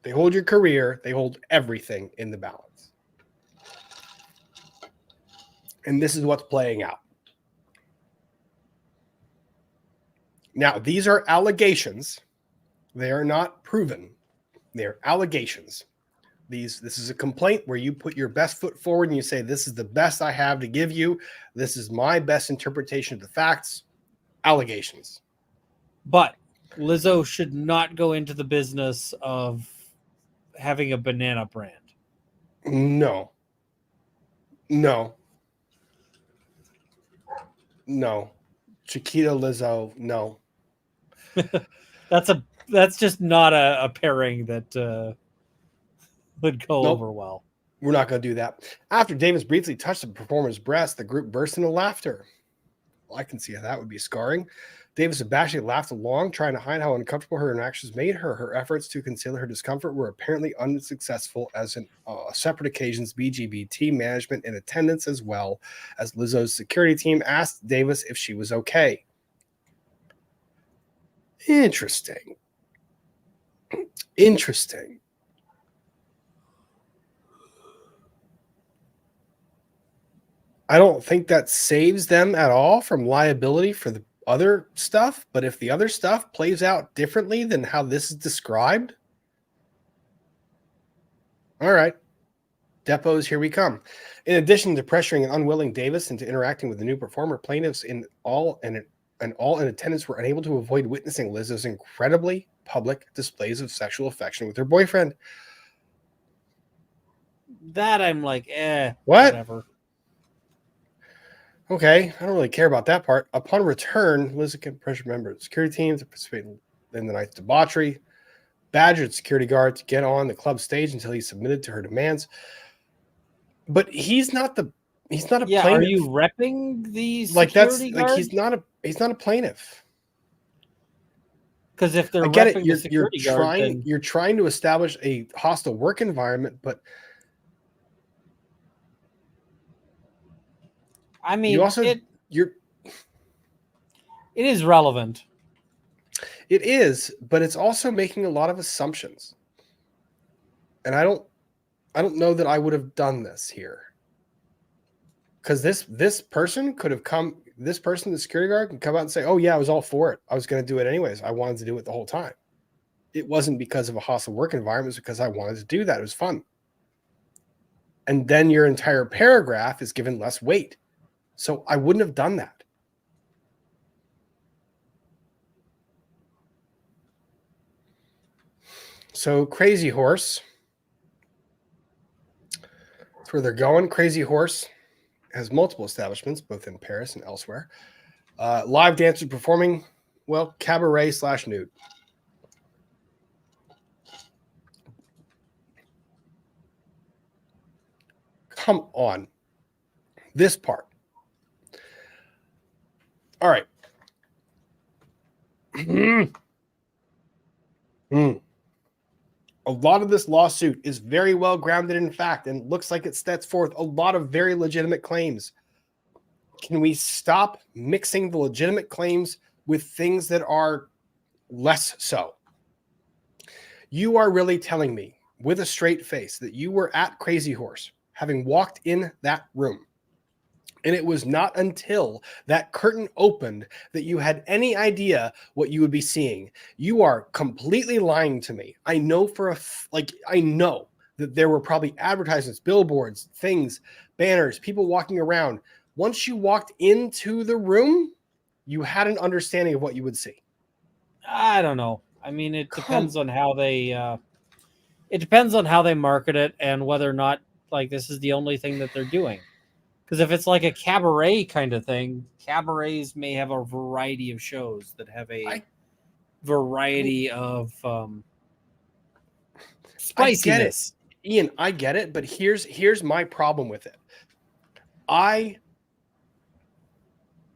They hold your career. They hold everything in the balance. And this is what's playing out. Now, these are allegations. They are not proven. They're allegations. This is a complaint where you put your best foot forward and you say, this is the best I have to give you. This is my best interpretation of the facts. Allegations. But Lizzo should not go into the business of having a banana brand. No. Chiquita Lizzo, no. That's just not a pairing that would go over well. We're not going to do that. After Davis briefly touched the performer's breast, the group burst into laughter. Well, I can see how that would be scarring. Davis abashedly laughed along, trying to hide how uncomfortable her interactions made her. Her efforts to conceal her discomfort were apparently unsuccessful, as in separate occasions, BGB team management in attendance, as well as Lizzo's security team, asked Davis if she was okay. Interesting. I don't think that saves them at all from liability for the other stuff, but if the other stuff plays out differently than how this is described, all right, depots, here we come. In addition to pressuring an unwilling Davis into interacting with the new performer, plaintiffs in all in attendance were unable to avoid witnessing Lizzo's incredibly public displays of sexual affection with her boyfriend. That I'm like, What? whatever. Okay, I don't really care about that part. Upon return, Lizzo can pressure member of the security team to participate in the night's debauchery, badgered security guard to get on the club stage until he submitted to her demands. But he's not a plaintiff. Are you repping the like security that's guard? like he's not a plaintiff. Because if they're I get repping it, the security guard, then you're trying to establish a hostile work environment, but I mean, you also it is relevant. It is, but it's also making a lot of assumptions. And I don't know that I would have done this here. Because this person could have come, this person, the security guard, can come out and say, oh yeah, I was all for it. I was going to do it anyways. I wanted to do it the whole time. It wasn't because of a hostile work environment. It was because I wanted to do that. It was fun. And then your entire paragraph is given less weight. So I wouldn't have done that. So Crazy Horse, that's where they're going. Crazy Horse has multiple establishments, both in Paris and elsewhere. Live dancers performing, well, cabaret / nude. Come on. This part. All right. A lot of this lawsuit is very well grounded in fact and looks like it sets forth a lot of very legitimate claims. Can we stop mixing the legitimate claims with things that are less so? You are really telling me with a straight face that you were at Crazy Horse, having walked in that room, and it was not until that curtain opened that you had any idea what you would be seeing. You are completely lying to me. I know I know that there were probably advertisements, billboards, things, banners, people walking around. Once you walked into the room, you had an understanding of what you would see. I don't know. I mean, it depends on how they market it and whether or not like this is the only thing that they're doing. Because if it's like a cabaret kind of thing, cabarets may have a variety of shows that have a variety of spiciness. I get it. Ian, I get it, but here's my problem with it.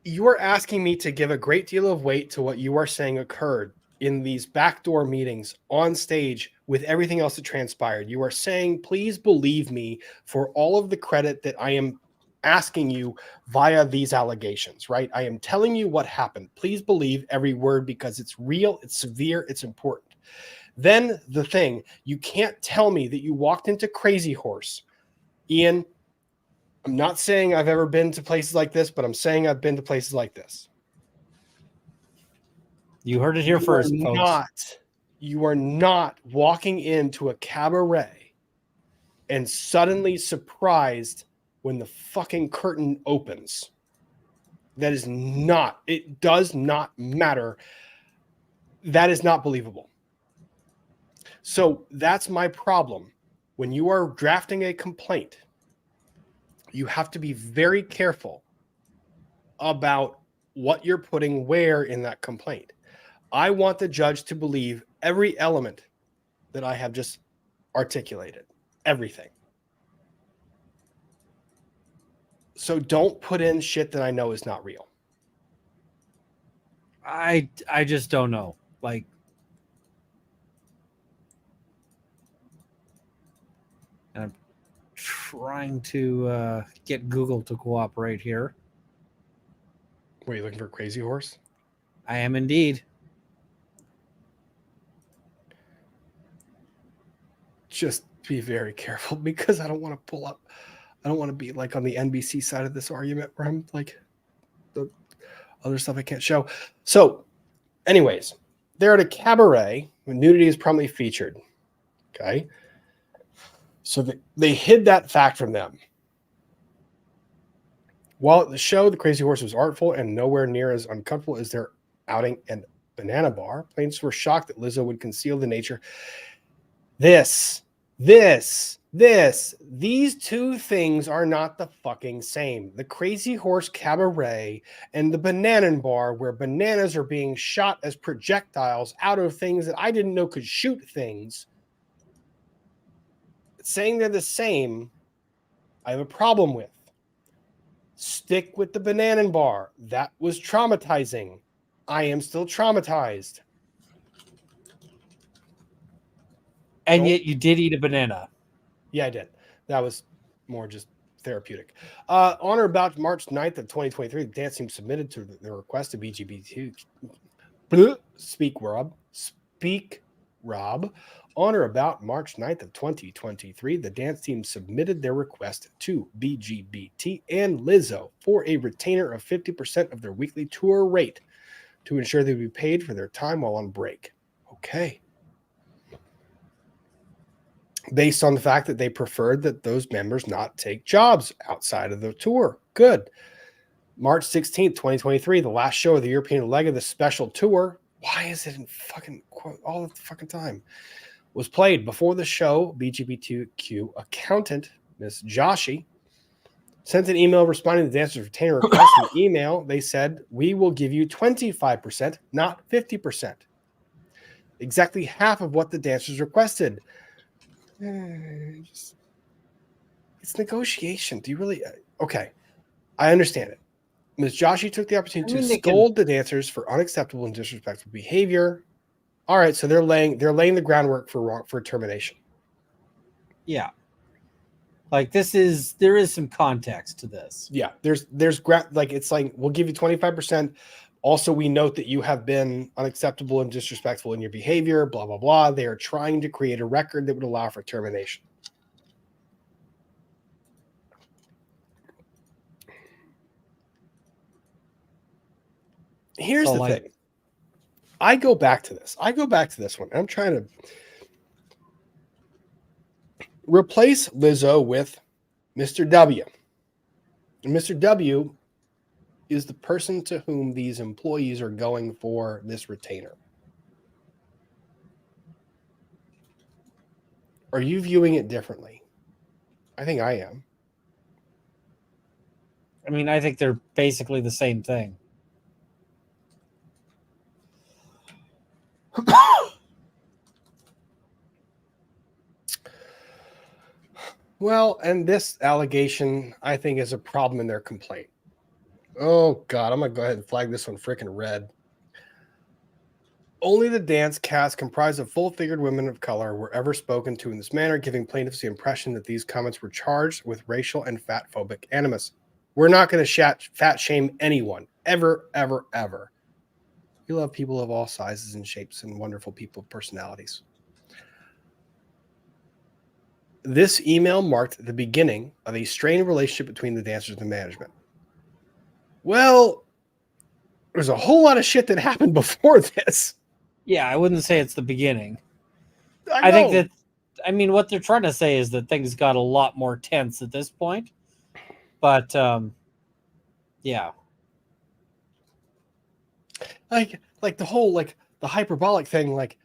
You are asking me to give a great deal of weight to what you are saying occurred in these backdoor meetings on stage with everything else that transpired. You are saying, please believe me for all of the credit that I am asking you via these allegations, right? I am telling you what happened. Please believe every word because it's real, it's severe, it's important. Then the thing, you can't tell me that you walked into Crazy Horse. Ian, I'm not saying I've ever been to places like this, but I'm saying I've been to places like this. You heard it here first, folks. You are not walking into a cabaret and suddenly surprised when the fucking curtain opens. That is not, it does not matter. That is not believable. So that's my problem. When you are drafting a complaint, you have to be very careful about what you're putting where in that complaint. I want the judge to believe every element that I have just articulated. Everything. So don't put in shit that I know is not real. I just don't know. Like, and I'm trying to get Google to cooperate here. Were you looking for Crazy Horse? I am indeed. Just be very careful because I don't want to pull up. I don't want to be like on the NBC side of this argument where I'm like, other stuff I can't show. So, anyways, they're at a cabaret when nudity is prominently featured. Okay. So they hid that fact from them. While at the show, the Crazy Horse was artful and nowhere near as uncomfortable as their outing and banana bar, plaintiffs were shocked that Lizzo would conceal the nature. These two things are not the fucking same. The Crazy Horse Cabaret and the Banana Bar, where bananas are being shot as projectiles out of things that I didn't know could shoot things. Saying they're the same, I have a problem with. Stick with the Banana Bar. That was traumatizing. I am still traumatized. And yet you did eat a banana. Yeah, I did. That was more just therapeutic. On or about March 9th of 2023, the dance team submitted to the request of BGB2. Speak, Rob. On or about March 9th of 2023, the dance team submitted their request to BGBT and Lizzo for a retainer of 50% of their weekly tour rate to ensure they would be paid for their time while on break. Okay. Based on the fact that they preferred that those members not take jobs outside of the tour. Good. March 16th, 2023, the last show of the European leg of the special tour. Why is it in fucking quote all the fucking time? Was played before the show. BGB2Q accountant, Miss Joshi, sent an email responding to the dancer's retainer request. In the email, they said, "We will give you 25%, not 50%. Exactly half of what the dancers requested." It's negotiation. Do you really? Okay, I understand it. Ms. Joshi took the opportunity to scold the dancers for unacceptable and disrespectful behavior. All right, so they're laying the groundwork for termination. Yeah, like there is some context to this. Yeah, there's it's like we'll give you 25%. Also, we note that you have been unacceptable and disrespectful in your behavior. Blah blah blah. They are trying to create a record that would allow for termination. Here's the thing. I go back to this one. I'm trying to replace Lizzo with Mr. W. And Mr. W is the person to whom these employees are going for this retainer. Are you viewing it differently? I think I am. I mean, I think they're basically the same thing. Well, and this allegation, I think, is a problem in their complaint. Oh, God, I'm going to go ahead and flag this one freaking red. Only the dance cast comprised of full-figured women of color were ever spoken to in this manner, giving plaintiffs the impression that these comments were charged with racial and fat-phobic animus. We're not going to fat shame anyone, ever, ever, ever. We love people of all sizes and shapes and wonderful people with personalities. This email marked the beginning of a strained relationship between the dancers and management. Well, there's a whole lot of shit that happened before this. Yeah, I wouldn't say it's the beginning. I think that, I mean, what they're trying to say is that things got a lot more tense at this point. But, yeah. Like the whole, like, the hyperbolic thing, like,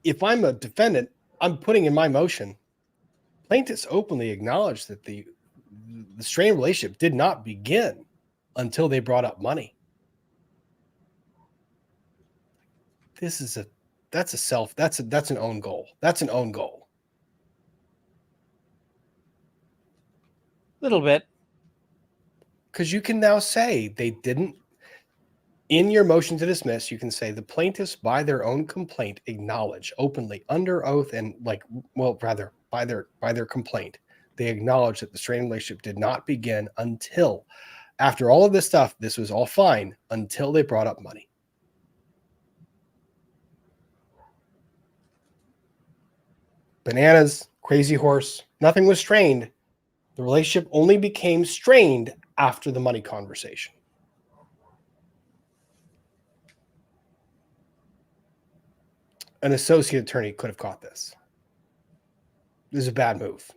if I'm a defendant, I'm putting in my motion, plaintiffs openly acknowledged that the strained relationship did not begin until they brought up money. That's an own goal. That's an own goal. Little bit. Because you can now say they didn't, in your motion to dismiss, you can say the plaintiffs by their own complaint acknowledge openly under oath and by their complaint, they acknowledge that the strained relationship did not begin until after all of this stuff, this was all fine until they brought up money. Bananas, Crazy Horse, nothing was strained. The relationship only became strained after the money conversation. an associate attorney could have caught this. This is a bad move.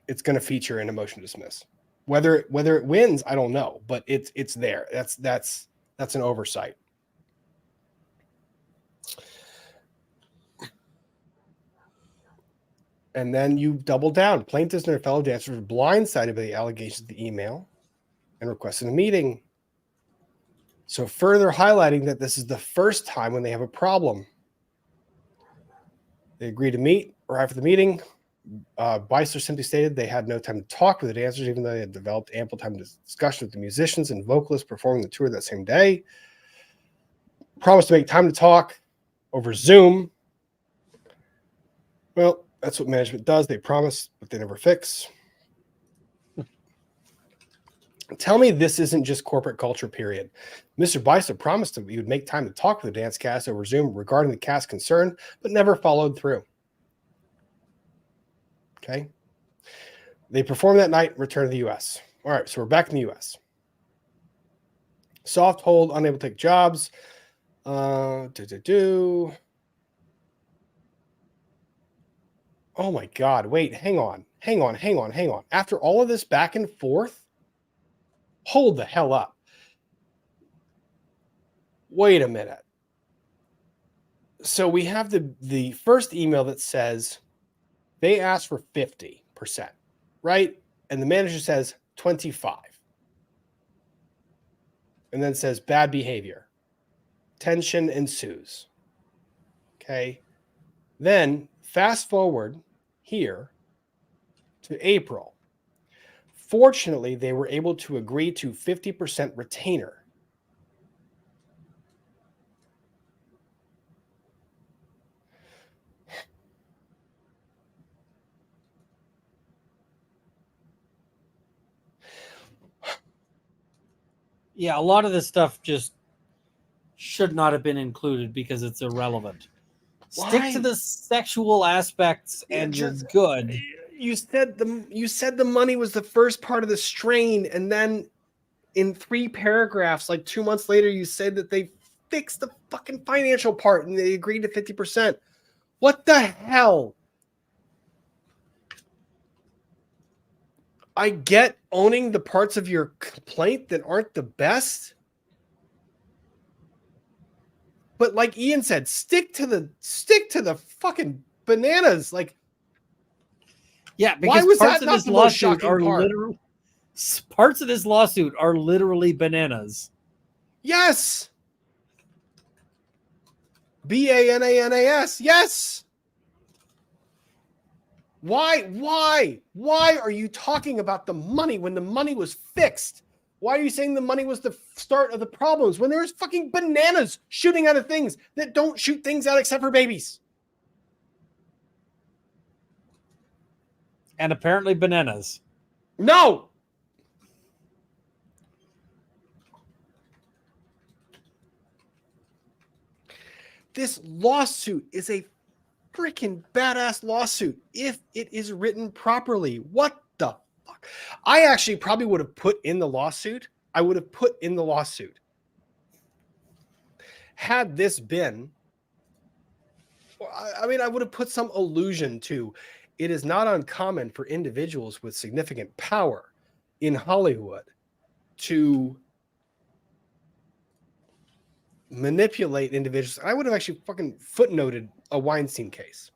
It's going to feature in a motion to dismiss. Whether it wins, I don't know, but it's there. That's an oversight. And then you double down. Plaintiffs and their fellow dancers were blindsided by the allegations of the email and requested a meeting. So further highlighting that this is the first time when they have a problem. They agreed to meet right after the meeting. Beisler simply stated they had no time to talk with the dancers, even though they had developed ample time to discussion with the musicians and vocalists performing the tour that same day. Promised to make time to talk over Zoom. Well, that's what management does. They promise, but they never fix. Tell me this isn't just corporate culture, period. Mr. Beisler promised him he would make time to talk with the dance cast over Zoom regarding the cast concern, but never followed through. Okay. They performed that night and returned to the U.S. All right, so we're back in the U.S. Soft hold, unable to take jobs. Oh my God. Wait, hang on. After all of this back and forth, hold the hell up. Wait a minute. So we have the first email that says they asked for 50%, right? And the manager says 25. And then says bad behavior. Tension ensues. Okay. Then fast forward here to April. Fortunately, they were able to agree to 50% retainer. Yeah, a lot of this stuff just should not have been included because it's irrelevant. Why? Stick to the sexual aspects and you're good. You said the money was the first part of the strain, and then in 3 paragraphs, like 2 months later, you said that they fixed the fucking financial part and they agreed to 50%. What the hell? I get owning the parts of your complaint that aren't the best. But like Ian said, stick to the fucking bananas. Like, yeah, because why was parts that of this not the most lawsuit shocking are part? literally parts of this lawsuit are literally bananas. Yes. BANANAS. Yes. Why are you talking about the money when the money was fixed? Why are you saying the money was the start of the problems when there's fucking bananas shooting out of things that don't shoot things out except for babies? And apparently bananas. No. This lawsuit is a freaking badass lawsuit if it is written properly. What the fuck? I actually probably would have put in the lawsuit. Had this been, I mean, I would have put some allusion to, it is not uncommon for individuals with significant power in Hollywood to manipulate individuals. I would have actually fucking footnoted a Weinstein case.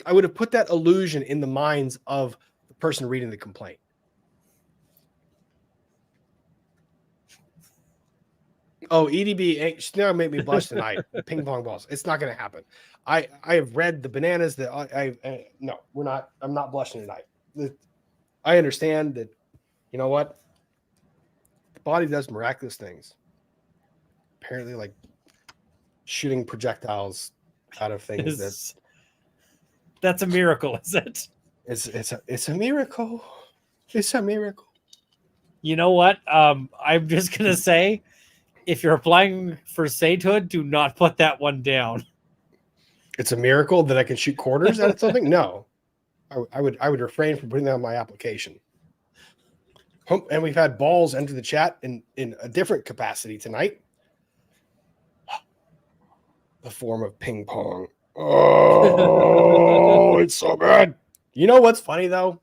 I would have put that illusion in the minds of the person reading the complaint. Oh, EDB, she's never made me blush tonight. Ping pong balls. It's not going to happen. I have read the bananas that no, we're not. I'm not blushing tonight. I understand that, you know what? The body does miraculous things. Apparently, like shooting projectiles out of things. That's a miracle, is it? It's a miracle. It's a miracle. You know what? I'm just gonna say, if you're applying for statehood, do not put that one down. It's a miracle that I can shoot quarters at something? No. I would refrain from putting that on my application. And we've had balls enter the chat in a different capacity tonight. the form of ping pong. Oh, it's so bad. You know what's funny though?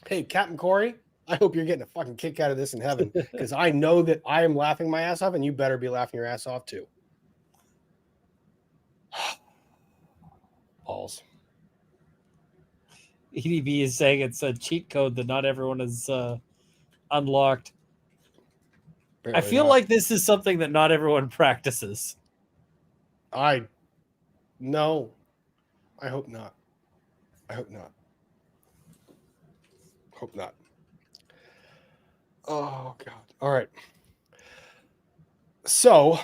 Hey, Captain Corey, I hope you're getting a fucking kick out of this in heaven, because I know that I am laughing my ass off, and you better be laughing your ass off too. Balls. EDB is saying it's a cheat code that not everyone has unlocked. Apparently I feel not. like this is something that not everyone practices. No. I hope not. I hope not. Hope not. Oh, God. All right. So,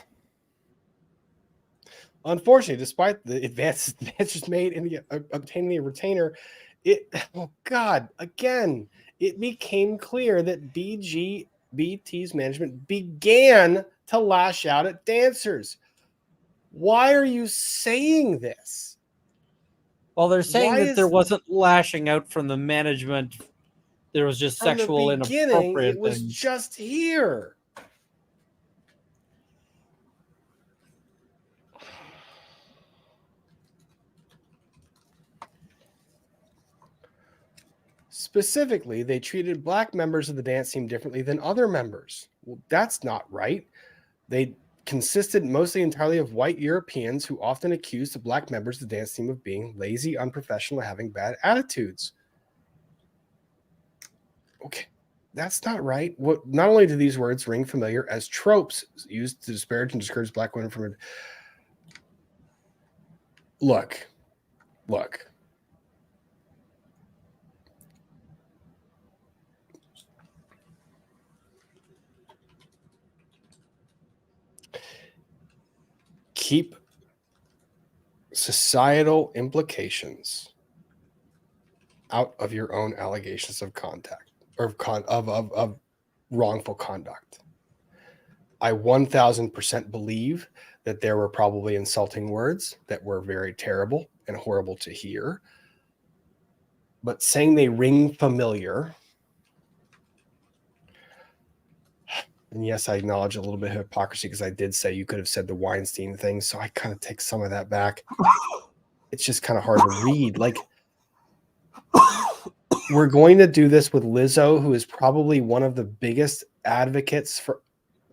unfortunately, despite the advances made in the obtaining the retainer, again, it became clear that BT's management began to lash out at dancers. Why are you saying this? Well, they're saying Why that there is- wasn't lashing out from the management. There was just From sexual the beginning, inappropriate it was things. just here. Specifically, they treated black members of the dance team differently than other members. Well, that's not right. They consisted mostly entirely of white Europeans who often accused the black members of the dance team of being lazy, unprofessional, and having bad attitudes. Okay, that's not right. Not only do these words ring familiar as tropes used to disparage and discourage black women from it. Look. Keep societal implications out of your own allegations of contact or of wrongful conduct. I 1000% believe that there were probably insulting words that were very terrible and horrible to hear. But saying they ring familiar, and yes, I acknowledge a little bit of hypocrisy because I did say you could have said the Weinstein thing, so I kind of take some of that back. It's just kind of hard to read. Like, we're going to do this with Lizzo, who is probably one of the biggest advocates for,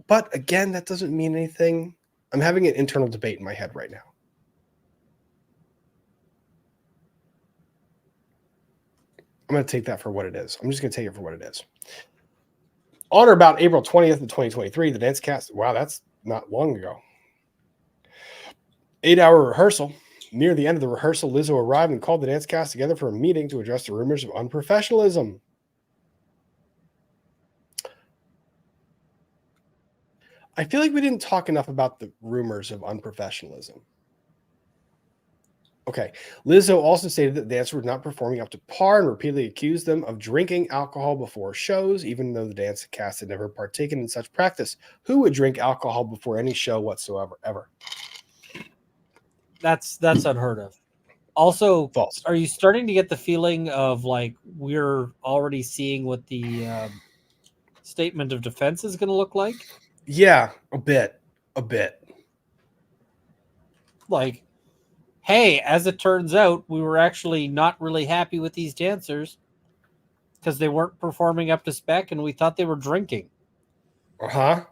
but again, that doesn't mean anything. I'm having an internal debate in my head right now. I'm going to take that for what it is. I'm just going to take it for what it is. On or about April 20th of 2023, the dance cast, wow, that's not long ago. 8-hour rehearsal. Near the end of the rehearsal, Lizzo arrived and called the dance cast together for a meeting to address the rumors of unprofessionalism. I feel like we didn't talk enough about the rumors of unprofessionalism. Okay. Lizzo also stated that the dancers were not performing up to par and repeatedly accused them of drinking alcohol before shows, even though the dance cast had never partaken in such practice. Who would drink alcohol before any show whatsoever, ever? That's unheard of. Also, False. Are you starting to get the feeling of like we're already seeing what the statement of defense is going to look like? Yeah, a bit. Like, hey, as it turns out, we were actually not really happy with these dancers because they weren't performing up to spec and we thought they were drinking. Uh-huh.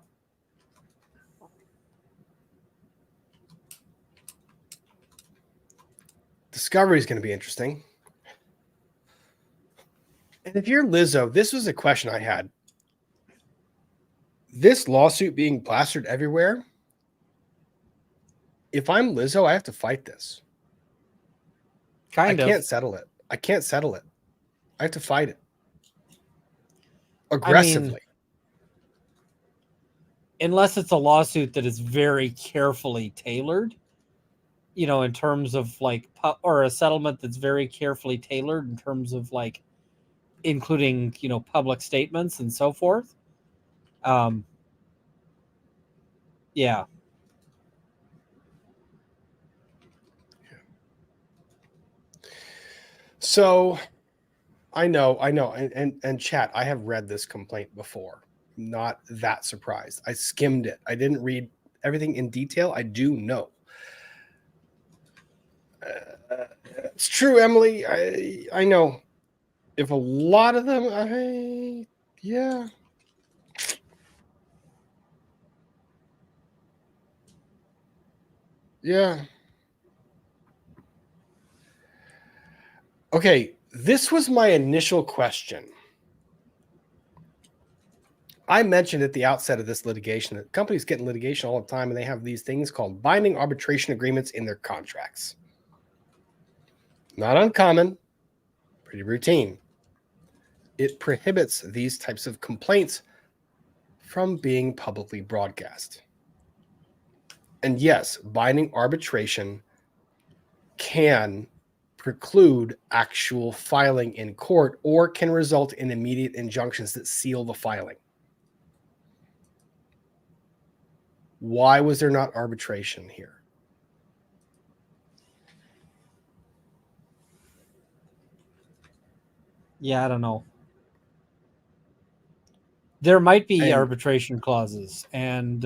Discovery is going to be interesting. And if you're Lizzo, this was a question I had. This lawsuit being plastered everywhere, if I'm Lizzo, I have to fight this. I can't settle it. I have to fight it. Aggressively. I mean, unless it's a lawsuit that is very carefully tailored, you know, in terms of like, or a settlement that's very carefully tailored in terms of like, including, you know, public statements and so forth. Yeah. So I know, and chat, I have read this complaint before. Not that surprised. I skimmed it. I didn't read everything in detail. I do know It's true, Emily. I know. If a lot of them, yeah. Yeah. Okay, this was my initial question. I mentioned at the outset of this litigation that companies get in litigation all the time, and they have these things called binding arbitration agreements in their contracts. Not uncommon, pretty routine. It prohibits these types of complaints from being publicly broadcast. And yes, binding arbitration can preclude actual filing in court or can result in immediate injunctions that seal the filing. Why was there not arbitration here? Yeah, I don't know. There might be arbitration clauses, and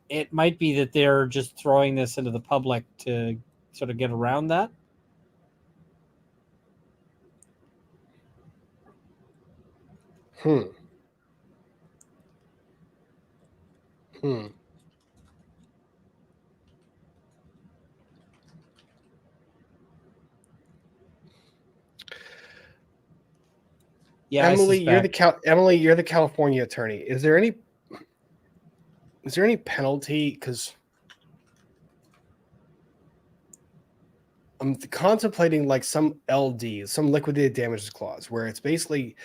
it might be that they're just throwing this into the public to sort of get around that. Yeah, Emily, you're the California attorney. Is there any penalty? Because I'm contemplating like some LD, some liquidated damages clause, where it's basically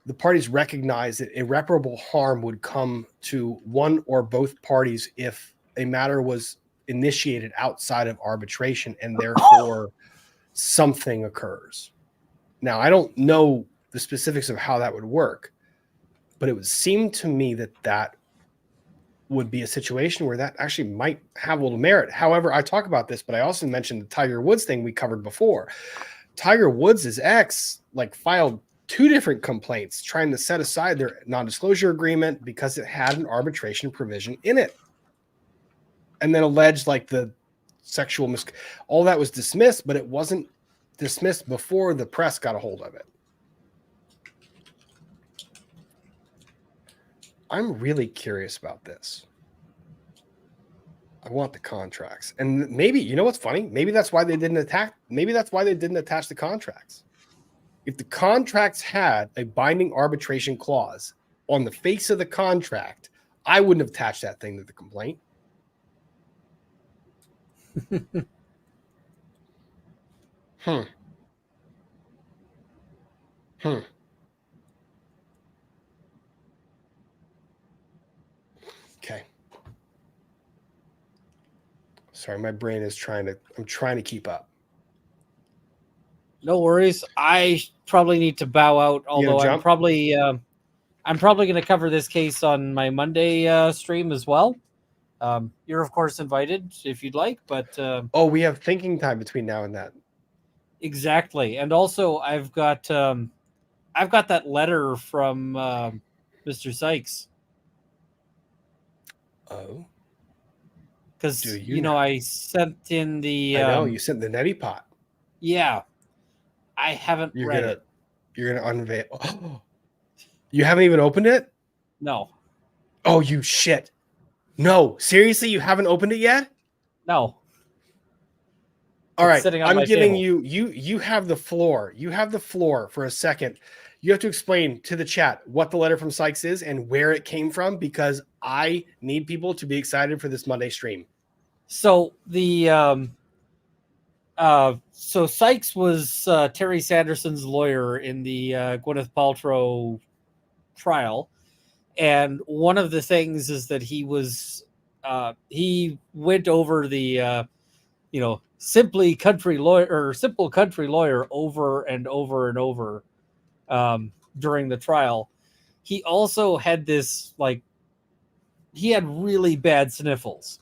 the parties recognize that irreparable harm would come to one or both parties if a matter was initiated outside of arbitration and therefore something occurs. Now, I don't know the specifics of how that would work, but it would seem to me that that would be a situation where that actually might have a little merit. However, I talk about this, but I also mentioned the Tiger Woods thing we covered before. Tiger Woods' ex filed 2 different complaints trying to set aside their non-disclosure agreement because it had an arbitration provision in it, and then alleged the sexual all that was dismissed, but it wasn't dismissed before the press got a hold of it. I'm really curious about this. I want the contracts. And maybe, you know what's funny? Maybe that's why they didn't attach the contracts. If the contracts had a binding arbitration clause on the face of the contract, I wouldn't have attached that thing to the complaint. Okay. Sorry, my brain is I'm trying to keep up. No worries. I probably need to bow out, although I'm probably going to cover this case on my Monday stream as well. You're of course invited if you'd like, but we have thinking time between now and then. Exactly. And also I've got that letter from Mr. Sykes. Oh. Because I sent in the I know you sent the neti pot. Yeah. I haven't read it. You're gonna unveil. Oh, you haven't even opened it? No. Oh, you shit. No, seriously, you haven't opened it yet? No. All right, I'm giving you have the floor. You have the floor for a second. You have to explain to the chat what the letter from Sykes is and where it came from, because I need people to be excited for this Monday stream. So so Sykes was Terry Sanderson's lawyer in the Gwyneth Paltrow trial. And one of the things is that he went over the, simple country lawyer over and over and over during the trial. He also had this, he had really bad sniffles.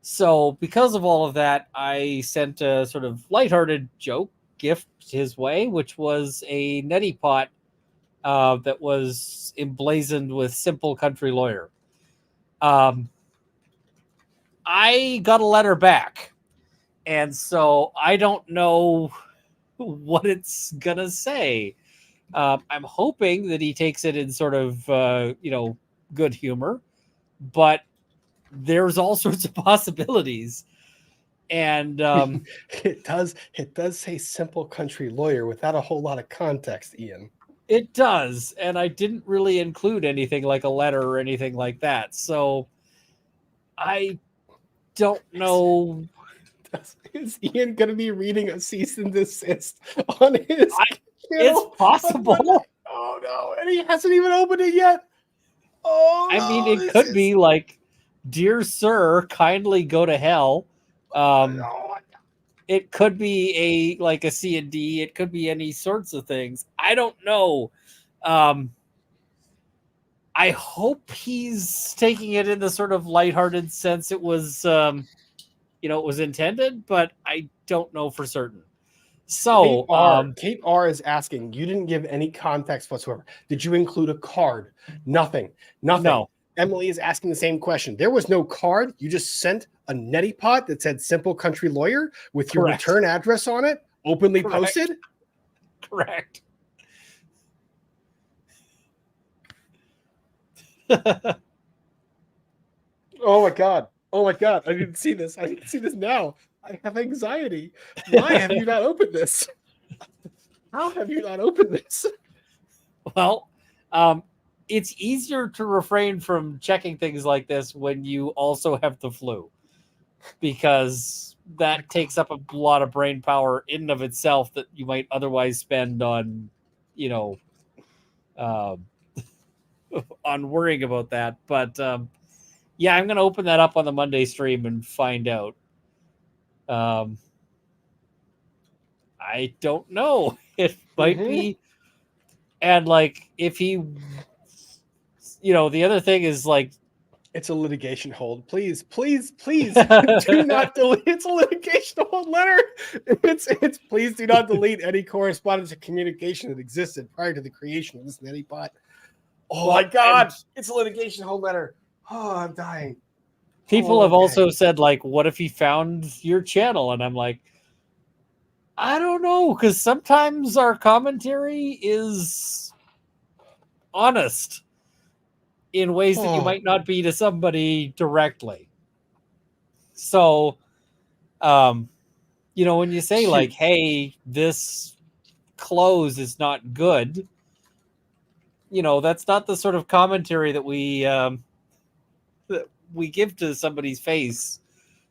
So because of all of that, I sent a sort of lighthearted joke gift his way, which was a neti pot that was emblazoned with simple country lawyer. I got a letter back, And so I don't know what it's going to say. I'm hoping that he takes it in sort of, good humor, but there's all sorts of possibilities. And it does say simple country lawyer without a whole lot of context, Ian. it does. And I didn't really include anything like a letter or anything like that. So I don't know. Is Ian going to be reading a cease and desist on his channel? It's possible. Oh no, and he hasn't even opened it yet. Oh, I mean, it could be like, "Dear sir, kindly go to hell." It could be a C&D. It could be any sorts of things. I don't know. I hope he's taking it in the sort of lighthearted sense it was, it was intended, but I don't know for certain. So Kate R is asking, you didn't give any context whatsoever. Did you include a card? Nothing. No. Emily is asking the same question. There was no card. You just sent a neti pot that said simple country lawyer with your return address on it, openly posted. Correct. Oh my God. I didn't see this. I didn't see this now. I have anxiety. Why have you not opened this? How have you not opened this? Well, it's easier to refrain from checking things like this when you also have the flu, because that takes up a lot of brain power in and of itself that you might otherwise spend on, on worrying about that. But yeah, I'm going to open that up on the Monday stream and find out. I don't know. It might be. And if he, the other thing is it's a litigation hold. Please do not delete. It's a litigation hold letter. It's please do not delete any correspondence or communication that existed prior to the creation of this neti pot. Oh my God. It's a litigation hold letter. Oh, I'm dying. People have also said, what if he found your channel? And I'm like, I don't know, because sometimes our commentary is honest in ways that you might not be to somebody directly. So, when you say hey, this close is not good, that's not the sort of commentary that we give to somebody's face.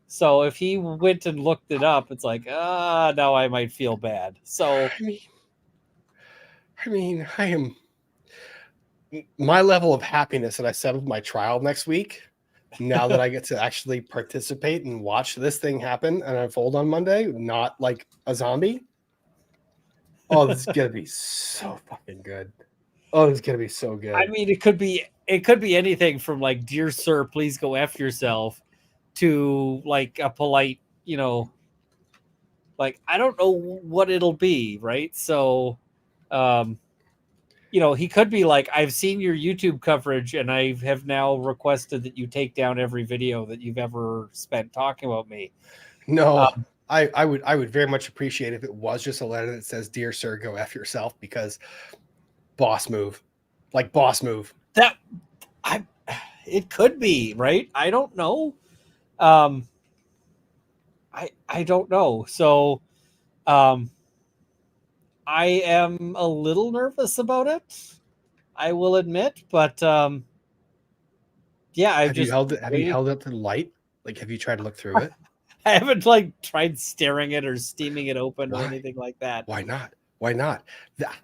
So if he went and looked it up, it's now I might feel bad. So I am my level of happiness that I settled my trial next week. Now that I get to actually participate and watch this thing happen and unfold on Monday, not like a zombie. Oh, this is gonna be so fucking good. Oh, this is gonna be so good. I mean, it could be anything from "Dear sir, please go F yourself," to a polite, I don't know what it'll be, right? So, he could be I've seen your YouTube coverage and I have now requested that you take down every video that you've ever spent talking about me. No, I would very much appreciate if it was just a letter that says, "Dear sir, go F yourself," because boss move. That it could be, right? I don't know. I don't know. So I am a little nervous about it, I will admit, but yeah, have you held it up to the light? Have you tried to look through it? I haven't tried staring it or steaming it open or anything like that. Why not?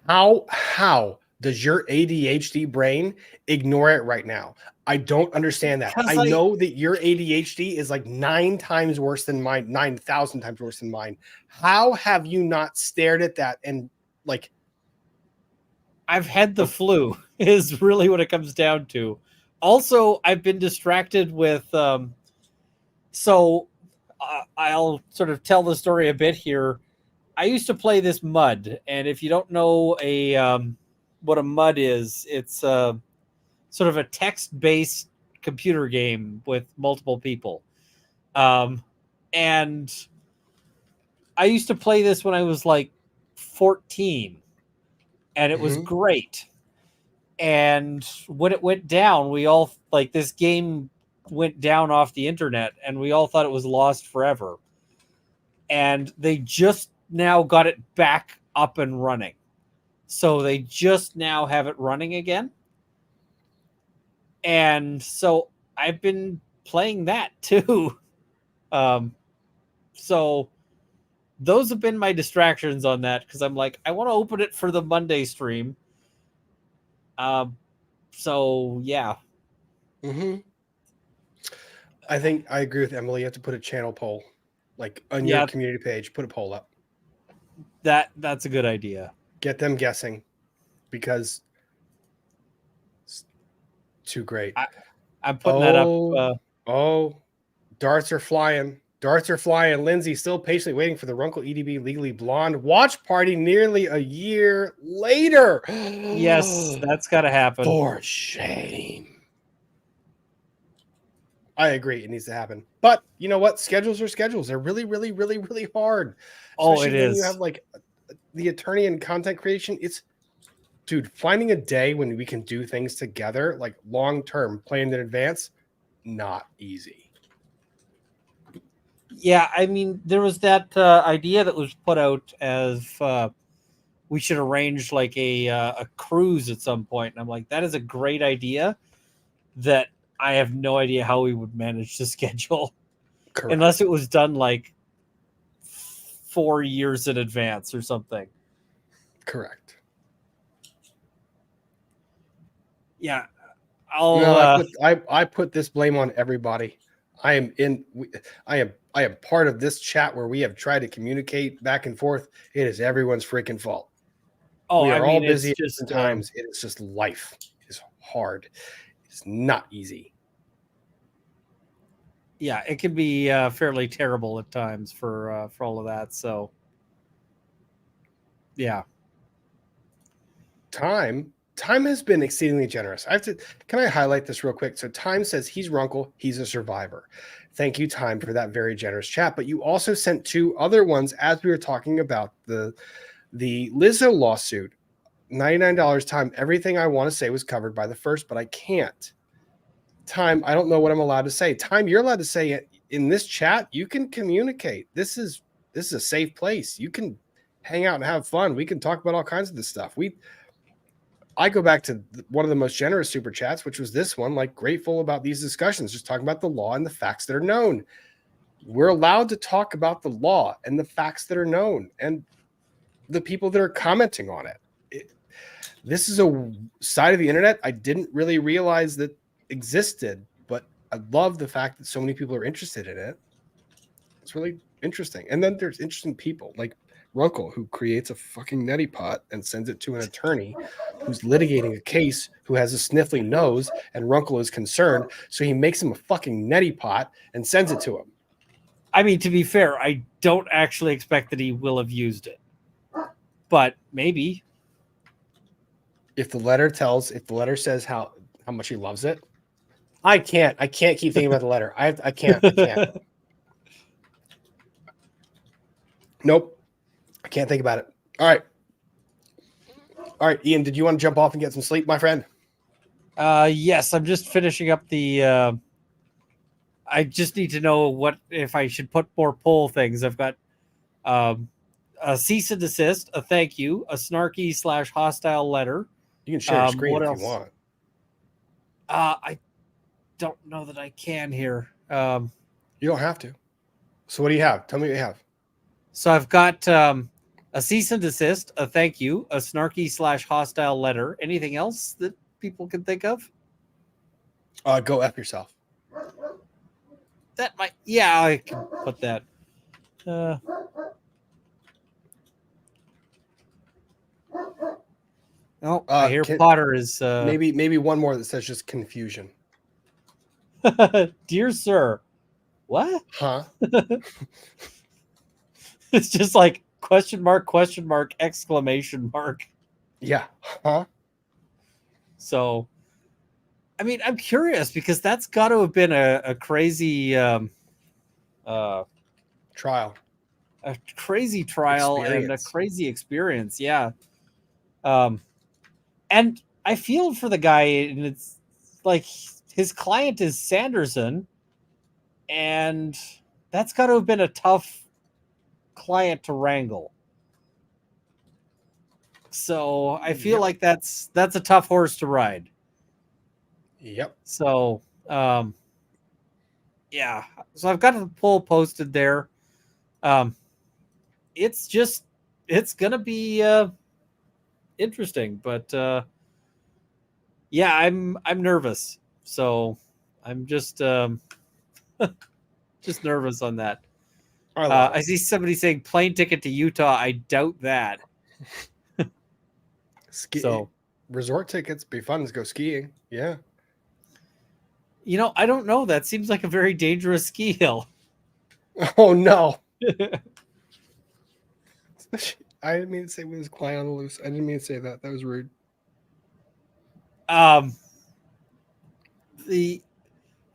How does your ADHD brain ignore it right now? I don't understand that. I know that your ADHD is 9 times worse than mine, 9,000 times worse than mine. How have you not stared at that and I've had the flu is really what it comes down to. Also, I've been distracted with I'll sort of tell the story a bit here. I used to play this mud, and if you don't know what a mud is, it's sort of a text-based computer game with multiple people. And I used to play this when I was like 14, and it was Mhm. great. And when it went down, we all like this game went down off the internet, and we all thought it was lost forever. And they just now got it back up and running. So they just now have it running again. And so I've been playing that too. So those have been my distractions on that because I'm like, I want to open it for the Monday stream. So yeah. Mhm. I think I agree with Emily. You have to put a channel poll, like on your Yeah, community page. Put a poll up. that's a good idea. Get them guessing, because it's too great. I'm putting that up. Oh, darts are flying. Darts are flying. Lindsay still patiently waiting for the Runkle EDB Legally Blonde watch party nearly a year later. Yes, that's got to happen. For shame. I agree. It needs to happen. But you know what? Schedules are schedules. They're really, really, really, really hard. Oh, it Especially when you is. have like the attorney and content creation. It's, dude, finding a day when we can do things together, like long term, planned in advance, not easy. Yeah, I mean, there was that idea that was put out as we should arrange like a cruise at some point, and I'm like, that is a great idea. That I have no idea how we would manage to schedule. Correct. Unless it was done like 4 years in advance or something. Correct. Yeah, I put this blame on everybody. I am part of this chat where we have tried to communicate back and forth. It is everyone's freaking fault. We are all busy at different times. It is just life. It is hard. It's not easy. Yeah, it can be fairly terrible at times for all of that. So, yeah. Time has been exceedingly generous. Can I highlight this real quick? So Time says he's Runkle, he's a survivor. Thank you, Time, for that very generous chat. But you also sent 2 other ones as we were talking about the Lizzo lawsuit. $99. Time. Everything I want to say was covered by the first, but I can't. Time. I don't know what I'm allowed to say. Time. You're allowed to say it in this chat. You can communicate. This is a safe place. You can hang out and have fun. We can talk about all kinds of this stuff. I go back to one of the most generous super chats, which was this one, like grateful about these discussions, just talking about the law and the facts that are known. We're allowed to talk about the law and the facts that are known and the people that are commenting on it. This is a side of the internet I didn't really realize that existed, but I love the fact that so many people are interested in it. It's really interesting. And then there's interesting people like Runkle, who creates a fucking neti pot and sends it to an attorney who's litigating a case, who has a sniffly nose, and Runkle is concerned, so he makes him a fucking neti pot and sends it to him. I mean, to be fair, I don't actually expect that he will have used it, but maybe. If the letter says how much he loves it, I can't keep thinking about the letter. I can't. Nope. I can't think about it. All right, Ian, did you want to jump off and get some sleep, my friend? Yes, I'm just finishing up the I just need to know what if I should put more poll things. I've got a cease and desist, a thank you, a snarky / hostile letter. You can share your screen if you want. I don't know that I can here. You don't have to. So what do you have? Tell me what you have. So I've got a cease and desist, a thank you, a snarky / hostile letter. Anything else that people can think of? Go F yourself. That might, yeah, I can put that. Oh, I hear Potter is maybe one more that says just confusion. Dear sir, what? Huh? It's just like question mark, exclamation mark. Yeah. Huh? So, I mean, I'm curious because that's got to have been a crazy trial. a crazy trial and a crazy experience. Yeah. And I feel for the guy, and it's like his client is Sanderson, and that's got to have been a tough client to wrangle. So I feel like that's a tough horse to ride. Yep. So yeah. So I've got the poll posted there. It's gonna be interesting, but yeah, I'm nervous. So I'm just nervous on that. I see somebody saying plane ticket to Utah. I doubt that. So resort tickets be fun to go skiing. Yeah. I don't know. That seems like a very dangerous ski hill. Oh no. I didn't mean to say with his client on the loose. I didn't mean to say that. That was rude. And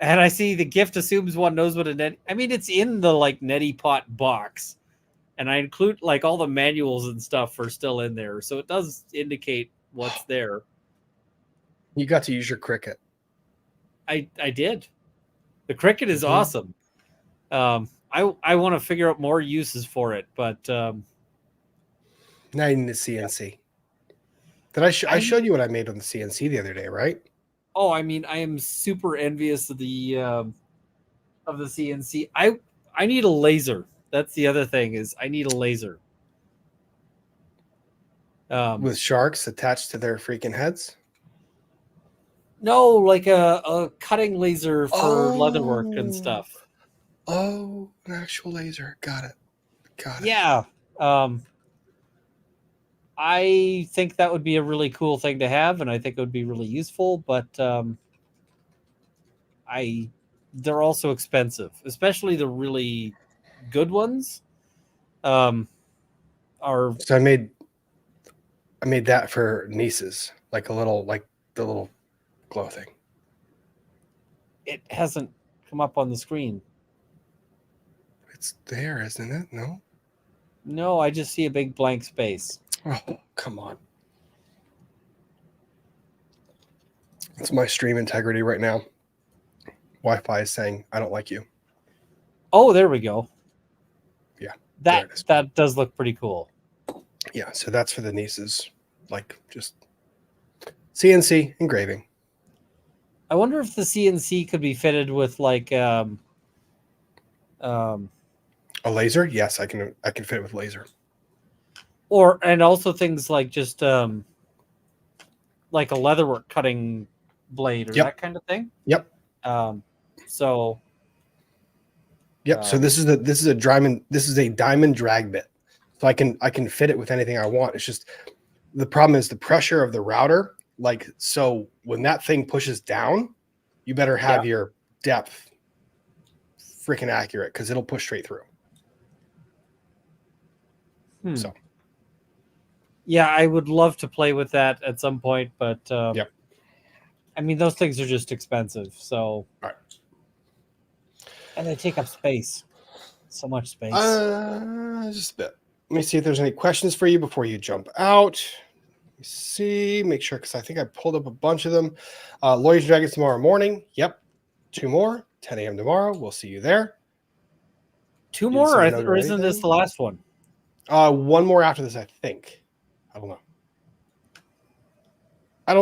I see the gift assumes one knows what a net. I mean, it's in the like neti pot box, and I include like all the manuals and stuff are still in there, so it does indicate what's there. You got to use your cricket. I did. The cricket is awesome. I want to figure out more uses for it, but now you need the CNC. Did I showed you what I made on the CNC the other day, right? Oh, I mean, I am super envious of the CNC. I need a laser. That's the other thing is I need a laser. With sharks attached to their freaking heads? No, like a cutting laser for leatherwork and stuff. Oh, an actual laser. Got it. Yeah. I think that would be a really cool thing to have, and I think it would be really useful, but they're also expensive, especially the really good ones. So I made that for nieces, like the little glow thing. It hasn't come up on the screen. It's there, isn't it? No? No, I just see a big blank space. Oh, come on. It's my stream integrity right now. Wi-Fi is saying, I don't like you. Oh, there we go. Yeah. That does look pretty cool. Yeah, so that's for the nieces. Like just CNC engraving. I wonder if the CNC could be fitted with like a laser. Yes, I can fit it with laser. And also things like just like a leatherwork cutting blade or that kind of thing. Yep. So this is a diamond drag bit. So I can fit it with anything I want. It's just the problem is the pressure of the router. Like, so when that thing pushes down, you better have your depth freaking accurate because it'll push straight through. So yeah, I would love to play with that at some point, but I mean, those things are just expensive. So, and they take up space, so much space. Just a bit. Let me see if there's any questions for you before you jump out. Let me see, make sure because I think I pulled up a bunch of them. Lawyers and Dragons tomorrow morning. Yep, 2 more, 10 a.m. tomorrow. We'll see you there. 2 more, or isn't this the last one? 1 more after this, I think. I don't know. I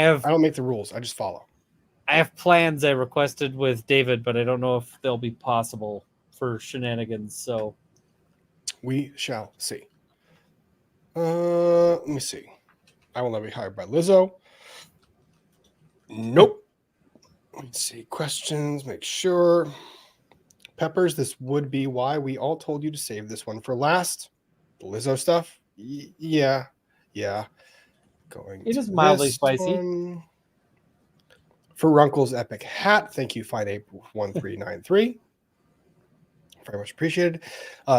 don't make the rules. I just follow. I have plans I requested with David, but I don't know if they'll be possible for shenanigans. So we shall see. Let me see. I will not be hired by Lizzo. Nope. Let's see. Questions. Make sure. Peppers, this would be why we all told you to save this one for last. The Lizzo stuff. Yeah. Going. It is mildly spicy. One. For Runkle's epic hat. Thank you, 5April1393. Very much appreciated.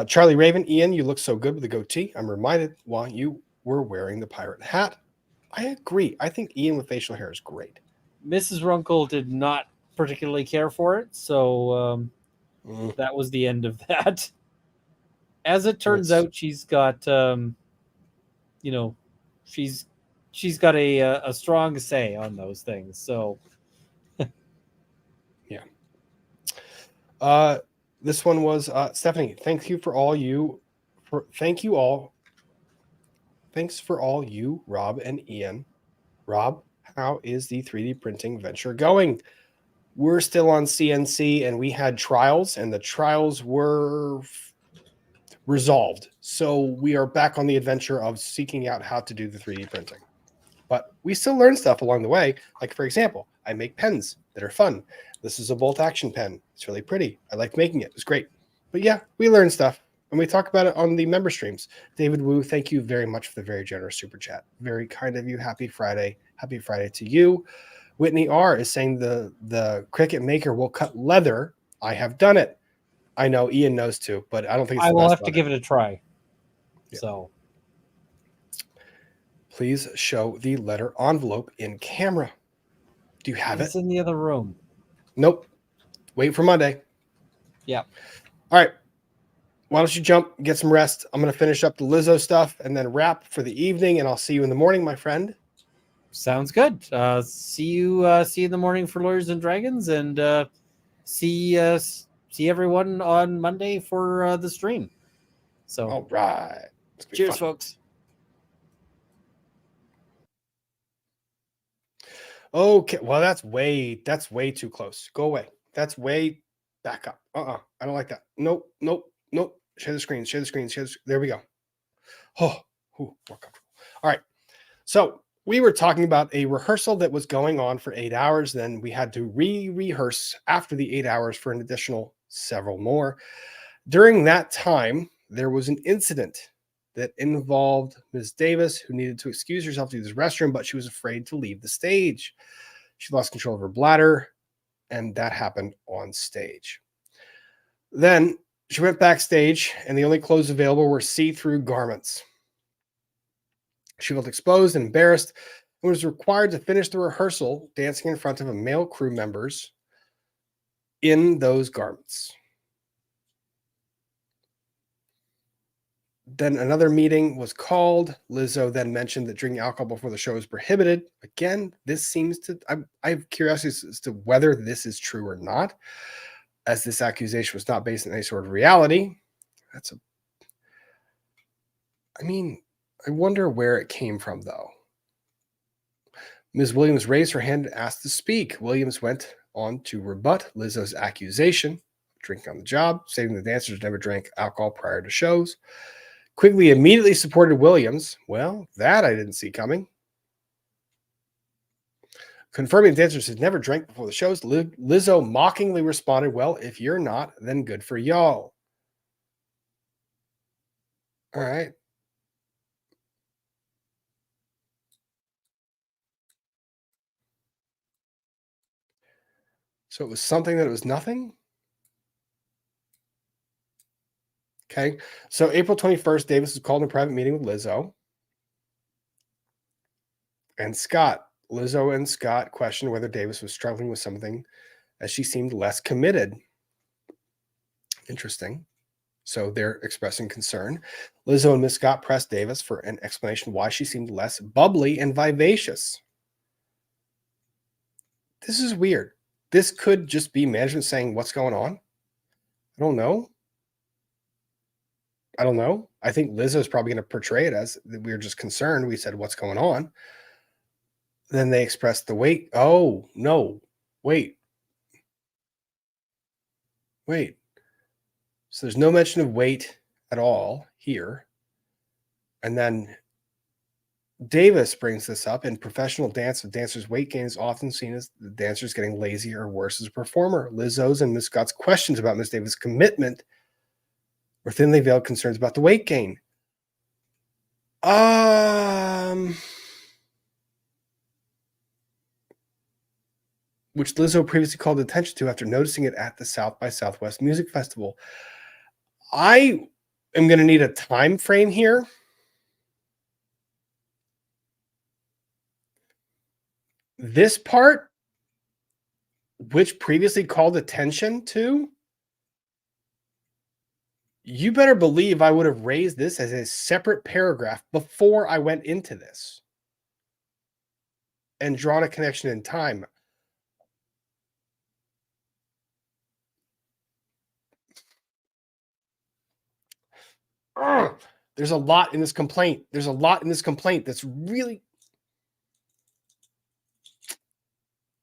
Charlie Raven, Ian, you look so good with the goatee. I'm reminded while you were wearing the pirate hat. I agree. I think Ian with facial hair is great. Mrs. Runkle did not particularly care for it, so that was the end of that. As it turns out, she's got, she's got a strong say on those things. So, yeah. This one was Stephanie. Thank you for all you. Thanks for all you, Rob and Ian. Rob, how is the 3D printing venture going? We're still on CNC, and we had trials, and the trials were resolved. So we are back on the adventure of seeking out how to do the 3D printing. But we still learn stuff along the way. Like, for example, I make pens that are fun. This is a bolt action pen. It's really pretty. I like making it. It's great. But yeah, we learn stuff. And we talk about it on the member streams. David Wu, thank you very much for the very generous super chat. Very kind of you. Happy Friday. Happy Friday to you. Whitney R is saying the Cricut Maker will cut leather. I have done it. I know Ian knows too, but I don't think it's I the will best have to give it a try. Yeah. So please show the letter envelope in camera. Do you have it? It's in the other room. Nope. Wait for Monday. Yeah. All right. Why don't you jump, get some rest? I'm going to finish up the Lizzo stuff and then wrap for the evening, and I'll see you in the morning, my friend. Sounds good. See you in the morning for Lawyers and Dragons, and see everyone on Monday for the stream. So, all right. Cheers, folks. Okay. Well, that's way too close. Go away. That's way back up. I don't like that. Nope. Share the screen. There we go. Oh, more comfortable. All right. So we were talking about a rehearsal that was going on for 8 hours. Then we had to rehearse after the 8 hours for an additional several more. During that time, there was an incident that involved Ms. Davis, who needed to excuse herself to use the restroom, but she was afraid to leave the stage. She lost control of her bladder, and that happened on stage. Then she went backstage, and the only clothes available were see-through garments. She felt exposed and embarrassed and was required to finish the rehearsal dancing in front of a male crew members in those garments. Then another meeting was called. Lizzo then mentioned that drinking alcohol before the show is prohibited. Again, this seems to, I have curiosity as to whether this is true or not, as this accusation was not based on any sort of reality. I wonder where it came from, though. Ms. Williams raised her hand and asked to speak. Williams went on to rebut Lizzo's accusation, drinking on the job, stating the dancers never drank alcohol prior to shows. Quigley immediately supported Williams. Well, that I didn't see coming. Confirming the dancers had never drank before the shows, Lizzo mockingly responded, well, if you're not, then good for y'all. All right. So it was something that it was nothing? Okay. So April 21st, Davis was called in a private meeting with Lizzo and Scott. Lizzo and Scott questioned whether Davis was struggling with something as she seemed less committed. Interesting. So they're expressing concern. Lizzo and Miss Scott pressed Davis for an explanation why she seemed less bubbly and vivacious. This is weird. This could just be management saying, what's going on? I don't know. I think Lizzo is probably going to portray it as we were just concerned. We said, what's going on? Then they expressed the weight. Oh, no. Wait. So there's no mention of weight at all here. And then Davis brings this up. In professional dance, the dancer's weight gain is often seen as the dancer's getting lazy or worse as a performer. Lizzo's and Ms. Scott's questions about Ms. Davis' commitment were thinly veiled concerns about the weight gain. Which Lizzo previously called attention to after noticing it at the South by Southwest Music Festival. I am going to need a time frame here. This part, which previously called attention to, You better believe I would have raised this as a separate paragraph before I went into this and drawn a connection in time. There's a lot in this complaint. There's a lot in this complaint that's really.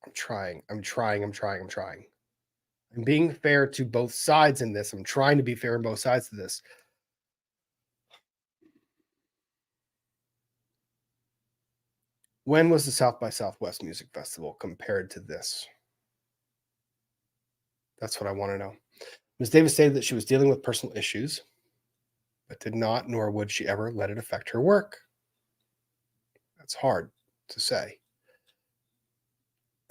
I'm trying. I'm being fair to both sides in this. I'm trying to be fair on both sides of this. When was the South by Southwest Music Festival compared to this? That's what I want to know. Ms. Davis stated that she was dealing with personal issues, but did not, nor would she ever let it affect her work. That's hard to say.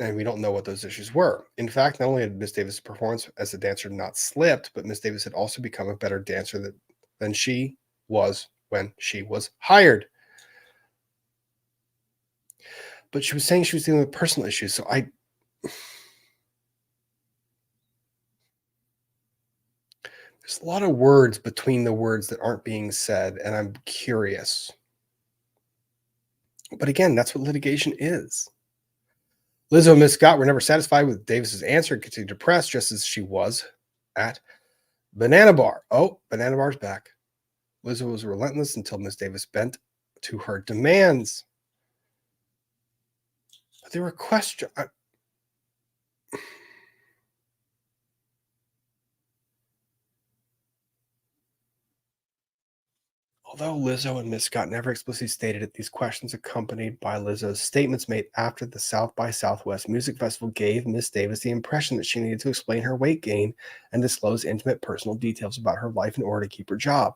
And we don't know what those issues were. In fact, not only had Ms. Davis' performance as a dancer not slipped, but Ms. Davis had also become a better dancer than she was when she was hired. But she was saying she was dealing with personal issues. So there's a lot of words between the words that aren't being said, and I'm curious. But again, that's what litigation is. Lizzo and Miss Scott were never satisfied with Davis's answer and continued to press, just as she was at Banana Bar. Oh, Banana Bar's back. Lizzo was relentless until Miss Davis bent to her demands. But there were questions. Although Lizzo and Miss Scott never explicitly stated it, these questions accompanied by Lizzo's statements made after the South by Southwest Music Festival gave Miss Davis the impression that she needed to explain her weight gain and disclose intimate personal details about her life in order to keep her job.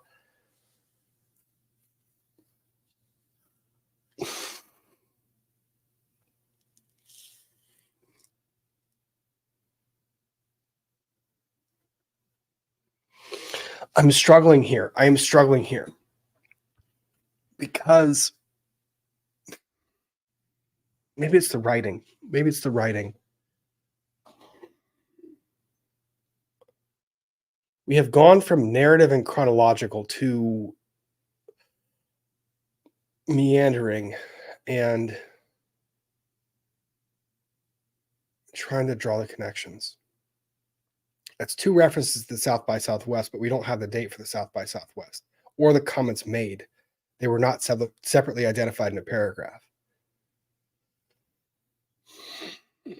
I'm struggling here. I am struggling here. Because maybe it's the writing. Maybe it's the writing. We have gone from narrative and chronological to meandering and trying to draw the connections. That's two references to South by Southwest, but we don't have the date for the South by Southwest or the comments made. They were not separately identified in a paragraph. And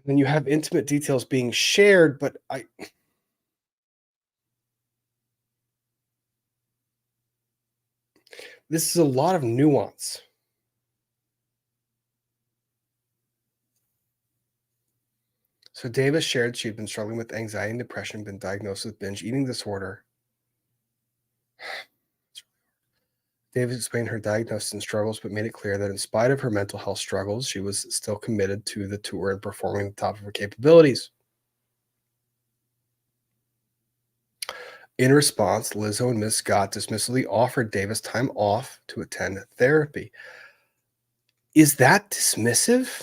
then you have intimate details being shared, but this is a lot of nuance. So Davis shared she'd been struggling with anxiety and depression, been diagnosed with binge eating disorder. Davis explained her diagnosis and struggles, but made it clear that in spite of her mental health struggles, she was still committed to the tour and performing at the top of her capabilities. In response, Lizzo and Miss Scott dismissively offered Davis time off to attend therapy. Is that dismissive?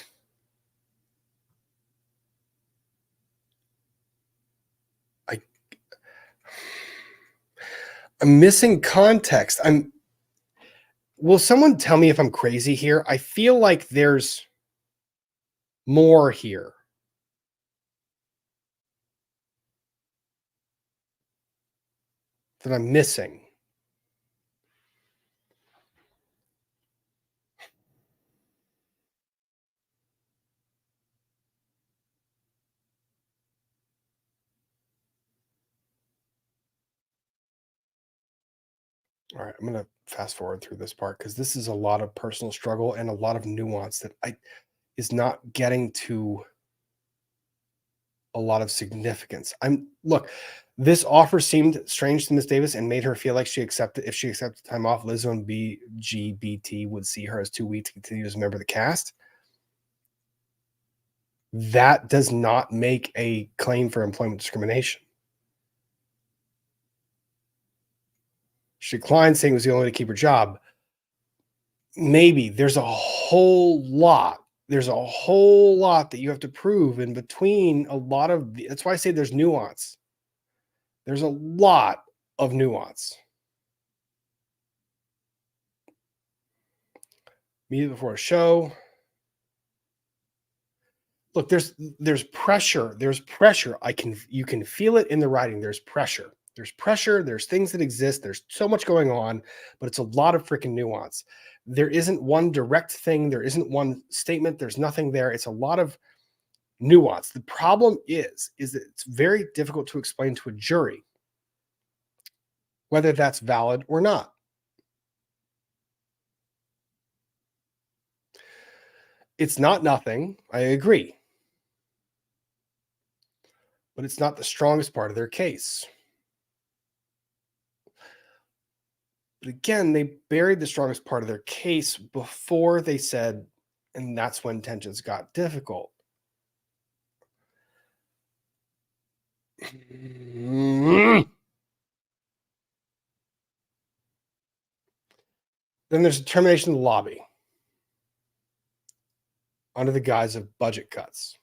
I'm missing context. Will someone tell me if I'm crazy here? I feel like there's more here. That I'm missing. All right, I'm going to fast forward through this part because this is a lot of personal struggle and a lot of nuance that is not getting to a lot of significance. Look, this offer seemed strange to Miss Davis and made her feel like if she accepted time off, Lizzo and BGBT would see her as too weak to continue as a member of the cast. That does not make a claim for employment discrimination. She declined, saying it was the only way to keep her job. Maybe there's a whole lot. There's a whole lot that you have to prove in between a lot of. That's why I say there's nuance. There's a lot of nuance. Meet before a show. Look, there's pressure. There's pressure. You can feel it in the writing. There's pressure. There's pressure. There's things that exist. There's so much going on, but it's a lot of freaking nuance. There isn't one direct thing. There isn't one statement. There's nothing there. It's a lot of nuance. The problem is that it's very difficult to explain to a jury whether that's valid or not. It's not nothing. I agree. But it's not the strongest part of their case. But again, they buried the strongest part of their case before they said, and that's when tensions got difficult. Then there's a termination of the lobby under the guise of budget cuts.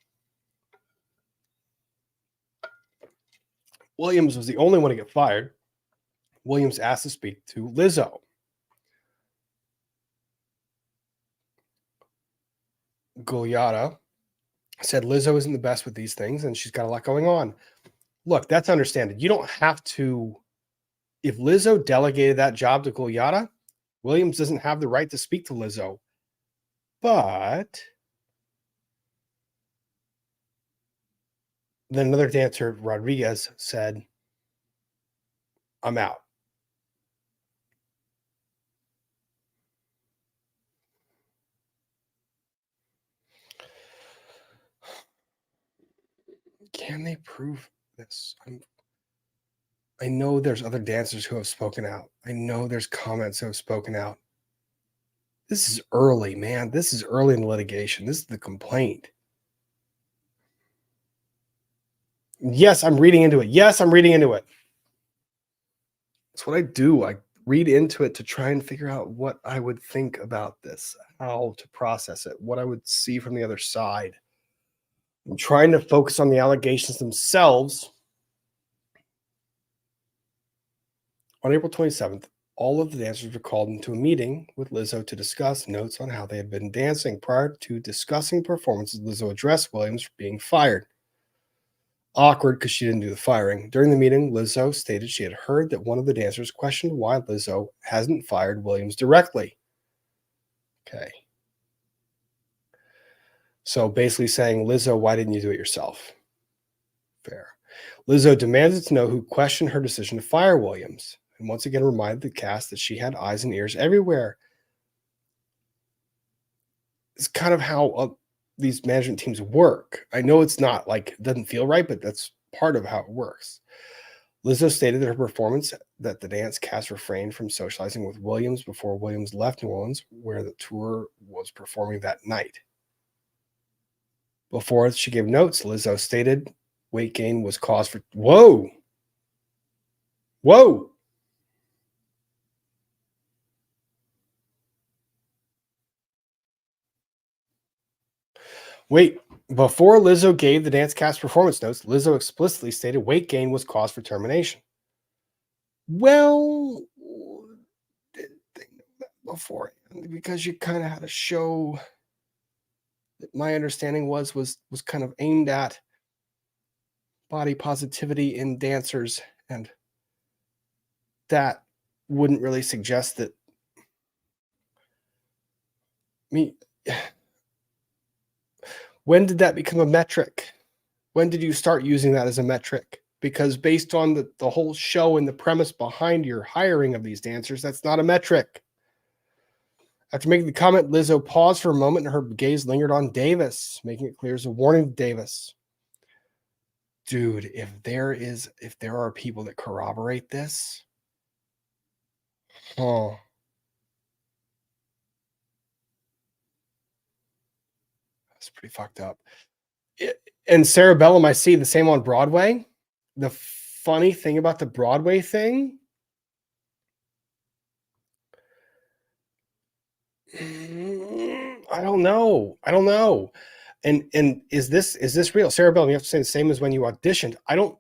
Williams was the only one to get fired. Williams asked to speak to Lizzo. Giuliana said Lizzo isn't the best with these things and she's got a lot going on. Look, that's understandable. You don't have to. If Lizzo delegated that job to Giuliana, Williams doesn't have the right to speak to Lizzo. But then another dancer, Rodriguez, said, I'm out. Can they prove this? I know there's other dancers who have spoken out. I know there's comments who have spoken out. This is early, man. This is early in the litigation. This is the complaint. Yes, I'm reading into it. Yes, I'm reading into it. That's what I do. I read into it to try and figure out what I would think about this, how to process it, what I would see from the other side. I'm trying to focus on the allegations themselves. On April 27th, all of the dancers were called into a meeting with Lizzo to discuss notes on how they had been dancing. Prior to discussing performances, Lizzo addressed Williams for being fired. Awkward because she didn't do the firing. During the meeting, Lizzo stated she had heard that one of the dancers questioned why Lizzo hasn't fired Williams directly. Okay. So basically saying, Lizzo, why didn't you do it yourself? Fair. Lizzo demanded to know who questioned her decision to fire Williams, and once again reminded the cast that she had eyes and ears everywhere. It's kind of how these management teams work. I know it's not like, it doesn't feel right, but that's part of how it works. Lizzo stated that her performance, that the dance cast refrained from socializing with Williams before Williams left New Orleans, where the tour was performing that night. Before she gave notes, Lizzo stated weight gain was cause for... Whoa! Wait, before Lizzo gave the dance cast performance notes, Lizzo explicitly stated weight gain was cause for termination. Well, before, because you kind of had a show that my understanding was kind of aimed at body positivity in dancers, and that wouldn't really suggest that when did that become a metric? When did you start using that as a metric? Because based on the whole show and the premise behind your hiring of these dancers, that's not a metric. After making the comment, Lizzo paused for a moment and her gaze lingered on Davis, making it clear as a warning to Davis. Dude, if there are people that corroborate this, that's pretty fucked up. And Cerebellum, I see the same on Broadway. The funny thing about the Broadway thing, I don't know. And is this real? Cerebellum, you have to say the same as when you auditioned. I don't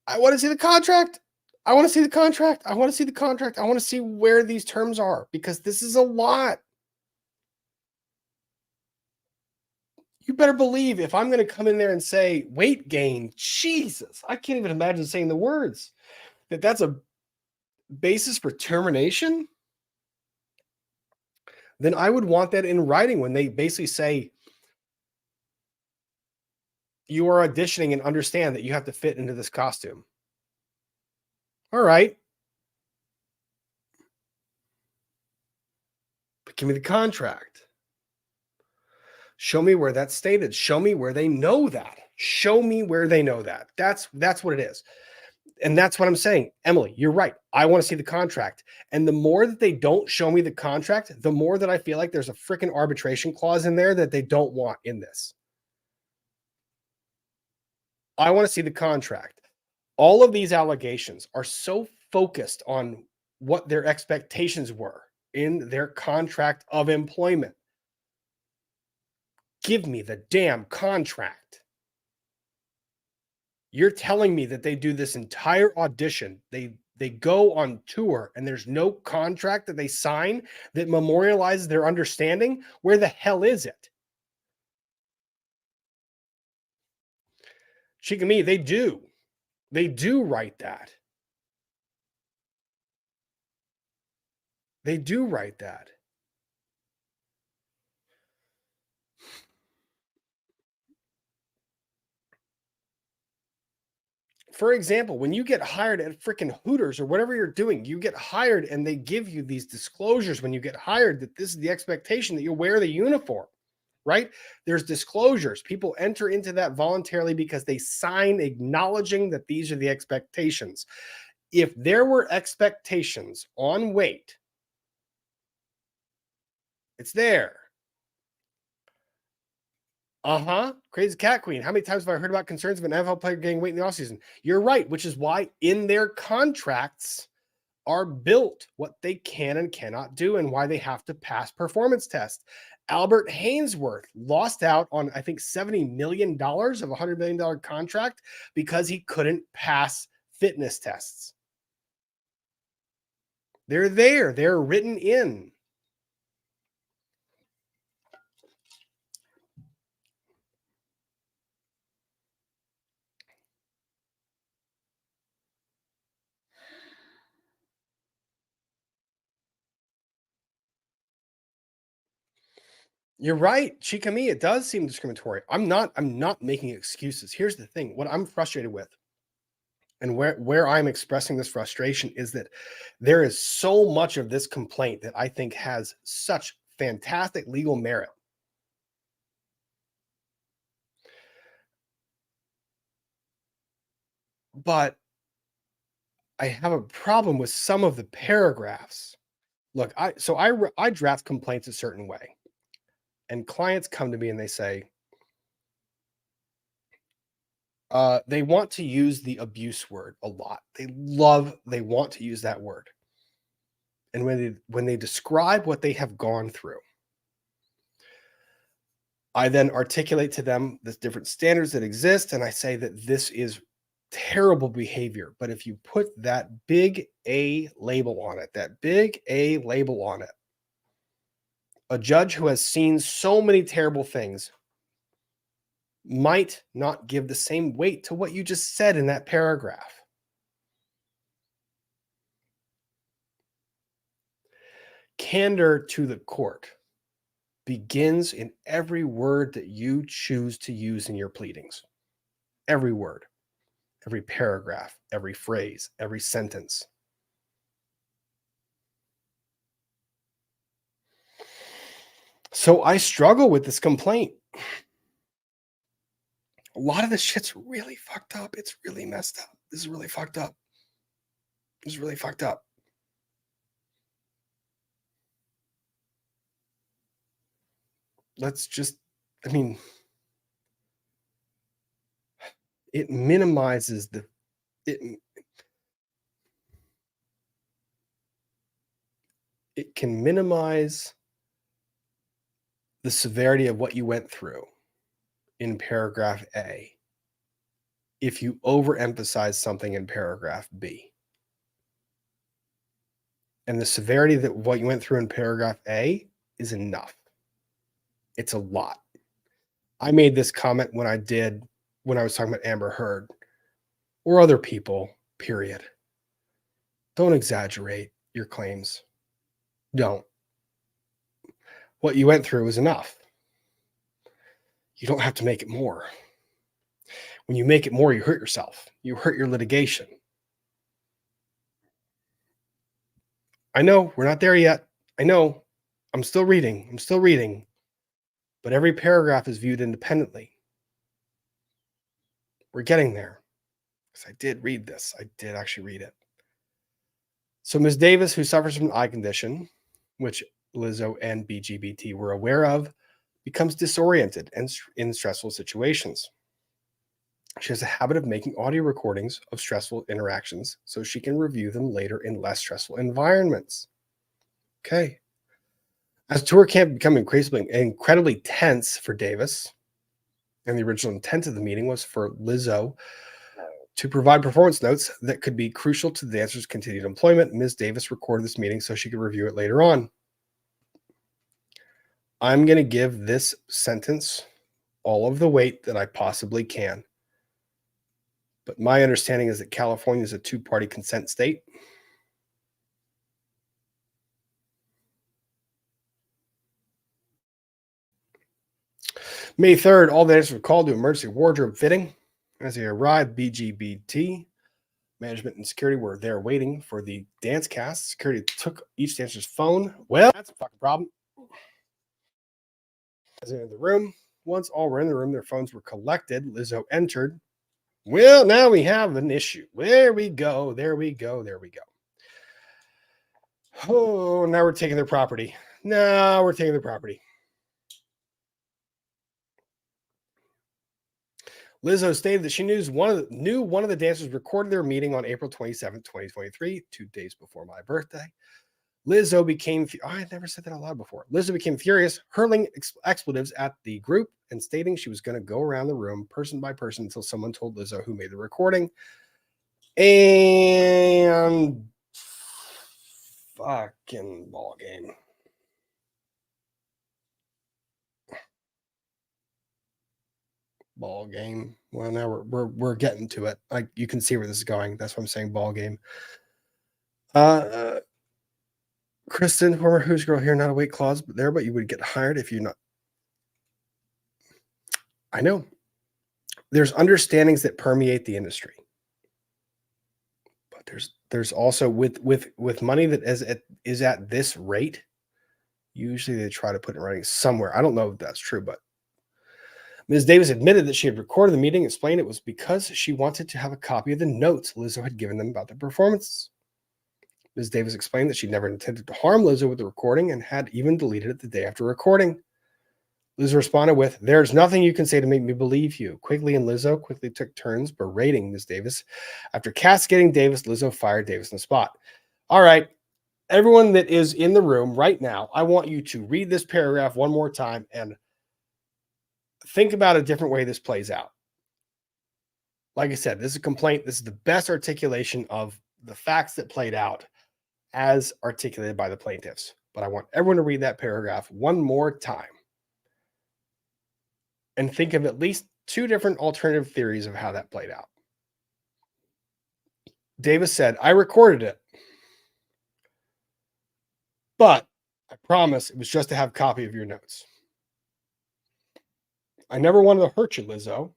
I want to see the contract. I want to see the contract. I want to see the contract. I want to see where these terms are, because this is a lot. You better believe if I'm going to come in there and say weight gain, Jesus, I can't even imagine saying the words, that's a basis for termination, then I would want that in writing when they basically say, you are auditioning and understand that you have to fit into this costume. All right. But give me the contract. Show me where that's stated. Show me where they know that. Show me where they know that. That's what it is. And that's what I'm saying. Emily, you're right. I want to see the contract. And the more that they don't show me the contract, the more that I feel like there's a freaking arbitration clause in there that they don't want in this. I want to see the contract. All of these allegations are so focused on what their expectations were in their contract of employment. Give me the damn contract. You're telling me that they do this entire audition. They go on tour and there's no contract that they sign that memorializes their understanding. Where the hell is it? Chickamy, they do. They do write that. They do write that. For example, when you get hired at freaking Hooters or whatever you're doing, you get hired and they give you these disclosures when you get hired that this is the expectation that you wear the uniform, right? There's disclosures. People enter into that voluntarily because they sign acknowledging that these are the expectations. If there were expectations on weight, it's there. Crazy Cat Queen. How many times have I heard about concerns of an NFL player getting weight in the offseason? You're right, which is why in their contracts are built what they can and cannot do and why they have to pass performance tests. Albert Hainsworth lost out on, I think, $70 million of a $100 million contract because he couldn't pass fitness tests. They're there. They're written in. You're right, Chikami. It does seem discriminatory. I'm not making excuses. Here's the thing: what I'm frustrated with, and where I'm expressing this frustration, is that there is so much of this complaint that I think has such fantastic legal merit. But I have a problem with some of the paragraphs. Look, I draft complaints a certain way, and clients come to me and they say, they want to use the abuse word a lot. They want to use that word. And when they describe what they have gone through, I then articulate to them the different standards that exist, and I say that this is terrible behavior. But if you put that big A label on it, a judge who has seen so many terrible things might not give the same weight to what you just said in that paragraph. Candor to the court begins in every word that you choose to use in your pleadings. Every word, every paragraph, every phrase, every sentence. So I struggle with this complaint. A lot of this shit's really fucked up. It's really messed up. This is really fucked up. This is really fucked up. Let's just, it minimizes it can minimize the severity of what you went through in paragraph A. if you overemphasize something in paragraph B. And the severity that what you went through in paragraph A is enough. It's a lot. I made this comment when I was talking about Amber Heard or other people, period. Don't exaggerate your claims. Don't. What you went through is enough. You don't have to make it more. When you make it more, you hurt yourself. You hurt your litigation. I know we're not there yet. I know I'm still reading. But every paragraph is viewed independently. We're getting there. Because I did read this. I did actually read it. So Ms. Davis, who suffers from an eye condition, which Lizzo and BGBT were aware of, becomes disoriented and in stressful situations. She has a habit of making audio recordings of stressful interactions so she can review them later in less stressful environments. Okay. As tour camp became incredibly tense for Davis, and the original intent of the meeting was for Lizzo to provide performance notes that could be crucial to the dancer's continued employment, Ms. Davis recorded this meeting so she could review it later on. I'm going to give this sentence all of the weight that I possibly can. But my understanding is that California is a two-party consent state. May 3rd, all the dancers were called to emergency wardrobe fitting. As they arrived, BGBT management and security were there waiting for the dance cast. Security took each dancer's phone. Well, that's a fucking problem. As they entered the room, once all were in the room, their phones were collected. Lizzo entered. Well, now we have an issue. There we go. Oh, now we're taking their property. Lizzo stated that she knew one of the dancers recorded their meeting on April 27, 2023, 2 days before my birthday. Lizzo became, I had never said that out loud before. Lizzo became furious, hurling expletives at the group and stating she was going to go around the room person by person until someone told Lizzo who made the recording. And fucking ball game. Ball game. Well, now we're getting to it. Like, you can see where this is going. That's what I'm saying. Ball game. Kristen, former Who's Girl here, not a weight clause but there, but you would get hired if you're not. I know. There's understandings that permeate the industry, but there's also with money that is at this rate. Usually they try to put it in writing somewhere. I don't know if that's true, but Ms. Davis admitted that she had recorded the meeting, explained it was because she wanted to have a copy of the notes Lizzo had given them about the performances. Ms. Davis explained that she never intended to harm Lizzo with the recording and had even deleted it the day after recording. Lizzo responded with, "There's nothing you can say to make me believe you." Quigley and Lizzo quickly took turns berating Ms. Davis. After castigating Davis, Lizzo fired Davis on the spot. All right, everyone that is in the room right now, I want you to read this paragraph one more time and think about a different way this plays out. Like I said, this is a complaint. This is the best articulation of the facts that played out as articulated by the plaintiffs. But I want everyone to read that paragraph one more time and think of at least two different alternative theories of how that played out. Davis said, "I recorded it, but I promise it was just to have a copy of your notes. I never wanted to hurt you, Lizzo,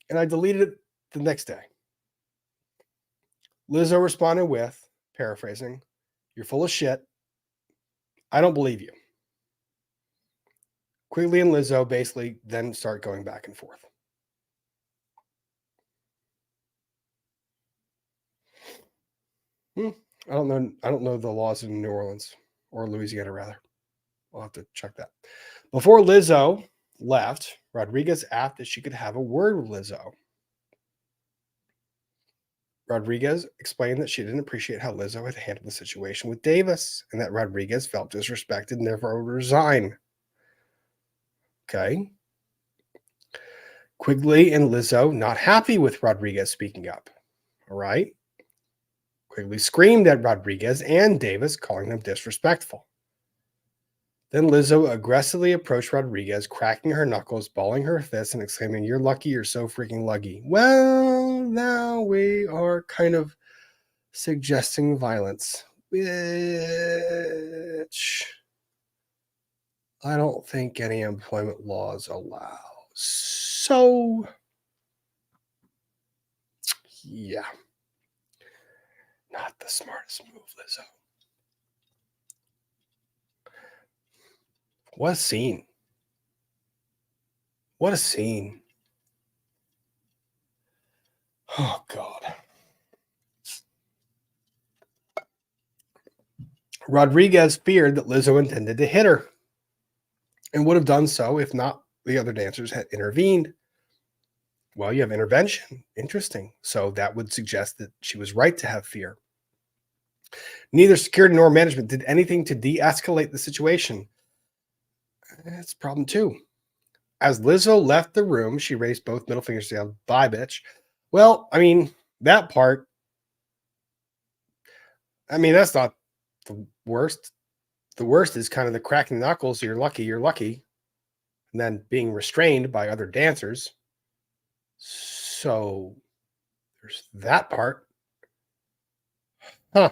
and I deleted it the next day." Lizzo responded with, paraphrasing, "You're full of shit. I don't believe you." Quigley and Lizzo basically then start going back and forth. I don't know the laws in New Orleans or Louisiana, rather. I'll have to check that. Before Lizzo left, Rodriguez asked if she could have a word with Lizzo. Rodriguez explained that she didn't appreciate how Lizzo had handled the situation with Davis and that Rodriguez felt disrespected and therefore would resign. Okay. Quigley and Lizzo not happy with Rodriguez speaking up. All right. Quigley screamed at Rodriguez and Davis, calling them disrespectful. Then Lizzo aggressively approached Rodriguez, cracking her knuckles, balling her fists, and exclaiming, "You're lucky, you're so freaking lucky." Well, now we are kind of suggesting violence, which I don't think any employment laws allow. So, yeah, not the smartest move, Lizzo. What a scene. What a scene. Oh, God. Rodriguez feared that Lizzo intended to hit her and would have done so if not the other dancers had intervened. Well, you have intervention. Interesting. So that would suggest that she was right to have fear. Neither security nor management did anything to de-escalate the situation. That's problem two. As Lizzo left the room, she raised both middle fingers down. Bye, bitch. Well, I mean, that part, that's not the worst. The worst is kind of the cracking knuckles. You're lucky. And then being restrained by other dancers. So there's that part. Huh.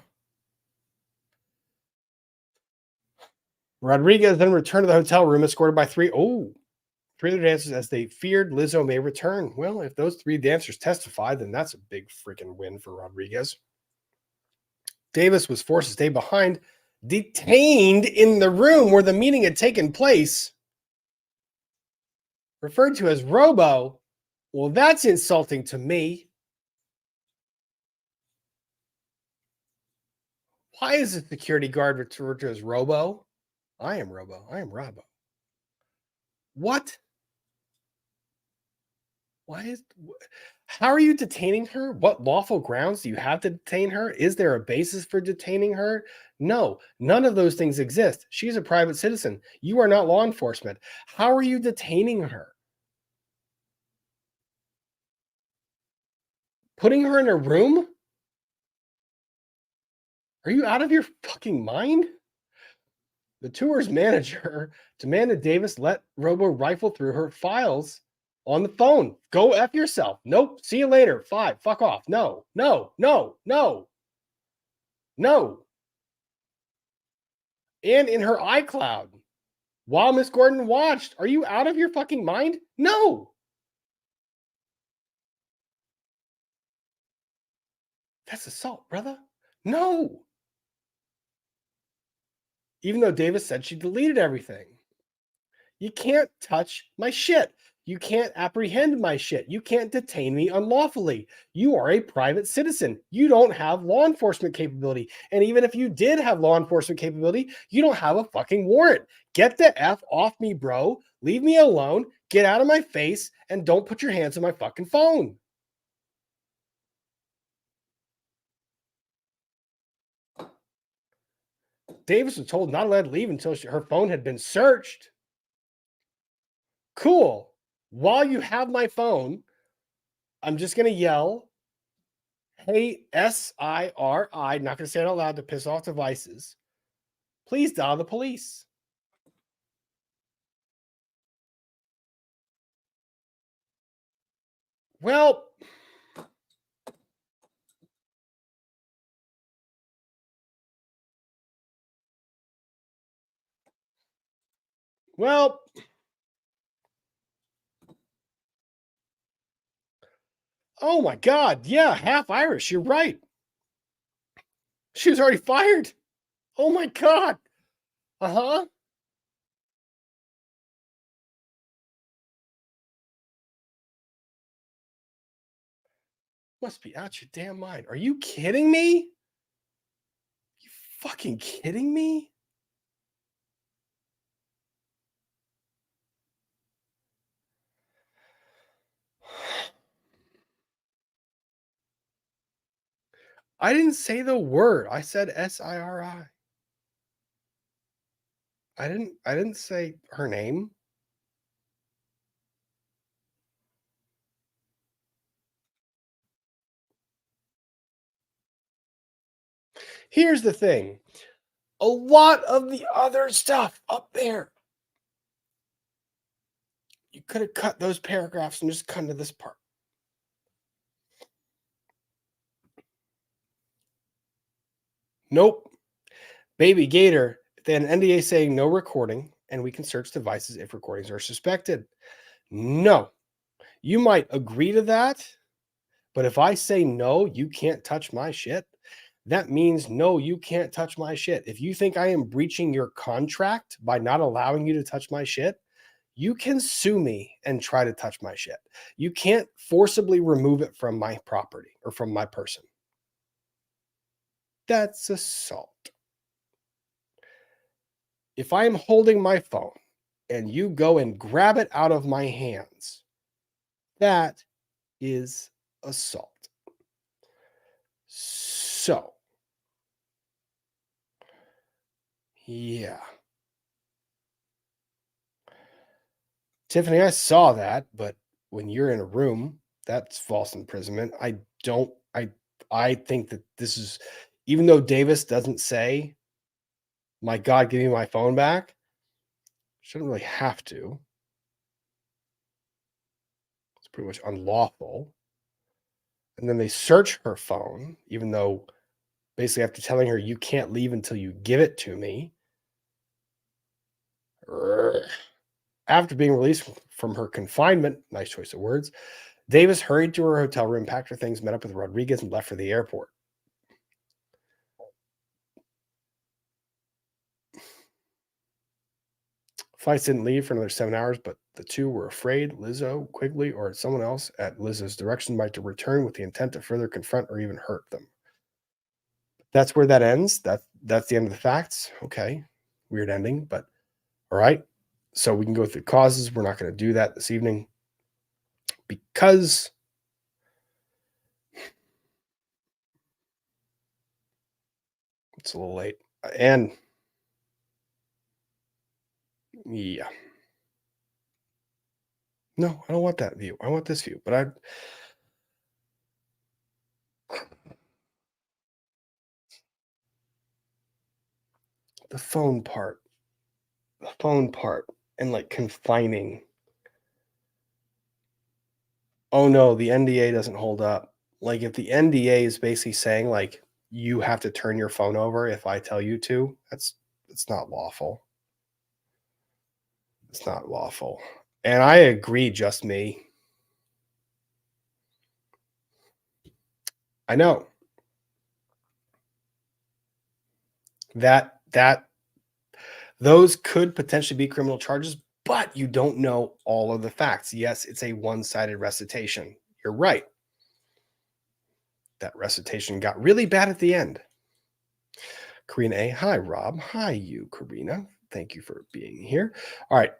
Rodriguez then returned to the hotel room, escorted by three other dancers, as they feared Lizzo may return. Well, if those three dancers testified, then that's a big freaking win for Rodriguez. Davis was forced to stay behind, detained in the room where the meeting had taken place. Referred to as Robo. Well, that's insulting to me. Why is the security guard referred to as Robo? I am Robo. I am Robo. What? How are you detaining her? What lawful grounds do you have to detain her? Is there a basis for detaining her? No, none of those things exist. She's a private citizen. You are not law enforcement. How are you detaining her? Putting her in a room? Are you out of your fucking mind? The tour's manager demanded Davis let Robo rifle through her files on the phone. Go F yourself. Nope. See you later. 5. Fuck off. No. And in her iCloud while Miss Gordon watched. Are you out of your fucking mind? No. That's assault, brother. No. Even though Davis said she deleted everything. You can't touch my shit. You can't apprehend my shit. You can't detain me unlawfully. You are a private citizen. You don't have law enforcement capability. And even if you did have law enforcement capability, you don't have a fucking warrant. Get the F off me, bro. Leave me alone. Get out of my face and don't put your hands on my fucking phone. Davis was told not allowed to leave until her phone had been searched. Cool. While you have my phone, I'm just going to yell, "Hey, SIRI," not going to say it out loud to piss off devices. Please dial the police. Well, oh my God. Yeah, half Irish. You're right. She was already fired. Oh my God. Uh-huh. Must be out your damn mind. Are you kidding me? You fucking kidding me? I didn't say the word. I said SIRI. I didn't say her name. Here's the thing. A lot of the other stuff up there, you could have cut those paragraphs and just come to this part. Nope. Baby Gator, they had an NDA saying no recording, and we can search devices if recordings are suspected. No. You might agree to that, but if I say no, you can't touch my shit, that means no, you can't touch my shit. If you think I am breaching your contract by not allowing you to touch my shit, you can sue me and try to touch my shit. You can't forcibly remove it from my property or from my person. That's assault. If I am holding my phone and you go and grab it out of my hands, that is assault. So, yeah. Tiffany, I saw that, but when you're in a room, that's false imprisonment. I think that this is, even though Davis doesn't say, my God, give me my phone back, shouldn't really have to. It's pretty much unlawful. And then they search her phone, even though basically after telling her, you can't leave until you give it to me. After being released from her confinement, nice choice of words, Davis hurried to her hotel room, packed her things, met up with Rodriguez, and left for the airport. Flights didn't leave for another 7 hours, but the two were afraid Lizzo, Quigley, or someone else at Lizzo's direction might return with the intent to further confront or even hurt them. That's where that ends. That's the end of the facts. Okay. Weird ending, but all right. So we can go through causes. We're not going to do that this evening because it's a little late. And yeah. No, I don't want that view. I want this view, but the phone part and like confining. Oh no, the NDA doesn't hold up. Like if the NDA is basically saying like you have to turn your phone over if I tell you to, it's not lawful. It's not lawful. And I agree, just me. I know that those could potentially be criminal charges, but you don't know all of the facts. Yes, it's a one-sided recitation. You're right. That recitation got really bad at the end. Karina A. Hi, Rob. Hi, you, Karina. Thank you for being here. All right.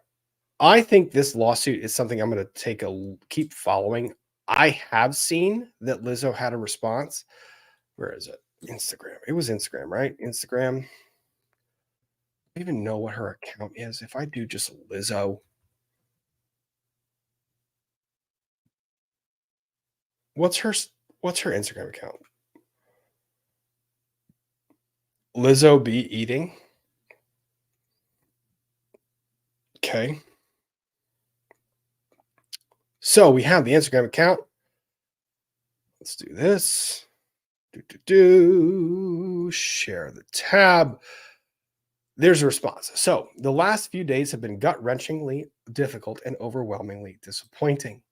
I think this lawsuit is something I'm going to keep following. I have seen that Lizzo had a response. Where is it? Instagram. It was Instagram, right? Instagram. I don't even know what her account is. If I do just Lizzo, what's her Instagram account? Lizzo be eating. Okay. So we have the Instagram account. Let's do this. Share the tab. There's a response. So the last few days have been gut-wrenchingly difficult and overwhelmingly disappointing.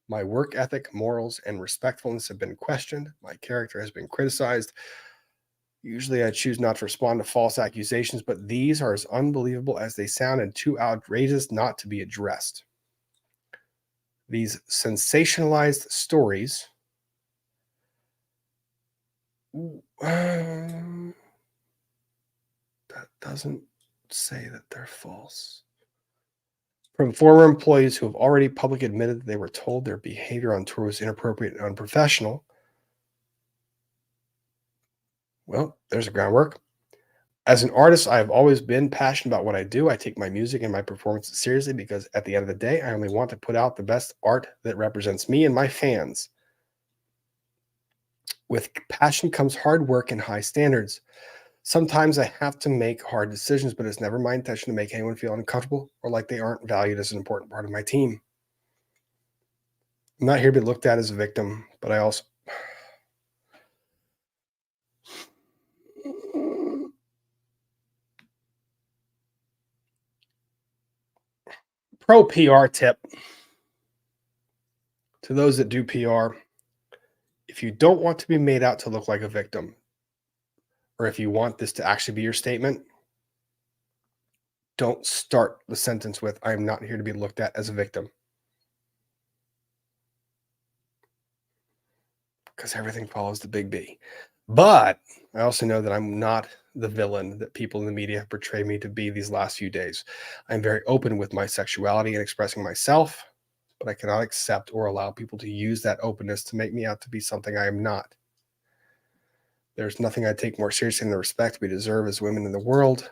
My work ethic, morals, and respectfulness have been questioned. My character has been criticized. Usually I choose not to respond to false accusations, but these are as unbelievable as they sound and too outrageous not to be addressed. These sensationalized stories that doesn't say that they're false. From former employees who have already publicly admitted that they were told their behavior on tour was inappropriate and unprofessional. Well, there's a groundwork. As an artist, I have always been passionate about what I do. I take my music and my performances seriously because at the end of the day, I only want to put out the best art that represents me and my fans. With passion comes hard work and high standards. Sometimes I have to make hard decisions, but it's never my intention to make anyone feel uncomfortable or like they aren't valued as an important part of my team. I'm not here to be looked at as a victim, but I also... Pro PR tip to those that do PR. If you don't want to be made out to look like a victim, or if you want this to actually be your statement, don't start the sentence with, I am not here to be looked at as a victim. Because everything follows the big B. But I also know that I'm not the villain that people in the media have portrayed me to be these last few days. I'm very open with my sexuality and expressing myself, but I cannot accept or allow people to use that openness to make me out to be something I am not. There's nothing I take more seriously than the respect we deserve as women in the world.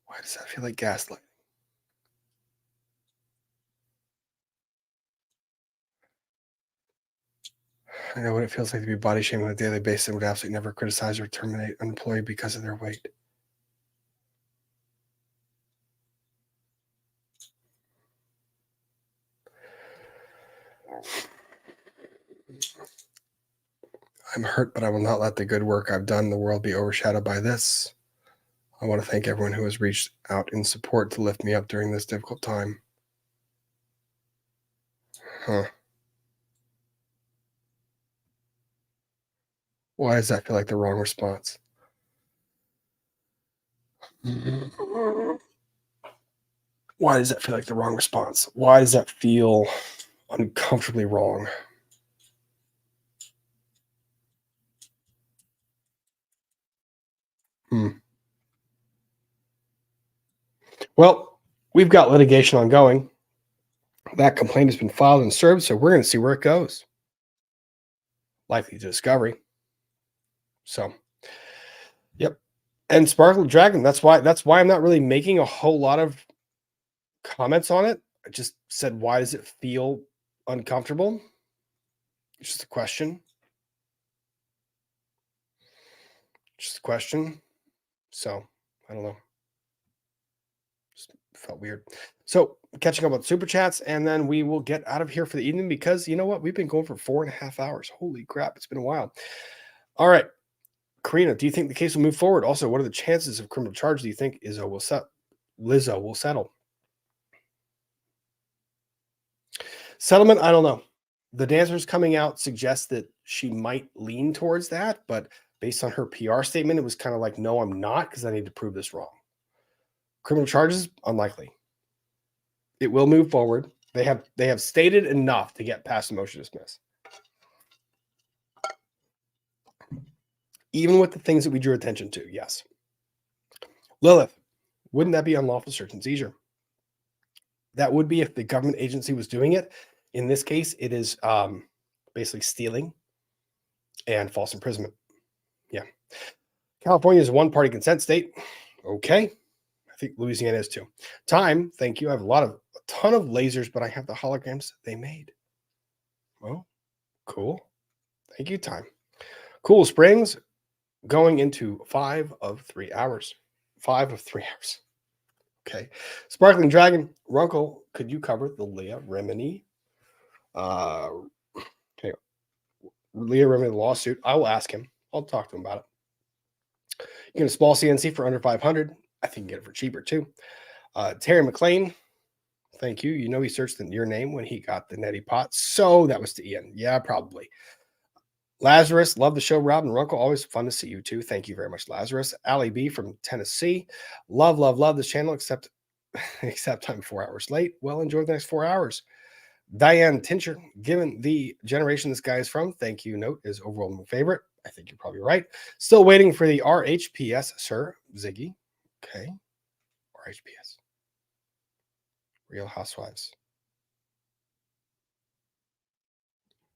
Why does that feel like gaslighting? I know what it feels like to be body shamed on a daily basis and would absolutely never criticize or terminate an employee because of their weight. I'm hurt, but I will not let the good work I've done in the world be overshadowed by this. I want to thank everyone who has reached out in support to lift me up during this difficult time. Why does that feel like the wrong response? Why does that feel like the wrong response? Why does that feel uncomfortably wrong? Well, we've got litigation ongoing. That complaint has been filed and served, so we're going to see where it goes. Likely to discovery. So, yep. And Sparkle Dragon, that's why I'm not really making a whole lot of comments on it. I just said, why does it feel uncomfortable? It's just a question. Just a question. So, I don't know. Just felt weird. So, catching up on super chats, and then we will get out of here for the evening because you know what? We've been going for 4.5 hours. Holy crap. It's been a while. All right. Karina, do you think the case will move forward? Also, what are the chances of criminal charge do you think Lizzo will settle? Settlement, I don't know. The dancers coming out suggest that she might lean towards that, but based on her PR statement, it was kind of like, no, I'm not, because I need to prove this wrong. Criminal charges, unlikely. It will move forward. They have stated enough to get past the motion to dismiss. Even with the things that we drew attention to, yes. Lilith, wouldn't that be unlawful search and seizure? That would be if the government agency was doing it. In this case, it is basically stealing and false imprisonment. Yeah. California is a one-party consent state. Okay. I think Louisiana is too. Time, thank you. I have a ton of lasers, but I have the holograms they made. Oh, cool. Thank you, Time. Cool Springs, going into 5 of 3 hours. 5 of 3 hours. Okay. Sparkling Dragon, Runkle, could you cover the Leah Remini? Okay. Leah Remini lawsuit. I will ask him. I'll talk to him about it. You get a small CNC for under 500. I think you can get it for cheaper too. Terry McLean, thank you. You know he searched your name when he got the neti pot. So that was to Ian. Yeah, probably. Lazarus, love the show, Rob and Runkle. Always fun to see you too. Thank you very much, Lazarus. Ali B from Tennessee. Love this channel, except I'm 4 hours late. Well, enjoy the next 4 hours. Diane Tincher, given the generation this guy is from, thank you. Note is overwhelming favorite. I think you're probably right. Still waiting for the RHPS, sir. Ziggy. Okay. RHPS. Real Housewives.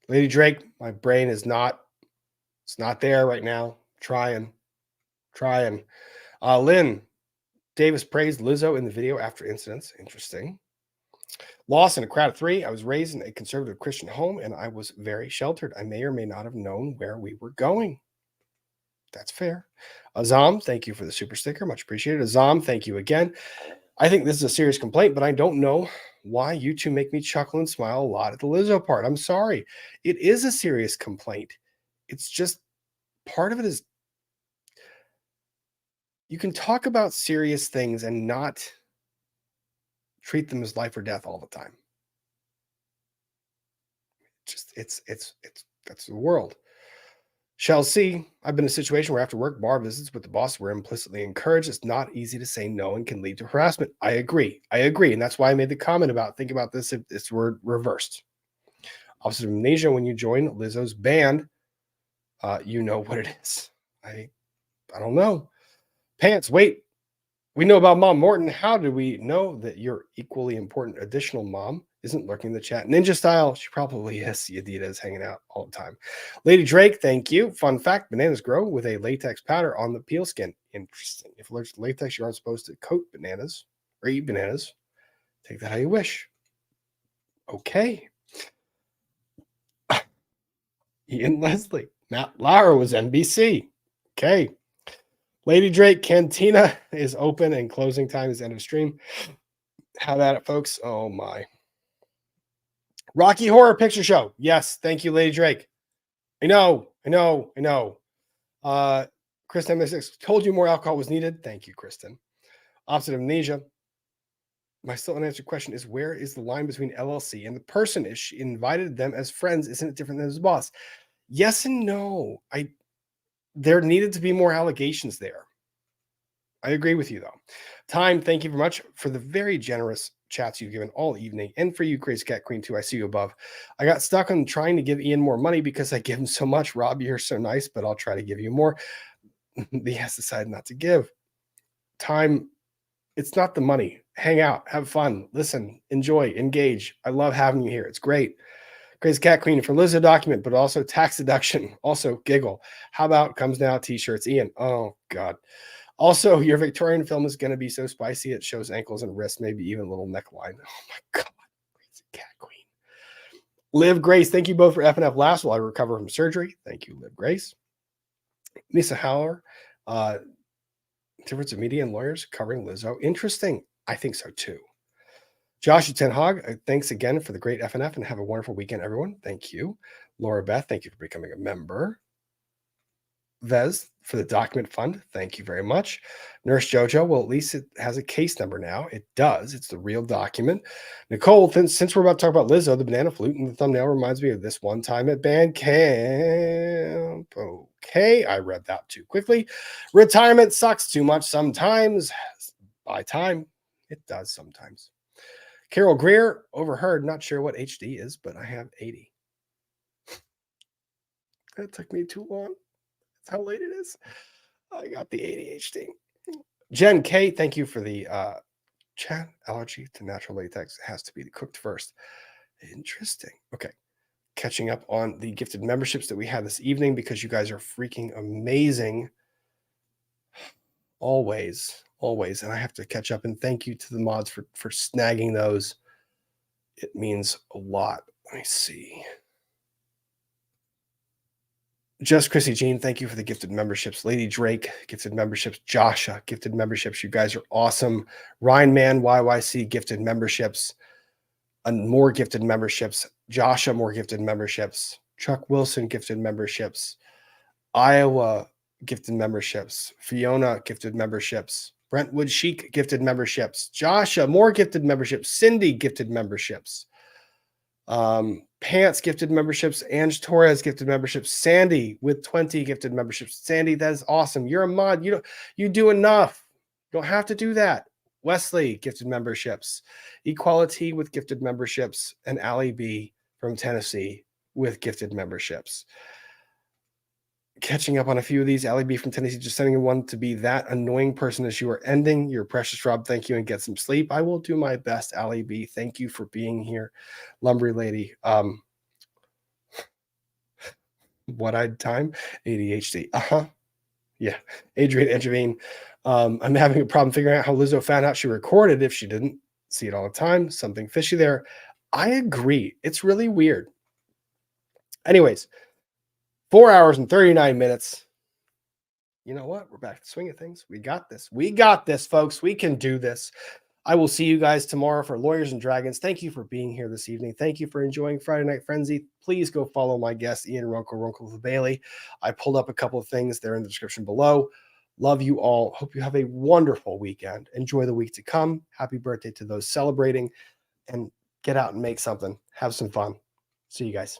Lady Drake, my brain is not, it's not there right now. Trying. Lynn Davis praised Lizzo in the video after incidents. Interesting. Lost in a crowd of three. I was raised in a conservative Christian home and I was very sheltered. I may or may not have known where we were going. That's fair. Azam, thank you for the super sticker. Much appreciated. Azam, thank you again. I think this is a serious complaint, but I don't know why you two make me chuckle and smile a lot at the Lizzo part. I'm sorry. It is a serious complaint. It's just part of it is you can talk about serious things and not treat them as life or death all the time. Just it's that's the world. Shall see. I've been in a situation where after work bar visits with the boss were implicitly encouraged. It's not easy to say no and can lead to harassment. I agree. And that's why I made the comment about think about this if this were reversed. Officer of Amnesia, when you join Lizzo's band, you know what it is. I don't know. Pants, wait. We know about Mom Morton. How do we know that your equally important additional mom isn't lurking in the chat? Ninja style, she probably is. Yadida is hanging out all the time. Lady Drake, thank you. Fun fact, bananas grow with a latex powder on the peel skin. Interesting. If allergic to latex, you aren't supposed to coat bananas or eat bananas. Take that how you wish. Okay. Ian Leslie. Matt Lauer was NBC. Okay. Lady Drake, Cantina is open and closing time is end of stream. Have at it, folks. Oh, my. Rocky Horror Picture Show. Yes. Thank you, Lady Drake. I know. Kristen M6 told you more alcohol was needed. Thank you, Kristen. Opposite of Amnesia. My still unanswered question is, where is the line between LLC and the person? If she invited them as friends, isn't it different than his boss? Yes and no. There needed to be more allegations there. I agree with you, though. Time, thank you very much for the very generous chats you've given all evening. And for you, Crazy Cat Queen, too. I see you above. I got stuck on trying to give Ian more money because I give him so much. Rob, you're so nice, but I'll try to give you more. He has decided not to give. Time, it's not the money. Hang out, have fun, listen, enjoy, engage. I love having you here. It's great. Crazy Cat Queen for Lizzo document, but also tax deduction. Also giggle. How about comes now t-shirts? Ian. Oh, God. Also, your Victorian film is going to be so spicy it shows ankles and wrists, maybe even a little neckline. Oh, my God. Crazy Cat Queen. Liv Grace, thank you both for FNF last while I recover from surgery. Thank you, Liv Grace. Misa Howler, difference of media and lawyers covering Lizzo. Interesting. I think so, too. Joshua Ten Hog, thanks again for the great FNF and have a wonderful weekend, everyone. Thank you. Laura Beth, thank you for becoming a member. Vez for the document fund. Thank you very much. Nurse Jojo, well, at least it has a case number now. It does. It's the real document. Nicole, since we're about to talk about Lizzo, the banana flute in the thumbnail reminds me of this one time at band camp. Okay, I read that too quickly. Retirement sucks too much sometimes. By time, it does sometimes. Carol Greer, overheard, not sure what HD is, but I have 80. That took me too long. That's how late it is. I got the ADHD. Jen K, thank you for the chat. Allergy to natural latex has to be cooked first. Interesting. Okay. Catching up on the gifted memberships that we had this evening because you guys are freaking amazing. Always. And I have to catch up and thank you to the mods for snagging those. It means a lot. Let me see. Just Chrissy Jean, thank you for the gifted memberships. Lady Drake, gifted memberships. Joshua, gifted memberships. You guys are awesome. Ryan Man, YYC, gifted memberships. And more gifted memberships. Joshua, more gifted memberships. Chuck Wilson, gifted memberships. Iowa, gifted memberships. Fiona, gifted memberships. Brentwood Chic, gifted memberships. Joshua, more gifted memberships. Cindy, gifted memberships. Pants, gifted memberships. Ange Torres, gifted memberships. Sandy with 20 gifted memberships. Sandy, that is awesome. You're a mod. You do enough. You don't have to do that. Wesley, gifted memberships. Equality with gifted memberships. And Allie B from Tennessee with gifted memberships. Catching up on a few of these. Allie B from Tennessee just sending one to be that annoying person as you are ending. You're precious, Rob. Thank you and get some sleep. I will do my best, Allie B. Thank you for being here. Lumbery lady. What time? ADHD. Yeah. Adrian Edgevine. I'm having a problem figuring out how Lizzo found out she recorded if she didn't. See it all the time. Something fishy there. I agree. It's really weird. Anyways, 4 hours and 39 minutes. You know what? We're back to the swing of things. We got this. We got this, folks. We can do this. I will see you guys tomorrow for Lawyers and Dragons. Thank you for being here this evening. Thank you for enjoying Friday Night Frenzy. Please go follow my guest, Ian Runkle Bailey. I pulled up a couple of things. They're in the description below. Love you all. Hope you have a wonderful weekend. Enjoy the week to come. Happy birthday to those celebrating. And get out and make something. Have some fun. See you guys.